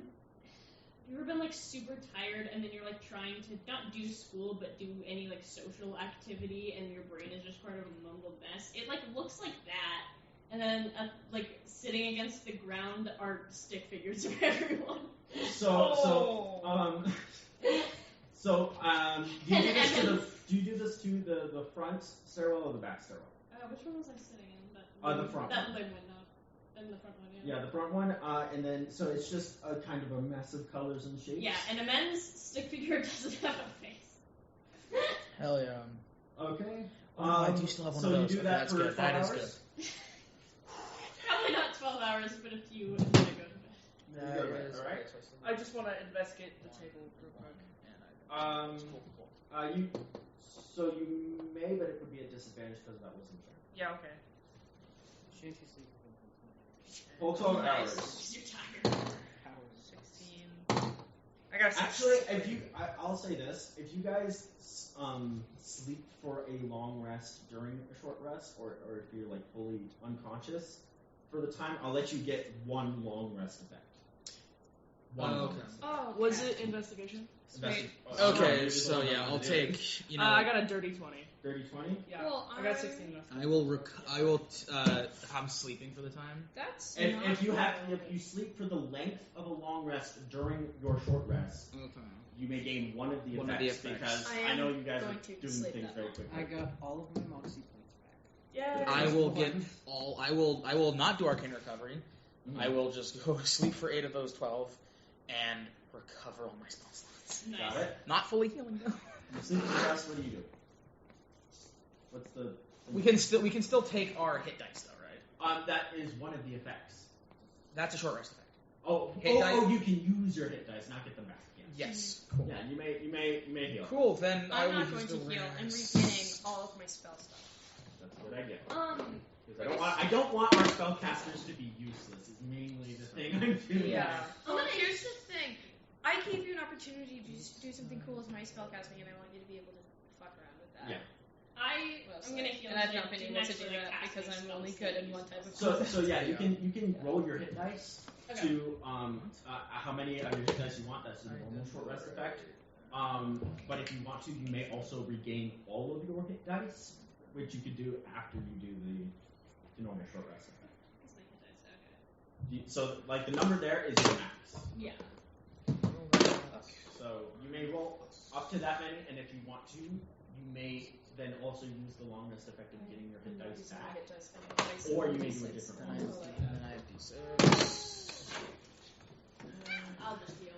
Speaker 2: You ever been like super tired and then you're like trying to not do school but do any like social activity and your brain is just part of a mumbled mess? It like looks like that, and then like sitting against the ground are stick figures of everyone.
Speaker 1: Do you do this to the front stairwell or the back stairwell?
Speaker 2: Which one was I sitting in?
Speaker 1: The front
Speaker 2: That
Speaker 1: one.
Speaker 2: big window. In the front one, yeah.
Speaker 1: Yeah, the front one, and then so it's just a kind of a mess of colors and shapes.
Speaker 2: Yeah, and a men's stick figure doesn't have a face.
Speaker 3: Hell yeah.
Speaker 1: Okay.
Speaker 3: I do still have one
Speaker 1: so
Speaker 3: of those.
Speaker 1: you do
Speaker 3: Okay,
Speaker 1: that
Speaker 3: that's
Speaker 1: for
Speaker 3: good.
Speaker 1: 12
Speaker 3: That is
Speaker 1: hours?
Speaker 2: Probably not 12 hours, but a few, and then I go to bed.
Speaker 1: You go to bed, alright?
Speaker 4: I just want to investigate the table real quick.
Speaker 1: So you may, but it would be a disadvantage because of that wisdom check.
Speaker 4: Yeah, okay.
Speaker 6: Shanty sleep.
Speaker 1: Full 12
Speaker 2: Nice,
Speaker 1: hours.
Speaker 2: 'cause you're tired.
Speaker 4: 16. I got 6.
Speaker 1: Actually, I'll say this: if you guys sleep for a long rest during a short rest, or if you're like fully unconscious for the time, I'll let you get 1 long rest effect. One
Speaker 3: Oh,
Speaker 1: long
Speaker 3: okay.
Speaker 1: rest.
Speaker 5: Oh,
Speaker 1: Effect.
Speaker 4: Was it investigation?
Speaker 3: Okay, so yeah, I'll take.
Speaker 4: I got a dirty 20.
Speaker 1: Dirty 20.
Speaker 4: Yeah,
Speaker 5: Well,
Speaker 4: I got 16 investigation.
Speaker 3: I'm sleeping for the time.
Speaker 5: That's
Speaker 1: If
Speaker 5: not
Speaker 1: you
Speaker 5: bad.
Speaker 1: sleep for the length of a long rest during your short rest,
Speaker 3: Okay.
Speaker 1: you may gain one of the
Speaker 3: One of
Speaker 1: effects,
Speaker 3: the effects.
Speaker 1: because
Speaker 5: I
Speaker 1: I
Speaker 5: am
Speaker 1: know you guys are
Speaker 5: going to
Speaker 1: doing
Speaker 5: sleep
Speaker 1: things
Speaker 5: that
Speaker 1: very
Speaker 5: long.
Speaker 1: quickly.
Speaker 6: I got all of my moxie points back.
Speaker 4: Yeah.
Speaker 3: I will get all. I will not do arcane recovery.
Speaker 1: Mhm.
Speaker 3: I will just go sleep for 8 of those 12 and recover all my spell slots.
Speaker 2: Nice.
Speaker 1: Got it.
Speaker 3: Not fully healing though.
Speaker 1: You sleep for the rest. What do you do? What's the?
Speaker 3: We can still take our hit dice though, right?
Speaker 1: That is one of the effects.
Speaker 3: That's a short rest effect.
Speaker 1: Hit dice? You can use your hit dice, not get them back.
Speaker 3: Yes. Cool.
Speaker 1: Yeah, you may heal.
Speaker 3: Cool. Then I
Speaker 5: I'm
Speaker 3: will
Speaker 5: not going
Speaker 3: just
Speaker 5: to heal. I'm
Speaker 3: rest.
Speaker 5: retaining all of my spell stuff.
Speaker 1: That's a good idea. 'Cause
Speaker 2: I
Speaker 1: I don't want our spellcasters to be useless. Is mainly the thing I'm doing.
Speaker 4: Yeah.
Speaker 5: Here's the thing. I gave you an opportunity to do something cool with my spellcasting, and I want you to be able to fuck around with that.
Speaker 1: Yeah.
Speaker 2: I'm gonna heal.
Speaker 5: And I've
Speaker 2: so I
Speaker 5: not been
Speaker 2: didn't
Speaker 5: able to do
Speaker 2: actually
Speaker 5: that
Speaker 2: cast
Speaker 5: because
Speaker 2: any
Speaker 5: I'm
Speaker 2: spells
Speaker 5: only
Speaker 2: that
Speaker 5: good
Speaker 2: I
Speaker 5: in
Speaker 2: use
Speaker 5: one type of
Speaker 2: spells.
Speaker 1: So yeah, you can roll your hit dice
Speaker 2: Okay.
Speaker 1: to how many of your hit dice you want. That's the normal short rest effect. But if you want to, you may also regain all of your hit dice, which you could do after you do the normal short rest effect.
Speaker 2: That's my hit dice, okay.
Speaker 1: So like the number there is your max.
Speaker 2: Yeah.
Speaker 1: So you may roll up to that many, and if you want to, you may then also use the long rest effect of getting your hit dice back. Or you may do a different one.
Speaker 3: And then I have d6.
Speaker 2: I'll just heal.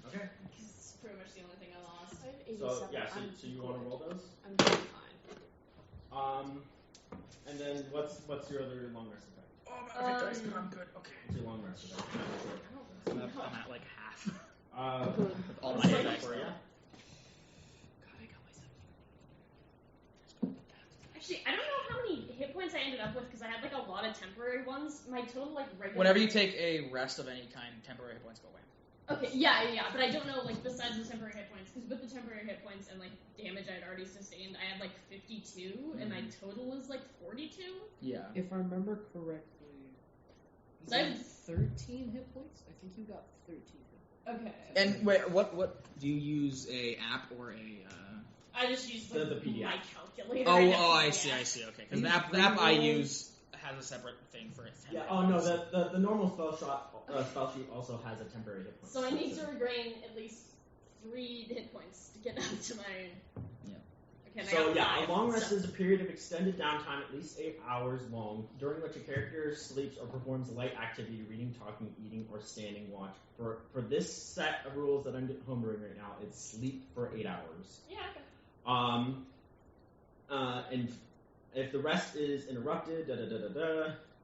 Speaker 1: Okay.
Speaker 2: It's pretty much the only thing I lost.
Speaker 5: I have
Speaker 1: So
Speaker 5: 87.
Speaker 1: yeah, so you want to roll those?
Speaker 5: I'm doing fine.
Speaker 1: And then what's your other long rest effect?
Speaker 3: Oh, I'm out of hit dice, but I'm good. Okay.
Speaker 1: What's your long rest effect?
Speaker 3: I'm at like half.
Speaker 1: With
Speaker 3: All my hit dice.
Speaker 1: for you.
Speaker 2: Actually, I don't know how many hit points I ended up with because I had like a lot of temporary ones. My total like regular.
Speaker 3: Whenever you take a rest of any kind, temporary hit points go away.
Speaker 2: Okay, yeah, but I don't know like besides the temporary hit points because with the temporary hit points and like damage I'd already sustained, I had like 52 and my total was like 42.
Speaker 3: Yeah.
Speaker 6: If I remember correctly, you
Speaker 2: So
Speaker 6: had 13 hit points? I think you got 13 hit points.
Speaker 2: Okay.
Speaker 3: And wait, what do you use a app or a?
Speaker 2: I just used like,
Speaker 1: The PDF.
Speaker 2: my calculator.
Speaker 3: Oh,
Speaker 2: and a
Speaker 3: I
Speaker 2: PDF.
Speaker 3: see. Okay, because the app I use has a separate thing for it.
Speaker 1: Yeah. Oh no, the normal spell sheet also has a temporary hit point.
Speaker 2: So I need to regain at least 3 hit points to get up to my.
Speaker 3: Yeah.
Speaker 2: I
Speaker 1: So
Speaker 2: got
Speaker 1: yeah, a
Speaker 2: 5,
Speaker 1: long rest
Speaker 2: so-
Speaker 1: is a period of extended downtime, at least 8 hours long, during which a character sleeps or performs light activity, reading, talking, eating, or standing watch. For this set of rules that I'm homebrewing right now, it's sleep for 8 hours.
Speaker 2: Yeah, okay.
Speaker 1: And if the rest is interrupted,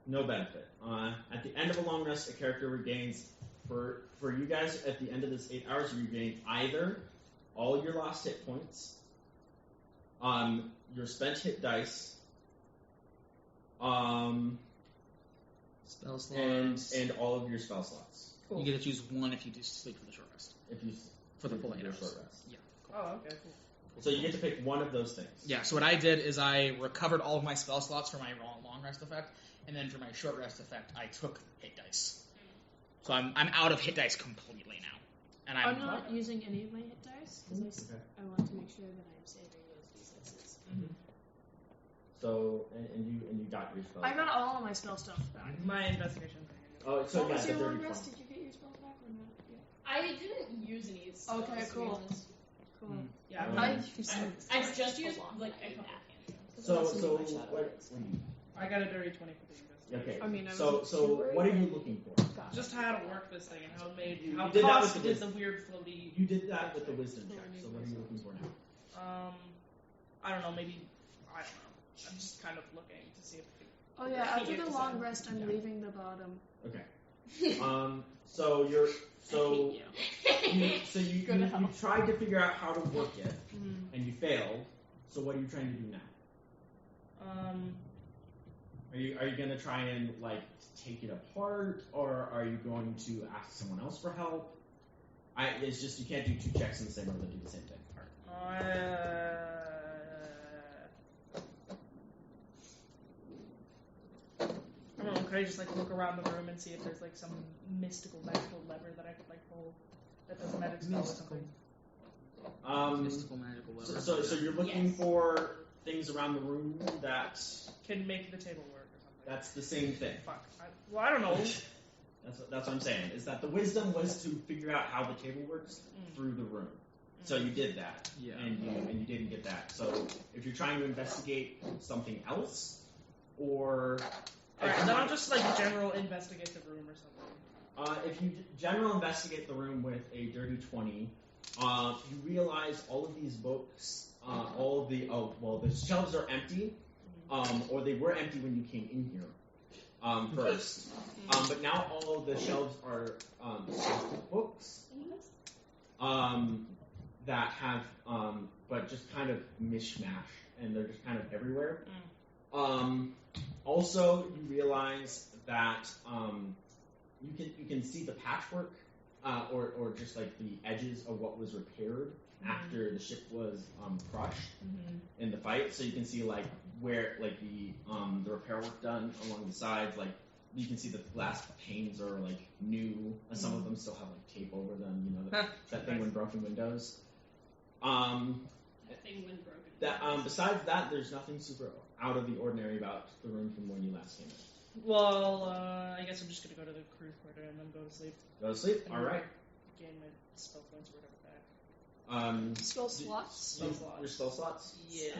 Speaker 1: no benefit. At the end of a long rest, a character regains, for you guys, at the end of this 8 hours, you regain either all your lost hit points, your spent hit dice,
Speaker 3: Spell slots.
Speaker 1: and all of your spell slots.
Speaker 7: Cool.
Speaker 3: You get to choose one if you do sleep for the short rest.
Speaker 1: If you
Speaker 3: For the full
Speaker 1: do
Speaker 3: 8
Speaker 1: your
Speaker 3: hours.
Speaker 1: short rest.
Speaker 3: Yeah.
Speaker 7: Oh, okay, cool.
Speaker 1: So you get to pick one of those things.
Speaker 3: Yeah, so what I did is I recovered all of my spell slots for my long rest effect, and then for my short rest effect, I took hit dice. So I'm out of hit dice completely now. And
Speaker 5: I'm not using any of my hit dice because
Speaker 1: Okay.
Speaker 5: I want to make sure that I'm saving those d6s.
Speaker 1: So and you got your spell.
Speaker 5: I got all of my spell stuff back.
Speaker 7: My investigation.
Speaker 1: Oh, so
Speaker 5: What
Speaker 1: yeah,
Speaker 5: was
Speaker 1: the
Speaker 5: your long
Speaker 1: dirty
Speaker 5: rest?
Speaker 1: 20.
Speaker 5: Did you get your spells back or not? Yeah.
Speaker 2: I didn't use any spells,
Speaker 5: Okay,
Speaker 2: to be
Speaker 5: cool.
Speaker 2: honest.
Speaker 5: Cool.
Speaker 7: Yeah,
Speaker 1: Um,
Speaker 7: I,
Speaker 2: I've just used like a couple of cantrips.
Speaker 1: So what do you?
Speaker 7: I got a dirty 20 for the investigation.
Speaker 1: Okay.
Speaker 5: I mean, I
Speaker 1: so
Speaker 5: wasn't too worried,
Speaker 1: what are you
Speaker 5: but-
Speaker 1: looking for?
Speaker 7: Just how to work this thing and how it made
Speaker 1: You
Speaker 7: how
Speaker 1: did that
Speaker 7: Cost
Speaker 1: with the
Speaker 7: did the
Speaker 1: wisdom.
Speaker 7: weird floaty.
Speaker 1: You did that with the wisdom check. So what are you looking for now?
Speaker 7: I don't know. Maybe I don't know. I'm just kind of looking to see if.
Speaker 5: Oh yeah, after
Speaker 7: Figure
Speaker 5: the
Speaker 7: this
Speaker 5: long
Speaker 7: out.
Speaker 5: rest, I'm
Speaker 1: Yeah.
Speaker 5: leaving the bottom.
Speaker 1: Okay. So you're so you
Speaker 2: Go to hell.
Speaker 1: tried to figure out how to work it
Speaker 7: Mm,
Speaker 1: and you failed. So what are you trying to do now? Are you gonna try and like take it apart, or are you going to ask someone else for help? It's just you can't do 2 checks in the same row that do the same thing.
Speaker 7: I don't know. Could I just like look around the room and see if there's like some mystical magical lever that I could like pull that does a magic spell or something?
Speaker 3: Mystical magical lever.
Speaker 1: So you're looking
Speaker 2: Yes.
Speaker 1: for things around the room that
Speaker 7: Can make the table work or something.
Speaker 1: that's the same thing.
Speaker 7: Fuck. I don't know.
Speaker 1: That's what I'm saying. Is that the wisdom was to figure out how the table works through the room. So you did that,
Speaker 3: Yeah.
Speaker 1: and you didn't get that. So if you're trying to investigate something else, or
Speaker 7: Alright, then I'll just like general investigate the room or something.
Speaker 1: if you general investigate the room with a dirty 20, you realize all of these books, all of the shelves are empty, or they were empty when you came in here first. But now all of the shelves are stuffed with books that have, but just kind of mishmash, and they're just kind of everywhere. Also, you realize that you can see the patchwork, or just like the edges of what was repaired after the ship was crushed in the fight. So you can see like where like the repair work done along the sides. Like you can see that the glass panes are like new. And some of them still have like tape over them. You know that thing with broken windows.
Speaker 2: That thing when broken.
Speaker 1: That besides that, there's nothing super out of the ordinary about the room from when you last came in.
Speaker 7: Well, I guess I'm just gonna go to the crew quarter and then go to sleep.
Speaker 1: Go to sleep.
Speaker 7: And
Speaker 1: All right.
Speaker 7: Gain my spell points or whatever back.
Speaker 5: Spell slots.
Speaker 7: Spell slots.
Speaker 1: Your spell slots.
Speaker 7: Yeah.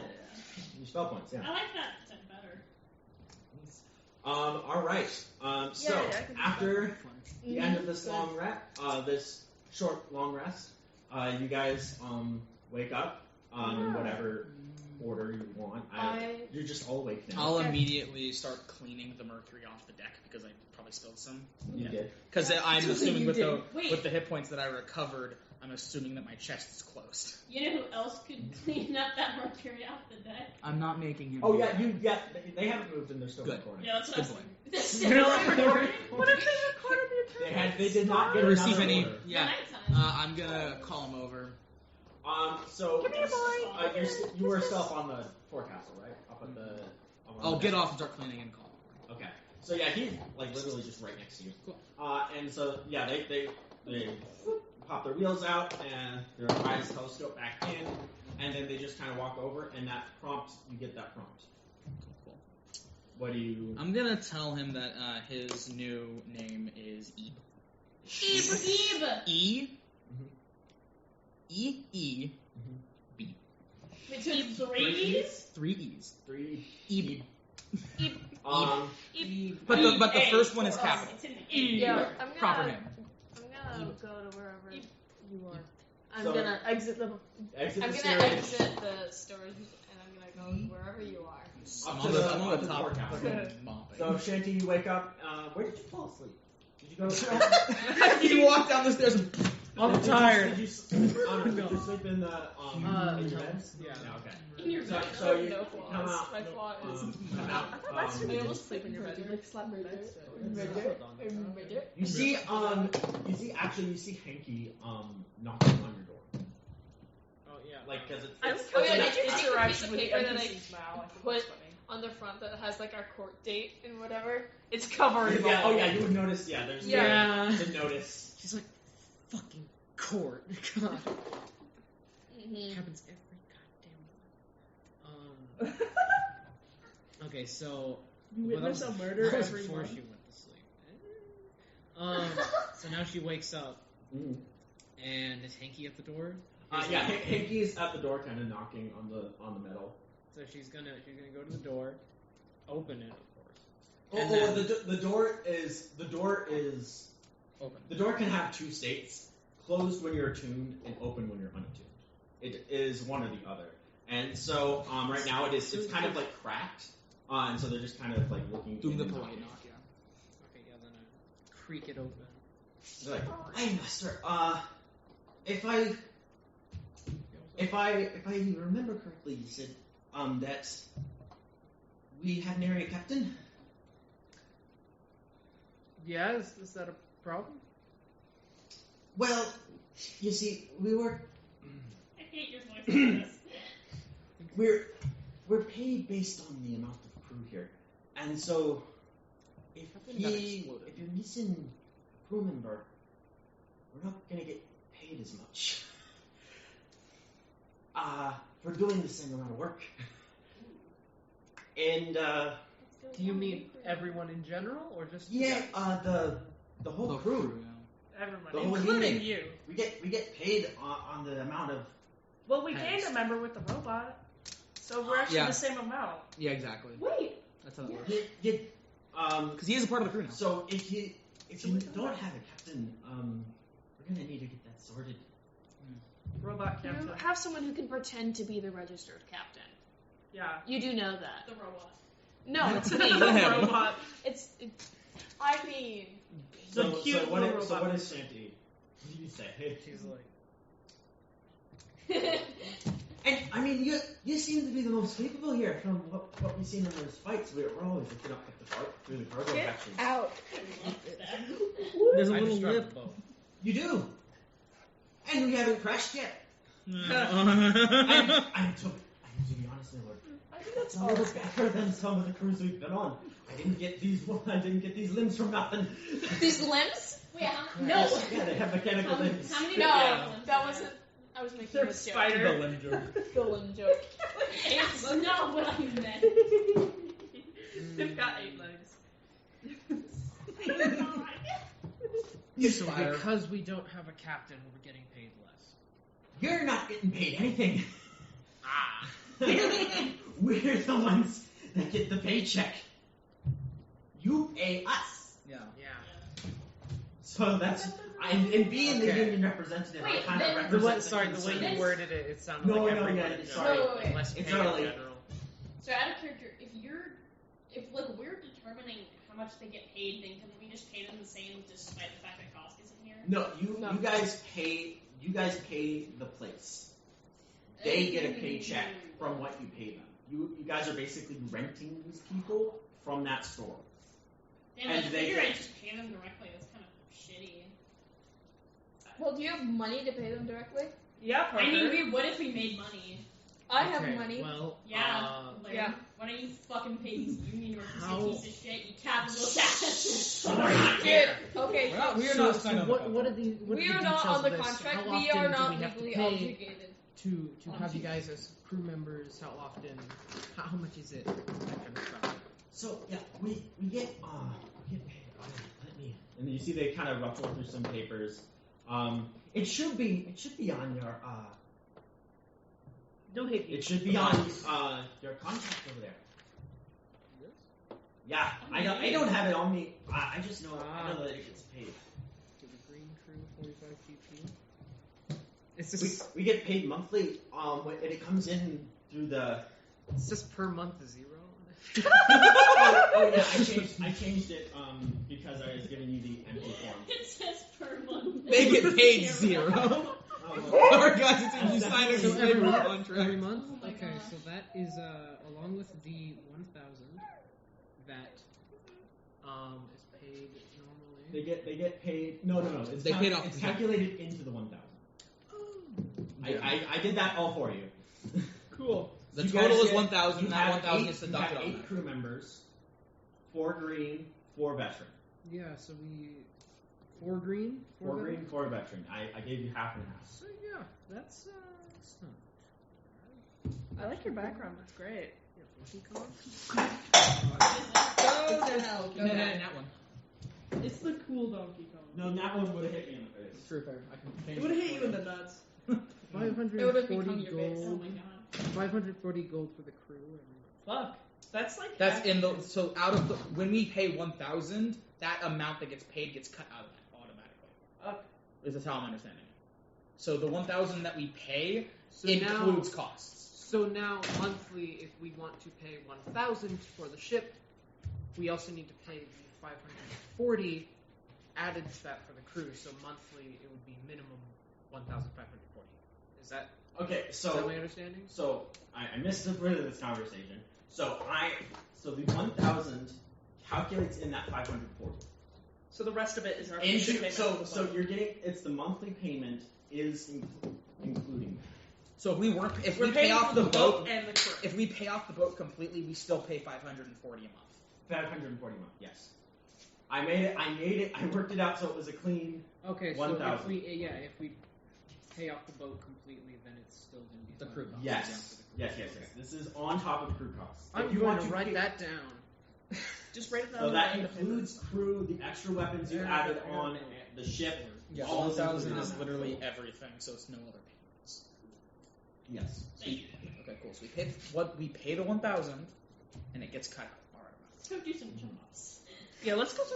Speaker 1: Your spell points. Yeah.
Speaker 2: I like that better.
Speaker 1: All right. So
Speaker 7: Yeah, I can do
Speaker 1: after the end of this long rest, this short long rest, you guys wake up in whatever order you want. You're just all awake now.
Speaker 3: I'll immediately start cleaning the mercury off the deck because I probably spilled some.
Speaker 1: You did.
Speaker 3: Because I'm assuming with
Speaker 2: Wait.
Speaker 3: the hit points that I recovered, I'm assuming that my chest is closed.
Speaker 2: You know who else could clean up that mercury off the deck?
Speaker 3: I'm not making him.
Speaker 1: Oh yeah, they haven't moved and they're still
Speaker 3: Good.
Speaker 1: recording.
Speaker 2: Yeah, that's what I was
Speaker 3: Good
Speaker 2: thinking. This is
Speaker 7: Really?
Speaker 2: recording.
Speaker 7: What if they recorded the
Speaker 1: They did not get
Speaker 3: receive
Speaker 1: another
Speaker 3: any.
Speaker 1: order.
Speaker 3: Yeah.
Speaker 2: Nighttime.
Speaker 3: I'm gonna call him over.
Speaker 1: So you were still up on the forecastle, right? Up at the. Up on
Speaker 3: I'll
Speaker 1: the
Speaker 3: get
Speaker 1: deck.
Speaker 3: off and start cleaning and call him over.
Speaker 1: Okay. So yeah, he's like literally just right next to you.
Speaker 3: Cool.
Speaker 1: And so yeah, they pop their wheels out and their eyes telescope back in, and then they just kind of walk over, and that prompt, you get that prompt.
Speaker 3: Cool.
Speaker 1: What do you?
Speaker 3: I'm gonna tell him that his new name is Ebe.
Speaker 2: Eve.
Speaker 3: E.
Speaker 1: Mhm.
Speaker 3: E. E.
Speaker 1: Mhm.
Speaker 3: B.
Speaker 2: Between 3 E's?
Speaker 3: 3 E's.
Speaker 1: 3
Speaker 3: Eb.
Speaker 5: Eep.
Speaker 3: But the first one is capital.
Speaker 2: It's an A.
Speaker 5: Yeah, I'm
Speaker 3: Proper
Speaker 5: gonna.
Speaker 3: name.
Speaker 5: I'm gonna go to wherever
Speaker 2: Eep.
Speaker 5: you are. I'm
Speaker 1: So-
Speaker 5: gonna exit the.
Speaker 1: Exit
Speaker 5: I'm
Speaker 1: the
Speaker 5: gonna
Speaker 1: stairs.
Speaker 5: exit the stores and I'm gonna go wherever you are.
Speaker 3: I'm
Speaker 1: Up
Speaker 3: on
Speaker 1: to
Speaker 3: the,
Speaker 1: the-
Speaker 3: I'm on
Speaker 1: up
Speaker 3: the
Speaker 1: to the
Speaker 3: top
Speaker 1: courthouse.
Speaker 3: fucking mopping.
Speaker 1: So Shanty, you wake up. Where did you fall asleep? Did you go to
Speaker 3: you walk down the stairs and
Speaker 6: I'm tired.
Speaker 1: Did you sleep in the in your bed?
Speaker 6: Yeah.
Speaker 1: Okay.
Speaker 2: In your
Speaker 1: So,
Speaker 2: bed.
Speaker 1: so you
Speaker 5: No
Speaker 1: come
Speaker 5: flaws.
Speaker 1: out.
Speaker 5: My flaw is.
Speaker 1: Come out.
Speaker 5: I almost sleep in your bed. You like slap my bed.
Speaker 1: You see you see Hanky knocking on your door.
Speaker 6: Oh yeah.
Speaker 1: Like because it's
Speaker 5: Oh, yeah,
Speaker 1: it's
Speaker 5: did you
Speaker 1: an-
Speaker 5: take the
Speaker 7: interaction
Speaker 5: piece of
Speaker 7: with the
Speaker 5: paper that I
Speaker 7: NPCs now. I think
Speaker 5: put
Speaker 7: that's funny.
Speaker 5: on the front that has like our court date and whatever? It's covering the
Speaker 1: yeah,
Speaker 5: wall.
Speaker 1: oh yeah, you would notice. Yeah, there's
Speaker 6: Yeah.
Speaker 1: to notice.
Speaker 6: She's like, fucking court. God.
Speaker 5: Mhm.
Speaker 6: Happens every goddamn. Okay, so.
Speaker 4: You
Speaker 6: well, that
Speaker 4: witness
Speaker 6: was-
Speaker 4: a murder
Speaker 6: that was
Speaker 4: every
Speaker 6: before
Speaker 4: month.
Speaker 6: she went to sleep. So now she wakes up,
Speaker 1: Mm.
Speaker 6: and is Hanky at the door?
Speaker 1: Yeah, Hanky's at the door, kind of knocking on the metal.
Speaker 6: So she's gonna go to the door, open it, of course.
Speaker 1: Oh,
Speaker 6: And then-
Speaker 1: the door is
Speaker 3: open.
Speaker 1: the door can have two states: closed when you're attuned and open when you're unattuned. It is one or the other. And so right now it's kind of like cracked, and so they're just kind of like looking.
Speaker 3: Doing
Speaker 1: in
Speaker 3: the
Speaker 1: and
Speaker 3: polite
Speaker 1: knocking.
Speaker 3: knock, yeah.
Speaker 6: Okay, yeah, then I creak it open.
Speaker 1: They're like, "Hey, master, if I remember correctly, you said that we have an area captain."
Speaker 6: Yeah, is that a problem?
Speaker 1: Well, you see, we're
Speaker 2: I hate your voice like this.
Speaker 1: we're paid based on the amount of crew here, and so if
Speaker 3: Something got exploded.
Speaker 1: if you're missing a crew member, we're not gonna get paid as much. For doing the same amount of work. And
Speaker 6: Do you mean everyone in general, or just
Speaker 1: yeah, the whole
Speaker 3: The
Speaker 1: crew.
Speaker 3: yeah.
Speaker 7: Everybody,
Speaker 1: The whole
Speaker 7: including
Speaker 1: unit.
Speaker 7: you.
Speaker 1: We get paid on the amount of.
Speaker 7: Well, we
Speaker 3: Thanks.
Speaker 7: gained a member with the robot, so we're actually
Speaker 3: Yeah.
Speaker 7: the same amount.
Speaker 3: Yeah, exactly.
Speaker 2: Wait.
Speaker 3: That's how that works.
Speaker 1: Because
Speaker 3: he is a part of the crew now.
Speaker 1: So if you
Speaker 7: So we
Speaker 1: don't
Speaker 7: don't
Speaker 1: have a captain, we're gonna need to get that sorted.
Speaker 7: Robot
Speaker 5: You
Speaker 7: captain.
Speaker 5: have someone who can pretend to be the registered captain.
Speaker 7: Yeah.
Speaker 5: You do know that.
Speaker 2: The robot.
Speaker 5: No, it's me.
Speaker 3: Him.
Speaker 7: Robot.
Speaker 5: I mean,
Speaker 7: The
Speaker 1: So
Speaker 7: cute
Speaker 1: what
Speaker 7: little
Speaker 1: is, so
Speaker 7: robot.
Speaker 1: what is Shanty? What do you say?
Speaker 6: she's like,
Speaker 1: And I mean, you seem to be the most capable here from what we've seen in those fights. We're always looking up at through the cargo
Speaker 4: Get
Speaker 1: hatches.
Speaker 4: out.
Speaker 6: there's a
Speaker 3: I
Speaker 6: little
Speaker 3: destroyed
Speaker 6: lip.
Speaker 3: the boat.
Speaker 1: You do, and we haven't crashed yet.
Speaker 3: yeah,
Speaker 1: I'm to be honest, my lord,
Speaker 7: I think that's
Speaker 1: it's a little better than some of the crews we've been on. I didn't get these limbs from nothing.
Speaker 5: these limbs?
Speaker 2: Wait, how,
Speaker 5: No.
Speaker 1: Yeah, they have mechanical limbs.
Speaker 2: how many
Speaker 5: No,
Speaker 2: Yeah.
Speaker 5: that wasn't. I was making
Speaker 7: They're
Speaker 5: a joke.
Speaker 7: spider.
Speaker 3: limb joke.
Speaker 5: The limb joke.
Speaker 2: It's not what I meant.
Speaker 7: They've got 8 legs.
Speaker 1: You
Speaker 6: So
Speaker 1: spider.
Speaker 6: because we don't have a captain, we're getting paid less.
Speaker 1: You're not getting paid anything.
Speaker 6: Ah.
Speaker 1: We're the ones that get the paycheck. You pay us.
Speaker 3: Yeah.
Speaker 6: Yeah.
Speaker 1: So that's and being the
Speaker 3: Okay.
Speaker 1: union representative, I
Speaker 2: Wait,
Speaker 1: kind of
Speaker 2: then-
Speaker 1: represent
Speaker 6: The way,
Speaker 1: the
Speaker 6: sorry, the way
Speaker 1: concerns.
Speaker 6: you worded it, it sounded
Speaker 1: No,
Speaker 6: like
Speaker 1: no,
Speaker 6: everyone
Speaker 1: yeah,
Speaker 6: in
Speaker 1: sorry.
Speaker 6: general,
Speaker 5: Wait, wait,
Speaker 6: less
Speaker 1: It's
Speaker 6: paid in
Speaker 1: early.
Speaker 6: general.
Speaker 2: So out of character, if we're determining how much they get paid, then can we just pay them the same despite the fact that Kosk isn't here?
Speaker 1: No,
Speaker 5: No.
Speaker 1: you guys pay the place. They get a paycheck from what you pay them. You guys are basically renting these people from that store.
Speaker 2: Damn,
Speaker 1: and
Speaker 2: I
Speaker 1: they
Speaker 2: figure
Speaker 1: get-
Speaker 2: I just pay them directly. That's kind of shitty.
Speaker 5: Well, do you have money to pay them directly?
Speaker 7: Yeah,
Speaker 2: I mean,
Speaker 7: partner.
Speaker 2: what if we made money?
Speaker 5: I have
Speaker 6: Okay,
Speaker 5: money.
Speaker 6: Well,
Speaker 2: Yeah. Like,
Speaker 5: yeah.
Speaker 2: Why don't you fucking pay these union workers,
Speaker 6: How-
Speaker 2: you piece of shit, you capitalist ass?
Speaker 1: Sorry.
Speaker 5: Dude, okay.
Speaker 3: We're not, we are
Speaker 6: so,
Speaker 3: not
Speaker 6: so
Speaker 3: signed on the
Speaker 6: what
Speaker 3: contract.
Speaker 6: are the what
Speaker 5: We
Speaker 6: are
Speaker 5: are
Speaker 6: the
Speaker 5: not
Speaker 6: details
Speaker 5: on the
Speaker 6: of this?
Speaker 5: contract.
Speaker 6: How
Speaker 5: We
Speaker 6: often
Speaker 5: are
Speaker 6: do
Speaker 5: not
Speaker 6: we have to
Speaker 5: legally
Speaker 6: pay
Speaker 5: obligated.
Speaker 6: to have you guys as crew members? How often? How much is it? That kind of stuff.
Speaker 1: So yeah, we get paid. Let me. And you see they kind of ruffle through some papers. It should be on your
Speaker 7: Don't hate me.
Speaker 1: It should be on your contract over there. Yeah, I don't have it on me. I just know I know that it gets paid.
Speaker 6: To the green crew, 45 GP. It's just
Speaker 1: We get paid monthly. And it comes in through the.
Speaker 6: it's just per month is 0.
Speaker 1: Oh yeah, I changed it because I was giving you the empty form.
Speaker 2: It says per month.
Speaker 3: They get paid 0.
Speaker 1: Oh,
Speaker 3: Our guys, you sign a
Speaker 6: So every
Speaker 3: zero
Speaker 6: month?
Speaker 3: contract.
Speaker 6: Every month?
Speaker 2: Oh my
Speaker 6: Okay,
Speaker 2: gosh.
Speaker 6: so that is along with the 1,000 that is paid normally.
Speaker 1: they get paid. No. It's
Speaker 3: They paid off
Speaker 1: It's
Speaker 3: the-
Speaker 1: calculated into the 1,000.
Speaker 3: Yeah.
Speaker 1: I did that all for you.
Speaker 7: Cool.
Speaker 3: The
Speaker 1: You
Speaker 3: total
Speaker 1: guys
Speaker 3: is
Speaker 1: get-
Speaker 3: 1,000.
Speaker 1: you
Speaker 3: That
Speaker 1: have
Speaker 3: 1,000
Speaker 1: eight-
Speaker 3: is
Speaker 1: you
Speaker 3: deducted
Speaker 1: have
Speaker 3: on
Speaker 1: 8
Speaker 3: that.
Speaker 1: crew members, 4 green, 4 veteran.
Speaker 6: Yeah, so we 4 green,
Speaker 1: 4
Speaker 6: veteran?
Speaker 1: green, 4 veteran. I gave you half and half.
Speaker 6: So yeah, that's not
Speaker 7: I like your background. That's great.
Speaker 6: yeah, Donkey Kong.
Speaker 5: Go to hell. Go
Speaker 3: No,
Speaker 5: to
Speaker 3: no,
Speaker 5: hell.
Speaker 3: that one.
Speaker 7: It's the cool Donkey Kong.
Speaker 1: No, that one would have hit me in the face.
Speaker 3: True fair. I can change
Speaker 7: It would have hit you in the nuts.
Speaker 5: It would have
Speaker 6: 540
Speaker 5: become your face.
Speaker 2: Oh
Speaker 6: gold.
Speaker 2: my god.
Speaker 6: 540 gold for the crew.
Speaker 7: Fuck. That's like
Speaker 3: That's
Speaker 7: half-
Speaker 3: in the so out of the when we pay 1,000, that amount that gets paid gets cut out of that automatically.
Speaker 7: Okay.
Speaker 3: Is how I'm understanding it. So the 1,000 that we pay
Speaker 6: So
Speaker 3: includes costs.
Speaker 6: So now monthly, if we want to pay 1,000 for the ship, we also need to pay the 540 added to that for the crew. So monthly, it would be minimum 1,540. Is that
Speaker 1: Okay,
Speaker 6: is that
Speaker 1: so
Speaker 6: my understanding?
Speaker 1: so I missed a bit of this conversation. So the 1,000 calculates in that 540.
Speaker 7: So the rest of it is our basic
Speaker 1: Into,
Speaker 7: payment.
Speaker 1: so you're getting it's the monthly payment is including that.
Speaker 3: So if
Speaker 7: we're
Speaker 3: we pay
Speaker 7: paying
Speaker 3: off
Speaker 7: for
Speaker 3: the
Speaker 7: the
Speaker 3: boat,
Speaker 7: and the crew.
Speaker 3: if we pay off the boat completely, we still pay 540 a month.
Speaker 1: 540 a month, yes. I worked it out so it was a clean.
Speaker 6: Okay, so
Speaker 1: 1,000.
Speaker 6: if we pay off the boat completely, then it's still going to be
Speaker 3: The
Speaker 6: fine.
Speaker 3: crew costs.
Speaker 1: Yes. This is on top of crew costs.
Speaker 6: I'm
Speaker 1: If you
Speaker 6: going
Speaker 1: want
Speaker 6: to write
Speaker 1: pay-
Speaker 6: that down.
Speaker 7: Just write it down.
Speaker 1: So
Speaker 7: on
Speaker 1: that
Speaker 7: the
Speaker 1: includes crew, the extra weapons you added on the ship.
Speaker 3: Yeah,
Speaker 1: all is
Speaker 3: 1,000
Speaker 1: included
Speaker 3: is
Speaker 1: in that.
Speaker 3: literally everything, so it's no other payments.
Speaker 1: Yes.
Speaker 3: Okay, cool. So we pay the 1,000, and it gets cut out. All right.
Speaker 2: Let's go do some jump-offs.
Speaker 7: Yeah, let's go do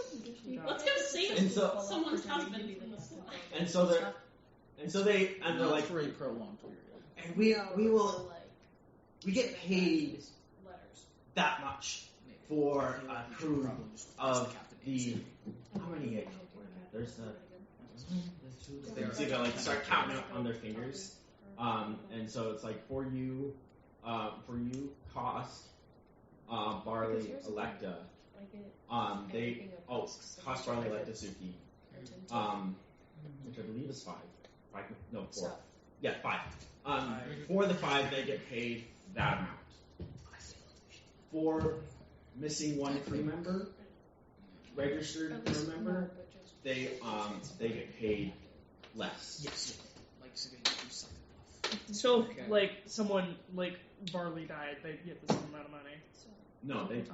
Speaker 7: some
Speaker 2: Let's go save
Speaker 1: And so-
Speaker 2: someone's husband from the slide.
Speaker 1: And so they're
Speaker 3: Not
Speaker 1: like,
Speaker 3: for a prolonged period.
Speaker 1: and we get paid
Speaker 2: Letters.
Speaker 1: that much for a crew of the how many? There's the you see they like start counting up on their fingers, and so it's like for you, cost, Barley, Electa, they cost Barley, Electa, Suki, which I believe is 5, no 4, yeah 5. For the 5 they get paid that amount. For missing one crew member, registered crew member, they get paid less.
Speaker 3: Yes. Like, so they do something.
Speaker 7: So,
Speaker 6: Okay.
Speaker 7: like, someone, like, Barley died, they get the same amount of money.
Speaker 1: No, they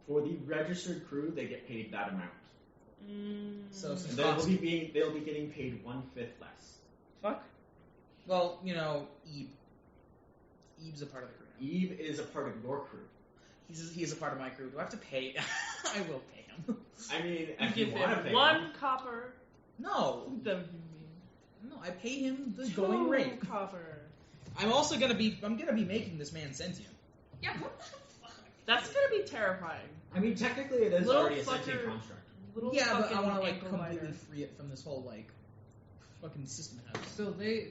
Speaker 1: for the registered crew they get paid that amount.
Speaker 3: So
Speaker 1: And
Speaker 3: some
Speaker 1: they'll
Speaker 3: costs.
Speaker 1: be getting paid 1/5 less.
Speaker 7: Fuck.
Speaker 3: Well, Eve. Eve's a part of the crew now.
Speaker 1: Eve is a part of your crew.
Speaker 3: He's a part of my crew. Do I have to pay? I will pay him.
Speaker 1: I mean, if
Speaker 7: Give
Speaker 1: you want to
Speaker 7: him
Speaker 1: pay
Speaker 7: one
Speaker 1: them.
Speaker 7: copper.
Speaker 3: No,
Speaker 7: The
Speaker 3: no, I pay him the going rate.
Speaker 7: copper.
Speaker 3: I'm gonna be making this man sentient.
Speaker 5: Yeah.
Speaker 7: That's gonna be terrifying.
Speaker 1: I mean, technically it is
Speaker 7: Little
Speaker 1: already a sentient
Speaker 7: fucker.
Speaker 1: construct.
Speaker 7: Little
Speaker 3: Yeah, but I
Speaker 7: fucking
Speaker 3: want to
Speaker 7: ankle
Speaker 3: completely
Speaker 7: biter.
Speaker 3: free it from this whole fucking system. It has.
Speaker 6: So they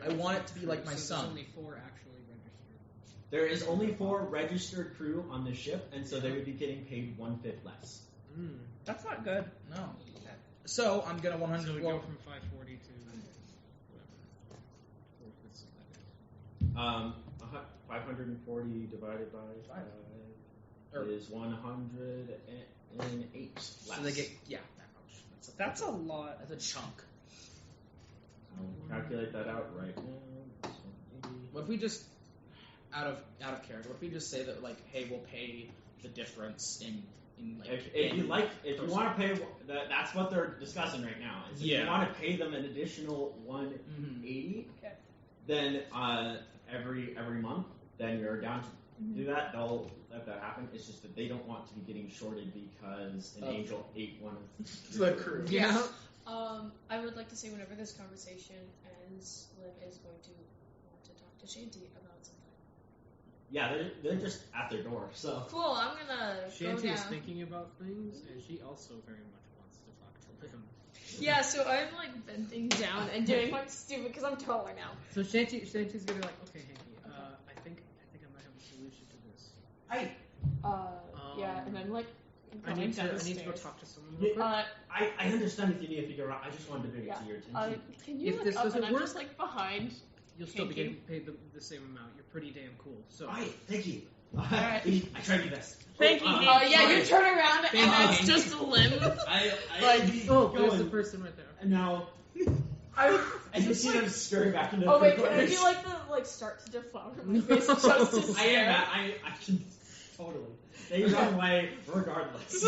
Speaker 6: aren't
Speaker 3: I want it to be like my
Speaker 6: so
Speaker 3: son.
Speaker 6: There's only 4 actually registered.
Speaker 1: There is only 4 registered crew on the ship, and so they would be getting paid 1/5 less.
Speaker 7: That's not good.
Speaker 3: No. So I'm gonna
Speaker 6: So
Speaker 3: 100.
Speaker 6: we
Speaker 3: Well,
Speaker 6: go from 540 to whatever.
Speaker 1: 540 divided by 5
Speaker 3: Or-
Speaker 1: is 108 less.
Speaker 3: so they get that much.
Speaker 7: That's a lot.
Speaker 3: That's a chunk.
Speaker 1: I'll calculate that out right now. That's 180.
Speaker 3: What if we just out of character? What if we just say that hey, we'll pay the difference in
Speaker 1: If you want to pay, that's what they're discussing right now. Is if
Speaker 3: Yeah.
Speaker 1: you want to pay them an additional 180,
Speaker 5: Okay.
Speaker 1: then every month, then you're down to do that. They'll let that happen. It's just that they don't want to be getting shorted because an angel ate one of
Speaker 3: The crew.
Speaker 6: Yeah.
Speaker 5: I would like to say whenever this conversation ends, Liv is going to want to talk to Shanty about something.
Speaker 1: Yeah, they're just at their door. So
Speaker 5: Cool, I'm gonna go
Speaker 6: Shanty
Speaker 5: down.
Speaker 6: is thinking about things, and she also very much wants to talk to him.
Speaker 5: Yeah, so I'm like bending down and doing like stupid because I'm taller now.
Speaker 6: So Shanty's gonna be like, okay, Hanky, I think I might have a solution to this.
Speaker 5: Yeah, and I'm like
Speaker 6: I
Speaker 5: going
Speaker 6: need
Speaker 5: down
Speaker 6: to
Speaker 5: the
Speaker 6: go
Speaker 5: stairs.
Speaker 6: talk to someone real quick.
Speaker 1: I understand if you need to figure out. I just wanted to bring it to your attention.
Speaker 5: Can you
Speaker 6: If
Speaker 5: look
Speaker 6: this
Speaker 5: up
Speaker 6: doesn't
Speaker 5: and I'm
Speaker 6: work-
Speaker 5: just like behind?
Speaker 6: You'll still be
Speaker 5: Hanky.
Speaker 6: getting paid the same amount. You're pretty damn cool. So
Speaker 1: Alright, thank you.
Speaker 5: Alright.
Speaker 1: I tried your best.
Speaker 4: Thank you, Hanky.
Speaker 5: Yeah,
Speaker 1: sorry.
Speaker 5: you turn around
Speaker 6: Thank
Speaker 5: and
Speaker 6: you,
Speaker 5: it's just a limb.
Speaker 1: I
Speaker 5: Like,
Speaker 1: be
Speaker 6: oh,
Speaker 1: going,
Speaker 6: there's the person right there.
Speaker 1: and now
Speaker 7: I
Speaker 1: you see them scurry back into
Speaker 5: Oh
Speaker 1: the
Speaker 5: wait, can I
Speaker 1: corners.
Speaker 5: do like the like start to deflower my face just to
Speaker 1: I am
Speaker 5: stare?
Speaker 1: that. I can totally. They run away regardless.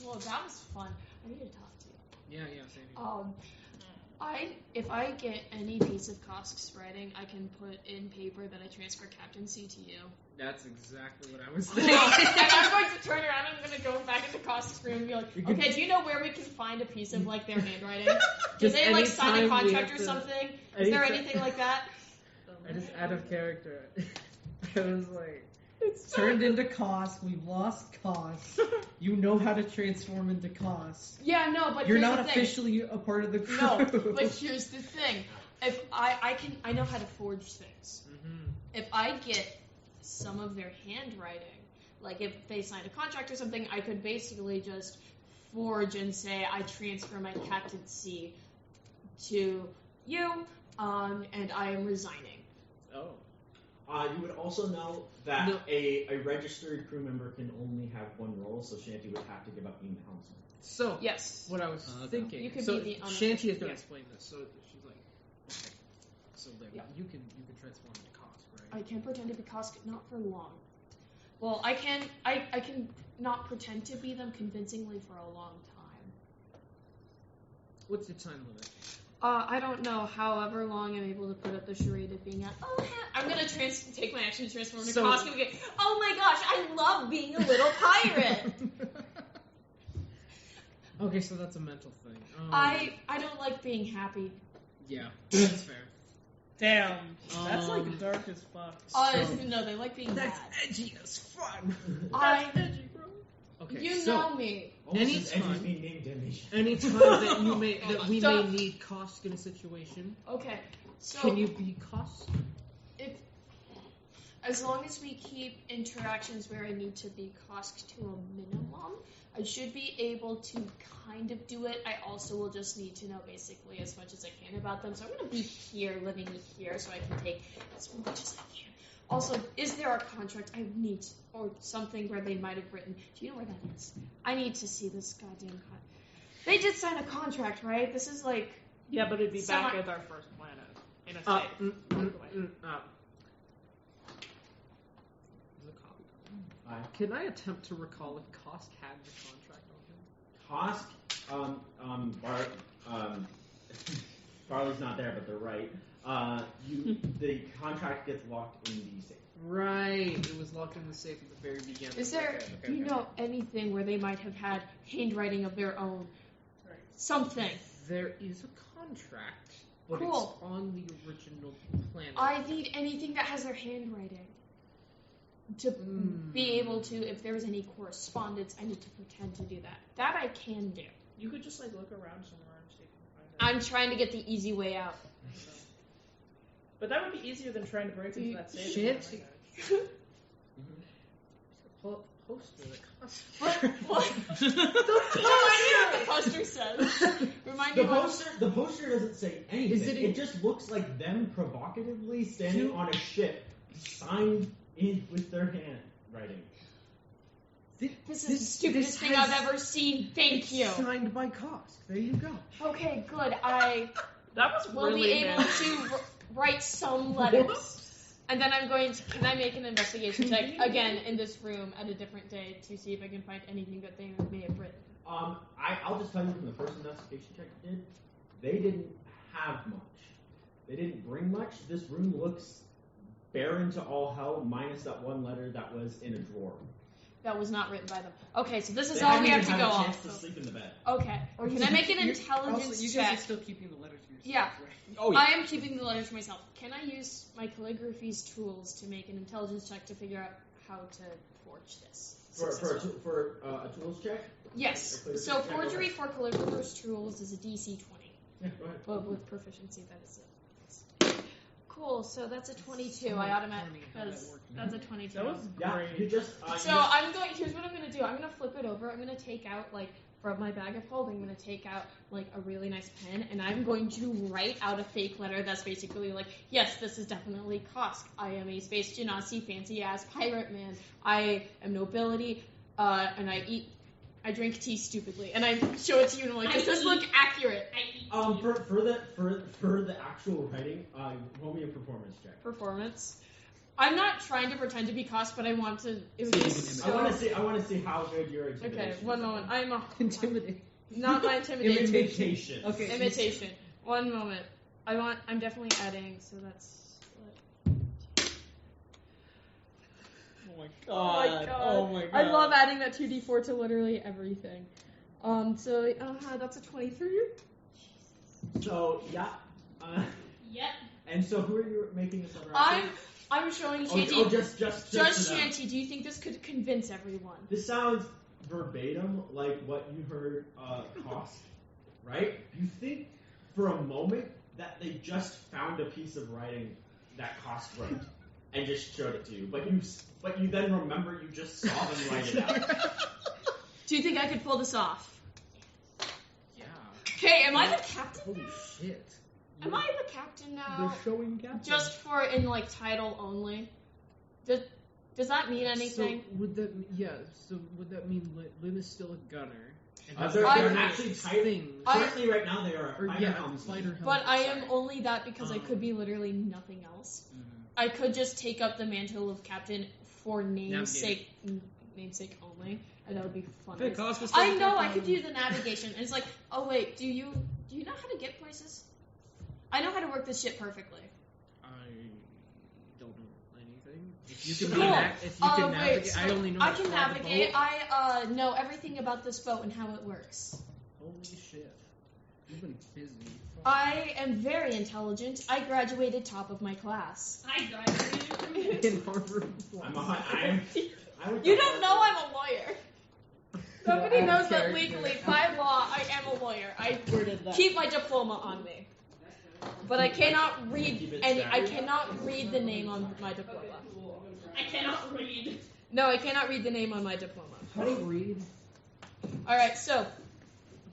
Speaker 5: Well, that was fun. I need to talk to you.
Speaker 6: Yeah, same here.
Speaker 5: If I get any piece of Kosk's writing, I can put in paper that I transfer captaincy to you.
Speaker 6: That's exactly what I was
Speaker 5: And
Speaker 6: thinking.
Speaker 5: I'm going to turn around and I'm going to go back into Kosk's room and be like,
Speaker 6: You could-
Speaker 5: okay, do you know where we can find a piece of like their handwriting? Did
Speaker 6: Just
Speaker 5: they like sign a
Speaker 6: anytime we
Speaker 5: contract
Speaker 6: have
Speaker 5: or
Speaker 6: to-
Speaker 5: something? Is there
Speaker 6: anytime-
Speaker 5: anything like that?
Speaker 6: I just out of character. I was like,
Speaker 5: It's
Speaker 8: Turned into Kosk. We've lost Kosk. You know how to transform into Kosk.
Speaker 5: Yeah, no, but
Speaker 8: You're
Speaker 5: here's
Speaker 8: not
Speaker 5: the thing.
Speaker 8: officially a part of the crew.
Speaker 5: No, but here's the thing. If I know how to forge things. If I get some of their handwriting, like if they signed a contract or something, I could basically just forge and say I transfer my captaincy to you, and I am resigning.
Speaker 6: oh.
Speaker 1: You would also know that
Speaker 6: No.
Speaker 1: a registered crew member can only have one role, so Shanty would have to give up being the helmsman.
Speaker 6: So,
Speaker 5: Yes.
Speaker 6: what I was
Speaker 3: Okay.
Speaker 6: thinking.
Speaker 5: You could
Speaker 6: so
Speaker 5: be the
Speaker 6: Shanty is going to
Speaker 5: yeah.
Speaker 6: explain this. So she's like, okay. So Liv,
Speaker 5: Yeah.
Speaker 6: you can transform into Kosk,
Speaker 5: I
Speaker 6: right?
Speaker 5: can pretend to be Kosk, not for long. Well, I can not pretend to be them convincingly for a long time.
Speaker 6: What's your time limit?
Speaker 5: I don't know. However long I'm able to put up the charade of being I'm gonna take my action to transform into
Speaker 6: So-
Speaker 5: Kosk and get. Oh my gosh, I love being a little pirate.
Speaker 6: Okay, so that's a mental thing.
Speaker 5: I don't like being happy.
Speaker 6: Yeah, that's fair.
Speaker 4: Damn, that's
Speaker 6: Um,
Speaker 4: like dark as fuck.
Speaker 5: No, they like being
Speaker 6: That's
Speaker 5: mad.
Speaker 6: edgy as fun.
Speaker 5: I,
Speaker 6: Okay,
Speaker 5: you
Speaker 6: so
Speaker 5: know me.
Speaker 1: Almost as edgy
Speaker 6: Anytime-
Speaker 1: as being named Damnation.
Speaker 6: anytime that you may
Speaker 5: Oh,
Speaker 6: that we
Speaker 5: duh.
Speaker 6: may need Kosk in a situation,
Speaker 5: Okay, so
Speaker 6: can you be Kosk?
Speaker 5: if as long as we keep interactions where I need to be Kosk to a minimum, I should be able to kind of do it. I also will just need to know basically as much as I can about them. So I'm going to be here, living here, so I can take as much as I can. Also, is there a contract I need, or something where they might have written? Do you know where that is? I need to see this goddamn contract. They did sign a contract, right? This is like
Speaker 4: Yeah, but it'd be back
Speaker 5: Summer-
Speaker 4: at our first planet in a state.
Speaker 6: There's a copy. Can I attempt to recall if Kosk had the contract on him?
Speaker 1: Kosk, Farley's not there, but they're right. The contract gets locked in the safe.
Speaker 6: Right, it was locked in the safe at the very beginning.
Speaker 5: Is there,
Speaker 6: Okay,
Speaker 5: do you know anything where they might have had handwriting of their own? Something.
Speaker 6: There is a contract, but
Speaker 5: Cool.
Speaker 6: it's on the original planet.
Speaker 5: I need anything that has their handwriting. To be able to, if there was any correspondence, I need to pretend to do that. That I can do.
Speaker 4: You could just like look around somewhere and see if you can find it.
Speaker 5: I'm trying to get the easy way out.
Speaker 4: But that would be easier than trying to break into that safe.
Speaker 6: Shanty. Poster that Kosk.
Speaker 5: What? Remind me what the poster says. Remind me what.
Speaker 1: The poster doesn't say anything.
Speaker 6: Is it-
Speaker 1: It just looks like them provocatively standing on a ship, signed in with their handwriting.
Speaker 5: This is the stupidest thing I've ever seen. Thank you.
Speaker 6: Signed by Kosk. There you go.
Speaker 5: Okay, good. I
Speaker 4: That was
Speaker 5: will
Speaker 4: really
Speaker 5: be able
Speaker 4: bad.
Speaker 5: to write some letters. And then I'm going to, can I make an investigation check again in this room at a different day to see if I can find anything that they may have written?
Speaker 1: I'll just tell you from the first investigation check you did, they didn't have much. They didn't bring much. This room looks Baron to all hell minus that one letter that was in a drawer.
Speaker 5: That was not written by them. Okay, so this is
Speaker 1: They
Speaker 5: all
Speaker 1: hadn't
Speaker 5: we have
Speaker 1: even
Speaker 5: to go
Speaker 1: had a chance
Speaker 5: off.
Speaker 1: to sleep in the bed.
Speaker 5: Okay. Can I make an
Speaker 8: You're-
Speaker 5: intelligence
Speaker 8: also, you
Speaker 5: check?
Speaker 8: guys are still keeping the letter to yourself,
Speaker 5: Yeah.
Speaker 8: right?
Speaker 3: Oh yeah.
Speaker 5: I am keeping the letters for myself. Can I use my calligraphy's tools to make an intelligence check to figure out how to forge this?
Speaker 1: For
Speaker 5: successfully?
Speaker 1: a tools check?
Speaker 5: Yes.
Speaker 1: a
Speaker 5: So
Speaker 1: calligraphy check,
Speaker 5: forgery
Speaker 1: okay.
Speaker 5: for calligrapher's tools is a DC 20.
Speaker 1: Yeah, go ahead.
Speaker 5: But with proficiency, that is it. Cool. So that's a 22.
Speaker 8: So
Speaker 5: I automatic
Speaker 8: funny how that
Speaker 5: because
Speaker 8: worked.
Speaker 5: that's a 22.
Speaker 4: That was
Speaker 1: Yeah,
Speaker 4: great.
Speaker 1: you just.
Speaker 5: So I'm going. Here's what I'm gonna do. I'm gonna flip it over. I'm gonna take out like from my bag of holding. I'm gonna take out like a really nice pen, and I'm going to write out a fake letter that's basically like, yes, this is definitely Kosk. I am a space genasi, fancy ass pirate man. I am nobility, and I drink tea stupidly, and I show it to you, and I'm like, does this look accurate?
Speaker 2: I eat
Speaker 1: For the actual writing, roll me a performance check.
Speaker 5: Performance. I'm not trying to pretend to be Kosk, but I want to. It would be
Speaker 3: See,
Speaker 1: I want
Speaker 5: so.
Speaker 1: to see how good your intimidation.
Speaker 5: Okay, one moment. I'm a
Speaker 8: Intimidate.
Speaker 5: not my intimidation.
Speaker 1: Imitation.
Speaker 8: Okay.
Speaker 5: Imitation. One moment. I'm definitely adding, so that's.
Speaker 3: Oh my
Speaker 5: Oh my god.
Speaker 3: Oh my god.
Speaker 5: I love adding that 2d4 to literally everything. So that's a 23.
Speaker 1: So yeah.
Speaker 2: Yep.
Speaker 1: And so who are you making this letter?
Speaker 5: I'm showing
Speaker 1: Oh,
Speaker 5: Shanty.
Speaker 1: just
Speaker 5: Just
Speaker 1: to them.
Speaker 5: Shanty, do you think this could convince everyone?
Speaker 1: This sounds verbatim like what you heard Kosk, right? You think for a moment that they just found a piece of writing that Kosk wrote and just showed it to you, but you then remember you just saw them write it out.
Speaker 5: Do you think I could pull this off?
Speaker 8: Yeah.
Speaker 5: Okay, am I the captain
Speaker 8: Holy
Speaker 5: now?
Speaker 8: shit.
Speaker 5: Am I the captain now?
Speaker 4: They're showing captain.
Speaker 5: Just for in like title only? Does that mean anything?
Speaker 8: So would that would that mean Lynn is still a gunner? And has
Speaker 1: They're
Speaker 5: I'm-
Speaker 1: actually tight.
Speaker 8: things.
Speaker 1: Currently, right now, they are
Speaker 8: Or
Speaker 1: a fighter
Speaker 8: yeah,
Speaker 1: helmet.
Speaker 8: fighter helmet.
Speaker 5: But I am
Speaker 8: sorry.
Speaker 5: only that because I could be literally nothing else.
Speaker 3: Mhm.
Speaker 5: I could just take up the mantle of captain for namesake only, and that would be fun.
Speaker 3: Hey, Kosk was
Speaker 5: I
Speaker 3: still
Speaker 5: know I
Speaker 3: captain.
Speaker 5: could do the navigation, and it's like, oh wait, do you know how to get places? I know how to work this ship perfectly.
Speaker 8: I don't know anything. If you can,
Speaker 5: Cool.
Speaker 8: if you can
Speaker 5: Wait,
Speaker 8: navigate,
Speaker 5: so
Speaker 8: I only know.
Speaker 5: I
Speaker 8: how to
Speaker 5: can
Speaker 8: fly the
Speaker 5: navigate.
Speaker 8: boat.
Speaker 5: I know everything about this boat and how it works.
Speaker 8: Holy shit! You've been busy.
Speaker 5: I am very intelligent. I graduated top of my class.
Speaker 2: I graduated from
Speaker 8: in Harvard.
Speaker 5: You don't know I'm a lawyer. Nobody
Speaker 8: Yeah,
Speaker 5: knows that
Speaker 8: character.
Speaker 5: legally, by law, I am a lawyer. I keep my diploma on me, but I cannot read any. I cannot read the name on my diploma.
Speaker 2: I cannot read.
Speaker 5: No, I cannot read the name on my diploma.
Speaker 8: How do you read?
Speaker 5: All right, so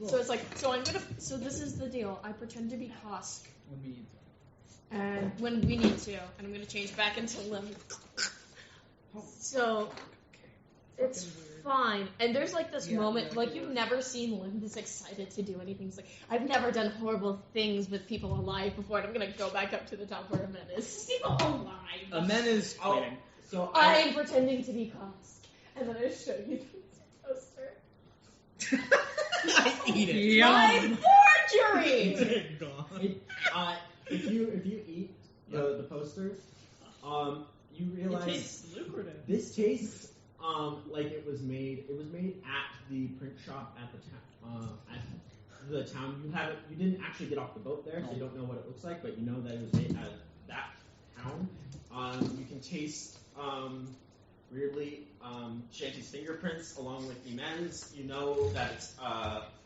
Speaker 5: it's like so this is the deal. I pretend to be Kosk,
Speaker 3: When we eat.
Speaker 5: and when we need to, and I'm gonna change back into Lim. So it's fine. And there's like this
Speaker 8: Yeah,
Speaker 5: moment,
Speaker 8: yeah,
Speaker 5: like
Speaker 8: yeah.
Speaker 5: you've never seen Lim this excited to do anything. It's like, I've never done horrible things with people alive before, and I'm gonna go back up to the top where Amen is.
Speaker 2: People alive.
Speaker 3: Amen is
Speaker 1: Oh,
Speaker 3: waiting.
Speaker 1: so
Speaker 5: I am pretending to be Kosk, and then I show you the poster.
Speaker 3: I eat it.
Speaker 8: Yeah.
Speaker 5: My forgery!
Speaker 1: if you eat the poster, you
Speaker 4: It
Speaker 1: realize
Speaker 4: tastes lucrative.
Speaker 1: this tastes like it was made at the print shop at the town. You didn't actually get off the boat there, so you don't know what it looks like, but you know that it was made at that town. You can taste weirdly Shanty's fingerprints along with Emen's. You know that it's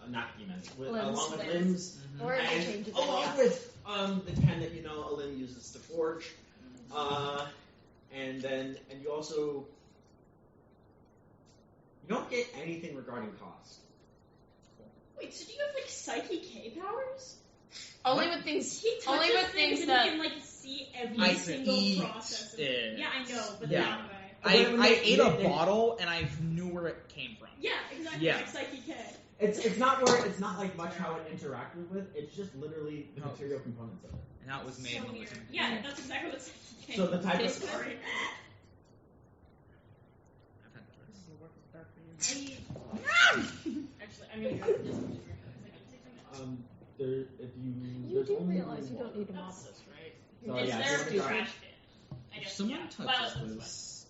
Speaker 1: not Emen's, along with Lim's.
Speaker 5: Or
Speaker 1: And
Speaker 5: interchangeable.
Speaker 1: along with the pen that you know Alim uses to forge, and you also don't get anything regarding cost.
Speaker 2: Wait, so do you have like psychic K powers?
Speaker 5: Only with things.
Speaker 2: He
Speaker 5: Only
Speaker 2: touches
Speaker 5: with
Speaker 2: things
Speaker 5: things
Speaker 2: and
Speaker 5: that.
Speaker 2: he can like see every
Speaker 3: I
Speaker 2: single
Speaker 3: eat
Speaker 2: process. Of
Speaker 3: it.
Speaker 2: Yeah, I know, but
Speaker 3: Yeah.
Speaker 2: that way.
Speaker 3: I ate a bottle and I knew where it came from.
Speaker 2: Yeah, exactly.
Speaker 3: Yeah.
Speaker 2: Like psychic K.
Speaker 1: It's not like much how it interacted with. It's just literally the material components of it.
Speaker 3: And how it was made.
Speaker 2: So
Speaker 3: and what
Speaker 2: weird.
Speaker 3: was in it.
Speaker 2: Yeah, that's exactly what psychic K.
Speaker 1: So the type
Speaker 2: is.
Speaker 1: of-
Speaker 2: Sorry.
Speaker 3: I've had
Speaker 4: This
Speaker 3: this.
Speaker 4: is a work of art for you.
Speaker 2: Actually, I'm gonna go. This one.
Speaker 1: There, if you
Speaker 5: You
Speaker 1: there's
Speaker 5: do
Speaker 1: only
Speaker 5: realize you
Speaker 1: one.
Speaker 5: don't need to mop this, right?
Speaker 1: So,
Speaker 2: It's
Speaker 1: yeah,
Speaker 2: there
Speaker 1: if
Speaker 2: for
Speaker 1: you want to
Speaker 2: trash I guess,
Speaker 3: Someone
Speaker 2: yeah.
Speaker 3: touches
Speaker 2: Violet
Speaker 3: this.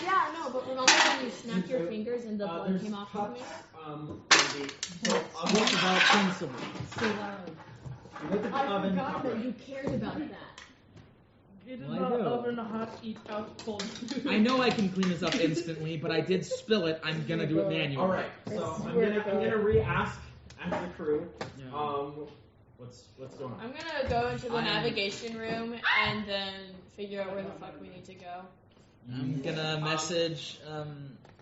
Speaker 5: Yeah, no, but remember when you snapped your fingers and the blood
Speaker 1: There's
Speaker 5: came off of
Speaker 1: cups,
Speaker 5: me?
Speaker 1: on the, so on
Speaker 8: What
Speaker 1: the,
Speaker 8: about principle?
Speaker 5: So loud.
Speaker 1: you look at the
Speaker 5: I
Speaker 1: oven
Speaker 5: forgot
Speaker 1: cover.
Speaker 5: that you cared about that.
Speaker 4: Get in
Speaker 8: I
Speaker 4: the
Speaker 8: do.
Speaker 4: oven hot, eat out cold.
Speaker 3: I know I can clean this up instantly, but I did spill it. I'm gonna do it manually.
Speaker 1: All right, so I'm
Speaker 4: swear to
Speaker 1: gonna
Speaker 4: God.
Speaker 1: re-ask the crew.
Speaker 3: Yeah.
Speaker 1: What's going on?
Speaker 5: I'm gonna go into the
Speaker 3: I'm-
Speaker 5: navigation room and then figure out where the fuck we need to go.
Speaker 3: I'm gonna message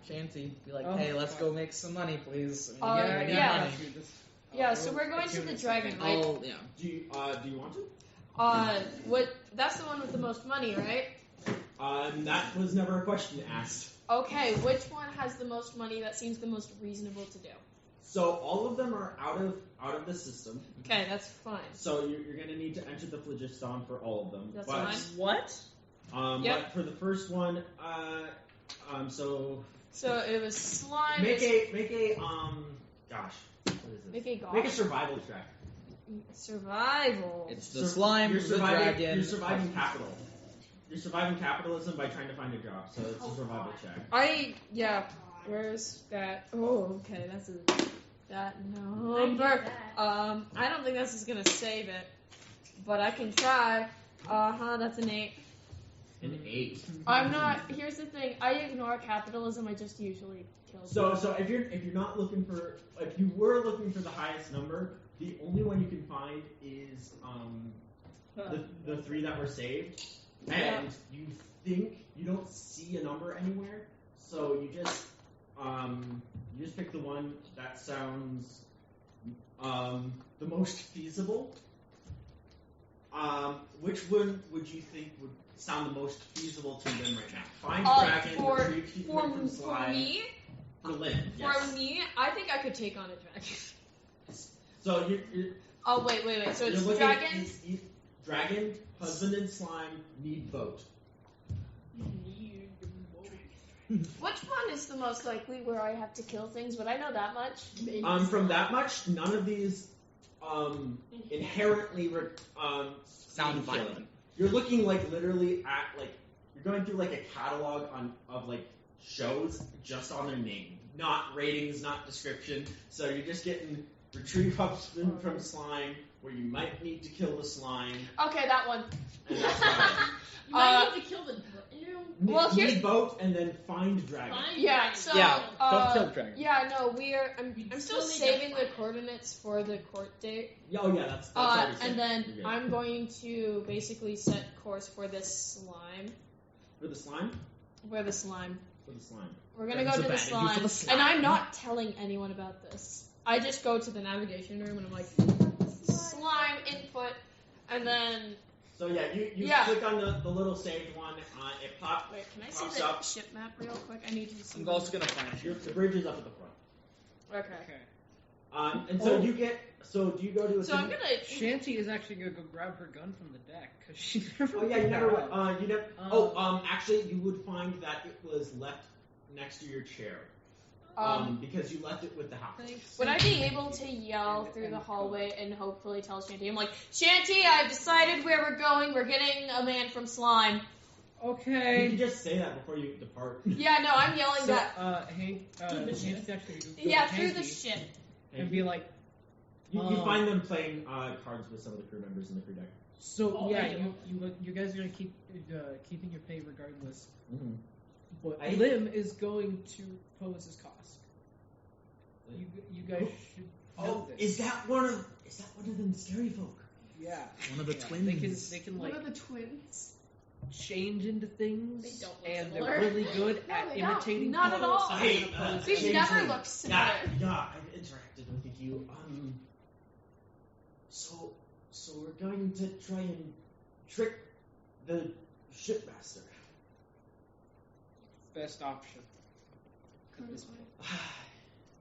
Speaker 3: Shanty. Be like,
Speaker 8: Oh,
Speaker 3: hey, let's
Speaker 8: fuck.
Speaker 3: go make some money, please.
Speaker 5: Yeah,
Speaker 3: I need
Speaker 5: yeah.
Speaker 3: money.
Speaker 5: Yeah, so we're going to the dragon, right?
Speaker 3: Oh, yeah.
Speaker 1: Do you want to?
Speaker 5: What? That's the one with the most money, right?
Speaker 1: That was never a question asked.
Speaker 5: Okay, which one has the most money that seems the most reasonable to do?
Speaker 1: So all of them are out of the system.
Speaker 5: Okay, that's fine.
Speaker 1: So you're gonna need to enter the phlogiston for all of them.
Speaker 5: That's
Speaker 1: but,
Speaker 5: fine.
Speaker 4: What?
Speaker 5: Yep.
Speaker 1: But for the first one, so
Speaker 5: So it was slime.
Speaker 1: make a gosh, what is this?
Speaker 5: Make a
Speaker 1: Make a survival check.
Speaker 5: survival.
Speaker 3: It's the slime,
Speaker 1: You're
Speaker 3: the
Speaker 1: surviving.
Speaker 3: dragon.
Speaker 1: You're surviving capital. You're surviving capitalism by trying to find a job. So it's a survival check.
Speaker 5: Where's that? Oh, okay, that's that
Speaker 2: I
Speaker 5: number.
Speaker 2: get that.
Speaker 5: I don't think this is gonna save it, but I can try. That's an 8.
Speaker 1: An 8.
Speaker 5: I'm not. Here's the thing. I ignore capitalism. I just usually kill.
Speaker 1: So
Speaker 5: people.
Speaker 1: if you're not looking for, if you were looking for the highest number, the only one you can find is the 3 that were saved, and you think you don't see a number anywhere, so you just pick the one that sounds the most feasible. Which one would you think would sound the most feasible to them right now? Find dragon, retrieve people from
Speaker 5: for
Speaker 1: slime.
Speaker 5: me,
Speaker 1: For Lynn, yes.
Speaker 5: for me, I think I could take on a dragon.
Speaker 1: So you're
Speaker 5: Oh wait. So
Speaker 1: you're
Speaker 5: it's
Speaker 1: looking
Speaker 5: dragon.
Speaker 1: at dragon, husband and slime, need boat.
Speaker 5: Which one is the most likely where I have to kill things? Would I know that much?
Speaker 1: From that much, none of these inherently
Speaker 3: Sound
Speaker 1: need killing.
Speaker 3: violent.
Speaker 1: You're looking like literally at like you're going through like a catalog of like shows just on their name, not ratings, not description. So you're just getting retrieve husband from slime, where you might need to kill the slime,
Speaker 5: Okay, that one.
Speaker 1: and that's about
Speaker 2: You might need to kill the dragon.
Speaker 1: it.
Speaker 5: Well, here's-
Speaker 1: Need boat and then find dragon.
Speaker 2: Fine,
Speaker 5: Yeah.
Speaker 2: dragon.
Speaker 5: So
Speaker 3: Yeah, don't kill the dragon.
Speaker 5: Yeah, no, I'm
Speaker 2: You
Speaker 5: still
Speaker 2: still need to
Speaker 5: saving the
Speaker 2: find it.
Speaker 5: coordinates for the court date.
Speaker 1: Oh yeah, that's already
Speaker 5: And
Speaker 1: set.
Speaker 5: then
Speaker 1: You're good.
Speaker 5: I'm going to basically set course for this slime.
Speaker 1: For the slime.
Speaker 5: For the slime.
Speaker 1: For the slime.
Speaker 5: We're gonna go
Speaker 3: That's
Speaker 5: to
Speaker 3: a
Speaker 5: the
Speaker 3: bad idea
Speaker 5: slime.
Speaker 3: for the slime.
Speaker 5: And I'm not telling anyone about this. I just go to the navigation room and I'm like, slime input, and then
Speaker 1: So yeah, you
Speaker 5: Yeah.
Speaker 1: click on the little saved one. It pops.
Speaker 5: wait, can I see
Speaker 1: Pops
Speaker 5: the
Speaker 1: up.
Speaker 5: ship map real quick? I need to see.
Speaker 3: I'm also gonna find you.
Speaker 1: The bridge is up at the front.
Speaker 5: Okay.
Speaker 1: And so you get. So do you go to a?
Speaker 5: So I'm gonna.
Speaker 8: Shanty is actually gonna go grab her gun from the deck because she never.
Speaker 1: Oh yeah, you
Speaker 8: picked
Speaker 1: never.
Speaker 8: that up.
Speaker 1: You never. Actually, you would find that it was left next to your chair. Because you left it with the house.
Speaker 5: Would I be able to yell through the hallway and hopefully tell Shanty? I'm like, Shanty, I've decided where we're going. We're getting a man from slime.
Speaker 1: You
Speaker 8: Okay.
Speaker 1: can just say that before you depart.
Speaker 5: Yeah, no, I'm yelling
Speaker 8: So,
Speaker 5: that.
Speaker 8: Hank, Hank's actually gonna go
Speaker 5: Yeah,
Speaker 8: to
Speaker 5: through the
Speaker 8: Hanky
Speaker 5: ship.
Speaker 8: and be like,
Speaker 1: You find them playing cards with some of the crew members in the crew deck.
Speaker 8: so
Speaker 2: Oh,
Speaker 8: yeah,
Speaker 2: thank
Speaker 8: you guys are gonna keep keeping your pay regardless,
Speaker 1: Mm-hmm.
Speaker 8: but
Speaker 1: I-
Speaker 8: Lim is going to pose his cost. You guys should know this.
Speaker 1: Is that one of them scary folk?
Speaker 8: Yeah.
Speaker 3: One of the
Speaker 8: Yeah,
Speaker 3: twins.
Speaker 8: They can
Speaker 5: One
Speaker 8: like
Speaker 5: of the twins.
Speaker 8: change into things,
Speaker 5: They don't look
Speaker 8: and
Speaker 5: similar.
Speaker 8: they're really good
Speaker 5: No,
Speaker 8: at
Speaker 5: they don't.
Speaker 8: imitating
Speaker 5: Not at
Speaker 8: people,
Speaker 5: all.
Speaker 8: so I'm
Speaker 1: Hey,
Speaker 8: gonna pose
Speaker 5: They've
Speaker 8: as-
Speaker 5: never looked similar.
Speaker 1: Yeah, I've interacted with you. So we're going to try and trick the shipmaster.
Speaker 8: best option.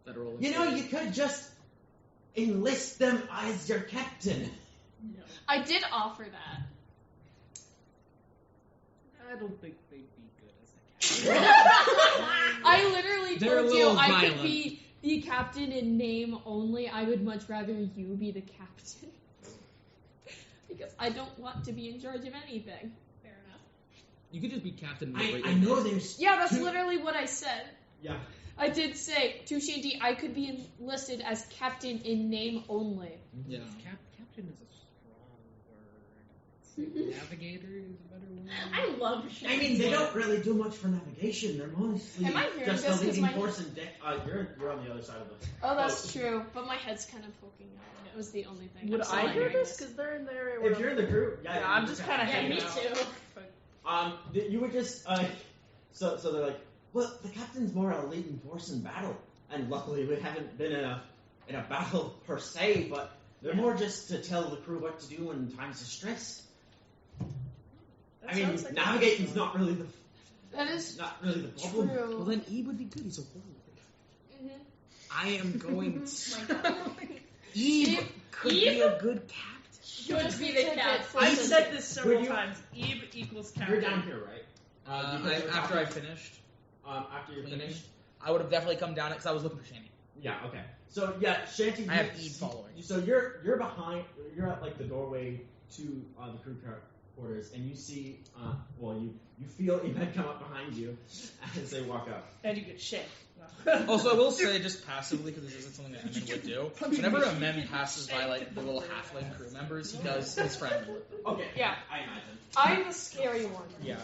Speaker 3: Federal.
Speaker 1: You know, you could just enlist them as your captain.
Speaker 2: No.
Speaker 5: I did offer that.
Speaker 8: I don't think they'd be good as a captain.
Speaker 5: I literally
Speaker 3: They're a
Speaker 5: told you
Speaker 3: little
Speaker 5: I
Speaker 3: violent.
Speaker 5: could be the captain in name only. I would much rather you be the captain. Because I don't want to be in charge of anything.
Speaker 2: Fair enough.
Speaker 3: You could just be captain.
Speaker 1: I know there's.
Speaker 5: Yeah, that's
Speaker 1: two-
Speaker 5: literally what I said.
Speaker 1: Yeah.
Speaker 5: I did say to Shanty, I could be enlisted as captain in name only.
Speaker 3: Yeah.
Speaker 8: Captain is a strong word. Navigator is a better word.
Speaker 2: I love shit.
Speaker 1: I mean, they don't really do much for navigation. They're mostly
Speaker 5: Am I hearing
Speaker 1: just
Speaker 5: this
Speaker 1: the
Speaker 5: 'cause
Speaker 1: leading
Speaker 5: my-
Speaker 1: force and deck. You're on the other side of the.
Speaker 5: Oh, that's true. But my head's kind of poking out. And it was the only thing.
Speaker 7: Would
Speaker 5: I'm still
Speaker 7: I hear
Speaker 5: hearing
Speaker 7: this? Because they're in there.
Speaker 1: If you're in the group, yeah,
Speaker 7: Yeah, I'm just kinda
Speaker 2: Yeah,
Speaker 7: hanging
Speaker 2: me
Speaker 7: out.
Speaker 2: too.
Speaker 1: You would just so they're like, well, the captain's more a leading force in battle, and luckily we haven't been in a battle per se, but they're more just to tell the crew what to do in times of stress.
Speaker 7: That
Speaker 1: I mean,
Speaker 7: sounds like a
Speaker 1: navigating's
Speaker 7: good
Speaker 1: not really the
Speaker 5: That is
Speaker 1: problem.
Speaker 5: true.
Speaker 3: Well, then Ebe would be good. He's a warlord.
Speaker 5: Mhm.
Speaker 3: I am going.
Speaker 2: Oh my god.
Speaker 3: Ebe could be
Speaker 2: Ebe?
Speaker 3: a good captain.
Speaker 2: Should be the cat.
Speaker 7: I've said this several
Speaker 1: Would you-
Speaker 7: times. Eve equals captain.
Speaker 1: You're down here, right? Because you're
Speaker 3: After
Speaker 1: down-
Speaker 3: I finished
Speaker 1: after you're
Speaker 3: cleaning,
Speaker 1: finished.
Speaker 3: I would have definitely come down it because I was looking for Shanty.
Speaker 1: Yeah. Okay. So yeah, Shanty.
Speaker 3: I have Ebe following.
Speaker 1: So you're behind. You're at like the doorway to the crew quarters, and you see. You feel Imed come up behind you as they walk up.
Speaker 7: And you get shit.
Speaker 3: Also, I will say just passively because this isn't something that Emin would do. Whenever a mem passes by like the little halfling crew members, he does his friend.
Speaker 1: Okay.
Speaker 5: Yeah.
Speaker 1: I imagine.
Speaker 5: I'm the scary one.
Speaker 3: Yeah.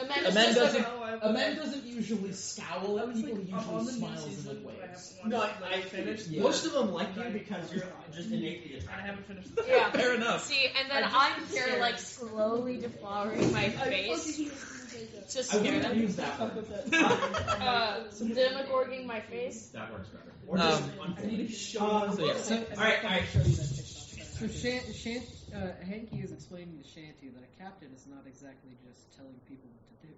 Speaker 5: Amanda's
Speaker 3: Amen
Speaker 5: just
Speaker 3: doesn't-
Speaker 5: like
Speaker 3: A man doesn't usually scowl
Speaker 7: I
Speaker 3: at
Speaker 7: was
Speaker 3: people.
Speaker 7: like,
Speaker 3: He
Speaker 7: on
Speaker 3: usually
Speaker 7: the new
Speaker 3: smiles and
Speaker 7: season,
Speaker 3: like
Speaker 7: I have
Speaker 3: waves.
Speaker 7: one
Speaker 1: No,
Speaker 7: like, finished.
Speaker 3: Yeah.
Speaker 1: Most of them like you because you're just innately
Speaker 7: I
Speaker 1: attractive.
Speaker 7: haven't finished the
Speaker 5: Yeah.
Speaker 3: Fair enough.
Speaker 5: See, and then
Speaker 7: I just
Speaker 5: I'm here
Speaker 7: scared.
Speaker 5: like slowly deflowering my face to
Speaker 1: I
Speaker 5: scare
Speaker 1: wouldn't
Speaker 5: them.
Speaker 1: use that word.
Speaker 5: Demogorging my face.
Speaker 1: That works better. Or just unfinished. Alright.
Speaker 8: So Hanky is explaining to Shanty that a captain is not exactly just telling people what to do.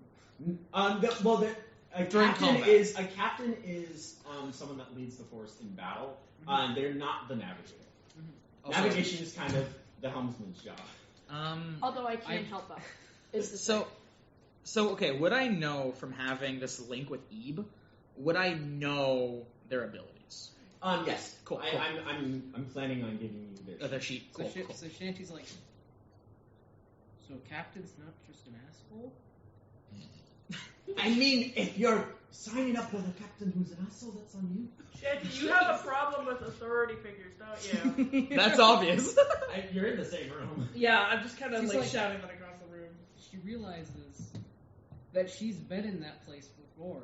Speaker 3: During combat.
Speaker 1: A captain is someone that leads the force in battle. They're not the navigator.
Speaker 3: Also-
Speaker 1: Navigation is kind of the helmsman's job.
Speaker 5: Although I can't help that. Is the
Speaker 3: So okay, would I know from having this link with Ebe? Would I know their abilities?
Speaker 1: Yes.
Speaker 3: Cool.
Speaker 1: I'm planning on giving you this.
Speaker 3: Their sheet. Cool. Cool.
Speaker 8: So Shanty's like, so a captain's not just an asshole?
Speaker 1: I mean, if you're signing up with a captain who's an asshole, that's on you.
Speaker 7: Shanty, you have a problem with authority figures, don't you?
Speaker 3: That's obvious.
Speaker 1: You're in the same room.
Speaker 7: Yeah, I'm just kind of
Speaker 8: She's
Speaker 7: like,
Speaker 8: like-
Speaker 7: shouting that across the room.
Speaker 8: She realizes that she's been in that place before.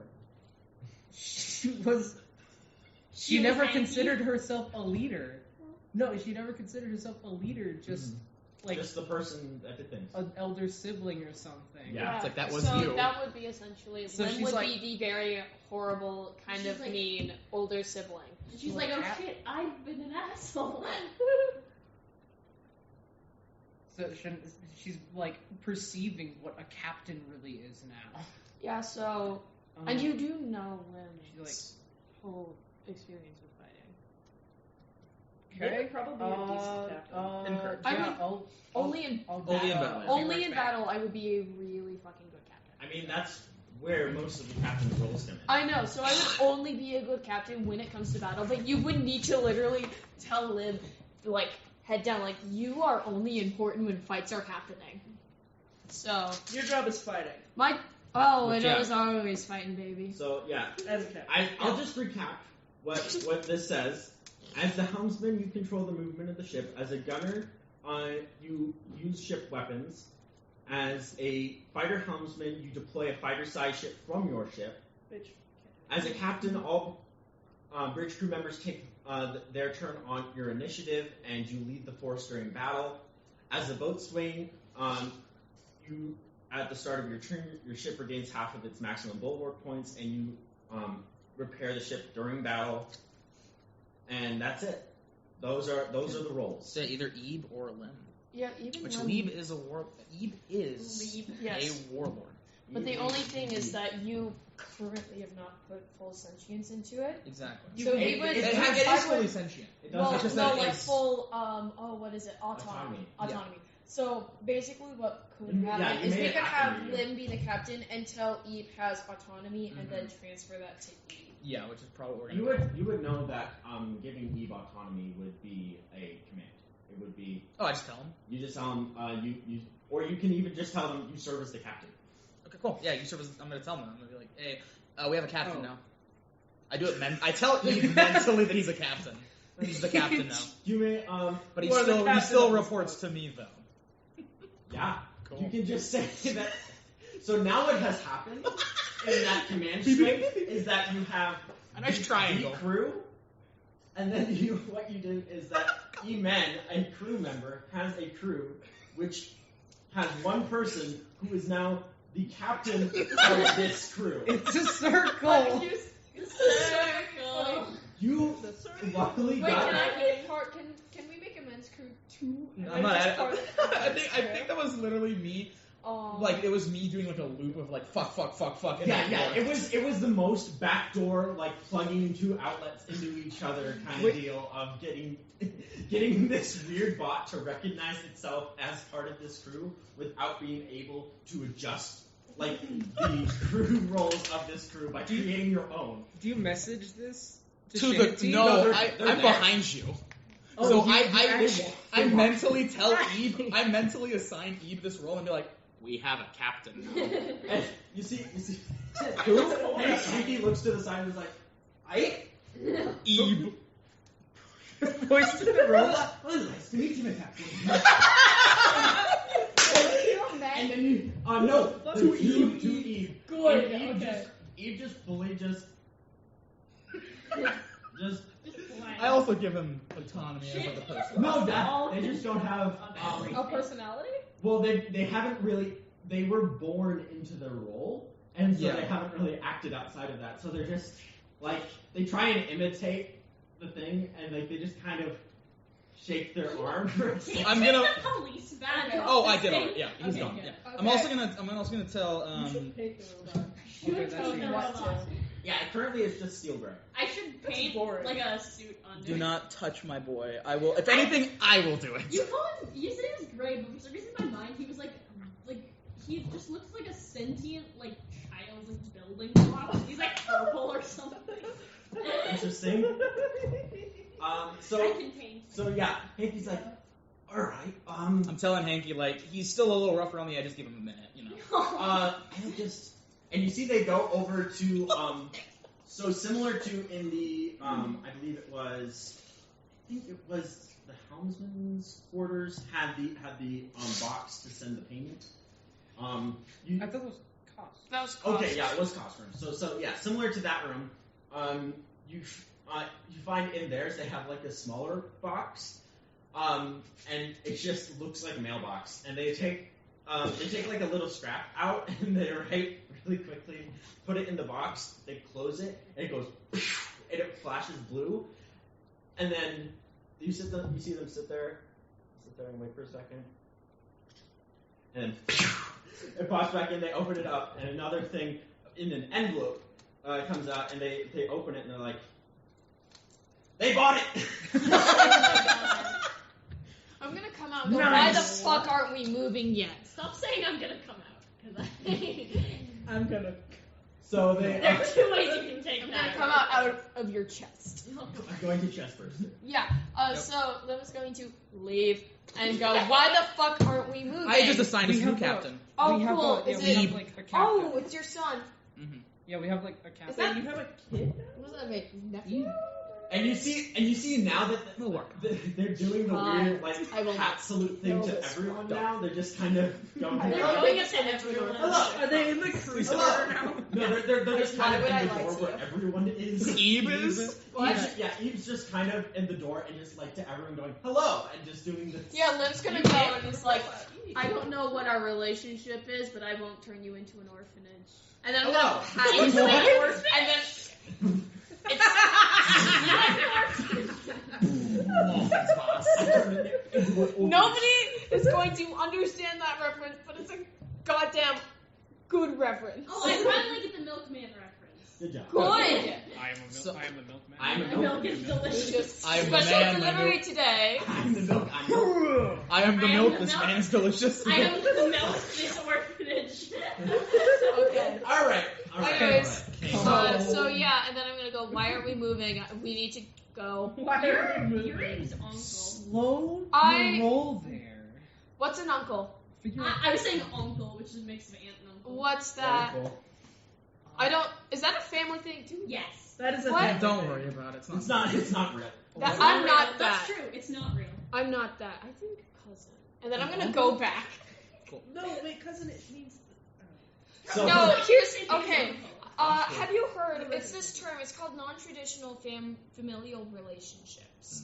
Speaker 8: She never
Speaker 2: was Hanky?
Speaker 8: considered herself a leader. No, she never considered herself a leader, just like
Speaker 1: Just the person that did things.
Speaker 8: an elder sibling or something.
Speaker 1: Yeah.
Speaker 3: It's like that was
Speaker 5: so
Speaker 3: you.
Speaker 5: that would be essentially
Speaker 8: So
Speaker 5: Lim
Speaker 8: she's
Speaker 5: would
Speaker 8: like-
Speaker 5: be the very horrible, kind
Speaker 2: She's
Speaker 5: of
Speaker 2: like-
Speaker 5: mean older sibling.
Speaker 2: And she's like, oh shit, I've been an asshole.
Speaker 8: So she's like perceiving what a captain really is now.
Speaker 5: Yeah. So,
Speaker 8: Um,
Speaker 5: and you do know Lim's
Speaker 8: She's
Speaker 5: whole experience with fighting.
Speaker 8: okay.
Speaker 7: They're probably a decent captain.
Speaker 3: Encourage.
Speaker 5: I
Speaker 8: yeah,
Speaker 5: would-
Speaker 8: I'll
Speaker 5: Only in
Speaker 3: Only in battle.
Speaker 5: only in battle, I would be a really fucking good captain.
Speaker 1: I mean, that's where most of the captain's roles come in.
Speaker 5: I know, so I would only be a good captain when it comes to battle, but you would need to literally tell Lim, like, head down, like, you are only important when fights are happening. So,
Speaker 7: Your job is fighting.
Speaker 5: it
Speaker 1: Yeah.
Speaker 5: was always fighting, baby.
Speaker 1: So, yeah.
Speaker 7: As a captain.
Speaker 1: I'll just recap what this says. As the helmsman, you control the movement of the ship. As a gunner, you use ship weapons. As a fighter helmsman, you deploy a fighter-sized ship from your ship.
Speaker 7: Bitch.
Speaker 1: As a captain, all bridge crew members take their turn on your initiative, and you lead the force during battle. As a boatswain, you at the start of your turn, your ship regains half of its maximum bulwark points, and you repair the ship during battle. And that's it. Those are the roles.
Speaker 3: So either Ebe or Lim.
Speaker 5: Yeah, even
Speaker 3: Which
Speaker 5: Lim.
Speaker 3: Ebe is a war. Ebe is
Speaker 5: Yes.
Speaker 3: a warlord.
Speaker 5: But the only thing is that you currently have not put full sentience into it.
Speaker 3: Exactly.
Speaker 5: So
Speaker 1: It-
Speaker 5: he would.
Speaker 1: it
Speaker 3: It
Speaker 1: has-
Speaker 3: is
Speaker 5: I
Speaker 3: fully
Speaker 5: would-
Speaker 3: sentient.
Speaker 1: It does
Speaker 5: Well,
Speaker 3: It's just
Speaker 5: no,
Speaker 3: that
Speaker 5: like
Speaker 3: it's-
Speaker 5: full. What is it? Autonomy.
Speaker 1: Autonomy.
Speaker 5: Autonomy. So basically, what could
Speaker 1: Yeah,
Speaker 5: happen
Speaker 1: you
Speaker 5: is
Speaker 1: made
Speaker 5: we
Speaker 1: it
Speaker 5: could
Speaker 1: happen,
Speaker 5: have
Speaker 1: yeah.
Speaker 5: Lim be the captain until Eve has autonomy, and then transfer that to Eve.
Speaker 3: Yeah, which is probably what we're gonna
Speaker 1: You would know that giving Eve autonomy would be a command. It would be
Speaker 3: Oh, I just tell him.
Speaker 1: you just tell him you or you can even just tell them you serve as the captain.
Speaker 3: Okay, cool. Yeah, you serve as. I'm gonna tell him. I'm gonna be like, hey, we have a captain
Speaker 8: Oh.
Speaker 3: now. I do it. I tell Eve mentally that he's a captain. He's the captain now.
Speaker 1: You may
Speaker 3: But
Speaker 4: You are the
Speaker 3: he
Speaker 4: captain
Speaker 3: still
Speaker 4: of this
Speaker 3: reports
Speaker 4: boat.
Speaker 3: to me though.
Speaker 1: yeah.
Speaker 3: Cool.
Speaker 1: You can just say that. So now what has happened in that command string is that you have
Speaker 3: A nice
Speaker 1: the
Speaker 3: triangle.
Speaker 1: crew, and then what you do is that E-Men, a crew member, has a crew which has one person who is now the captain of this crew.
Speaker 8: It's a circle.
Speaker 2: Circle.
Speaker 1: You luckily
Speaker 5: Wait,
Speaker 1: got
Speaker 5: can I
Speaker 1: that.
Speaker 5: be a part? Can we make a men's crew too?
Speaker 3: I'm not. I think that was literally me.
Speaker 5: Oh.
Speaker 3: Like it was me doing like a loop of like fuck. And
Speaker 1: Yeah,
Speaker 3: then
Speaker 1: yeah.
Speaker 3: worked.
Speaker 1: It was the most backdoor, like plugging two outlets into each other kind of deal of getting this weird bot to recognize itself as part of this crew without being able to adjust like the crew roles of this crew by creating your own.
Speaker 8: Do you message this to
Speaker 3: To
Speaker 8: Shanty?
Speaker 3: the no,
Speaker 1: No, they're
Speaker 3: I'm
Speaker 1: there.
Speaker 3: behind you.
Speaker 8: Oh,
Speaker 3: So
Speaker 8: you
Speaker 3: I
Speaker 8: actually-
Speaker 3: mentally tell Eve, I mentally assign Eve this role and be like, we have a captain now.
Speaker 1: And you see who? And Sneaky looks to the side and is like, I.
Speaker 3: Eve.
Speaker 8: Voice to the robot.
Speaker 1: Well, nice to meet you, Captain. And then you, no, to Eve.
Speaker 4: Good.
Speaker 1: And Eve
Speaker 4: Okay.
Speaker 1: Eve just fully just
Speaker 2: Just blank.
Speaker 3: I also give him autonomy as like a person.
Speaker 1: no, that they just don't have.
Speaker 5: A personality?
Speaker 1: Well, they haven't really. They were born into their role, and so
Speaker 3: Yeah.
Speaker 1: they haven't really acted outside of that. So they're just like they try and imitate the thing, and like they just kind of shake their arm.
Speaker 3: I'm gonna.
Speaker 2: The police bad.
Speaker 5: Okay.
Speaker 3: Oh, I did all right. Yeah, he's
Speaker 4: Okay,
Speaker 3: gone.
Speaker 4: good.
Speaker 3: Yeah.
Speaker 5: Okay.
Speaker 3: I'm also gonna tell.
Speaker 4: You should paint the robot.
Speaker 8: Okay, that's
Speaker 2: Totally
Speaker 8: you.
Speaker 2: not lost.
Speaker 1: Yeah, currently it's just steel gray.
Speaker 2: I should
Speaker 4: That's
Speaker 2: paint
Speaker 4: boring.
Speaker 2: like a suit on
Speaker 3: Do
Speaker 2: there.
Speaker 3: not touch my boy. I will. If anything, I will do it.
Speaker 2: You call him. You said he was gray, but for some reason in my mind he was like he just looks like a sentient like child like building block. He's like purple or something.
Speaker 1: Interesting.
Speaker 2: I
Speaker 1: So
Speaker 2: can paint.
Speaker 1: yeah, Hanky's like, all right,
Speaker 3: I'm telling Hanky like he's still a little rough around the edges. Give him a minute, you know.
Speaker 1: I'll just, and you see they go over to, so similar to in the, I believe it was, I think it was the helmsman's quarters had the box to send the payment. You,
Speaker 8: I thought it was cost.
Speaker 5: That was
Speaker 1: okay, yeah, it was cost room. So yeah, similar to that room, you find in theirs they have like a smaller box, and it just looks like a mailbox, and they take like a little scrap out and they write really quickly, put it in the box, they close it, and it goes, and it flashes blue, and then you see them sit there and wait for a second, and then it pops back in, they open it up, and another thing in an envelope comes out, and they open it, and they're like, they bought it!
Speaker 5: I'm gonna come out and go,
Speaker 4: Nice.
Speaker 5: why the fuck aren't we moving yet?
Speaker 2: Stop saying I'm gonna come out because
Speaker 4: I'm gonna.
Speaker 1: So they
Speaker 2: there are two ways you can take
Speaker 5: I'm
Speaker 2: that.
Speaker 5: gonna come out of your chest.
Speaker 1: are going to chest burst.
Speaker 5: Yeah,
Speaker 3: Yep.
Speaker 5: so Lim is going to leave and go, why the fuck aren't we moving?
Speaker 3: I just assigned
Speaker 8: We
Speaker 3: a new
Speaker 8: have
Speaker 3: captain.
Speaker 5: Oh,
Speaker 8: we have
Speaker 5: cool.
Speaker 8: A, yeah,
Speaker 5: Is
Speaker 8: we
Speaker 5: it-
Speaker 8: have like a captain.
Speaker 5: Oh, it's your son.
Speaker 8: Yeah, we have like a
Speaker 5: Is
Speaker 8: captain.
Speaker 5: that-
Speaker 4: You have a kid?
Speaker 5: Was that my nephew?
Speaker 1: And you see now that
Speaker 3: We'll work.
Speaker 1: they're doing the weird like
Speaker 5: I will
Speaker 1: hat salute thing
Speaker 4: know
Speaker 1: to
Speaker 4: this
Speaker 1: everyone
Speaker 4: one.
Speaker 1: now. They're just kind of going.
Speaker 2: They're
Speaker 5: Hello.
Speaker 2: going up to everyone.
Speaker 1: Hello.
Speaker 4: Are they in the crew starter now?
Speaker 1: No, they're just
Speaker 5: Why
Speaker 1: kind of
Speaker 5: would I
Speaker 1: in the
Speaker 5: lie
Speaker 1: door
Speaker 5: to
Speaker 1: where
Speaker 5: you?
Speaker 1: everyone is.
Speaker 3: Eve is?
Speaker 5: What?
Speaker 1: Eve's just kind of in the door and just like to everyone going hello and just doing this.
Speaker 5: Yeah, Lim's gonna go and he's like, I don't know what our relationship is, but I won't turn you into an orphanage. And then I'm
Speaker 1: Hello.
Speaker 5: gonna pat
Speaker 2: Into
Speaker 5: him,
Speaker 2: an orphanage?
Speaker 5: and then it's nobody is going to understand that reference, but it's a goddamn good reference.
Speaker 2: Oh, I finally get the milkman reference.
Speaker 1: Good job.
Speaker 5: Good.
Speaker 8: I am
Speaker 3: So-
Speaker 8: I am the milkman.
Speaker 1: I'm
Speaker 2: The
Speaker 1: a
Speaker 2: milk
Speaker 1: milk.
Speaker 2: is delicious.
Speaker 3: I am the
Speaker 5: Special
Speaker 3: man,
Speaker 5: delivery
Speaker 3: Lando.
Speaker 5: today.
Speaker 1: I'm the milk. I'm milk.
Speaker 3: I am the
Speaker 2: I am
Speaker 3: milk.
Speaker 2: the
Speaker 3: This
Speaker 2: milk.
Speaker 3: man is delicious.
Speaker 2: I am the milk this orphanage.
Speaker 5: Okay.
Speaker 1: All right. All right.
Speaker 5: Anyways,
Speaker 1: All right.
Speaker 5: so yeah, and then I'm gonna go. Why aren't we moving? We need to go.
Speaker 4: Why are we
Speaker 2: You're
Speaker 4: moving?
Speaker 2: his uncle.
Speaker 8: Slow
Speaker 5: I-
Speaker 8: your roll there.
Speaker 5: What's an uncle?
Speaker 8: Figure out.
Speaker 2: I was saying uncle, which is a mix of aunt and uncle.
Speaker 5: What's that?
Speaker 1: Wonderful.
Speaker 5: I don't. Is that a family thing too?
Speaker 2: Yes.
Speaker 7: That is a
Speaker 5: What?
Speaker 7: family
Speaker 3: Don't
Speaker 7: thing.
Speaker 3: worry about it.
Speaker 1: It's not real.
Speaker 5: That,
Speaker 2: It's
Speaker 5: I'm
Speaker 2: real.
Speaker 5: not
Speaker 2: That's
Speaker 5: that.
Speaker 2: true. It's not real.
Speaker 5: I'm not that. I think cousin. And then I'm gonna go back.
Speaker 7: No, wait, cousin, it means.
Speaker 1: So,
Speaker 5: No, here's
Speaker 2: It's
Speaker 5: okay.
Speaker 2: uncle.
Speaker 5: Have you heard? It's this term. It's called non-traditional familial relationships.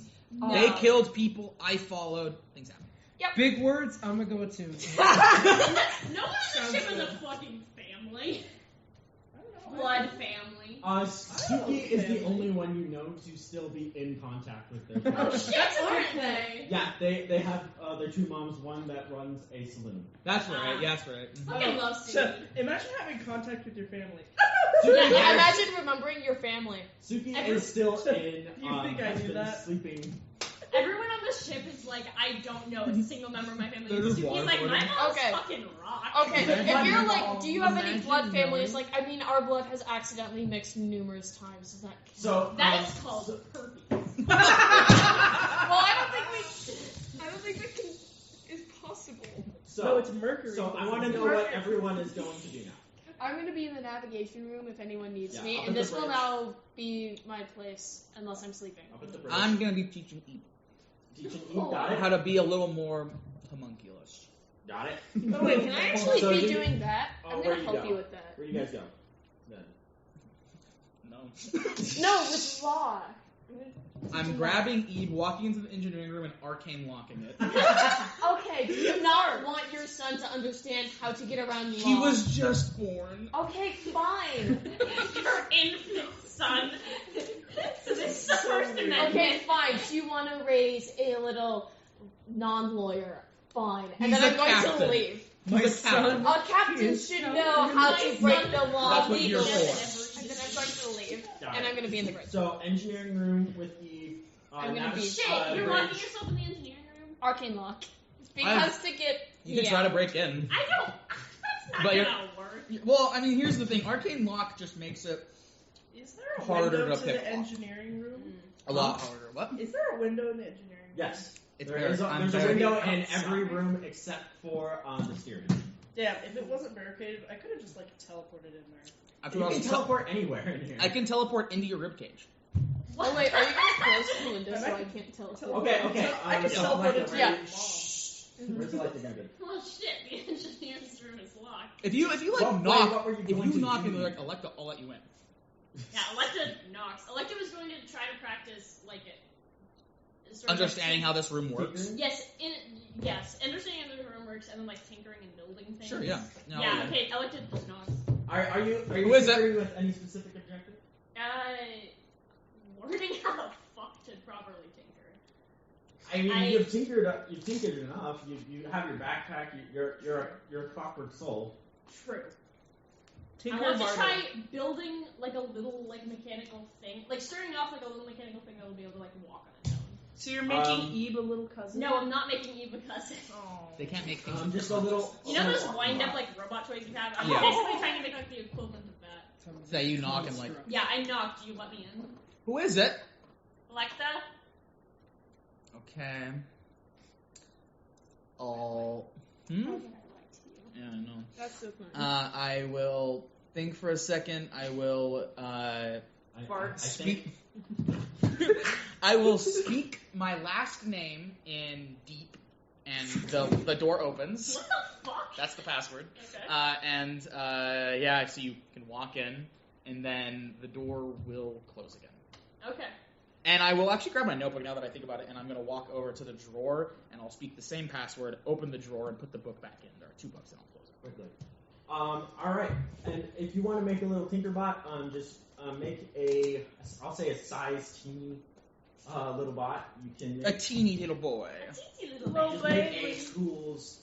Speaker 3: They killed people. I followed. Things happen.
Speaker 8: Big words. I'm gonna go with 2.
Speaker 2: No one in the ship is a fucking family. Blood family.
Speaker 1: Suki is the only one you know to still be in contact with their family.
Speaker 2: Oh shit, aren't they?
Speaker 1: Yeah, they have their 2 moms, one that runs a saloon.
Speaker 3: That's right. Yeah, that's right.
Speaker 2: Fucking love
Speaker 7: So,
Speaker 2: Suki.
Speaker 7: imagine having contact with your family.
Speaker 1: Suki,
Speaker 5: Yeah, imagine remembering your family.
Speaker 1: Suki
Speaker 2: Every-
Speaker 1: is still in
Speaker 7: You think I knew
Speaker 1: husband
Speaker 7: that?
Speaker 1: sleeping.
Speaker 2: Everyone on the ship is like, I don't know a single member of my family.
Speaker 3: They're just
Speaker 2: Suki's like, my
Speaker 3: waterboarding.
Speaker 2: mom's
Speaker 5: Okay.
Speaker 2: fucking rock.
Speaker 5: Okay,
Speaker 8: Imagine
Speaker 5: if you're
Speaker 8: knowing-
Speaker 5: like, do you have any
Speaker 8: imagine
Speaker 5: blood families?
Speaker 8: knowing-
Speaker 5: Like, I mean, our blood has accidentally mixed numerous times. Does that count?
Speaker 1: So
Speaker 2: That is called herpes.
Speaker 5: Well, I don't think that is possible.
Speaker 1: So,
Speaker 7: No, it's Mercury.
Speaker 1: so I want to know what everyone is going to do now.
Speaker 5: I'm gonna be in the navigation room if anyone needs
Speaker 1: Yeah,
Speaker 5: me,
Speaker 1: up
Speaker 5: and
Speaker 1: at
Speaker 5: this
Speaker 1: the
Speaker 5: will
Speaker 1: bridge.
Speaker 5: now be my place unless I'm sleeping.
Speaker 1: Up at the bridge.
Speaker 3: I'm gonna be teaching Eve
Speaker 1: Teaching Eve, got
Speaker 3: how
Speaker 1: it?
Speaker 3: to be a little more homunculus.
Speaker 1: Got it?
Speaker 5: Oh wait, can I actually
Speaker 1: So
Speaker 5: be
Speaker 1: you-
Speaker 5: doing that?
Speaker 1: Oh,
Speaker 5: I'm
Speaker 1: where
Speaker 5: gonna
Speaker 1: do you
Speaker 5: help
Speaker 1: go?
Speaker 5: you with that.
Speaker 1: Where do you guys go? Then.
Speaker 3: No.
Speaker 5: No, with law.
Speaker 3: I'm grabbing Eve, walking into the engineering room, and arcane locking it.
Speaker 5: Okay, do you not want your son to understand how to get around law?
Speaker 3: He was just born.
Speaker 5: Okay, fine.
Speaker 2: Your infant son. This is the First Amendment.
Speaker 5: Okay, fine. Do you want to raise a little non-lawyer? Fine. And
Speaker 3: He's
Speaker 5: then I'm
Speaker 3: a
Speaker 5: going to
Speaker 3: captain.
Speaker 5: leave.
Speaker 3: My
Speaker 8: My son-
Speaker 5: A captain
Speaker 8: Yes.
Speaker 5: should know how to break the law
Speaker 3: That's what you're
Speaker 5: legally.
Speaker 3: for.
Speaker 5: And then I'm going to leave.
Speaker 1: Got
Speaker 5: And
Speaker 1: it.
Speaker 5: I'm going to be in the bridge.
Speaker 1: So, engineering room with Eve.
Speaker 5: I'm gonna be-
Speaker 2: Shit, you're
Speaker 1: bridge.
Speaker 2: locking yourself in the engineering room?
Speaker 5: Arcane lock. Because to get...
Speaker 3: You can try to break in.
Speaker 2: I don't. That's not
Speaker 3: But you're-
Speaker 2: gonna work.
Speaker 3: Well, I mean, here's the thing. Arcane lock just makes it
Speaker 7: Is there a
Speaker 3: Harder
Speaker 7: window
Speaker 3: to
Speaker 7: to
Speaker 3: pick
Speaker 7: the
Speaker 3: off.
Speaker 7: engineering room?
Speaker 3: a lot harder. What?
Speaker 7: Is there a window in the engineering room?
Speaker 1: Yes.
Speaker 3: It's
Speaker 1: There
Speaker 3: very-
Speaker 1: is
Speaker 3: I'm
Speaker 1: there's a
Speaker 3: very-
Speaker 1: window in
Speaker 7: outside.
Speaker 1: every room except for the steering.
Speaker 7: Damn, if it wasn't barricaded, I could have just like teleported in there.
Speaker 3: After
Speaker 1: You
Speaker 3: all,
Speaker 1: can teleport anywhere in here.
Speaker 3: I can teleport into your ribcage.
Speaker 5: Oh wait, are you going to close the window so I can't teleport?
Speaker 1: Okay.
Speaker 7: I can
Speaker 1: so
Speaker 7: teleport
Speaker 1: like
Speaker 7: into
Speaker 1: the
Speaker 5: Yeah.
Speaker 1: very- Shh. Where's the light gonna be?
Speaker 2: Well, shit, the engineer's room is locked.
Speaker 3: If you like
Speaker 1: What
Speaker 3: knock,
Speaker 1: were you
Speaker 3: if
Speaker 1: going
Speaker 3: you
Speaker 1: to
Speaker 3: knock
Speaker 1: do?
Speaker 3: and they're like Electa, I'll let you in.
Speaker 2: Yeah, Electa knocks. Electa was going to try to practice, like, it. sort of
Speaker 3: Understanding
Speaker 2: like,
Speaker 3: how this room works.
Speaker 2: Yes, understanding how the room works, and then, like, tinkering and building things.
Speaker 3: Sure, yeah. No,
Speaker 2: Yeah, okay, Electa just knocks.
Speaker 1: Are you
Speaker 3: Who is it?
Speaker 1: tinkering with any specific objective?
Speaker 2: Learning how the fuck to properly tinker.
Speaker 1: I mean,
Speaker 2: I-
Speaker 1: you've tinkered enough. You have your backpack. You're a clockwork soul.
Speaker 2: True.
Speaker 7: Tinker
Speaker 2: I want to
Speaker 7: Barter.
Speaker 2: try building like a little like mechanical thing, like starting off like a little mechanical thing that will be able to like walk on its own.
Speaker 7: So you're making
Speaker 1: Um,
Speaker 7: Eve a little cousin?
Speaker 2: No, I'm not making Eve a cousin.
Speaker 7: Oh.
Speaker 3: They can't make things.
Speaker 1: Just a little.
Speaker 2: You know those wind up like robot toys you have? I'm
Speaker 3: Yeah.
Speaker 2: basically trying to make like the equivalent of that.
Speaker 3: So you knock and like,
Speaker 2: Yeah, I knocked. You let me in.
Speaker 3: who is it?
Speaker 2: Electa?
Speaker 3: Okay. Oh.
Speaker 2: How
Speaker 3: Hmm?
Speaker 2: can I lie to you?
Speaker 3: Yeah, I know.
Speaker 5: That's so fun.
Speaker 3: I will think for a second. I will
Speaker 1: I
Speaker 3: speak.
Speaker 1: think
Speaker 3: I will speak my last name in deep, and the door opens.
Speaker 2: What the fuck?
Speaker 3: That's the password.
Speaker 2: Okay.
Speaker 3: Yeah, so you can walk in, and then the door will close again.
Speaker 2: Okay.
Speaker 3: And I will actually grab my notebook now that I think about it, and I'm going to walk over to the drawer, and I'll speak the same password, open the drawer, and put the book back in. There are 2 books, and I'll close it.
Speaker 1: quickly. All right, and if you want to make a little Tinkerbot, just make I'll say a size teeny little bot. You can
Speaker 3: A
Speaker 1: make,
Speaker 3: teeny little boy.
Speaker 2: A teensy little
Speaker 7: Well,
Speaker 2: man.
Speaker 1: just make
Speaker 7: baby.
Speaker 1: a tools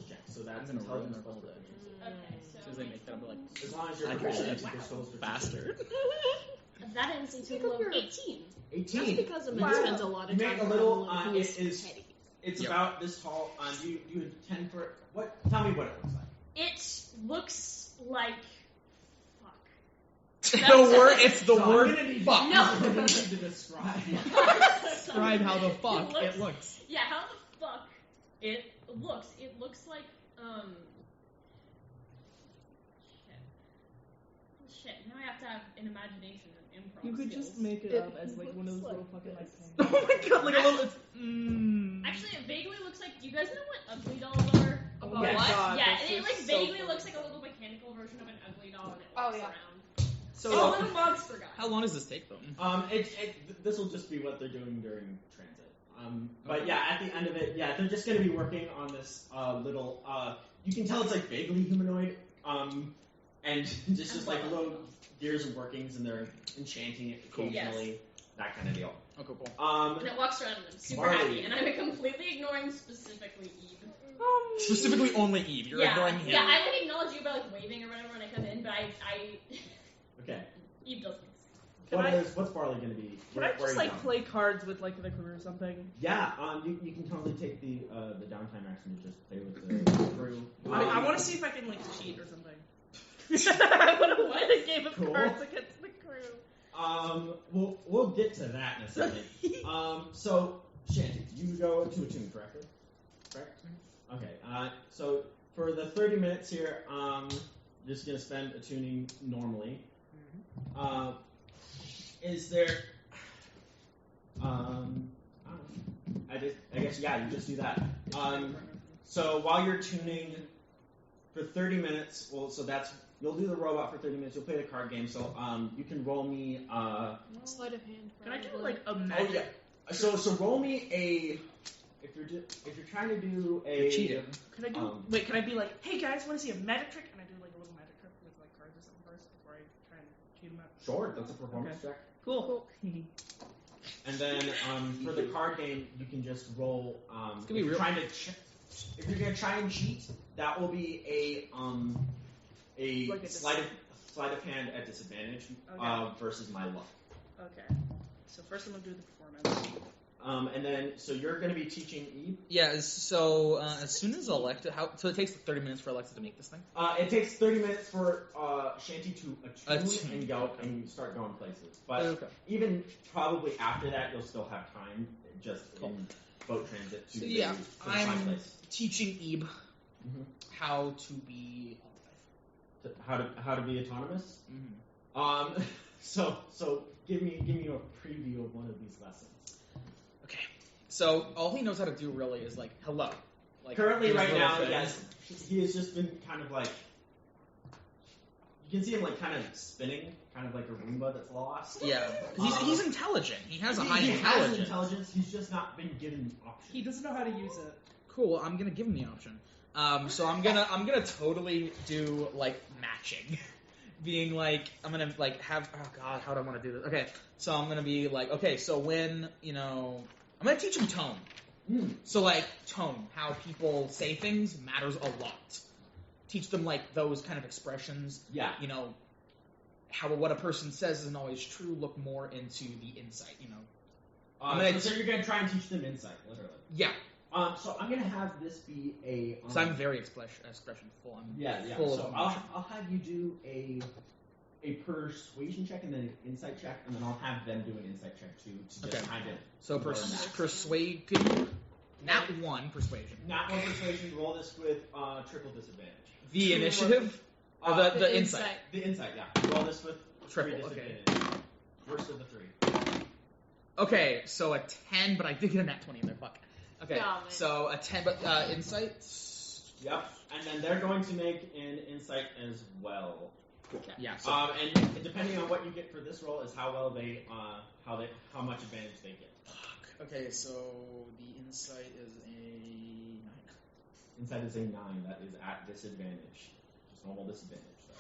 Speaker 1: check. So that's
Speaker 3: I'm gonna roll
Speaker 1: intelligence
Speaker 3: my
Speaker 1: plus
Speaker 3: roll.
Speaker 1: proficiency.
Speaker 2: Okay,
Speaker 3: As
Speaker 2: so
Speaker 3: soon as they make that, I'll be like,
Speaker 1: As long as you're
Speaker 3: I can
Speaker 1: proficient,
Speaker 3: shoot
Speaker 1: your skills proficiency.
Speaker 3: bastard.
Speaker 2: that ends into
Speaker 5: Because
Speaker 2: low
Speaker 5: you're-
Speaker 2: 18.
Speaker 1: 18.
Speaker 5: That's because a
Speaker 1: You
Speaker 5: man
Speaker 1: make-
Speaker 5: spends a lot
Speaker 1: you
Speaker 5: of
Speaker 1: make
Speaker 5: time
Speaker 1: a
Speaker 5: around
Speaker 1: little.
Speaker 5: one who is
Speaker 1: It is.
Speaker 5: petty.
Speaker 1: It's
Speaker 3: Yep.
Speaker 1: about this tall. Do you intend for what? Tell me what it looks like.
Speaker 2: It looks like fuck.
Speaker 3: It's the
Speaker 1: So I'm
Speaker 3: word
Speaker 1: gonna need
Speaker 3: fuck.
Speaker 1: you-
Speaker 2: No.
Speaker 1: I'm gonna need you to describe.
Speaker 3: Describe how the fuck
Speaker 2: looks-
Speaker 3: it looks.
Speaker 2: Yeah, how the fuck it looks. It looks like Shit. Now I have to have an imagination and improv.
Speaker 7: You could
Speaker 2: skills.
Speaker 7: just make it up as like one of those little fucking like.
Speaker 3: Oh my god, like a little.
Speaker 2: Actually, it vaguely looks like. Do you guys know what ugly dolls are?
Speaker 7: Oh
Speaker 5: About
Speaker 7: my
Speaker 5: what?
Speaker 7: god.
Speaker 2: Yeah,
Speaker 7: this
Speaker 2: and it
Speaker 7: is
Speaker 2: like
Speaker 7: so
Speaker 2: vaguely
Speaker 7: funny.
Speaker 2: looks like a little mechanical version of an ugly doll, and it
Speaker 5: Oh,
Speaker 2: walks
Speaker 5: yeah.
Speaker 2: around.
Speaker 7: So
Speaker 2: It's a little monster guy.
Speaker 3: How long does this take them?
Speaker 1: This will just be what they're doing during transit. But yeah, at the end of it, yeah, they're just going to be working on this little. You can tell it's like vaguely humanoid, and just like little gears and workings, and they're enchanting it
Speaker 3: Cool.
Speaker 1: occasionally, that kind of deal.
Speaker 3: Oh, cool.
Speaker 2: And it walks around and I'm super
Speaker 1: Marley.
Speaker 2: happy, and I'm completely ignoring specifically Eve.
Speaker 3: Specifically, only Eve. You're ignoring him.
Speaker 2: Yeah, I like acknowledge you by like waving or whatever when I come in, but I
Speaker 1: Okay.
Speaker 2: Eve does things.
Speaker 1: What's Barley going to be?
Speaker 7: Can
Speaker 1: Where
Speaker 7: I
Speaker 1: are
Speaker 7: just
Speaker 1: you
Speaker 7: like
Speaker 1: going?
Speaker 7: play cards with like the crew or something?
Speaker 1: Yeah, you can totally take the downtime action to just play with the crew.
Speaker 7: I want to see if I can like cheat or something. I want to win a game of
Speaker 1: Cool.
Speaker 7: cards against the crew.
Speaker 1: We'll get to that in a second. So Shanty, you go to attune, correct? Correct. Okay. So for the 30 minutes here, you're just gonna spend attuning normally. Is there? I don't know. I guess yeah. You just do that. So while you're tuning for 30 minutes, well, so that's you'll do the robot for 30 minutes. You'll play the card game. So you can roll me.
Speaker 5: Sleight of hand.
Speaker 7: Can I do
Speaker 5: probably.
Speaker 7: like a
Speaker 1: Oh
Speaker 7: magic?
Speaker 1: yeah. So roll me a. If you're trying to do a.
Speaker 3: You're cheating.
Speaker 7: Can I do? Wait, can I be like, hey guys, want to see a magic trick? And I do like a little magic trick with like cards or something first before I try and cheat them out.
Speaker 1: Sure, that's a performance check.
Speaker 7: Cool.
Speaker 1: And then for the card game, you can just roll.
Speaker 3: gonna
Speaker 1: If
Speaker 3: be
Speaker 1: you're
Speaker 3: real-
Speaker 1: trying to if you're gonna try and cheat, that will be a
Speaker 7: Like a
Speaker 1: sleight of hand at disadvantage
Speaker 7: Okay.
Speaker 1: versus my luck.
Speaker 7: Okay. So first I'm gonna do the performance.
Speaker 1: And then so you're gonna be teaching Eve.
Speaker 3: Yeah, so as soon as Alexa, so it takes 30 minutes for Alexa to make this thing?
Speaker 1: It takes 30 minutes for Shanty to attune
Speaker 3: Attune,
Speaker 1: and go
Speaker 3: okay.
Speaker 1: and start going places. But
Speaker 3: Okay.
Speaker 1: even probably after that, you'll still have time just in boat transit to
Speaker 3: So, yeah,
Speaker 1: to the fun
Speaker 3: I'm
Speaker 1: place.
Speaker 3: teaching Ebe
Speaker 1: Mhm.
Speaker 3: how to be alive.
Speaker 1: How to be autonomous.
Speaker 3: Mm-hmm.
Speaker 1: So give me a preview of one of these lessons.
Speaker 3: Okay, so all he knows how to do really is like hello. Like
Speaker 1: Currently,
Speaker 3: those
Speaker 1: right
Speaker 3: little
Speaker 1: now,
Speaker 3: things.
Speaker 1: yes, he has just been kind of like. You can see him like kind of spinning, kind of like a Roomba that's lost.
Speaker 3: Yeah, 'cause he's intelligent. He has a high
Speaker 1: he
Speaker 3: intelligence.
Speaker 1: has intelligence. He's just not been given the option.
Speaker 7: He doesn't know how to use it.
Speaker 3: Cool. I'm gonna give him the option. So I'm gonna totally do like matching, being like I'm gonna like have oh god how do I want to do this? Okay, so I'm gonna be like okay, so when I'm gonna teach him tone. So like tone, how people say things matters a lot. Teach them like those kind of expressions.
Speaker 1: Yeah.
Speaker 3: How what a person says isn't always true. Look more into the insight.
Speaker 1: So you're gonna try and teach them insight, literally.
Speaker 3: Yeah.
Speaker 1: So I'm gonna have this be a.
Speaker 3: Because I'm very expressionful. I'm
Speaker 1: Yeah.
Speaker 3: full
Speaker 1: So
Speaker 3: of
Speaker 1: I'll have you do a persuasion check and then an insight check, and then I'll have them do an insight check too to just
Speaker 3: Okay.
Speaker 1: kind of.
Speaker 3: So
Speaker 1: learn that.
Speaker 3: persuade. Not one persuasion.
Speaker 1: Not one persuasion. Roll this with triple disadvantage.
Speaker 3: The initiative or the insight.
Speaker 1: The insight, yeah. Roll this with
Speaker 3: Triple,
Speaker 1: three
Speaker 3: okay.
Speaker 1: disadvantage. Worst of the three.
Speaker 3: Okay, so a 10, but I did get a nat 20 in there. Fuck. Okay,
Speaker 5: Damn it.
Speaker 3: so a 10, but insight.
Speaker 1: Yep. And then they're going to make an insight as well.
Speaker 3: Yeah. So
Speaker 1: And depending on what you get for this roll is how well they how much advantage they get.
Speaker 3: fuck. Okay, so the insight is a 9.
Speaker 1: Insight is a 9. That is at disadvantage. Just normal disadvantage. So.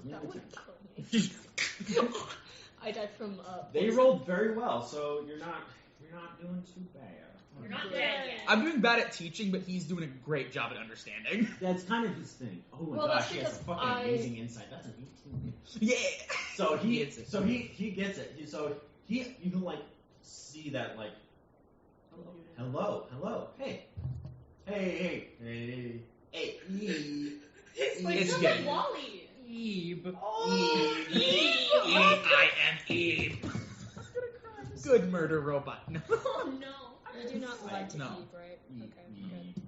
Speaker 5: That would kill me. I died from.
Speaker 1: They rolled very well, so you're not doing too bad.
Speaker 2: You're not dead yet.
Speaker 3: I'm doing bad at teaching, but he's doing a great job at understanding.
Speaker 1: That's kind of his thing. Oh my
Speaker 5: Well, that's
Speaker 1: gosh, he has a
Speaker 5: because
Speaker 1: fucking
Speaker 5: I-
Speaker 1: amazing insight. That's an 18.
Speaker 3: Yeah.
Speaker 1: So he
Speaker 3: gets it.
Speaker 1: So he gets it. You can like see that like hello, hey.
Speaker 2: It's like
Speaker 3: It's
Speaker 2: just
Speaker 3: getting-
Speaker 2: like Wally.
Speaker 8: Ebe.
Speaker 3: Eve, I am Eve. Good murder robot. No.
Speaker 2: Oh no.
Speaker 5: You do not lie to
Speaker 3: No.
Speaker 5: Eve, right? Okay. Good.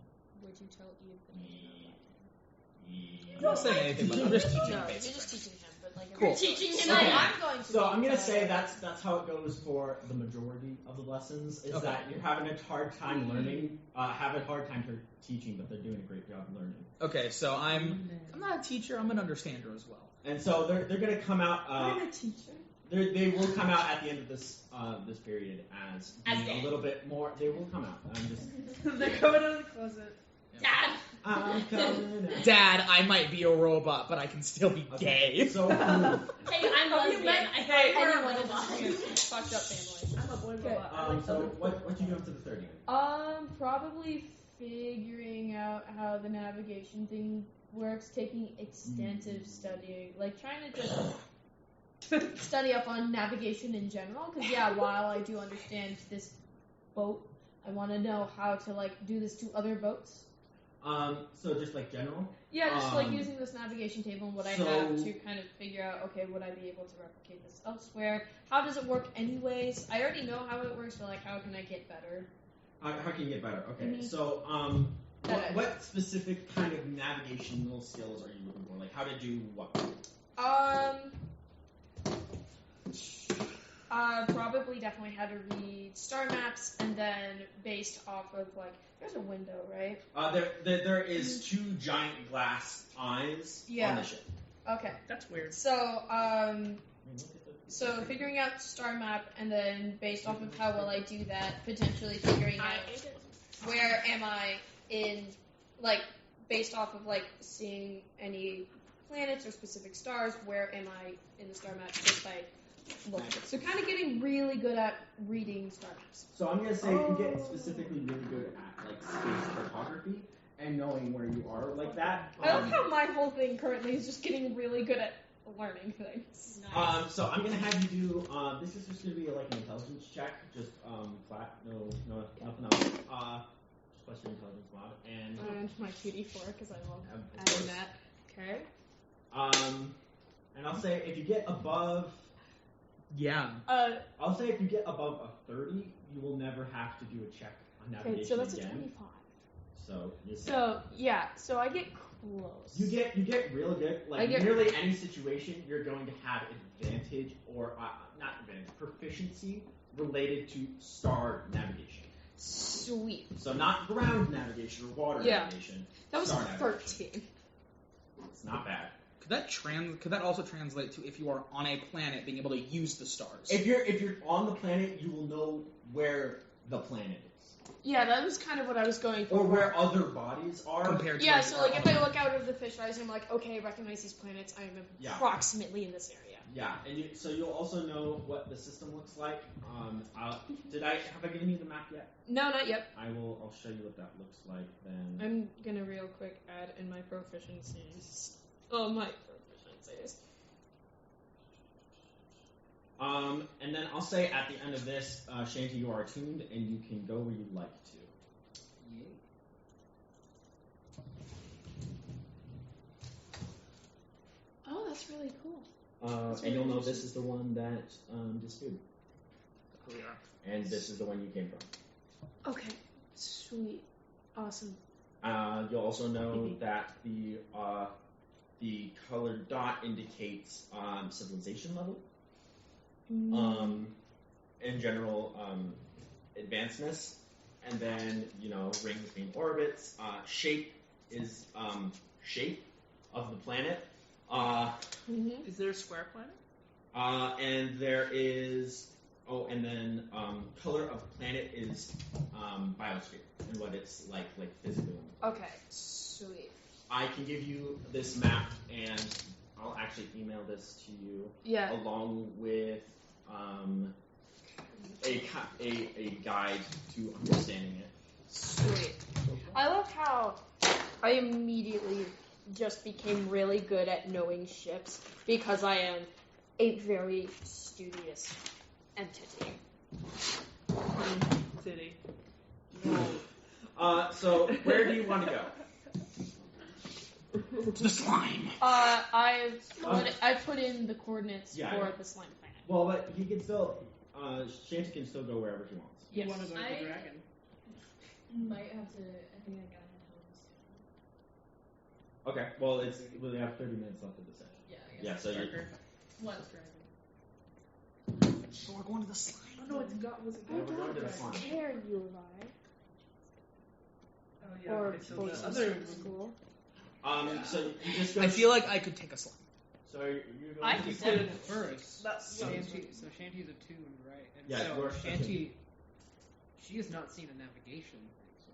Speaker 5: to tell Eve that I know about him.
Speaker 3: I'm not saying anything, but I'm just teaching
Speaker 5: No,
Speaker 3: him
Speaker 5: you're
Speaker 3: basic
Speaker 5: just
Speaker 3: things.
Speaker 5: teaching him, but like
Speaker 3: Cool.
Speaker 2: You're teaching him.
Speaker 5: So
Speaker 1: Okay.
Speaker 5: I'm going to.
Speaker 1: So I'm gonna
Speaker 5: tell
Speaker 1: say
Speaker 5: him.
Speaker 1: that's how it goes for the majority of the lessons. Is
Speaker 3: Okay.
Speaker 1: that you're having a hard time learning, have a hard time teaching, but they're doing a great job learning.
Speaker 3: Okay, so I'm not a teacher. I'm an understander as well.
Speaker 1: And so they're gonna come out.
Speaker 7: I'm a teacher.
Speaker 1: They will come out at the end of this this period as being
Speaker 2: dead.
Speaker 1: a little bit more. They will come out. I'm just.
Speaker 7: They're coming out of the closet.
Speaker 2: Dad.
Speaker 1: I'm coming out.
Speaker 3: Dad, I might be a robot, but I can still be
Speaker 1: Okay,
Speaker 3: gay.
Speaker 1: So
Speaker 2: Hey, I'm lesbian.
Speaker 7: met-
Speaker 2: I
Speaker 7: hey,
Speaker 2: thought you were a
Speaker 5: Anyone in
Speaker 2: robot.
Speaker 5: this fucked up family.
Speaker 7: I'm a boy
Speaker 5: Okay.
Speaker 7: robot. I like
Speaker 1: so
Speaker 7: other
Speaker 1: what you doing to the 30?
Speaker 5: Probably figuring out how the navigation thing works, taking extensive studying, like trying to just study up on navigation in general. Because yeah, while I do understand this boat, I want to know how to like do this to other boats.
Speaker 1: So just like general.
Speaker 5: Yeah, just like
Speaker 1: Um,
Speaker 5: using this navigation table and what I
Speaker 1: so-
Speaker 5: have to kind of figure out, okay, would I be able to replicate this elsewhere? How does it work anyways? I already know how it works, but like, how can I get better?
Speaker 1: How can you get better? Okay,
Speaker 5: Mhm.
Speaker 1: so
Speaker 5: Okay.
Speaker 1: what specific kind of navigational skills are you looking for? Like how to do what?
Speaker 5: Probably definitely how to read star maps, and then based off of like, there's a window, right?
Speaker 1: There is two giant glass eyes on
Speaker 5: Yeah.
Speaker 1: the ship.
Speaker 5: Okay.
Speaker 7: That's weird.
Speaker 5: So figuring out star map, and then based off of how well I do that, potentially figuring out where am I in, like, based off of like seeing any planets or specific stars, where am I in the star map just by looking. So kind of getting really good at reading star maps.
Speaker 1: So I'm gonna say you get specifically really good at like space photography and knowing where you are like that.
Speaker 5: I love how my whole thing currently is just getting really good at learning things.
Speaker 2: Nice.
Speaker 1: So I'm gonna have you do. This is just gonna be like an intelligence check, just flat, no, nothing else. Just plus your intelligence mod, and
Speaker 5: And my 2d4 because I love
Speaker 1: of
Speaker 5: adding
Speaker 1: course.
Speaker 5: that. Okay.
Speaker 1: And I'll say if you get above,
Speaker 3: Yeah.
Speaker 1: I'll say if you get above a 30, you will never have to do a check on navigation
Speaker 5: Okay, so that's a
Speaker 1: again.
Speaker 5: 25.
Speaker 1: So you
Speaker 5: So yeah, so I get close.
Speaker 1: You get real good.
Speaker 5: I
Speaker 1: Like
Speaker 5: get-
Speaker 1: nearly any situation, you're going to have advantage or not advantage, proficiency related to star navigation.
Speaker 5: Sweet.
Speaker 1: So not ground navigation or water
Speaker 5: Yeah.
Speaker 1: navigation.
Speaker 5: That was
Speaker 1: Star navigation.
Speaker 5: 13.
Speaker 1: It's not bad.
Speaker 3: Could that also translate to if you are on a planet being able to use the stars?
Speaker 1: If you're on the planet, you will know where the planet is
Speaker 5: Yeah, that was kind of what I was going for.
Speaker 1: or where other bodies are.
Speaker 3: compared to
Speaker 5: Yeah,
Speaker 3: like,
Speaker 5: so like if I look out of the fish eyes, I'm like, okay, recognize these planets. I am
Speaker 1: Yeah.
Speaker 5: approximately in this area.
Speaker 1: Yeah, and so you'll also know what the system looks like. Have I given you the map yet?
Speaker 5: No, not yet.
Speaker 1: I'll show you what that looks like then.
Speaker 5: I'm gonna real quick add in my proficiencies. Oh, my proficiencies.
Speaker 1: And then I'll say at the end of this, Shanty, you are attuned, and you can go where you'd like to.
Speaker 5: Oh, that's really cool.
Speaker 1: And you'll know this is the one that disappeared, and this is the one you came from.
Speaker 5: Okay, sweet, awesome.
Speaker 1: You'll also know that the colored dot indicates civilization level, in general advancedness, and then rings being orbits. Shape is shape of the planet.
Speaker 5: Mm-hmm.
Speaker 7: Is there a square planet?
Speaker 1: And there is and then color of planet is biosphere and what it's like physically.
Speaker 5: Okay, sweet.
Speaker 1: I can give you this map, and I'll actually email this to you
Speaker 5: Yeah.
Speaker 1: along with a guide to understanding it.
Speaker 5: Sweet. I love how I immediately just became really good at knowing ships because I am a very studious entity.
Speaker 7: City.
Speaker 1: So where do you want to go?
Speaker 3: to the slime.
Speaker 5: I've put in the coordinates
Speaker 1: Yeah,
Speaker 5: for
Speaker 1: yeah.
Speaker 5: the slime planet.
Speaker 1: Well, but he can still Shanty can still go wherever he wants.
Speaker 7: You
Speaker 5: Yes.
Speaker 7: want to go to
Speaker 2: I-
Speaker 7: the dragon?
Speaker 2: Might have to. I think I got
Speaker 1: Okay, well, we have 30 minutes left of the session.
Speaker 6: Yeah,
Speaker 1: Yeah, so you're.
Speaker 2: What?
Speaker 3: So we're going to the slime.
Speaker 7: Oh no, it's got was it
Speaker 1: Yeah,
Speaker 7: got
Speaker 1: we're going to the slime.
Speaker 5: Care, Levi.
Speaker 8: Oh, yeah,
Speaker 5: Or
Speaker 8: okay, so
Speaker 5: both
Speaker 8: the other
Speaker 5: school.
Speaker 1: So you just go.
Speaker 3: I feel like I could take a slime.
Speaker 1: So you're going
Speaker 2: I
Speaker 1: to
Speaker 2: can
Speaker 8: you
Speaker 2: say
Speaker 8: could
Speaker 2: it.
Speaker 8: first.
Speaker 7: That's
Speaker 8: Shanty, so Shanty's a 2, right? And
Speaker 1: Yeah,
Speaker 8: so
Speaker 1: you're a
Speaker 8: Shanty, she has not seen a navigation thing so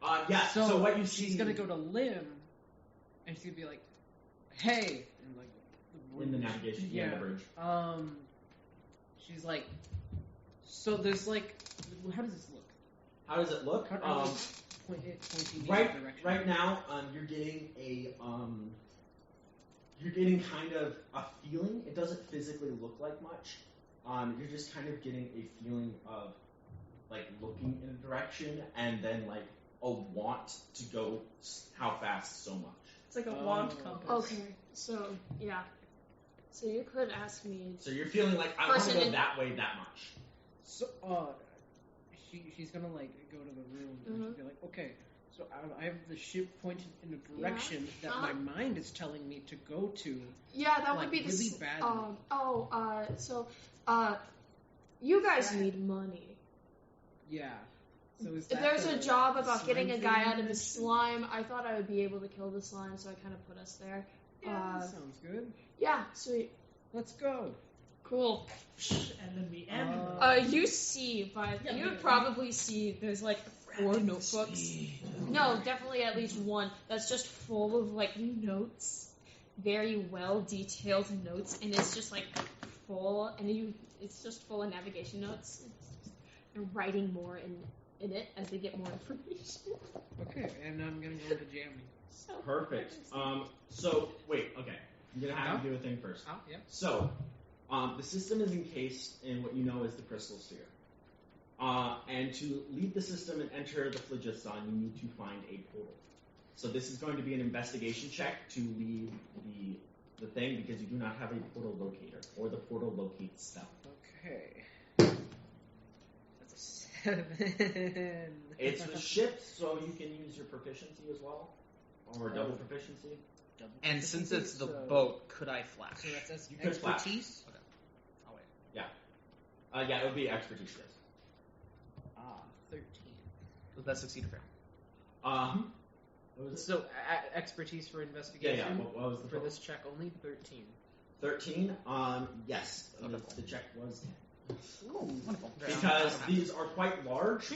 Speaker 8: far.
Speaker 1: Yeah, so what you see.
Speaker 8: She's gonna go to Lim, and she's gonna be like, "Hey," and like
Speaker 1: In the navigation, yeah, the bridge.
Speaker 8: She's like, so there's like, how does this look?
Speaker 1: How does it look?
Speaker 8: How pointing
Speaker 1: Right,
Speaker 8: in direction.
Speaker 1: right now, you're getting you're getting kind of a feeling. It doesn't physically look like much. You're just kind of getting a feeling of like looking in a direction and then like a want to go how fast so much.
Speaker 7: It's like a wand
Speaker 8: Oh.
Speaker 7: compass.
Speaker 5: Okay, so yeah. So you could ask me.
Speaker 1: So you're feeling like I want to
Speaker 5: Person
Speaker 1: go
Speaker 5: in-
Speaker 1: that way that much.
Speaker 8: So, she's gonna like go to the room and she'll be like, okay, so I have the ship pointed in a direction that my mind is telling me to go to.
Speaker 5: Yeah, that
Speaker 8: Like,
Speaker 5: would be the.
Speaker 8: really
Speaker 5: s-
Speaker 8: badly.
Speaker 5: So you guys need money.
Speaker 8: Yeah. So is
Speaker 5: If
Speaker 8: that
Speaker 5: there's
Speaker 8: the
Speaker 5: a job about
Speaker 8: slime
Speaker 5: getting a
Speaker 8: thing
Speaker 5: guy
Speaker 8: you
Speaker 5: out of the
Speaker 8: mentioned?
Speaker 5: slime, I thought I would be able to kill the slime, so I kind of put us there.
Speaker 8: Yeah, that sounds good.
Speaker 5: Yeah, sweet,
Speaker 8: Let's go.
Speaker 5: cool.
Speaker 7: And then we end.
Speaker 5: You see,
Speaker 2: Yeah,
Speaker 5: you
Speaker 2: we-
Speaker 5: would probably see there's like 4 notebooks. No, definitely at least one that's just full of like notes, very well detailed notes, and it's just like full, and it's just full of navigation notes. They're writing more in it as they get more information.
Speaker 8: Okay, and I'm gonna go into jamming.
Speaker 5: So
Speaker 1: Perfect. So wait, okay. I'm gonna have to do a thing first.
Speaker 8: Oh, yeah.
Speaker 1: So, the system is encased in what you know as the crystal sphere. And to leave the system and enter the phlogiston, you need to find a portal. So this is going to be an investigation check to leave the thing because you do not have a portal locator or the portal locates stuff.
Speaker 8: Okay. That's a 7.
Speaker 1: It's a ship, so you can use your proficiency as well, or double proficiency.
Speaker 3: And since it's the
Speaker 8: So-
Speaker 3: boat, could I flash?
Speaker 8: So that's
Speaker 1: You could flash.
Speaker 8: expertise.
Speaker 3: Okay. I'll wait.
Speaker 1: Yeah, it would be expertise. Yes.
Speaker 8: 13.
Speaker 3: Does that succeed or fail?
Speaker 1: What was it?
Speaker 8: So expertise for
Speaker 1: Yeah,
Speaker 8: investigation
Speaker 1: yeah. What was the
Speaker 8: for
Speaker 1: total?
Speaker 8: this check only 13.
Speaker 1: 13. Yes,
Speaker 3: Okay.
Speaker 1: the check was 10.
Speaker 3: Wonderful.
Speaker 1: Because these are quite large.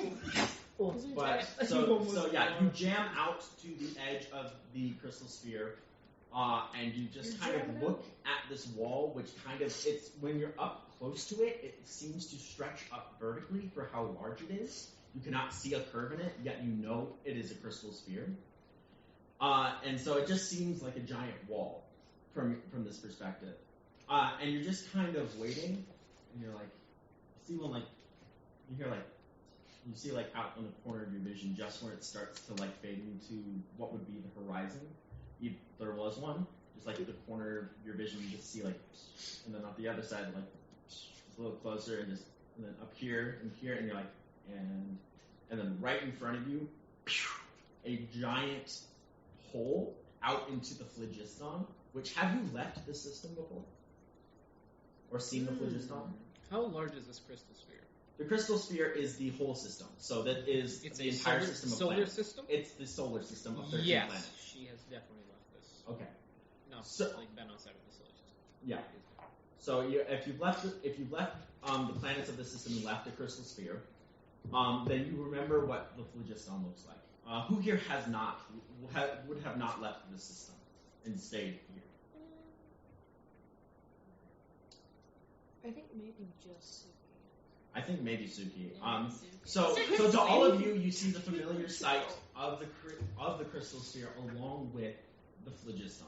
Speaker 1: But so yeah, you jam out to the edge of the crystal sphere, and you just kind of look at this wall, which kind of it's when you're up close to it, it seems to stretch up vertically for how large it is. You cannot see a curve in it, yet you know it is a crystal sphere. And so it just seems like a giant wall from this perspective. And you're just kind of waiting, and you're like, you see one like, you hear like, you see like out on the corner of your vision, just where it starts to like fade into what would be the horizon. If there was one, just like at the corner of your vision, you just see like, and then on the other side, like a little closer, and then up here and here, and you're like, and then right in front of you, a giant hole out into the phlogiston. Which have you left the system before, or seen the phlogiston?
Speaker 8: How large is this crystal sphere?
Speaker 1: The crystal sphere is the whole system, so that is
Speaker 8: It's
Speaker 1: the
Speaker 8: a
Speaker 1: entire
Speaker 8: solar,
Speaker 1: system of
Speaker 8: solar
Speaker 1: planets.
Speaker 8: system?
Speaker 1: It's the solar system of 13
Speaker 8: Yes,
Speaker 1: planets.
Speaker 8: she has definitely left this.
Speaker 1: Okay,
Speaker 8: No,
Speaker 1: So-
Speaker 8: like been outside of the solar system.
Speaker 1: yeah. So if you've left the planets of the system and left the crystal sphere, then you remember what the phlogiston looks like. Who here has not would have not left the system and stayed here?
Speaker 5: I think maybe just.
Speaker 1: I think maybe Suki.
Speaker 2: Yeah,
Speaker 1: So to all of you, you see the familiar sight of the crystal sphere along with the phlogiston,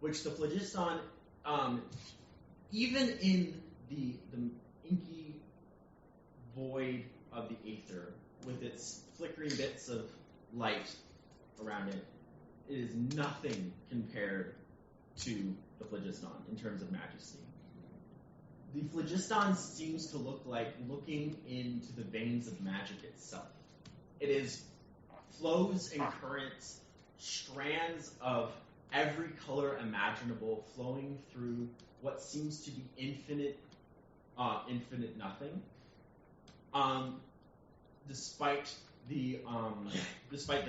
Speaker 1: which the phlogiston, even in the inky void of the aether, with its flickering bits of light around it, it is nothing compared to the phlogiston in terms of majesty. The phlogiston seems to look like looking into the veins of magic itself. It is flows and currents, strands of every color imaginable flowing through what seems to be infinite nothing. Despite the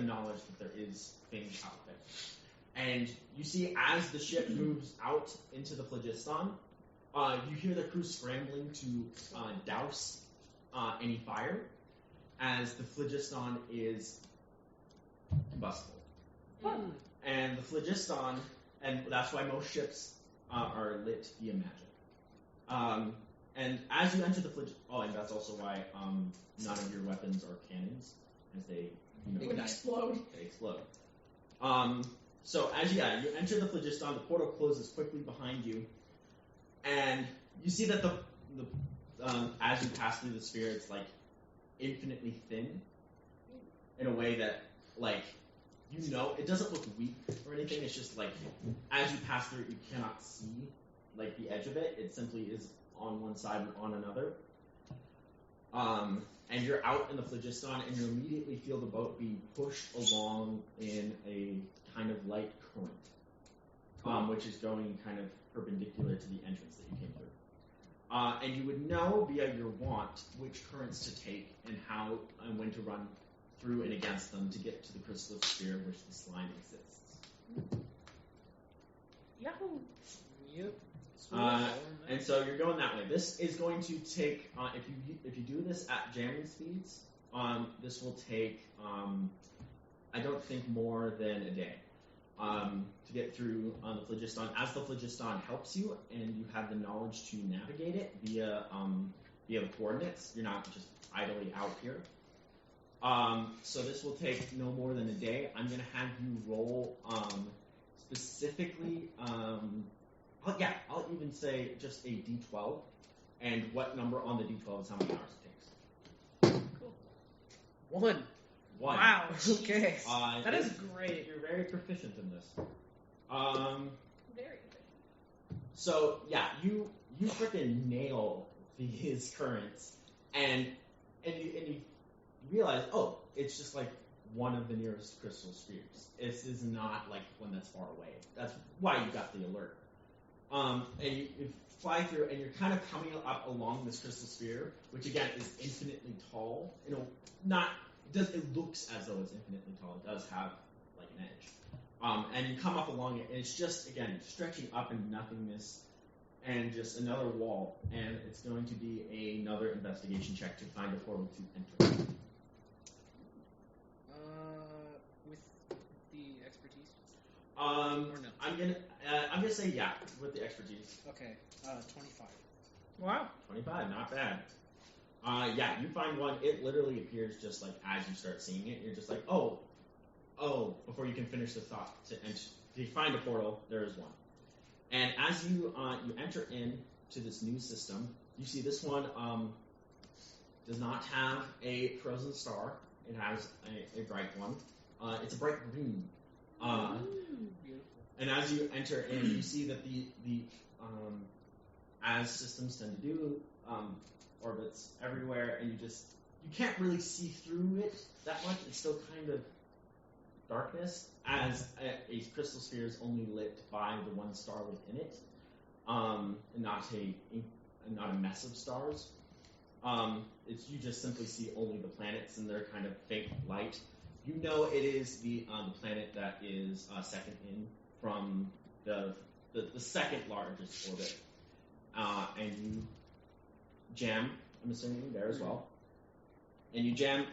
Speaker 1: knowledge that there is things out there. And you see, as the ship moves out into the phlogiston, you hear the crew scrambling to douse any fire, as the phlogiston is combustible. And the phlogiston, and that's why most ships are lit via magic. And as you enter the phlogiston, and that's also why none of your weapons are cannons, as they
Speaker 7: Would explode.
Speaker 1: They explode. So as you enter the phlogiston, the portal closes quickly behind you, and you see that the as you pass through the sphere, it's like infinitely thin, in a way that it doesn't look weak or anything. It's just like as you pass through it, you cannot see like the edge of it. It simply is on one side and on another. And you're out in the phlogiston, and you immediately feel the boat being pushed along in a kind of light current, which is going kind of perpendicular to the entrance that you came through. And you would know via your want which currents to take and how and when to run through and against them to get to the crystal sphere in which the slime exists.
Speaker 7: Yahoo!
Speaker 8: Yep.
Speaker 1: And so you're going that way. This is going to take, if you do this at jamming speeds, this will take, I don't think more than a day to get through the phlogiston. As the phlogiston helps you, and you have the knowledge to navigate it via the coordinates, you're not just idly out here. So this will take no more than a day. I'm going to have you roll specifically. I'll even say just a D12, and what number on the D12 is how many hours it takes.
Speaker 7: Cool.
Speaker 8: 1.
Speaker 1: One.
Speaker 7: Wow.
Speaker 8: Okay.
Speaker 7: That is great.
Speaker 1: You're very proficient in this.
Speaker 2: Very
Speaker 1: So yeah, you freaking nail these currents, and you realize, oh, it's just like one of the nearest crystal spheres. This is not like one that's far away. That's why you got the alert. And you fly through, and you're kind of coming up along this crystal sphere, which again is infinitely tall. It looks as though it's infinitely tall. It does have like an edge. And you come up along it, and it's just again stretching up into nothingness, and just another wall. And it's going to be another investigation check to find a portal to enter.
Speaker 8: With the expertise?
Speaker 1: Or
Speaker 8: no?
Speaker 1: I'm gonna say yeah with the expertise.
Speaker 8: Okay. 25.
Speaker 7: Wow.
Speaker 1: 25, not bad. You find one. It literally appears just like as you start seeing it. You're just like, oh, before you can finish the thought to enter. If you find a portal, there is one. And as you enter into this new system, you see this one does not have a frozen star. It has a bright one. It's a bright green.
Speaker 8: Beautiful.
Speaker 1: And as you enter in, you see that the as systems tend to do, orbits everywhere, and you can't really see through it that much. It's still kind of darkness, as a crystal sphere is only lit by the one star within it, and not a mess of stars. You just simply see only the planets and their kind of faint light. You know it is the planet that is second in from the second largest orbit, and you jam. I'm assuming there as well, and you jam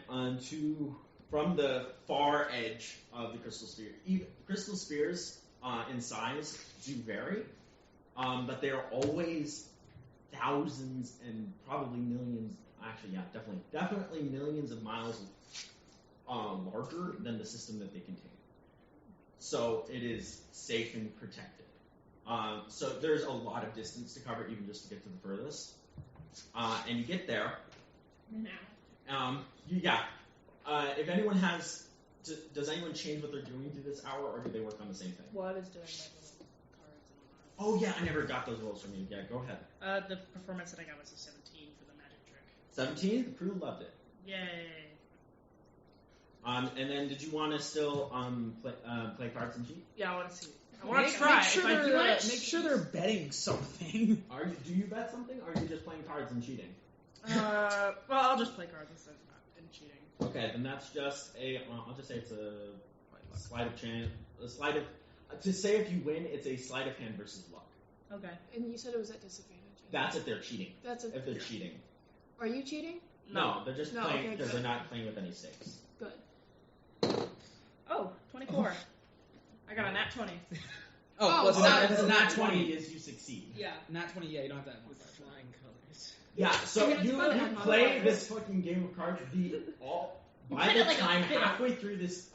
Speaker 1: from the far edge of the crystal sphere. Crystal spheres in size do vary, but they are always thousands and probably millions. Actually, yeah, definitely millions of miles larger than the system that they contain. So it is safe and protected. So there's a lot of distance to cover even just to get to the furthest. And you get there.
Speaker 2: now.
Speaker 1: If anyone has, does anyone change what they're doing through this hour, or do they work on the same thing?
Speaker 7: Well, I was doing my little cards and
Speaker 1: Oh yeah, I never got those rolls from you. Yeah, go ahead.
Speaker 4: all that. The performance that I got was a 17 for the magic trick.
Speaker 1: 17. The crew loved it.
Speaker 4: Yay.
Speaker 1: And then did you want to still play cards and cheat?
Speaker 7: Yeah, I want to see I want to try.
Speaker 3: Make sure,
Speaker 7: If I do
Speaker 3: they're,
Speaker 7: it,
Speaker 3: make sure they're betting something.
Speaker 1: Do you bet something, or are you just playing cards and cheating?
Speaker 7: well, I'll just play cards instead of cheating.
Speaker 1: Okay, then that's just I'll just say it's a sleight of chance. A sleight of to say if you win, it's a sleight of hand versus luck.
Speaker 7: Okay.
Speaker 5: And you said it was at disadvantage.
Speaker 1: That's if they're cheating.
Speaker 5: That's
Speaker 1: If they're cheating.
Speaker 5: Are you cheating?
Speaker 1: No, they're just
Speaker 5: No,
Speaker 1: playing
Speaker 5: okay,
Speaker 1: because
Speaker 5: good.
Speaker 1: they're not playing with any stakes.
Speaker 5: Good.
Speaker 7: Oh, 24. I got a nat 20.
Speaker 3: Oh, well, it's
Speaker 5: Oh,
Speaker 3: not,
Speaker 5: so-
Speaker 3: it's not 20.
Speaker 1: is you succeed.
Speaker 7: Yeah.
Speaker 3: Not 20, yeah, you don't have that
Speaker 8: With
Speaker 3: modifier.
Speaker 8: flying colors.
Speaker 1: Yeah, so
Speaker 5: I mean, it's
Speaker 1: you
Speaker 5: fun to have
Speaker 1: play
Speaker 5: modifiers.
Speaker 1: this fucking game of cards. By
Speaker 2: treat
Speaker 1: the
Speaker 2: it like a
Speaker 1: time
Speaker 2: fiddle.
Speaker 1: halfway through this,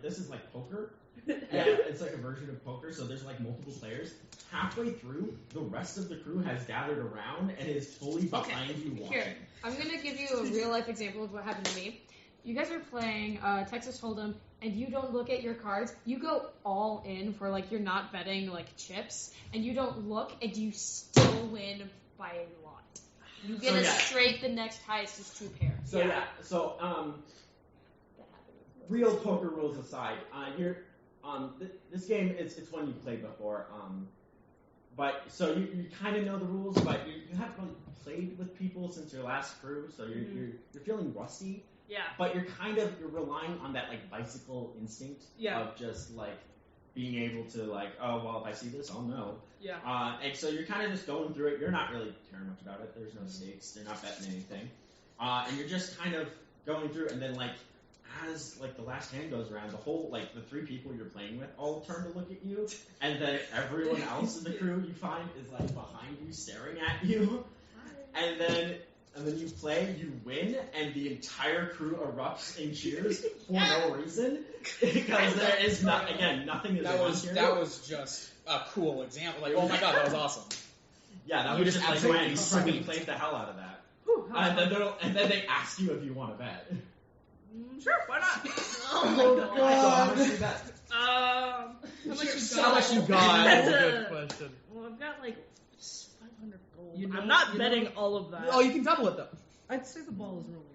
Speaker 1: this is like poker. It's like a version of poker. So there's like multiple players. Halfway through, the rest of the crew has gathered around and is fully behind you watching.
Speaker 5: Here, I'm gonna give you a real life example of what happened to me. You guys are playing Texas Hold'em, and you don't look at your cards. You go all in for like you're not betting like chips, and you don't look, and you still win by a lot. You get
Speaker 1: So,
Speaker 5: a
Speaker 1: yeah.
Speaker 5: straight. The next highest is 2 pairs.
Speaker 1: So
Speaker 5: That happened.
Speaker 1: real poker rules aside, this game it's one you played before. But so you kind of know the rules, but you haven't really played with people since your last crew, so you're feeling rusty.
Speaker 7: Yeah.
Speaker 1: But you're relying on that like bicycle instinct of just like being able to like, oh well, if I see this, I'll know.
Speaker 7: Yeah.
Speaker 1: And so you're kind of just going through it. You're not really caring much about it. There's no stakes. They're not betting anything. And you're just kind of going through, and then like as like the last hand goes around, the whole like the 3 people you're playing with all turn to look at you, and then everyone else in the crew you find is like behind you staring at you, and then you play, you win, and the entire crew erupts in cheers for no reason because there is nothing is
Speaker 3: That was
Speaker 1: here.
Speaker 3: that was just a cool example. Like, oh my god, that was awesome.
Speaker 1: Yeah, that
Speaker 3: You
Speaker 1: was
Speaker 3: just
Speaker 1: just like
Speaker 3: absolutely
Speaker 1: man, you fucking
Speaker 3: sweet.
Speaker 1: played the hell out of that.
Speaker 7: Whew,
Speaker 1: And then they ask you if you want to bet.
Speaker 7: Sure, why not?
Speaker 2: Oh my
Speaker 1: So
Speaker 2: god.
Speaker 1: how much do you bet?
Speaker 3: How much you got?
Speaker 7: That's
Speaker 3: That's a
Speaker 7: a-
Speaker 3: good question.
Speaker 7: Well, I've got like 500 gold.
Speaker 8: You know-
Speaker 7: I'm not
Speaker 8: you
Speaker 7: betting
Speaker 8: know-
Speaker 7: all of that.
Speaker 3: Oh, you can double it though.
Speaker 8: I'd say the ball is rolling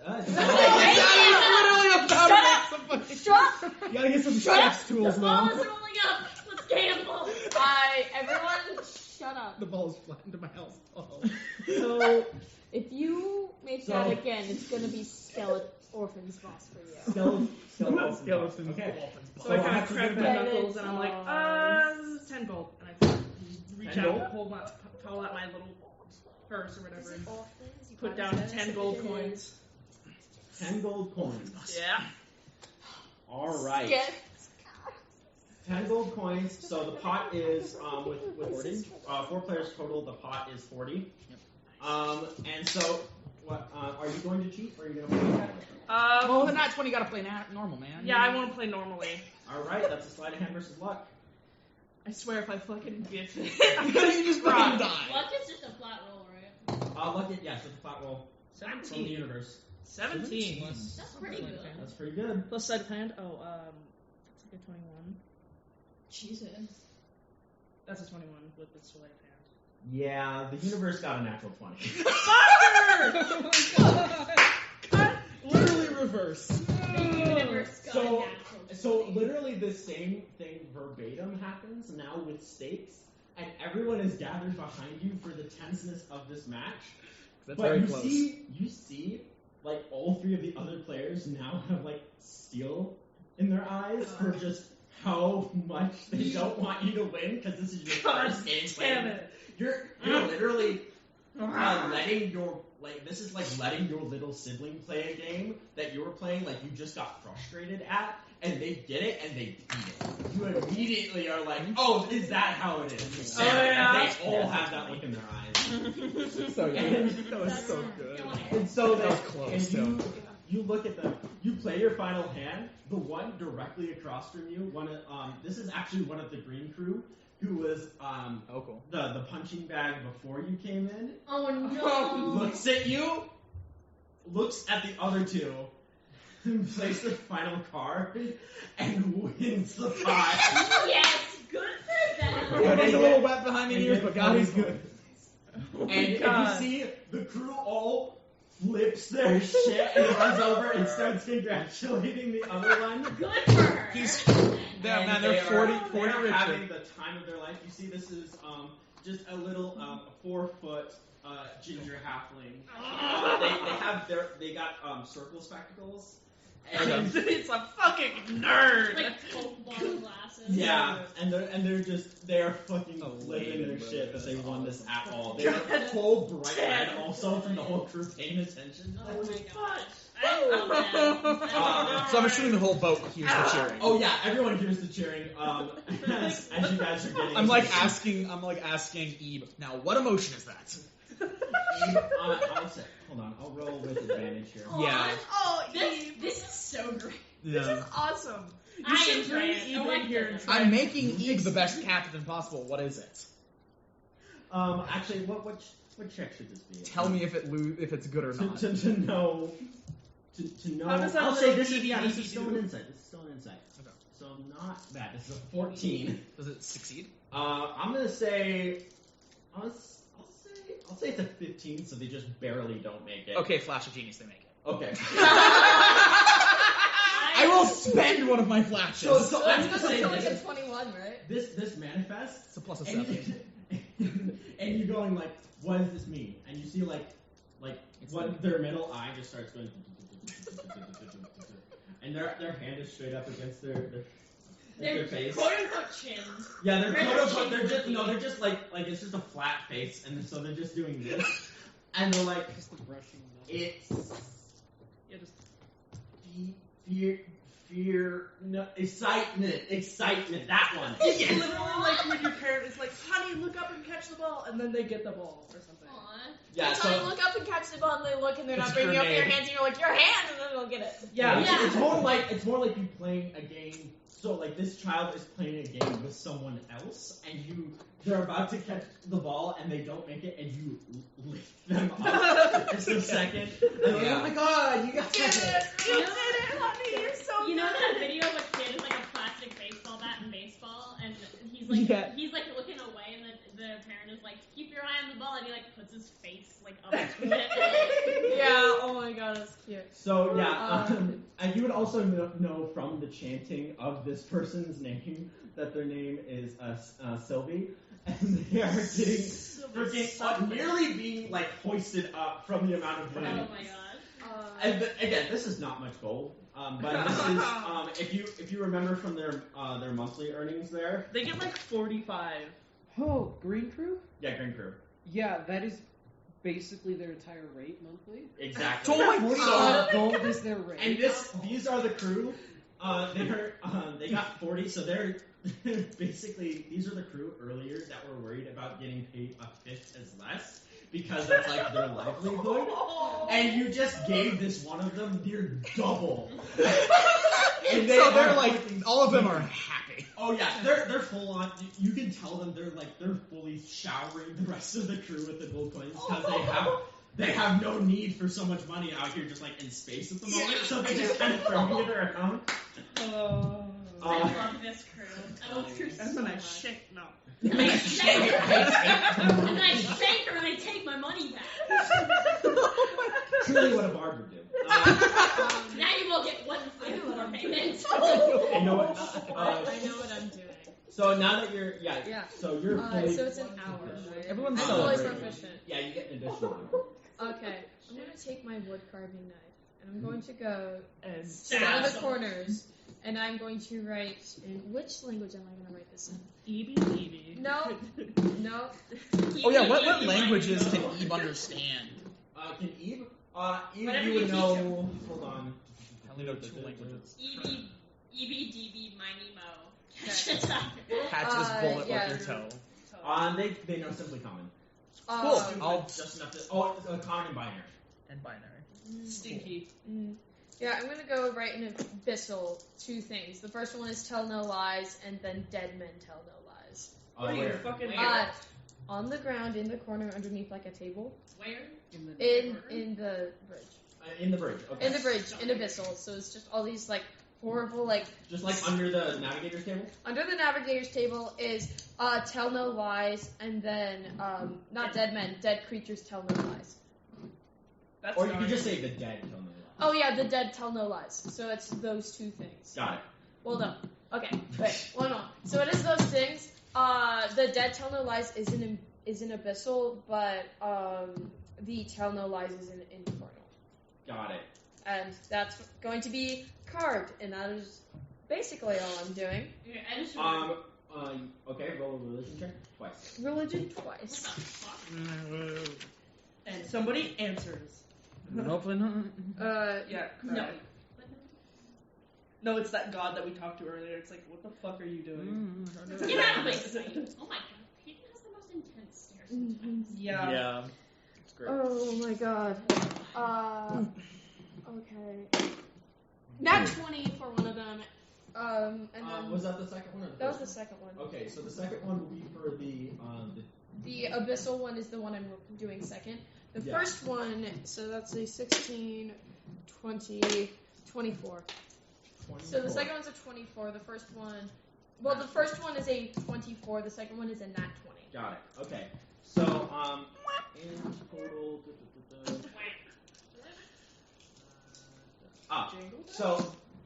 Speaker 1: Uh,
Speaker 3: Literally about to make some money.
Speaker 2: Stop!
Speaker 3: You gotta get some
Speaker 2: Shut
Speaker 3: chess
Speaker 2: up!
Speaker 3: tools
Speaker 2: The ball
Speaker 3: now.
Speaker 2: is rolling up! Let's gamble!
Speaker 5: Everyone, shut up.
Speaker 8: The ball is flat into my house. Oh.
Speaker 5: So, if you make
Speaker 1: So-
Speaker 5: that again, it's gonna be Skeleton Orphan's boss for you.
Speaker 3: Skeleton.
Speaker 1: Okay.
Speaker 7: So I
Speaker 1: So
Speaker 7: kind
Speaker 1: how
Speaker 7: of
Speaker 1: much
Speaker 7: crack
Speaker 1: you
Speaker 7: my
Speaker 1: bet?
Speaker 7: knuckles and I'm like, this is 10 gold. And I reach
Speaker 1: 10
Speaker 7: out,
Speaker 1: gold?
Speaker 7: pull out my little purse or whatever, and
Speaker 5: Orphans? You
Speaker 7: put
Speaker 5: got
Speaker 7: down
Speaker 5: it.
Speaker 7: 10 gold coins.
Speaker 1: 10 gold coins.
Speaker 7: Yeah.
Speaker 1: All right.
Speaker 5: Get
Speaker 1: 10 gold coins. So the pot is with 40. 4 players total. The pot is 40. And so, what are you going to cheat or are you going to play that?
Speaker 3: Well, the nat 20 gotta play normal, man.
Speaker 7: Yeah, I want to play normally.
Speaker 1: All right, that's a sleight of hand versus luck.
Speaker 7: I swear if I fucking get
Speaker 3: You just fucking die.
Speaker 2: Luck is just a flat roll, right?
Speaker 1: Luck it. Yes, it's a flat roll from the
Speaker 7: 17.
Speaker 1: universe.
Speaker 7: 17.
Speaker 2: That's pretty good.
Speaker 1: That's pretty good.
Speaker 7: Plus sleight of hand. Oh, that's like a 21.
Speaker 2: Jesus.
Speaker 7: That's a 21 with the sleight of hand.
Speaker 1: Yeah, the universe got a natural 20.
Speaker 3: Literally reverse.
Speaker 2: The universe got
Speaker 1: So-
Speaker 2: a natural
Speaker 1: So
Speaker 2: 20.
Speaker 1: literally the same thing verbatim happens now with stakes, and everyone is gathered behind you for the tenseness of this match.
Speaker 3: That's
Speaker 1: But
Speaker 3: very
Speaker 1: you
Speaker 3: close.
Speaker 1: see, like all 3 of the other players now have like steel in their eyes for just how much they don't want you to win because this is your
Speaker 7: God
Speaker 1: first game
Speaker 7: damn
Speaker 1: playing.
Speaker 7: it.
Speaker 1: You're literally letting your this is like letting your little sibling play a game that you were playing like you just got frustrated at, and they get it and they beat it. You immediately are like, oh, is that how it is?
Speaker 7: Oh, yeah.
Speaker 1: And they all have that look in their eyes.
Speaker 3: So good. That was so good.
Speaker 1: And so
Speaker 3: That was close,
Speaker 1: and you look at them. You play your final hand. The one directly across from you, this is actually one of the green crew who was
Speaker 3: Oh, cool.
Speaker 1: the punching bag before you came in.
Speaker 2: Oh no!
Speaker 1: Looks at you, looks at the other 2, plays the final card, and wins the pot.
Speaker 2: Yes! Good for them!
Speaker 3: Yeah, he's a little wet behind the
Speaker 1: And
Speaker 3: ears,
Speaker 1: then
Speaker 3: but God, he's good.
Speaker 1: And you
Speaker 7: God.
Speaker 1: see the crew all flips their shit and runs over and starts congratulating the other one.
Speaker 2: Good for her.
Speaker 3: He's
Speaker 1: And
Speaker 3: they're
Speaker 1: they
Speaker 3: 40
Speaker 1: are,
Speaker 3: 40
Speaker 1: they are
Speaker 3: richer.
Speaker 1: having the time of their life. You see, this is just a little 4-foot ginger halfling. They got circle spectacles. And
Speaker 7: It's a fucking nerd.
Speaker 2: Like Coke bottle glasses.
Speaker 1: yeah, and they're fucking
Speaker 3: Oh,
Speaker 1: living their
Speaker 3: wait,
Speaker 1: shit that they
Speaker 3: that's
Speaker 1: won this at
Speaker 3: awesome.
Speaker 1: all. They were full bright red also from the whole crew paying attention.
Speaker 2: Oh my gosh. I love them.
Speaker 3: So I'm assuming the whole boat hears the cheering.
Speaker 1: Oh yeah, everyone hears the cheering as you guys are getting.
Speaker 3: I'm like asking Eve. Now, what emotion is that?
Speaker 1: I'll say, hold on, I'll roll with advantage here.
Speaker 3: Yeah.
Speaker 7: Oh,
Speaker 2: This is so great.
Speaker 7: This
Speaker 3: Yeah.
Speaker 7: is awesome. You
Speaker 2: I
Speaker 7: should
Speaker 2: enjoy
Speaker 7: bring
Speaker 2: it.
Speaker 7: Eve
Speaker 2: I like
Speaker 7: in here
Speaker 2: it.
Speaker 7: and try.
Speaker 3: I'm making Eve the best captain possible. What is it?
Speaker 1: Actually, what check should this be?
Speaker 3: Tell me if it's good or not.
Speaker 1: to know. To know.
Speaker 7: How does that
Speaker 1: I'll say
Speaker 7: little
Speaker 1: this is
Speaker 7: DVD
Speaker 1: this is still an
Speaker 7: do?
Speaker 1: insight. This is still an insight.
Speaker 3: Okay.
Speaker 1: So not bad. This is a 14.
Speaker 3: Does it succeed?
Speaker 1: I'm gonna say. I'll say it's a 15, so they just barely don't make it.
Speaker 3: Okay, Flash of Genius, they make it.
Speaker 1: Okay.
Speaker 3: I will spend one of my flashes.
Speaker 1: So I'm gonna say
Speaker 5: like a
Speaker 1: this.
Speaker 5: 21, right?
Speaker 1: This manifests.
Speaker 3: It's a plus of
Speaker 1: And
Speaker 3: 7.
Speaker 1: and you're going like, what does this mean? And you see like their middle eye just starts going, and their hand is straight up against their face.
Speaker 2: Quote unquote chins.
Speaker 1: Yeah, they're
Speaker 2: They're
Speaker 1: quote
Speaker 2: just
Speaker 1: unquote. They're just
Speaker 2: shaking.
Speaker 1: they're just like it's just a flat face, and so they're just doing this, and they're like,
Speaker 8: Just the brushing.
Speaker 1: it's
Speaker 7: Yeah, just
Speaker 1: fear, no, excitement. That one.
Speaker 7: It's literally like when your parent is like, "Honey, look up and catch the ball," and then they get the ball or something.
Speaker 2: Aw.
Speaker 1: Yeah,
Speaker 5: So they
Speaker 1: so
Speaker 5: look up and catch the ball, and they look, and they're
Speaker 3: It's
Speaker 5: not bringing up their
Speaker 3: grenade.
Speaker 5: hands, and you're like, your hand, and then they'll get it.
Speaker 7: Yeah.
Speaker 2: Yeah.
Speaker 1: It's more like you playing a game. So like this child is playing a game with someone else, and they're about to catch the ball, and they don't make it, and you lift them up just a second, and they're like,
Speaker 3: Yeah.
Speaker 1: oh my god, you got
Speaker 7: You did
Speaker 1: it.
Speaker 7: it! You did it, honey! You're so
Speaker 2: You know
Speaker 7: good.
Speaker 2: that video of a kid with like a plastic baseball bat in baseball, and he's
Speaker 3: Yeah.
Speaker 2: looking away, and the parent is like, keep your eye on the ball, and he like puts his face like up to it.
Speaker 5: Yeah, oh my god, that's cute.
Speaker 1: So yeah, and you would also know from the chanting of this person's name that their name is Sylvie, and they are getting freaking nearly being like hoisted up from the amount of
Speaker 2: Oh
Speaker 1: money.
Speaker 2: my gosh.
Speaker 1: And again, this is not much gold, but this is if you remember from their monthly earnings there.
Speaker 7: They get like 45.
Speaker 8: Oh, Green Crew?
Speaker 1: Yeah, Green Crew.
Speaker 8: Yeah, that is basically their entire rate monthly.
Speaker 1: Exactly.
Speaker 3: Oh my
Speaker 8: $40 gold is their rate.
Speaker 1: And these are the crew. They got 40, so they're basically these are the crew earlier that were worried about getting paid a fifth as less because that's like their livelihood. And you just gave this one of them near double. And
Speaker 3: So they're
Speaker 1: are
Speaker 3: like,
Speaker 1: fucking
Speaker 3: all of them are
Speaker 1: sweet.
Speaker 3: happy.
Speaker 1: Oh yeah, they're full on. You can tell them they're fully showering the rest of the crew with the gold coins because they have no need for so much money out here just like in space at the moment. So they just kind of throw it around.
Speaker 2: I love this crew. I love this crew so
Speaker 7: And then I
Speaker 2: much.
Speaker 7: shake. No.
Speaker 2: And then I shake her and I take my money back.
Speaker 1: Truly, what a bard would do.
Speaker 2: Now you will get 1/5 more payment.
Speaker 1: You know what?
Speaker 5: I know what I'm doing.
Speaker 1: So now that you're
Speaker 5: Yeah.
Speaker 1: so you're fully.
Speaker 5: So it's an hour, right?
Speaker 3: Everyone's
Speaker 5: I'm fully
Speaker 1: celebrating.
Speaker 5: proficient.
Speaker 1: Yeah, you get an additional hour.
Speaker 5: Okay, I'm going to take my wood carving knife, and I'm going to go
Speaker 7: And
Speaker 5: down the
Speaker 2: Stab
Speaker 5: corners, and I'm going to write in which language am I going to write this in?
Speaker 7: Evie.
Speaker 5: No. No.
Speaker 3: Oh yeah, what languages can Eve understand?
Speaker 1: Can Eve? Eve,
Speaker 2: Whatever
Speaker 1: you
Speaker 2: you
Speaker 1: would
Speaker 2: teach
Speaker 1: know.
Speaker 2: her.
Speaker 1: Hold on.
Speaker 3: I only know 2 languages.
Speaker 2: EB, DB, Miney Mo.
Speaker 5: Okay.
Speaker 3: Catch this bullet
Speaker 5: yeah.
Speaker 3: with your toe.
Speaker 1: They know simply common.
Speaker 3: Cool.
Speaker 5: Um,
Speaker 3: I'll
Speaker 1: Just enough to. Oh, common and binary.
Speaker 3: and binary.
Speaker 7: Stinky.
Speaker 5: Yeah, I'm gonna go right in abyssal 2 things. The first one is tell no lies, and then dead men tell no lies.
Speaker 7: What are you
Speaker 1: Where?
Speaker 7: fucking?
Speaker 2: Where?
Speaker 5: On the ground in the corner underneath like a table.
Speaker 2: Where?
Speaker 5: In the bridge.
Speaker 1: In the bridge. Okay.
Speaker 5: In the bridge, in abyssal. So it's just all these like horrible like
Speaker 1: Just like under the navigator's table.
Speaker 5: under the navigator's table is tell no lies, and then not dead men, dead creatures tell no lies.
Speaker 7: That's
Speaker 1: Or you
Speaker 7: dark.
Speaker 1: could just say the dead tell no lies.
Speaker 5: Oh yeah, the dead tell no lies. So it's those two things.
Speaker 1: Got it.
Speaker 5: Well done. Okay, wait, one more. So it is those things. The dead tell no lies is an abyssal, but the tell no lies is an infernal.
Speaker 1: Got it.
Speaker 5: And that's going to be carved, and that is basically all I'm doing.
Speaker 2: Okay, I just
Speaker 1: Okay, roll a religion check twice.
Speaker 5: Religion twice.
Speaker 7: And somebody answers.
Speaker 3: Hopefully not.
Speaker 7: Yeah,
Speaker 2: No.
Speaker 7: cry. No, it's that god that we talked to earlier. It's like, what the fuck are you doing?
Speaker 2: Get out of my sight. Oh my god, Peyton has the most intense stare sometimes.
Speaker 7: Yeah.
Speaker 3: It's great.
Speaker 5: Oh my god. Okay. Nat 20 for one of them. And then
Speaker 1: Was that the second one? Or the
Speaker 5: that was the
Speaker 1: first
Speaker 5: second one.
Speaker 1: one? Okay, so the second one will be for the
Speaker 5: The abyssal one is the one I'm doing second. The
Speaker 1: Yeah.
Speaker 5: first one, so that's a 16, 20, 24. So the second one's a 24. The first one, well, the first one is a 24. The second one is a nat 20.
Speaker 1: Got it. Okay. So in total.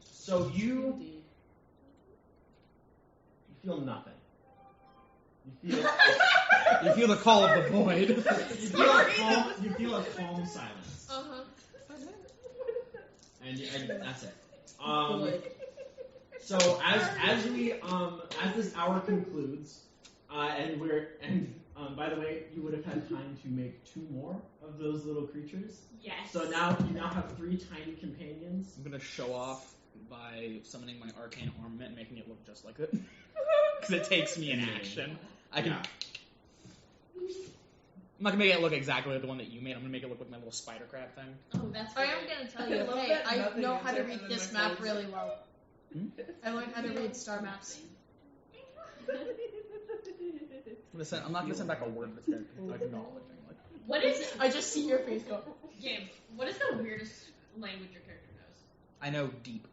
Speaker 1: So you feel nothing.
Speaker 3: You feel the call of the void.
Speaker 1: You feel a calm silence,
Speaker 5: Uh-huh.
Speaker 1: and that's it. So as this hour concludes, by the way, you would have had time to make 2 more of those little creatures.
Speaker 2: Yes.
Speaker 1: So now you have 3 tiny companions.
Speaker 3: I'm gonna show off by summoning my arcane armament and making it look just like it. Because it takes me an action. I can.
Speaker 1: Yeah.
Speaker 3: I'm not gonna make it look exactly like the one that you made. I'm gonna make it look like my little spider crab thing.
Speaker 2: Oh, that's
Speaker 5: I
Speaker 2: great.
Speaker 5: am going to tell
Speaker 7: I
Speaker 5: you,
Speaker 7: love
Speaker 5: hey,
Speaker 7: that
Speaker 5: I
Speaker 7: nothing
Speaker 5: know
Speaker 7: is
Speaker 5: how to
Speaker 7: better
Speaker 5: read
Speaker 7: than
Speaker 5: this
Speaker 7: my
Speaker 5: map
Speaker 7: friends.
Speaker 5: really well. I learned how to read star maps.
Speaker 3: I'm not gonna send back a word that's there, like acknowledging. Like,
Speaker 2: What is
Speaker 5: I just see your face go.
Speaker 2: Gabe? What is the weirdest language your character knows?
Speaker 3: I know deep.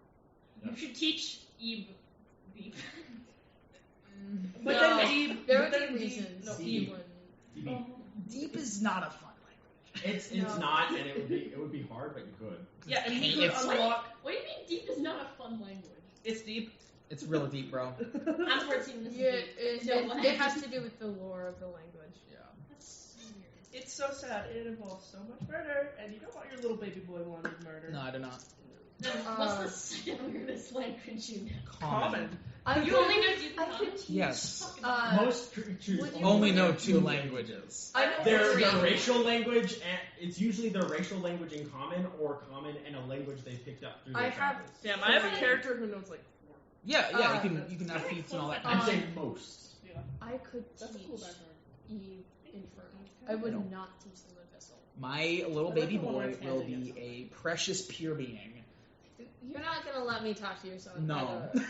Speaker 2: You should teach Eve Beep.
Speaker 7: But
Speaker 5: No,
Speaker 7: then Deep.
Speaker 5: There
Speaker 7: but
Speaker 5: would
Speaker 7: then
Speaker 5: be
Speaker 7: Deep-
Speaker 5: reasons.
Speaker 7: No,
Speaker 5: you
Speaker 7: Eve.
Speaker 5: wouldn't.
Speaker 3: Deep is not a fun language.
Speaker 1: It's
Speaker 5: No.
Speaker 1: not, and it would be hard, but you could.
Speaker 7: Yeah, and you
Speaker 3: Hey,
Speaker 7: could
Speaker 3: it's-
Speaker 7: unlock.
Speaker 2: What do you mean deep is not a fun language?
Speaker 7: It's deep.
Speaker 3: It's real deep, bro.
Speaker 2: I'm 14. This
Speaker 5: Yeah,
Speaker 2: is deep. No, what?
Speaker 5: it has to do with the lore of the language.
Speaker 3: Yeah.
Speaker 2: That's so weird.
Speaker 7: It's so sad. It involves so much murder, and you don't want your little baby boy wanted murder.
Speaker 3: No, I do not.
Speaker 2: Then what's the second weirdest language you know?
Speaker 7: Common.
Speaker 2: You only know deep
Speaker 5: I
Speaker 2: and
Speaker 5: could
Speaker 2: common?
Speaker 5: teach.
Speaker 3: Yes.
Speaker 1: Most creatures
Speaker 5: would you-
Speaker 3: Only know 2 languages.
Speaker 5: I know
Speaker 1: Their
Speaker 5: three.
Speaker 1: racial language, and it's usually their racial language in common, or common and a language they picked up through their
Speaker 5: I have-
Speaker 1: travels.
Speaker 7: Damn, I have a character who knows like 4.
Speaker 3: Yeah. You can have feats and all that.
Speaker 1: I'd say most.
Speaker 5: I could
Speaker 7: That's a
Speaker 5: teach
Speaker 7: cool background.
Speaker 5: Eve Infernal. I would not teach them Abyssal.
Speaker 3: My little
Speaker 7: I like
Speaker 3: baby
Speaker 7: the one where
Speaker 3: boy
Speaker 7: it's
Speaker 3: will
Speaker 7: handing
Speaker 3: be
Speaker 7: it
Speaker 3: a precious pure being.
Speaker 5: You're not gonna let me talk to your son.
Speaker 3: No.
Speaker 5: either.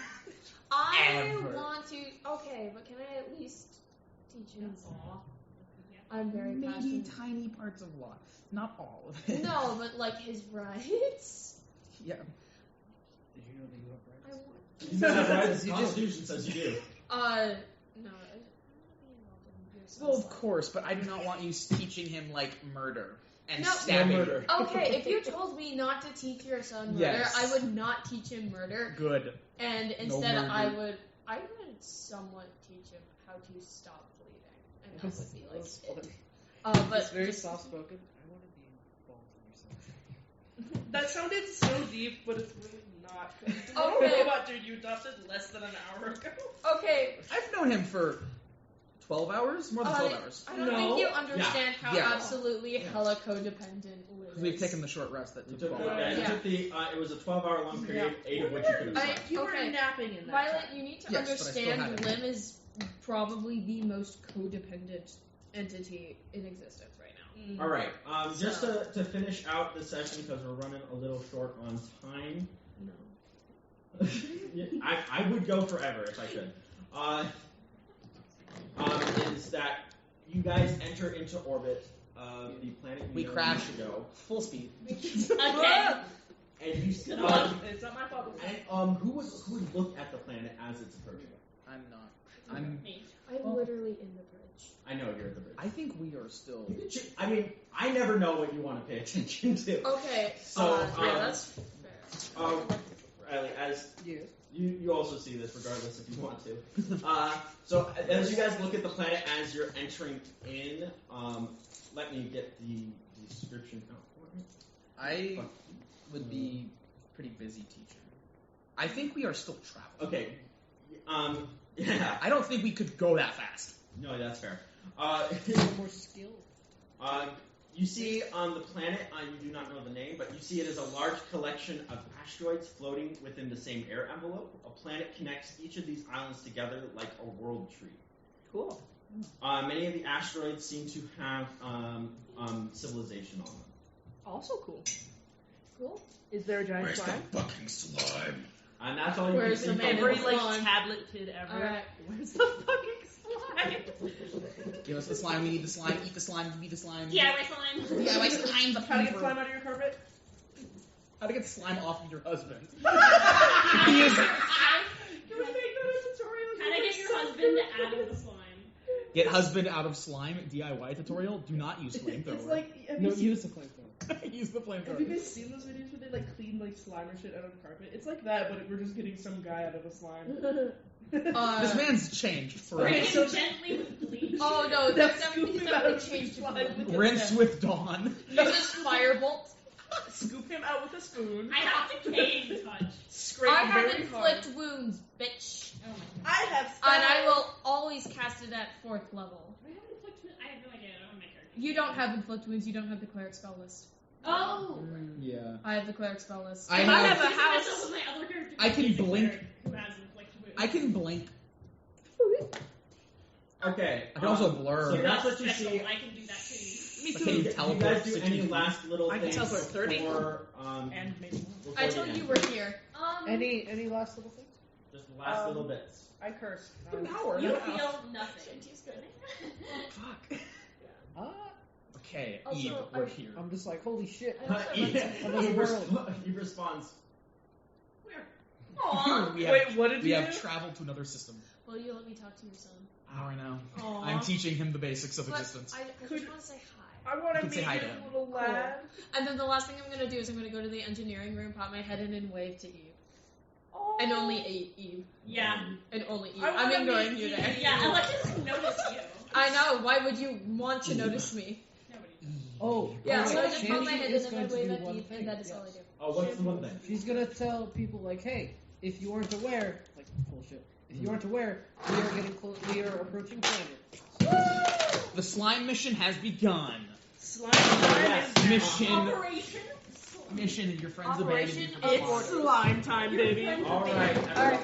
Speaker 5: I
Speaker 3: Ever.
Speaker 5: want to. Okay, but can I at least teach him law?
Speaker 2: Yeah.
Speaker 5: I'm very
Speaker 3: Maybe
Speaker 5: passionate.
Speaker 3: tiny parts of law, not all of it.
Speaker 5: No, but like his rights.
Speaker 3: Yeah.
Speaker 8: Did you know that you have
Speaker 5: I
Speaker 8: rights?
Speaker 5: want.
Speaker 1: You know that, right? The
Speaker 8: You
Speaker 1: Constitution says you do.
Speaker 5: No. I don't wanna be involved in your son's
Speaker 3: Well, of
Speaker 5: life.
Speaker 3: course, but I do not want you teaching him like murder and
Speaker 5: No.
Speaker 3: stabbing.
Speaker 1: No murder.
Speaker 5: Okay, if you told me not to teach your son murder,
Speaker 3: Yes.
Speaker 5: I would not teach him murder,
Speaker 3: Good.
Speaker 5: and instead
Speaker 3: murder.
Speaker 5: I would somewhat teach him how to stop bleeding, and that would be like it. But
Speaker 8: It's very
Speaker 5: just-
Speaker 8: soft spoken. I want to be involved in your son.
Speaker 7: That sounded so deep, but it's really not. The
Speaker 5: Okay.
Speaker 7: robot dude you adopted less than an hour ago.
Speaker 5: Okay,
Speaker 3: I've known him for 12 hours? More than 12 hours.
Speaker 5: I don't
Speaker 7: No.
Speaker 5: think you understand how
Speaker 3: Yeah.
Speaker 5: absolutely hella codependent Liz
Speaker 3: Because we've
Speaker 5: is.
Speaker 3: taken the short rest that
Speaker 1: You
Speaker 3: took
Speaker 1: took
Speaker 3: 12
Speaker 1: the,
Speaker 3: hours.
Speaker 1: you took the it was a 12-hour long period, 8 of which you could have
Speaker 5: I-
Speaker 1: slept.
Speaker 7: You
Speaker 5: Okay.
Speaker 7: were napping in that
Speaker 5: Violet,
Speaker 7: time.
Speaker 5: you need to
Speaker 3: Yes, but I still
Speaker 5: understand
Speaker 3: had it.
Speaker 5: Lim is probably the most codependent entity in existence right now.
Speaker 1: All right. Just
Speaker 5: So-
Speaker 1: to finish out the session because we're running a little short on time.
Speaker 5: No.
Speaker 1: Yeah, I would go forever if I could. Is that you guys enter into orbit of the planet
Speaker 3: We
Speaker 1: you know
Speaker 3: crash
Speaker 1: years ago,
Speaker 3: full speed.
Speaker 2: Again.
Speaker 1: and you
Speaker 7: It's not my fault.
Speaker 1: and who would look at the planet as it's approaching?
Speaker 3: I'm not. I'm.
Speaker 2: Me.
Speaker 5: I'm
Speaker 3: Well-
Speaker 5: literally in the bridge.
Speaker 1: I know you're at the bridge.
Speaker 3: I think we are still.
Speaker 1: You can I mean, I never know what you want to pay attention to.
Speaker 5: Okay.
Speaker 1: So,
Speaker 5: yeah, that's fair.
Speaker 1: Riley, as
Speaker 8: Yes.
Speaker 1: you also see this regardless if you want to. So as you guys look at the planet as you're entering in, let me get the description out for it.
Speaker 3: I would be pretty busy teaching. I think we are still traveling.
Speaker 1: Okay. Yeah.
Speaker 3: I don't think we could go that fast.
Speaker 1: No, that's fair.
Speaker 8: More skill.
Speaker 1: You see on the planet, you do not know the name, but you see it as a large collection of asteroids floating within the same air envelope. A planet connects each of these islands together like a world tree.
Speaker 7: Cool.
Speaker 1: Many of the asteroids seem to have civilization on them.
Speaker 7: Also cool.
Speaker 5: Cool.
Speaker 7: Is there a giant slime?
Speaker 3: fucking slime?
Speaker 1: And that's all you
Speaker 5: Where's
Speaker 1: can
Speaker 5: the
Speaker 1: see.
Speaker 5: man?
Speaker 1: from
Speaker 7: Every
Speaker 1: the-
Speaker 5: Slime.
Speaker 7: like tablet kid ever.
Speaker 5: Alright.
Speaker 7: Where's the fucking slime?
Speaker 3: Give us the slime. We need the slime. Eat the slime. Give me the slime.
Speaker 2: DIY slime.
Speaker 3: DIY slime. The
Speaker 7: How to get
Speaker 3: fever.
Speaker 7: slime out of your carpet?
Speaker 3: How to get slime off of your husband?
Speaker 2: How
Speaker 3: He is-
Speaker 2: to
Speaker 7: You would make that a tutorial.
Speaker 2: get your husband out of the slime.
Speaker 3: Get husband out of slime. DIY tutorial. Do not use flamethrower.
Speaker 7: It's like have
Speaker 8: No,
Speaker 7: you seen,
Speaker 8: use the flamethrower.
Speaker 3: use the
Speaker 7: have you
Speaker 3: flamethrower.
Speaker 7: guys seen those videos where they like clean like slime or shit out of the carpet? It's like that, but we're just getting some guy out of a slime.
Speaker 3: This man's changed forever.
Speaker 7: Okay, so-
Speaker 2: Gently with bleach.
Speaker 5: Oh no,
Speaker 7: That's
Speaker 5: that's
Speaker 7: scooping
Speaker 5: definitely
Speaker 7: out of
Speaker 5: changed
Speaker 7: slime
Speaker 5: it.
Speaker 7: with
Speaker 3: Rinse with Dawn.
Speaker 5: Uses firebolt.
Speaker 7: Scoop him out with a spoon.
Speaker 2: I have decaying touch.
Speaker 7: Scrape
Speaker 5: I have
Speaker 7: very hard.
Speaker 5: inflict wounds, bitch.
Speaker 2: Oh my god.
Speaker 7: I have
Speaker 5: And I
Speaker 7: style.
Speaker 5: will always cast it at 4th level.
Speaker 2: Do I have inflict? I have no idea. I don't have my character.
Speaker 5: You don't have inflict wounds, you don't have the cleric spell list.
Speaker 2: Oh.
Speaker 3: Yeah.
Speaker 5: I have the cleric spell list.
Speaker 3: I
Speaker 5: I
Speaker 3: have-
Speaker 5: have a
Speaker 2: This is myself
Speaker 5: house.
Speaker 2: with my other character.
Speaker 3: I can
Speaker 2: He's a
Speaker 3: blink.
Speaker 2: cleric Who has inflict wounds.
Speaker 3: I can blink.
Speaker 1: Okay.
Speaker 3: I can also blur.
Speaker 1: So
Speaker 2: You're
Speaker 1: that's
Speaker 2: not
Speaker 1: what you
Speaker 2: special.
Speaker 1: see.
Speaker 2: I can do that too.
Speaker 7: Me
Speaker 3: But
Speaker 7: too.
Speaker 3: can you
Speaker 1: Do you
Speaker 3: teleport
Speaker 1: guys do
Speaker 3: 60
Speaker 1: any
Speaker 3: feet?
Speaker 1: last little
Speaker 7: I can
Speaker 1: things
Speaker 7: teleport 30.
Speaker 1: before,
Speaker 7: And maybe more.
Speaker 1: before
Speaker 5: I
Speaker 1: we
Speaker 5: told
Speaker 1: end?
Speaker 5: you we're here.
Speaker 8: Any last little things?
Speaker 1: Just the last little bits.
Speaker 7: I curse.
Speaker 3: An hour.
Speaker 2: You
Speaker 3: and a half.
Speaker 2: feel nothing.
Speaker 3: Fuck.
Speaker 8: Ah,
Speaker 3: Okay,
Speaker 5: Also,
Speaker 3: Eve, we're here.
Speaker 8: I'm just like, holy shit.
Speaker 5: I also
Speaker 1: Eve,
Speaker 5: read some-
Speaker 8: Another world.
Speaker 1: Eve responds.
Speaker 2: Aww.
Speaker 3: We have,
Speaker 7: Wait, what did
Speaker 3: we
Speaker 7: you
Speaker 3: have
Speaker 7: do?
Speaker 3: traveled to another system.
Speaker 5: Will you let me talk to your son?
Speaker 3: How I know.
Speaker 7: Aw.
Speaker 3: I'm teaching him the basics of
Speaker 5: But
Speaker 3: existence.
Speaker 5: I
Speaker 7: Could-
Speaker 5: just want to say hi.
Speaker 7: I want
Speaker 3: You
Speaker 7: to
Speaker 3: can say
Speaker 7: meet
Speaker 3: hi
Speaker 7: you,
Speaker 3: to him.
Speaker 7: little lad.
Speaker 5: And then the last thing I'm going to do is I'm going to go to the engineering room, pop my head in, and wave to Eve.
Speaker 7: Oh.
Speaker 5: And only Eve.
Speaker 2: Yeah.
Speaker 5: And only Eve.
Speaker 7: I
Speaker 5: I'm
Speaker 7: wanna
Speaker 5: ignoring
Speaker 7: meet
Speaker 5: you
Speaker 7: Eve.
Speaker 5: there.
Speaker 2: Yeah, Alexis noticed you.
Speaker 5: I know. Why would you want to notice me?
Speaker 2: Nobody.
Speaker 8: Oh,
Speaker 5: Yeah,
Speaker 8: oh,
Speaker 5: so I
Speaker 8: wait,
Speaker 5: just pop my
Speaker 8: Shanty
Speaker 5: head
Speaker 8: is
Speaker 5: in and I
Speaker 8: going to
Speaker 5: wave
Speaker 8: do
Speaker 5: at
Speaker 8: one
Speaker 5: Eve,
Speaker 8: thing,
Speaker 5: and that is
Speaker 8: yes.
Speaker 5: all I do.
Speaker 1: Oh, what's the one thing?
Speaker 8: She's gonna tell people like, hey, if you aren't aware, like bullshit. If you aren't aware, we are getting close. We are approaching planet.
Speaker 3: The slime mission has begun.
Speaker 7: Slime time
Speaker 1: Yes.
Speaker 7: is
Speaker 3: Mission.
Speaker 2: Operation.
Speaker 3: Mission. Your friends
Speaker 5: Operation
Speaker 3: abandoned you.
Speaker 7: It's slime time, baby.
Speaker 1: All right.
Speaker 5: Alright.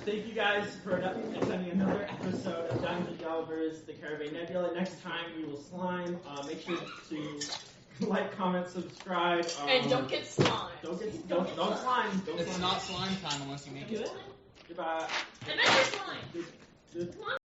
Speaker 1: Thank you guys for attending another episode of Dungeon Delvers, the Caravan Nebula. Next time we will slime. Make sure to like, comment, subscribe.
Speaker 5: And don't get slime.
Speaker 1: Don't slime. Don't
Speaker 3: It's
Speaker 1: slime.
Speaker 3: not slime time unless you make it.
Speaker 1: Goodbye.
Speaker 2: Adventure slime.
Speaker 1: Good.
Speaker 2: Come on.